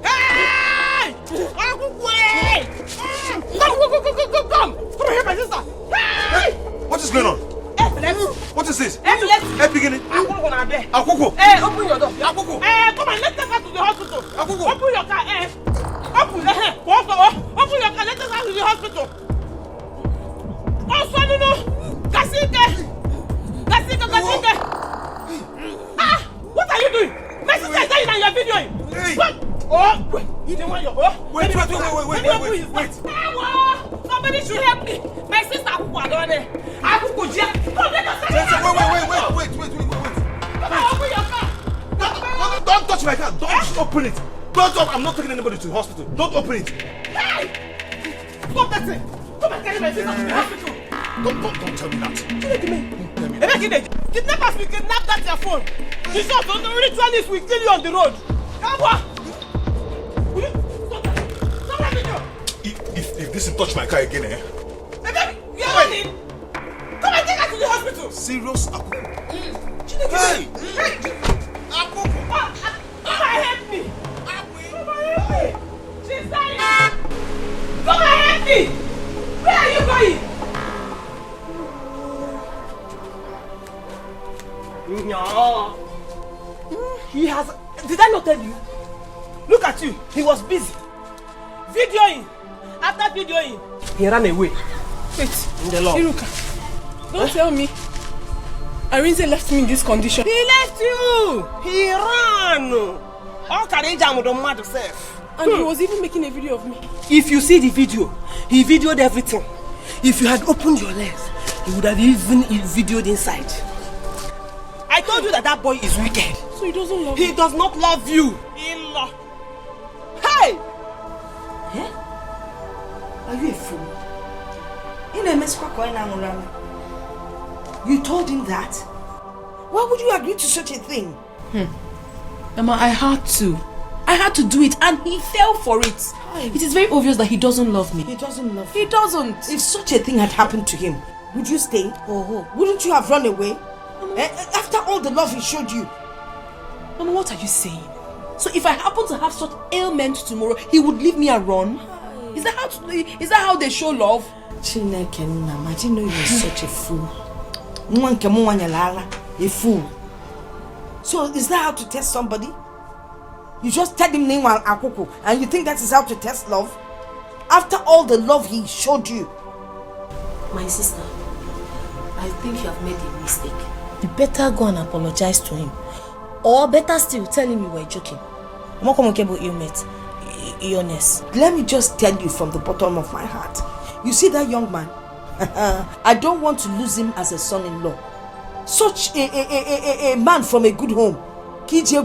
T: Hey! Come! Come here, my sister! Hey!
J: What is going on? What is this?
T: Hey,
J: beginning.
T: Akuku. Hey, open your door. Akuku. Hey, come on, let's take her to the hospital. Akuku. Open your car. Hey. Open your car. Let's take her to the hospital. Oh, son, no. Kasike. Ah, what are you doing? My sister is dying and you're videoing.
J: Hey.
T: What? Oh, wait. You don't want your...
J: Wait.
T: Somebody should help me. My sister Akuku down there. Akuku, open your car.
J: Don't touch my car. Don't open it. I'm not taking anybody to the hospital. Don't open it.
T: Hey! Stop that thing. Come and carry my sister to the hospital.
J: Don't tell me that.
T: Kidnappers will kidnap that your phone. The shop on the ritualist will kill you on the road. Come on. Stop that video.
J: If this touch my car again, eh?
T: Hey, baby, you're running. Come and take her to the hospital.
J: Serious Akuku.
T: Hey! Akuku. Come and help me. She's dying. Come and help me. Where are you going? No. He has... Did I not tell you? Look at you. He was busy. Videoing. After videoing, he ran away.
H: Wait.
T: In the law.
H: Iruka, don't tell me. Arinze left me in this condition.
T: He left you. He ran. All courage and with mad self.
H: And he was even making a video of me.
T: If you see the video, he videoed everything. If you had opened your legs, he would have even videoed inside. I told you that boy is wicked.
H: So he doesn't love you?
T: He does not love you. Hey!
G: Eh? Are you a fool? You told him that? Why would you agree to such a thing?
H: Mama, I had to. I had to do it and he fell for it. It is very obvious that he doesn't love me.
G: He doesn't love you.
H: He doesn't.
G: If such a thing had happened to him, would you stay? Wouldn't you have run away? After all the love he showed you.
H: Mama, what are you saying? So if I happen to have such ailment tomorrow, he would leave me and run? Is that how they show love?
G: Chineke, I didn't know you were such a fool. A fool. So is that how to test somebody? You just tell him name Akuku and you think that is how to test love? After all the love he showed you.
Q: My sister, I think you have made a mistake. You better go and apologize to him. Or better still, tell him you were joking. I'm not coming about illness.
G: Let me just tell you from the bottom of my heart. You see that young man? I don't want to lose him as a son-in-law. Such a man from a good home. If you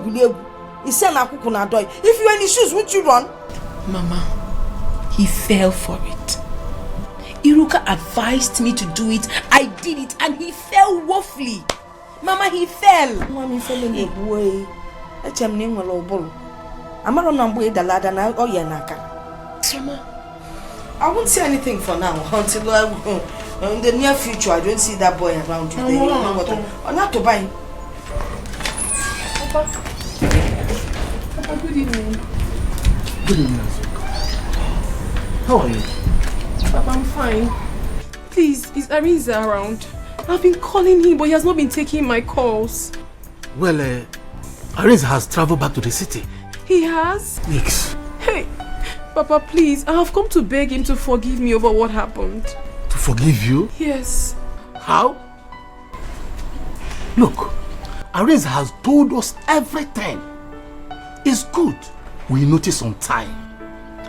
G: were in his shoes, wouldn't you run?
H: Mama, he fell for it. Iruka advised me to do it. I did it and he fell woefully. Mama, he fell.
G: Mama, he fell in the way. Mama, I won't say anything for now until in the near future I don't see that boy around you. Not to buy.
H: Papa, good evening.
O: Good evening. How are you?
H: Papa, I'm fine. Please, is Arinze around? I've been calling him, but he has not been taking my calls.
E: Well, Arinze has traveled back to the city.
H: He has?
E: Yes.
H: Hey, Papa, please, I have come to beg him to forgive me over what happened.
E: To forgive you?
H: Yes.
E: How? Look, Arinze has told us everything. It's good we notice on time.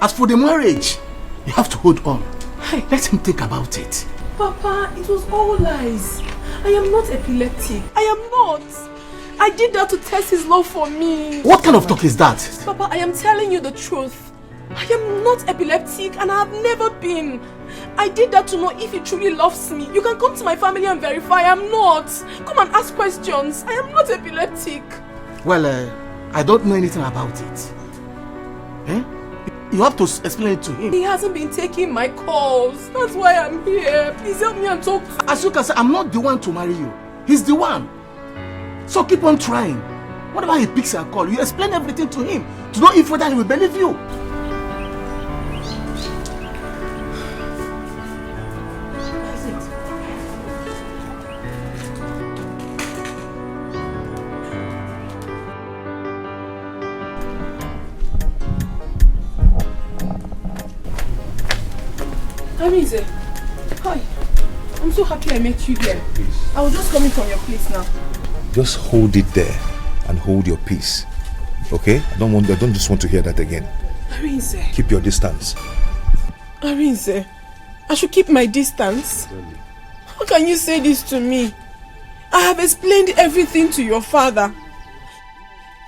E: As for the marriage, you have to hold on. Hey, let him think about it.
H: Papa, it was all lies. I am not epileptic. I am not. I did that to test his love for me.
E: What kind of talk is that?
H: Papa, I am telling you the truth. I am not epileptic and I have never been. I did that to know if he truly loves me. You can come to my family and verify I am not. Come and ask questions. I am not epileptic.
E: Well, I don't know anything about it. Eh? You have to explain it to him.
H: He hasn't been taking my calls. That's why I'm here. Please help me and talk to him.
E: As you can see, I'm not the one to marry you. He's the one. So keep on trying. Whatever he picks your call, you explain everything to him to know if whether he will believe you.
H: Arinze, hi. I'm so happy I met you here. I was just coming from your place now.
J: Just hold it there and hold your peace. Okay? I don't just want to hear that again.
H: Arinze.
J: Keep your distance.
H: Arinze, I should keep my distance? How can you say this to me? I have explained everything to your father.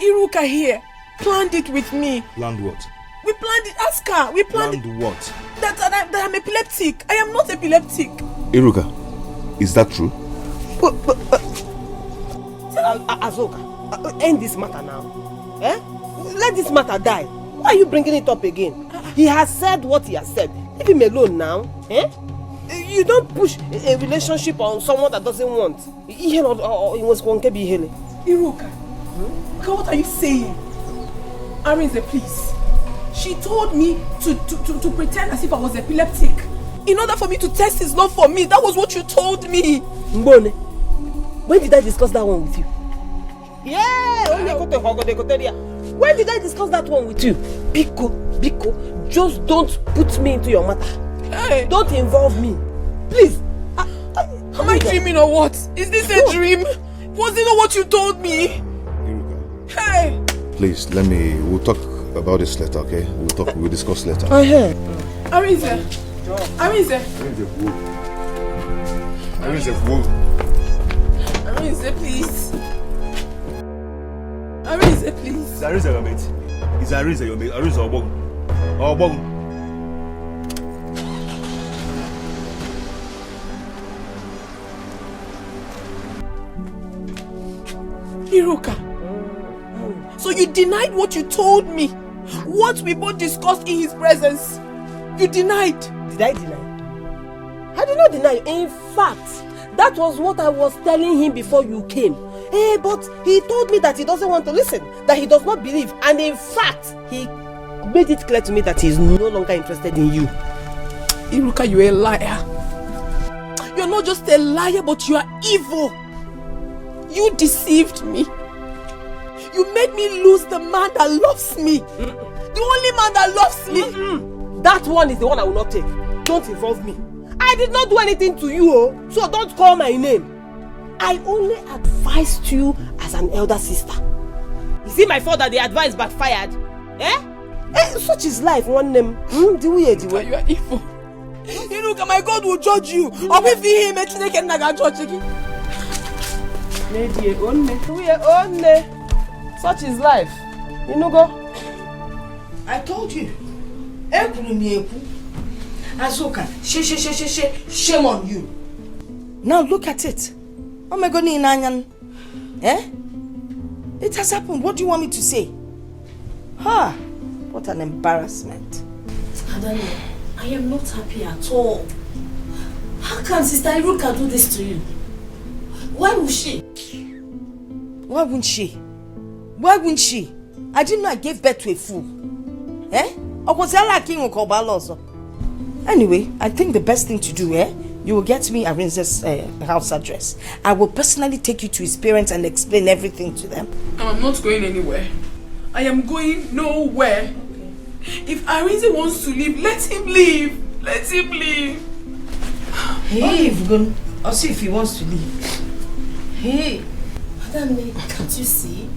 H: Iruka here planned it with me.
J: Planned what?
H: We planned it, ask her. We planned
J: Planned what?
H: that I'm epileptic. I am not epileptic.
J: Iruka, is that true?
T: Azoka, end this matter now. Eh? Let this matter die. Why are you bringing it up again? He has said what he has said. Leave him alone now. Eh? You don't push a relationship on someone that doesn't want.
H: Iruka, what are you saying? Arinze, please. She told me to pretend as if I was epileptic in order for me to test his love for me. That was what you told me.
T: Mbone, when did I discuss that one with you? Yeah! When did I discuss that one with you? Biko, just don't put me into your matter.
H: Hey.
T: Don't involve me. Please.
H: Am I dreaming or what? Is this a dream? Was it not what you told me? Hey!
J: Please, we'll talk about this later, okay? We'll discuss later.
T: Arinze.
H: Arinze, please. Arinze, please.
J: Is Arinze your mate? Is Arinze your mate? Arinze Obong.
H: Iruka, so you denied what you told me, what we both discussed in his presence. You denied.
T: Did I deny? I did not deny. In fact, that was what I was telling him before you came. But he told me that he doesn't want to listen, that he does not believe, and in fact, he made it clear to me that he is no longer interested in you.
H: Iruka, you're a liar. You're not just a liar, but you are evil. You deceived me. You made me lose the man that loves me. The only man that loves me.
T: That one is the one I will not take. Don't involve me. I did not do anything to you, so don't call my name. I only advised you as an elder sister. Is it my fault that the advice backfired? Such is life, one name.
H: You are evil. You know, my God will judge you. Or if he him, such is life. You know, go.
G: I told you. Azoka, shame on you. Now look at it. Oh my God, it has happened. What do you want me to say? What an embarrassment.
Q: Adani, I am not happy at all. How can Sister Iruka do this to you? Why would she?
G: Why wouldn't she? Why wouldn't she? I didn't know I gave birth to a fool. Anyway, I think the best thing to do, You will get me Arinze's house address. I will personally take you to his parents and explain everything to them.
H: I'm not going anywhere. I am going nowhere. If Arinze wants to leave, let him leave. Let him leave.
G: Hey, I'll see if he wants to leave. Hey.
Q: Madam, can't you see?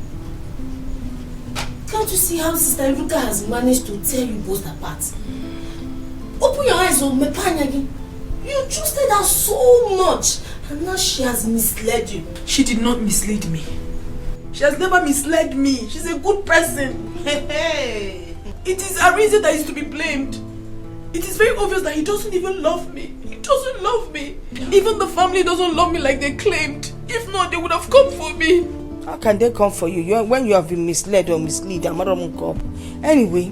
Q: Can't you see how Sister Iruka has managed to tear you both apart? Open your eyes, Mepanyagi. You trusted her so much, and now she has misled you.
H: She did not mislead me. She has never misled me. She's a good person. Hey. It is Arinze that is to be blamed. It is very obvious that he doesn't even love me. He doesn't love me. Even the family doesn't love me like they claimed. If not, they would have come for me.
G: How can they come for you? When you have been misled or mislead, anyway,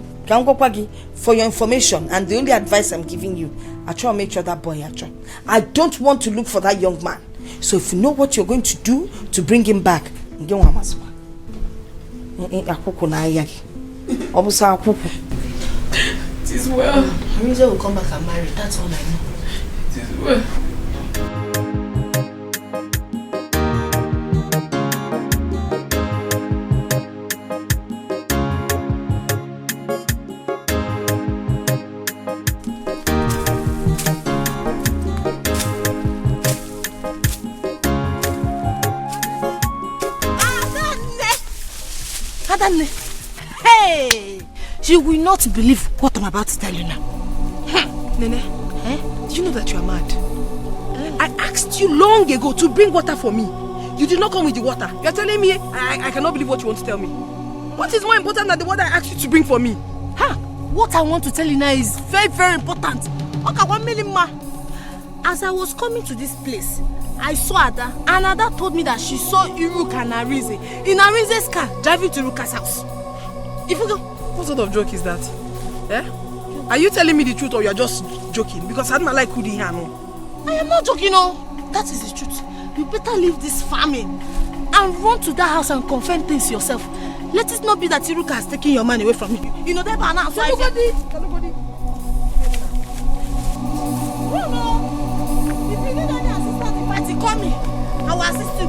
G: for your information and the only advice I'm giving you, I try to make sure that boy I don't want to look for that young man. So if you know what you're going to do to bring him back, it
H: is well.
Q: Arinze will come back and marry, that's all I know.
H: It is well.
Q: Hey! You will not believe what I'm about to tell you now.
F: Nene, did you know that you are mad? I asked you long ago to bring water for me. You did not come with the water. You are telling me I cannot believe what you want to tell me. What is more important than the water I asked you to bring for me?
Q: What I want to tell you now is very, very important. Okay, 1 million ma. As I was coming to this place, I saw Ada, and Ada told me that she saw Iruka and Arinze in Arinze's car driving to Iruka's house. If you go,
F: what sort of joke is that? Are you telling me the truth or you are just joking? Because I don't like Kudi here, no.
Q: I am not joking, no. That is the truth. You better leave this farming and run to that house and confirm things yourself. Let it not be that Iruka has taken your money away from you. You know that by now.
F: Nobody.
Q: No. If you need any assistance in party, call me. I will assist you.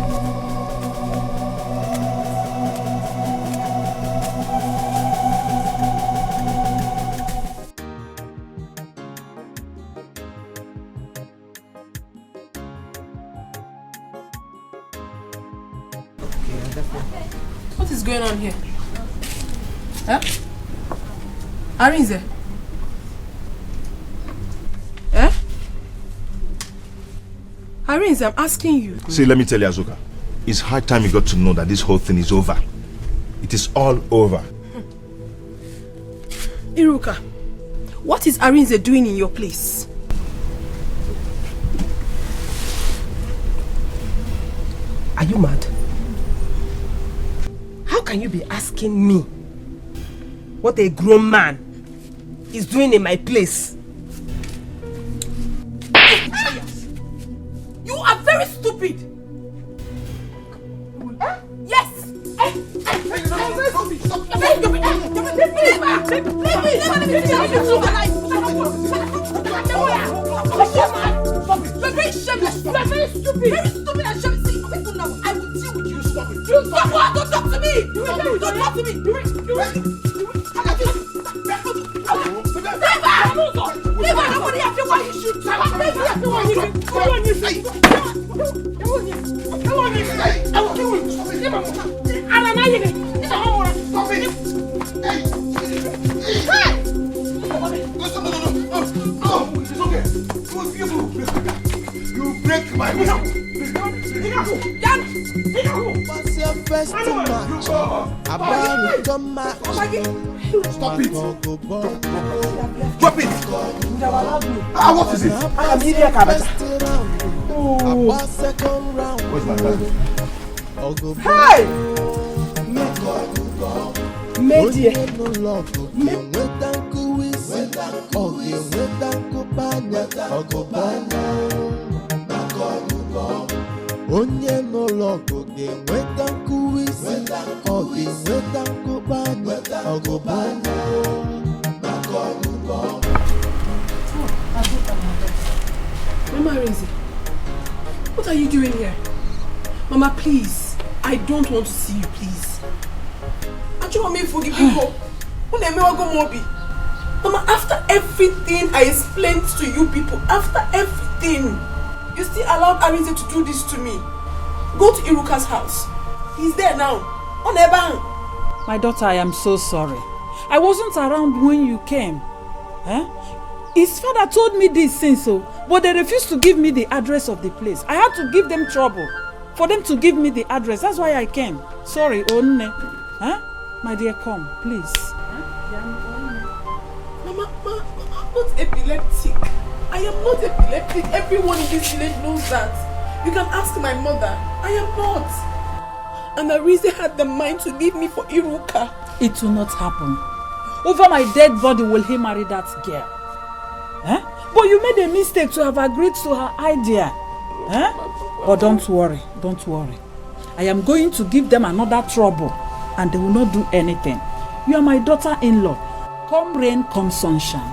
H: What is going on here? Arinze?
F: Arinze, I'm asking you.
J: See, let me tell you, Azuka. It's high time you got to know that this whole thing is over. It is all over.
F: Iruka, what is Arinze doing in your place? Are you mad? How can you be asking me what a grown man is doing in my place?
Q: You are very stupid. Yes. You're very shameless. You're very stupid. Very stupid and shameless. See, now I will deal with you. Stop it. Stop what? Don't talk to me. Don't talk to me. Never. Nobody has to why you shoot.
L: You break my will.
A: What's your first match? About to match.
L: Stop it. Drop it. What is it?
A: I am here, Kabata. About second round.
L: Where's my bag?
A: Hey!
F: Media.
A: Onye no logo ga-enweta nkuwisi, ọ ga-enweta nkụbanya, ọgụbanya maka ọgụgọ.
H: Mama Arinze, what are you doing here? Mama, please. I don't want to see you, please. I just want me to forgive people. Mama, after everything I explained to you people, after everything, you still allowed Arinze to do this to me. Go to Iruka's house. He's there now. On a bank.
I: My daughter, I am so sorry. I wasn't around when you came. His father told me this since but they refused to give me the address of the place. I had to give them trouble for them to give me the address. That's why I came. Sorry, Onne. My dear, come, please.
H: Mama, I'm not epileptic. I am not epileptic. Everyone in this village knows that. You can ask my mother. I am not. And Arinze had the mind to leave me for Iruka.
I: It will not happen. Over my dead body will he marry that girl. But you made a mistake to have agreed to her idea. But don't worry. I am going to give them another trouble and they will not do anything. You are my daughter-in-law. Come rain, come sunshine.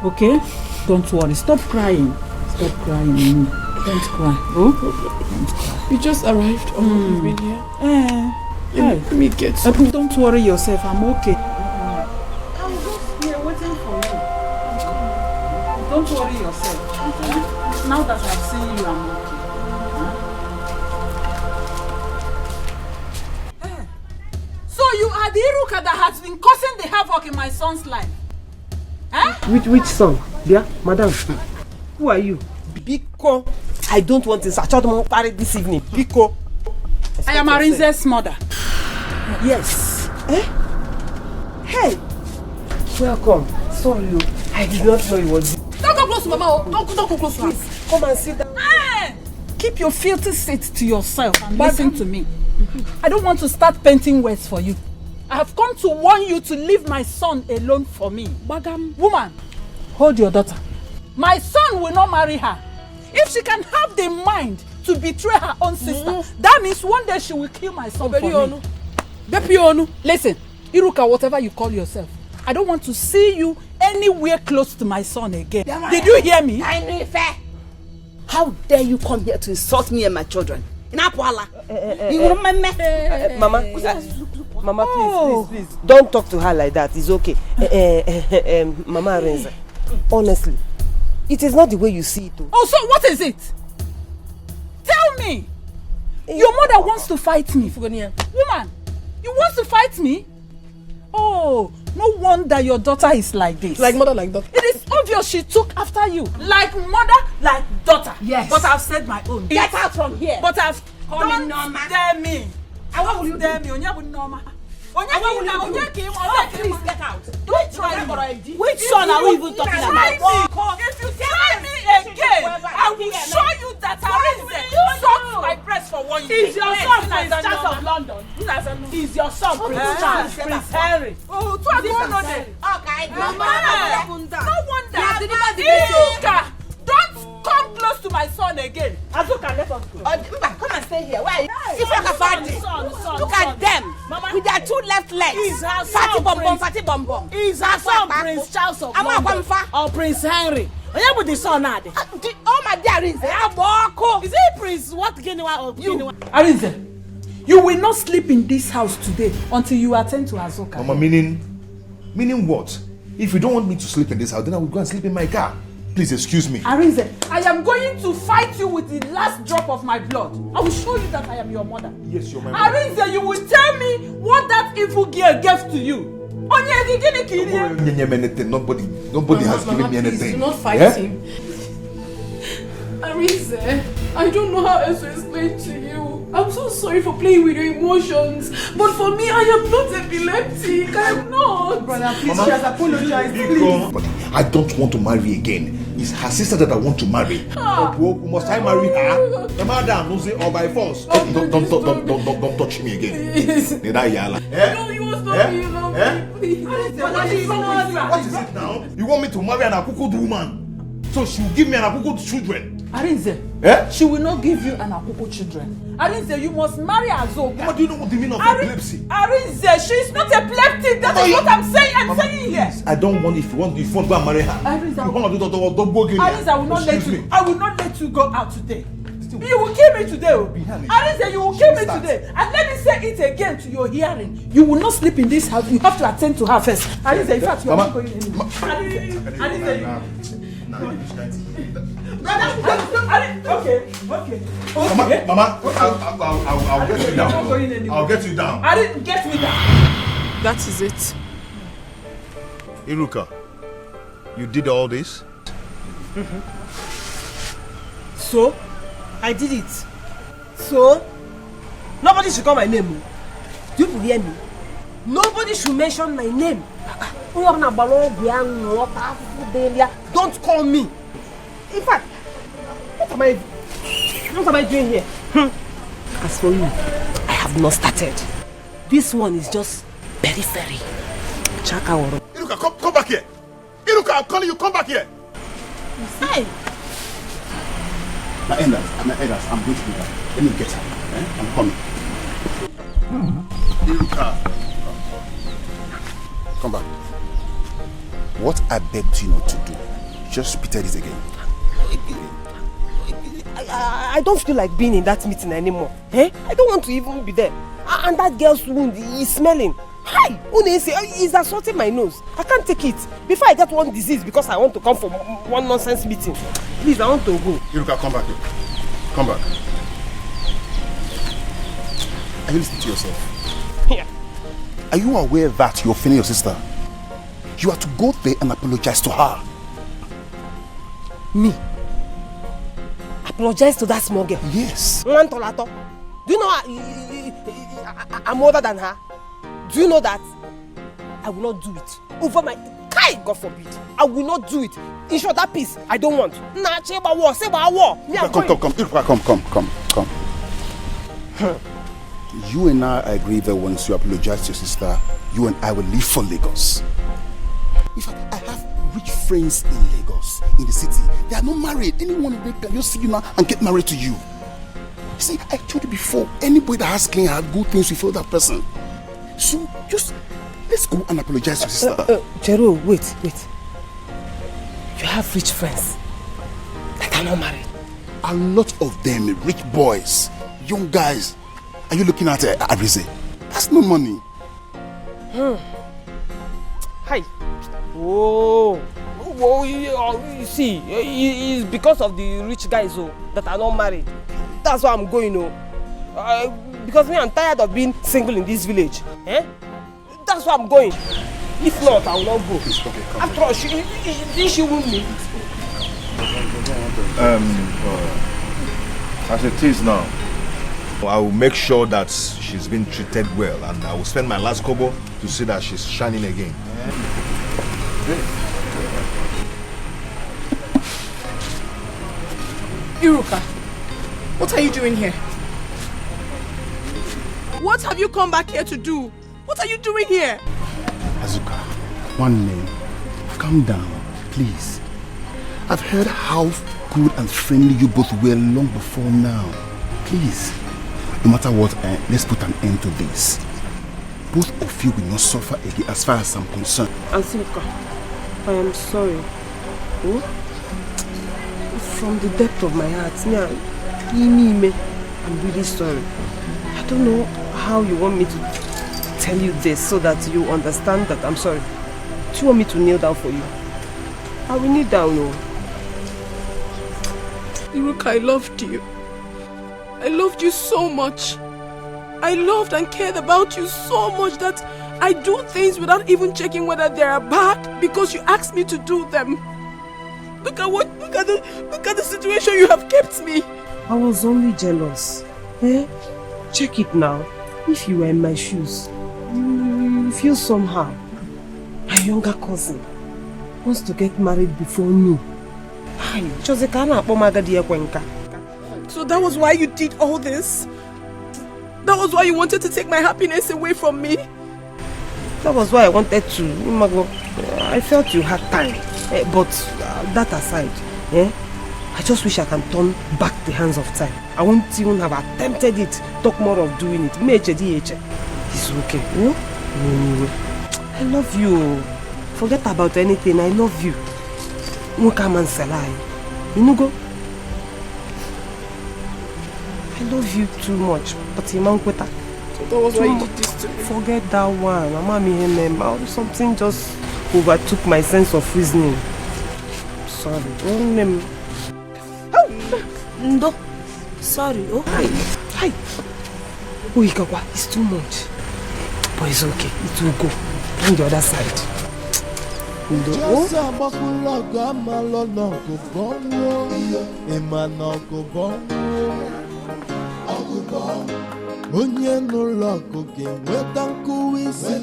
I: Okay? Don't worry. Stop crying. Don't cry. Don't cry.
H: You just arrived or you've been here? Let me get
I: some. Don't worry yourself. I'm okay.
H: I'm just here waiting for you.
I: Don't worry yourself. Now that I've seen you, I'm okay. So you are the Iruka that has been causing the havoc in my son's life?
T: Which son? Dear, madam. Who are you?
M: Biko. I don't want this. I told him party this evening. Biko.
I: I am Arinze's mother. Yes.
T: Hey. Welcome. Sorry, I did not know you was.
I: Don't go close to Mama. Don't go close to her.
T: Please, come and sit down.
I: Keep your filthy seat to yourself and listen to me. I don't want to start painting words for you. I have come to warn you to leave my son alone for me. Woman, hold your daughter. My son will not marry her. If she can have the mind to betray her own sister, that means one day she will kill my son for me. Listen, Iruka, whatever you call yourself, I don't want to see you anywhere close to my son again. Did you hear me?
N: How dare you come here to insult me and my children?
T: Mama, please. Don't talk to her like that. It's okay. Mama Arinze, honestly, it is not the way you see it.
I: Oh, so what is it? Tell me. Your mother wants to fight me. Woman, you want to fight me? Oh, no wonder your daughter is like this.
H: Like mother, like daughter.
I: It is obvious she took after you. Like mother, like daughter. Yes. But I've said my own.
N: Get out from here.
I: But I've...
N: Don't
I: dare me.
N: And what will you
I: dare me? Onya will normal.
N: Please get out.
I: Don't try me.
N: Which son are we even talking about?
I: If you try me again, I will show you that Arinze sucked my breast for 1 year.
N: Is your son Prince Charles of London? Is your son Prince Charles?
I: Prince Henry. Oh, to go no day.
N: Okay,
I: no wonder. Don't come close to my son again.
N: Azuka, let us go. Come and stay here. Where are you? If you can find it, look at them. With their two left legs.
I: Is her son
N: Fatty Bum Bum.
I: Is her son Prince Charles of London? Or Prince Henry?
N: Where would the son now? Oh my dear,
I: Is it Prince what you? Arinze, you will not sleep in this house today until you attend to Azuka.
J: Mama, meaning what? If you don't want me to sleep in this house, then I will go and sleep in my car. Please excuse me.
I: Arinze, I am going to fight you with the last drop of my blood. I will show you that I am your mother.
J: Yes, you're my mother.
I: Arinze, you will tell me what that evil girl gave to you.
J: Nobody has given me anything.
H: Do not fight him. Arinze, I don't know how else to explain to you. I'm so sorry for playing with your emotions. But for me, I am not epileptic. I am not.
T: Brother, please, she has apologized. Please.
J: I don't want to marry again. It's her sister that I want to marry. Must I marry her? The madam will say, or by force. Don't touch me again.
H: No, you must not be alone. Please.
J: What is it now? You want me to marry an Akukud woman? So she'll give me an Akukud children.
I: Arinze, she will not give you an Akuku children. Arinze, you must marry Azoka.
J: What do you know what the meaning of epilepsy?
I: Arinze, she is not epileptic. That is what I'm saying. I'm saying here.
J: I don't want, if you want to go and marry her.
I: Arinze,
J: I will
I: not let you. I will not let you go out today. You will kill me today. Arinze, you will kill me today. And let me say it again to your hearing. You will not sleep in this house. You have to attend to her first. Arinze, in fact, you are not going anywhere. Arinze. Okay.
J: Mama, I'll get you down. I'll get you down.
I: I didn't get me down.
H: That is it.
J: Iruka, you did all this?
M: So, I did it. So, nobody should call my name. Do you hear me? Nobody should mention my name. Don't call me. In fact, what am I doing here? As for you, I have not started. This one is just periphery. Chaka.
L: Iruka, come back here. Iruka, I'm calling you, come back here.
M: Hey.
L: My elders, I'm going to do that. Let me get her. I'm coming. Iruka. Come back. What I begged you not to do, just repeat this again.
M: I don't feel like being in that meeting anymore. I don't want to even be there. And that girl's wound is smelling. Hi! He's assaulting my nose. I can't take it. Before I get one disease because I want to come for one nonsense meeting. Please, I want to go.
L: Iruka, come back here. Come back. Are you listening to yourself?
M: Yeah.
L: Are you aware that you're offending your sister? You have to go there and apologize to her.
M: Me? Apologize to that small girl?
L: Yes.
M: Do you know I'm older than her? Do you know that? I will not do it. Over my... God forbid. I will not do it. In short, that peace, I don't want. Nah, say about war. Come.
L: You and I agree that once you apologize to your sister, you and I will leave for Lagos. In fact, I have rich friends in Lagos, in the city. They are not married. Anyone they can just see you now and get married to you. See, I told you before, anybody that has clean heart, good things with that person. So just let's go and apologize to your sister.
M: Jero, wait. You have rich friends that are not married.
L: A lot of them, rich boys, young guys. Are you looking at Arise? That's no money.
M: Hi. Oh, you see, it's because of the rich guys that are not married. That's why I'm going. Because me, I'm tired of being single in this village. That's why I'm going. If not, I will not go. After all, she won't me.
J: As it is now, I will make sure that she's been treated well, and I will spend my last kobo to see that she's shining again.
B: Iruka, what are you doing here? What have you come back here to do? What are you doing here?
L: Azuka, one name. Calm down, please. I've heard how good and friendly you both were long before now. Please, no matter what, let's put an end to this. Both of you will not suffer again as far as I'm concerned.
M: Azuka, I am sorry. From the depth of my heart, I'm really sorry. I don't know how you want me to tell you this so that you understand that I'm sorry. Do you want me to kneel down for you? I will kneel down,
H: Iruka, I loved you. I loved you so much. I loved and cared about you so much that I do things without even checking whether they are bad because you asked me to do them. Look at the situation you have kept me.
M: I was only jealous. Check it now. If you were in my shoes, you feel somehow. My younger cousin wants to get married before me.
H: So that was why you did all this? That was why you wanted to take my happiness away from me?
M: That was why I wanted to. I felt you had time. But that aside, I just wish I can turn back the hands of time. I won't even have attempted it. Talk more of doing it. It's okay. Oh? No. I love you. Forget about anything. I love you. No come and salai. You go. I love you too much. But you man kweta.
H: That was why you did this to me.
M: Forget that one. Mama, something just overtook my sense of reasoning. Sorry.
G: No. Sorry. Oh.
M: Hi. Oh, Ikawa, it's too much. But it's okay. It will go. On the other side.
A: Onye n'ụlọ ọgụ ga-enweta nkụwa isi,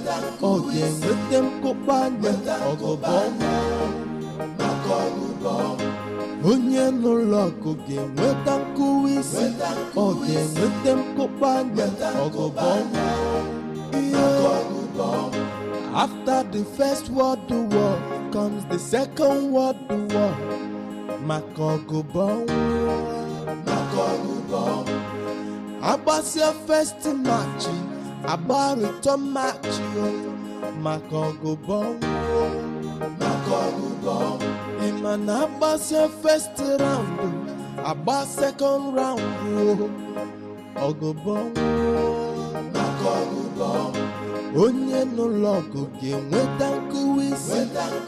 A: ọ ga-enweta nkụkpanya ọgụbọnwụ. Onye n'ụlọ ọgụ ga-enweta nkụwa isi, ọ ga-enweta nkụkpanya ọgụbọnwụ. After the first world war comes the second world war. Maka ọgụbọnwụ. Abasia first match, aba return match yo. Maka ọgụbọnwụ. Imana abasia first round, aba second round yo. Ọgụbọnwụ. Onye n'ụlọ ọgụ ga-enweta nkụwa isi,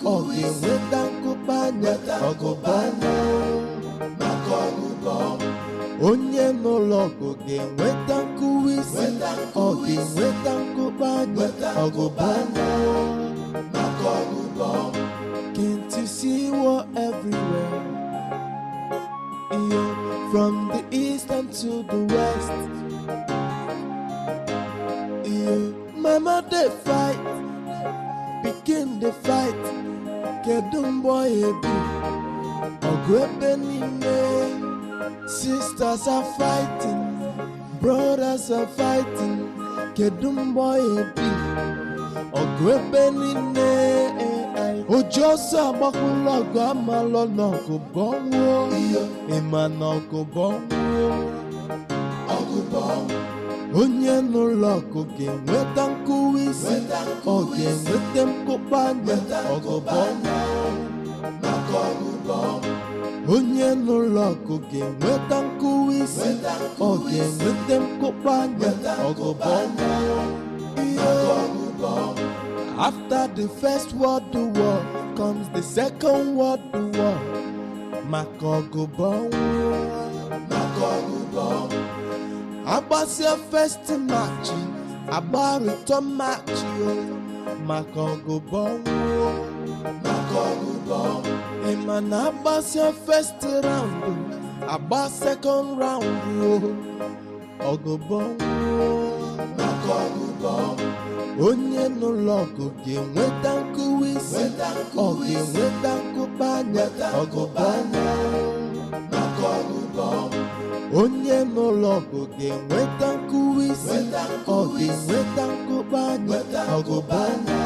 A: ọ ga-enweta nkụkpanya ọgụbọnwụ. Onye n'ụlọ ọgụ ga-enweta nkụwa isi, ọ ga-enweta nkụkpanya ọgụbọnwụ. Can't you see war everywhere? Yeah, from the east and to the west. Yeah, mama they fight, begin the fight. Kedum boy ebi, ogwebe nime. Sisters are fighting, brothers are fighting. Kedum boy ebi, ogwebe nime. Ojoso abakulo gamalo no ko bonwo, ima no ko bonwo. Onye n'ụlọ ọgụ ga-enweta nkụwa isi, ọ ga-enweta nkụkpanya ọgụbọnwụ. Onye n'ụlọ ọgụ ga-enweta nkụwa isi, ọ ga-enweta nkụkpanya ọgụbọnwụ. After the first world war comes the second world war. Maka ọgụbọnwụ. Abasia first match, aba return match yo. Maka ọgụbọnwụ. Imana abasia first round, aba second round yo. Ọgụbọnwụ. Onye n'ụlọ ọgụ ga-enweta nkụwa isi, ọ ga-enweta nkụkpanya ọgụbọnwụ. Onye n'ụlọ ọgụ ga-enweta nkụwa isi, ọ ga-enweta nkụkpanya ọgụbọnwụ.